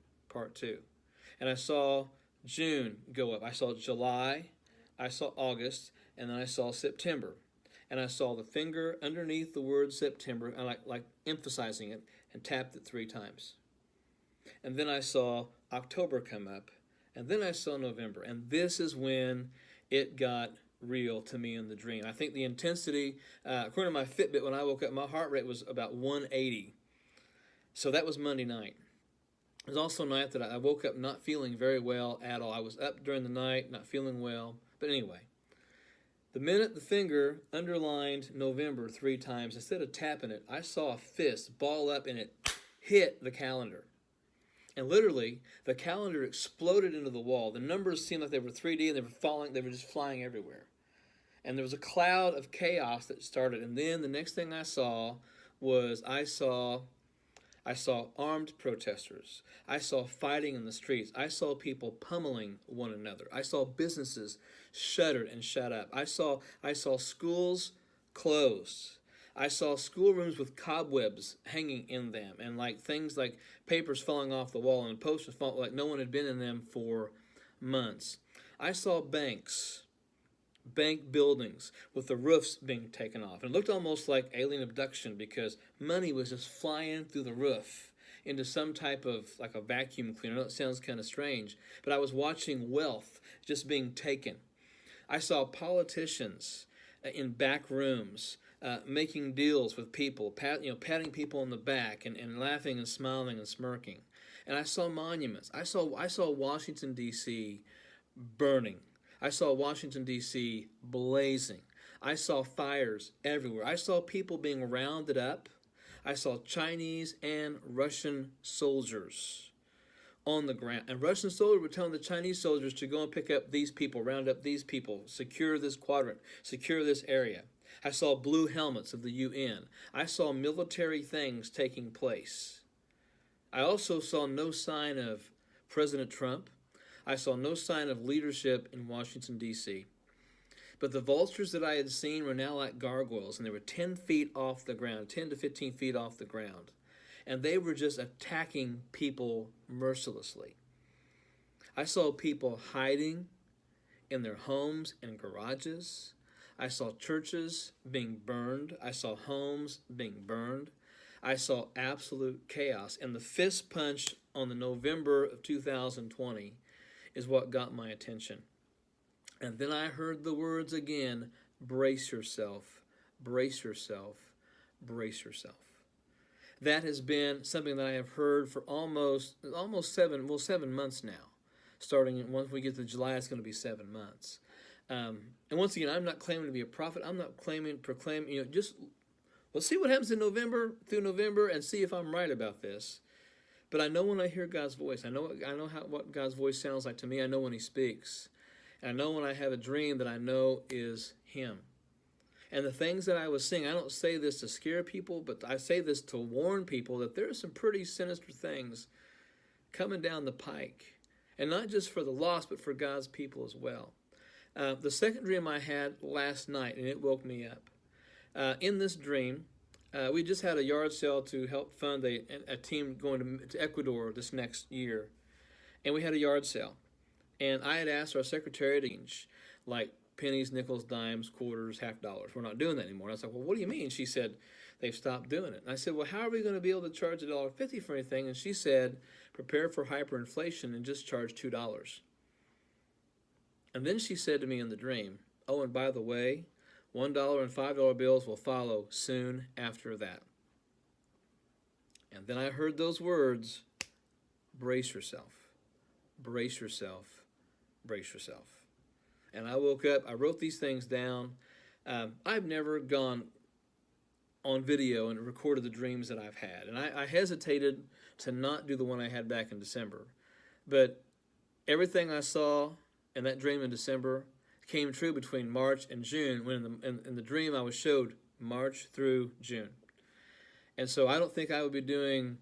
And I saw June go up. I saw July, I saw August, and then I saw September. And I saw the finger underneath the word September, and like emphasizing it, and tapped it 3 times. And then I saw October come up, and then I saw November. And this is when it got real to me in the dream. I think the intensity, according to my Fitbit, when I woke up, my heart rate was about 180. So that was Monday night. It was also a night that I woke up not feeling very well at all. I was up during the night, not feeling well. But anyway, the minute the finger underlined November 3 times, instead of tapping it, I saw a fist ball up and it hit the calendar. And literally, the calendar exploded into the wall. The numbers seemed like they were 3D and they were just flying everywhere. And there was a cloud of chaos that started. And then the next thing I saw was I saw armed protesters. I saw fighting in the streets. I saw people pummeling one another. I saw businesses shuttered and shut up. I saw schools closed. I saw schoolrooms with cobwebs hanging in them, and like things like papers falling off the wall and posters falling, like no one had been in them for months. I saw bank buildings with the roofs being taken off. And it looked almost like alien abduction because money was just flying through the roof into some type of like a vacuum cleaner. I know it sounds kind of strange, but I was watching wealth just being taken. I saw politicians in back rooms making deals with people, patting people on the back and laughing and smiling and smirking. And I saw monuments. I saw Washington, D.C. burning. I saw Washington, D.C. blazing. I saw fires everywhere. I saw people being rounded up. I saw Chinese and Russian soldiers on the ground. And Russian soldiers were telling the Chinese soldiers to go and pick up these people, round up these people, secure this quadrant, secure this area. I saw blue helmets of the UN. I saw military things taking place. I also saw no sign of President Trump. I saw no sign of leadership in Washington, D.C. But the vultures that I had seen were now like gargoyles, and they were 10 feet off the ground, 10 to 15 feet off the ground. And they were just attacking people mercilessly. I saw people hiding in their homes and garages. I saw churches being burned. I saw homes being burned. I saw absolute chaos. And the fist punch on the November of 2020 is what got my attention. And then I heard the words again, brace yourself, brace yourself, brace yourself. That has been something that I have heard for almost 7 months now. Starting once we get to July, it's going to be 7 months. And once again, I'm not claiming to be a prophet. I'm not proclaiming, just let's see what happens in November, through November, and see if I'm right about this. But I know when I hear God's voice. I know what God's voice sounds like to me. I know when He speaks. And I know when I have a dream that I know is Him. And the things that I was seeing, I don't say this to scare people, but I say this to warn people that there are some pretty sinister things coming down the pike. And not just for the lost, but for God's people as well. The second dream I had last night, and it woke me up. In this dream, we just had a yard sale to help fund a team going to Ecuador this next year. And we had a yard sale. And I had asked our secretary to change, like pennies, nickels, dimes, quarters, $50. We're not doing that anymore. And I was like, well, what do you mean? She said, they've stopped doing it. And I said, well, how are we going to be able to charge $1.50 for anything? And she said, prepare for hyperinflation and just charge $2. And then she said to me in the dream, oh, and by the way, $1 and $5 bills will follow soon after that. And then I heard those words, brace yourself, brace yourself, brace yourself. And I woke up, I wrote these things down. I've never gone on video and recorded the dreams that I've had. And I hesitated to not do the one I had back in December. But everything I saw in that dream in December came true between March and June, when in the dream I was showed March through June. And so I don't think I would be doing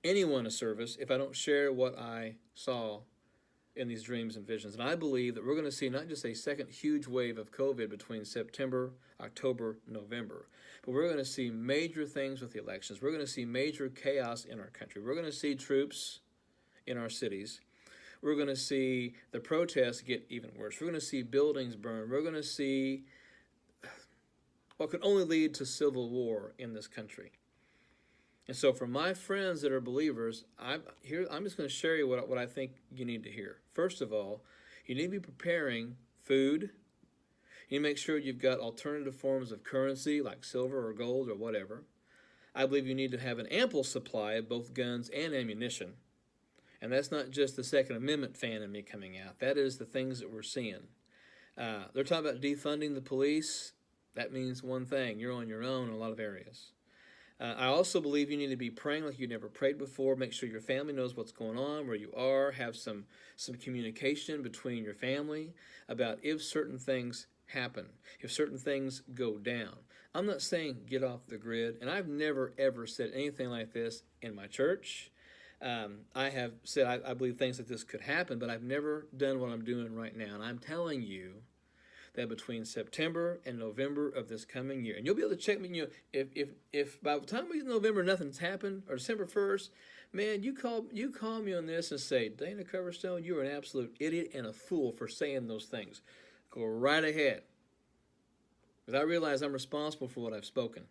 anyone a service if I don't share what I saw in these dreams and visions. And I believe that we're going to see not just a second huge wave of COVID between September, October, November, but we're going to see major things with the elections. We're going to see major chaos in our country. We're going to see troops in our cities. We're going to see the protests get even worse. We're going to see buildings burn. We're going to see what could only lead to civil war in this country. And so for my friends that are believers, I'm just going to share you what I think you need to hear. First of all, you need to be preparing food. You need to make sure you've got alternative forms of currency like silver or gold or whatever. I believe you need to have an ample supply of both guns and ammunition. And that's not just the Second Amendment fan in me coming out. That is the things that we're seeing. They're talking about defunding the police. That means one thing: you're on your own in a lot of areas. I also believe you need to be praying like you never prayed before. Make sure your family knows what's going on, where you are. Have some communication between your family about if certain things happen, if certain things go down. I'm not saying get off the grid, and I've never, ever said anything like this in my church. I have said I believe things like this could happen, but I've never done what I'm doing right now. And I'm telling you that between September and November of this coming year, and you'll be able to check me, if by the time we get to November nothing's happened, or December 1st, man, you call me on this and say, Dana Coverstone, you're an absolute idiot and a fool for saying those things. Go right ahead. Because I realize I'm responsible for what I've spoken.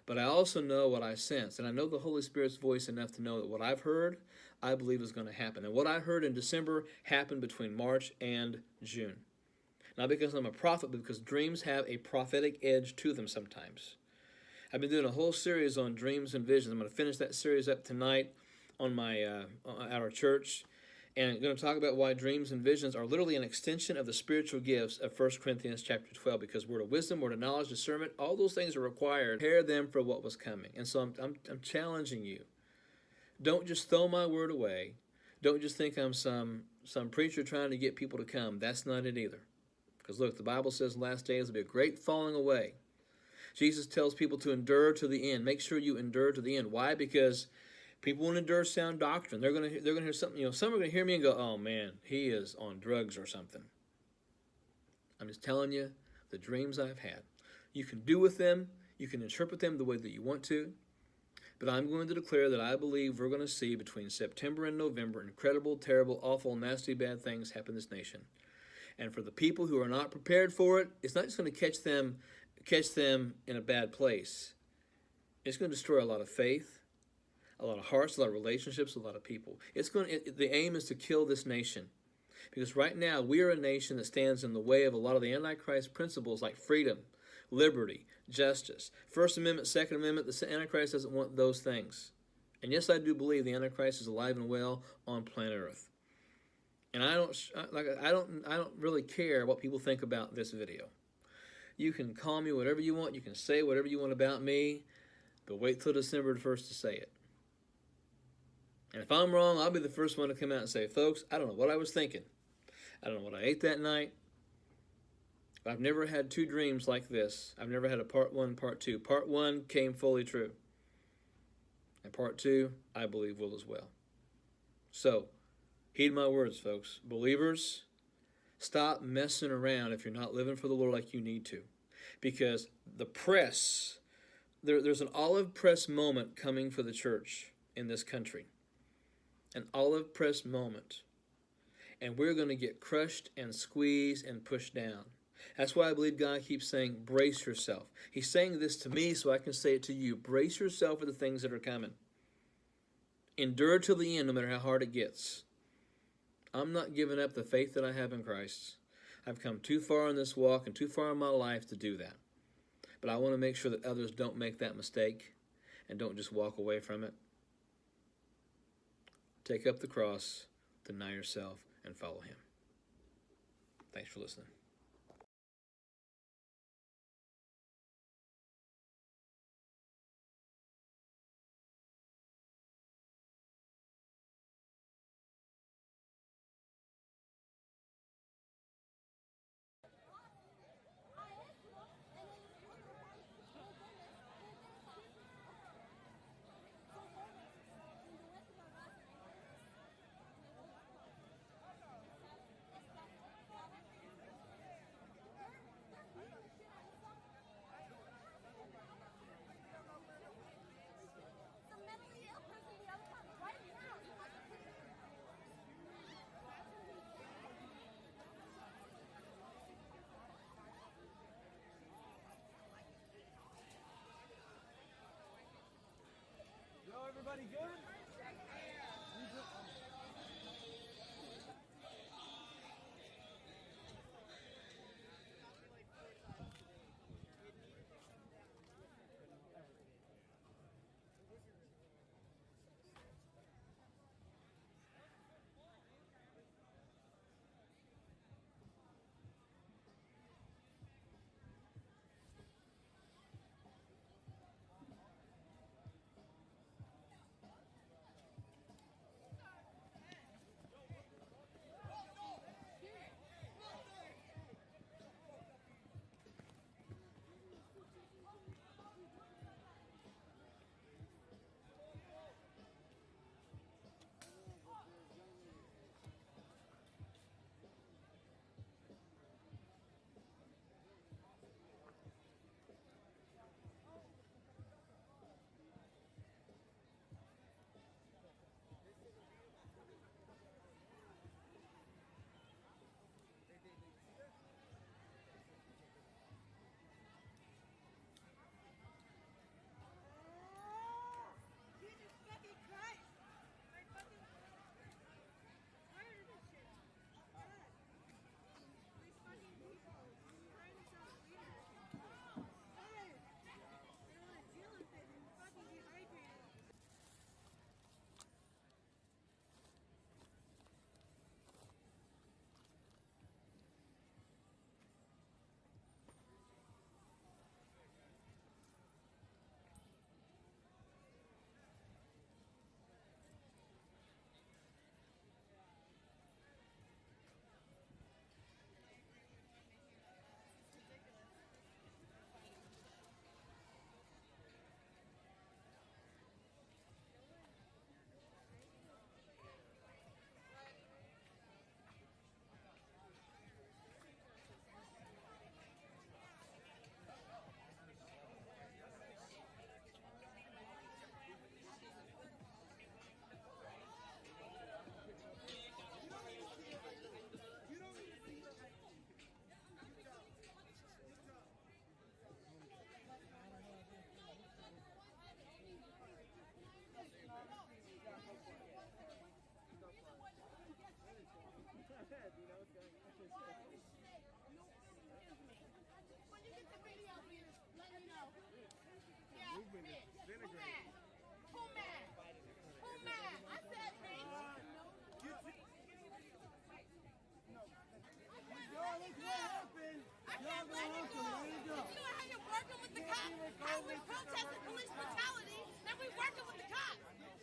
But I also know what I sense, and I know the Holy Spirit's voice enough to know that what I've heard, I believe is going to happen. And what I heard in December happened between March and June. Not because I'm a prophet, but because dreams have a prophetic edge to them sometimes. I've been doing a whole series on dreams and visions. I'm going to finish that series up tonight on my at our church. And I'm going to talk about why dreams and visions are literally an extension of the spiritual gifts of 1 Corinthians chapter 12, because word of wisdom, word of knowledge, discernment, all those things are required to prepare them for what was coming. And so I'm challenging you. Don't just throw my word away. Don't just think I'm some preacher trying to get people to come. That's not it either. Because look, the Bible says in the last days there'll be a great falling away. Jesus tells people to endure to the end. Make sure you endure to the end. Why? Because people won't endure sound doctrine. They're gonna hear something. Some are gonna hear me and go, "Oh man, he is on drugs or something." I'm just telling you the dreams I've had. You can do with them. You can interpret them the way that you want to. But I'm going to declare that I believe we're going to see between September and November incredible, terrible, awful, nasty, bad things happen in this nation. And for the people who are not prepared for it, it's not just going to catch them in a bad place. It's going to destroy a lot of faith, a lot of hearts, a lot of relationships, a lot of people. The aim is to kill this nation. Because right now, we are a nation that stands in the way of a lot of the Antichrist principles like freedom, liberty, justice. First Amendment, Second Amendment, the Antichrist doesn't want those things. And yes, I do believe the Antichrist is alive and well on planet Earth. And I don't really care what people think about this video. You can call me whatever you want. You can say whatever you want about me. But wait till December 1st to say it. And if I'm wrong, I'll be the first one to come out and say, folks, I don't know what I was thinking. I don't know what I ate that night. But I've never had two dreams like this. I've never had a part one, part two. Part one came fully true. And part two, I believe, will as well. So, heed my words, folks. Believers, stop messing around if you're not living for the Lord like you need to. Because the press, there's an olive press moment coming for the church in this country. An olive press moment. And we're going to get crushed and squeezed and pushed down. That's why I believe God keeps saying, brace yourself. He's saying this to me so I can say it to you. Brace yourself for the things that are coming. Endure till the end, no matter how hard it gets. I'm not giving up the faith that I have in Christ. I've come too far in this walk and too far in my life to do that. But I want to make sure that others don't make that mistake and don't just walk away from it. Take up the cross, deny yourself, and follow him. Thanks for listening. Everybody good?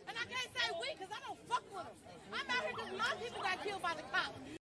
And I can't say we because I don't fuck with them. I'm out here because my people got killed by the cops.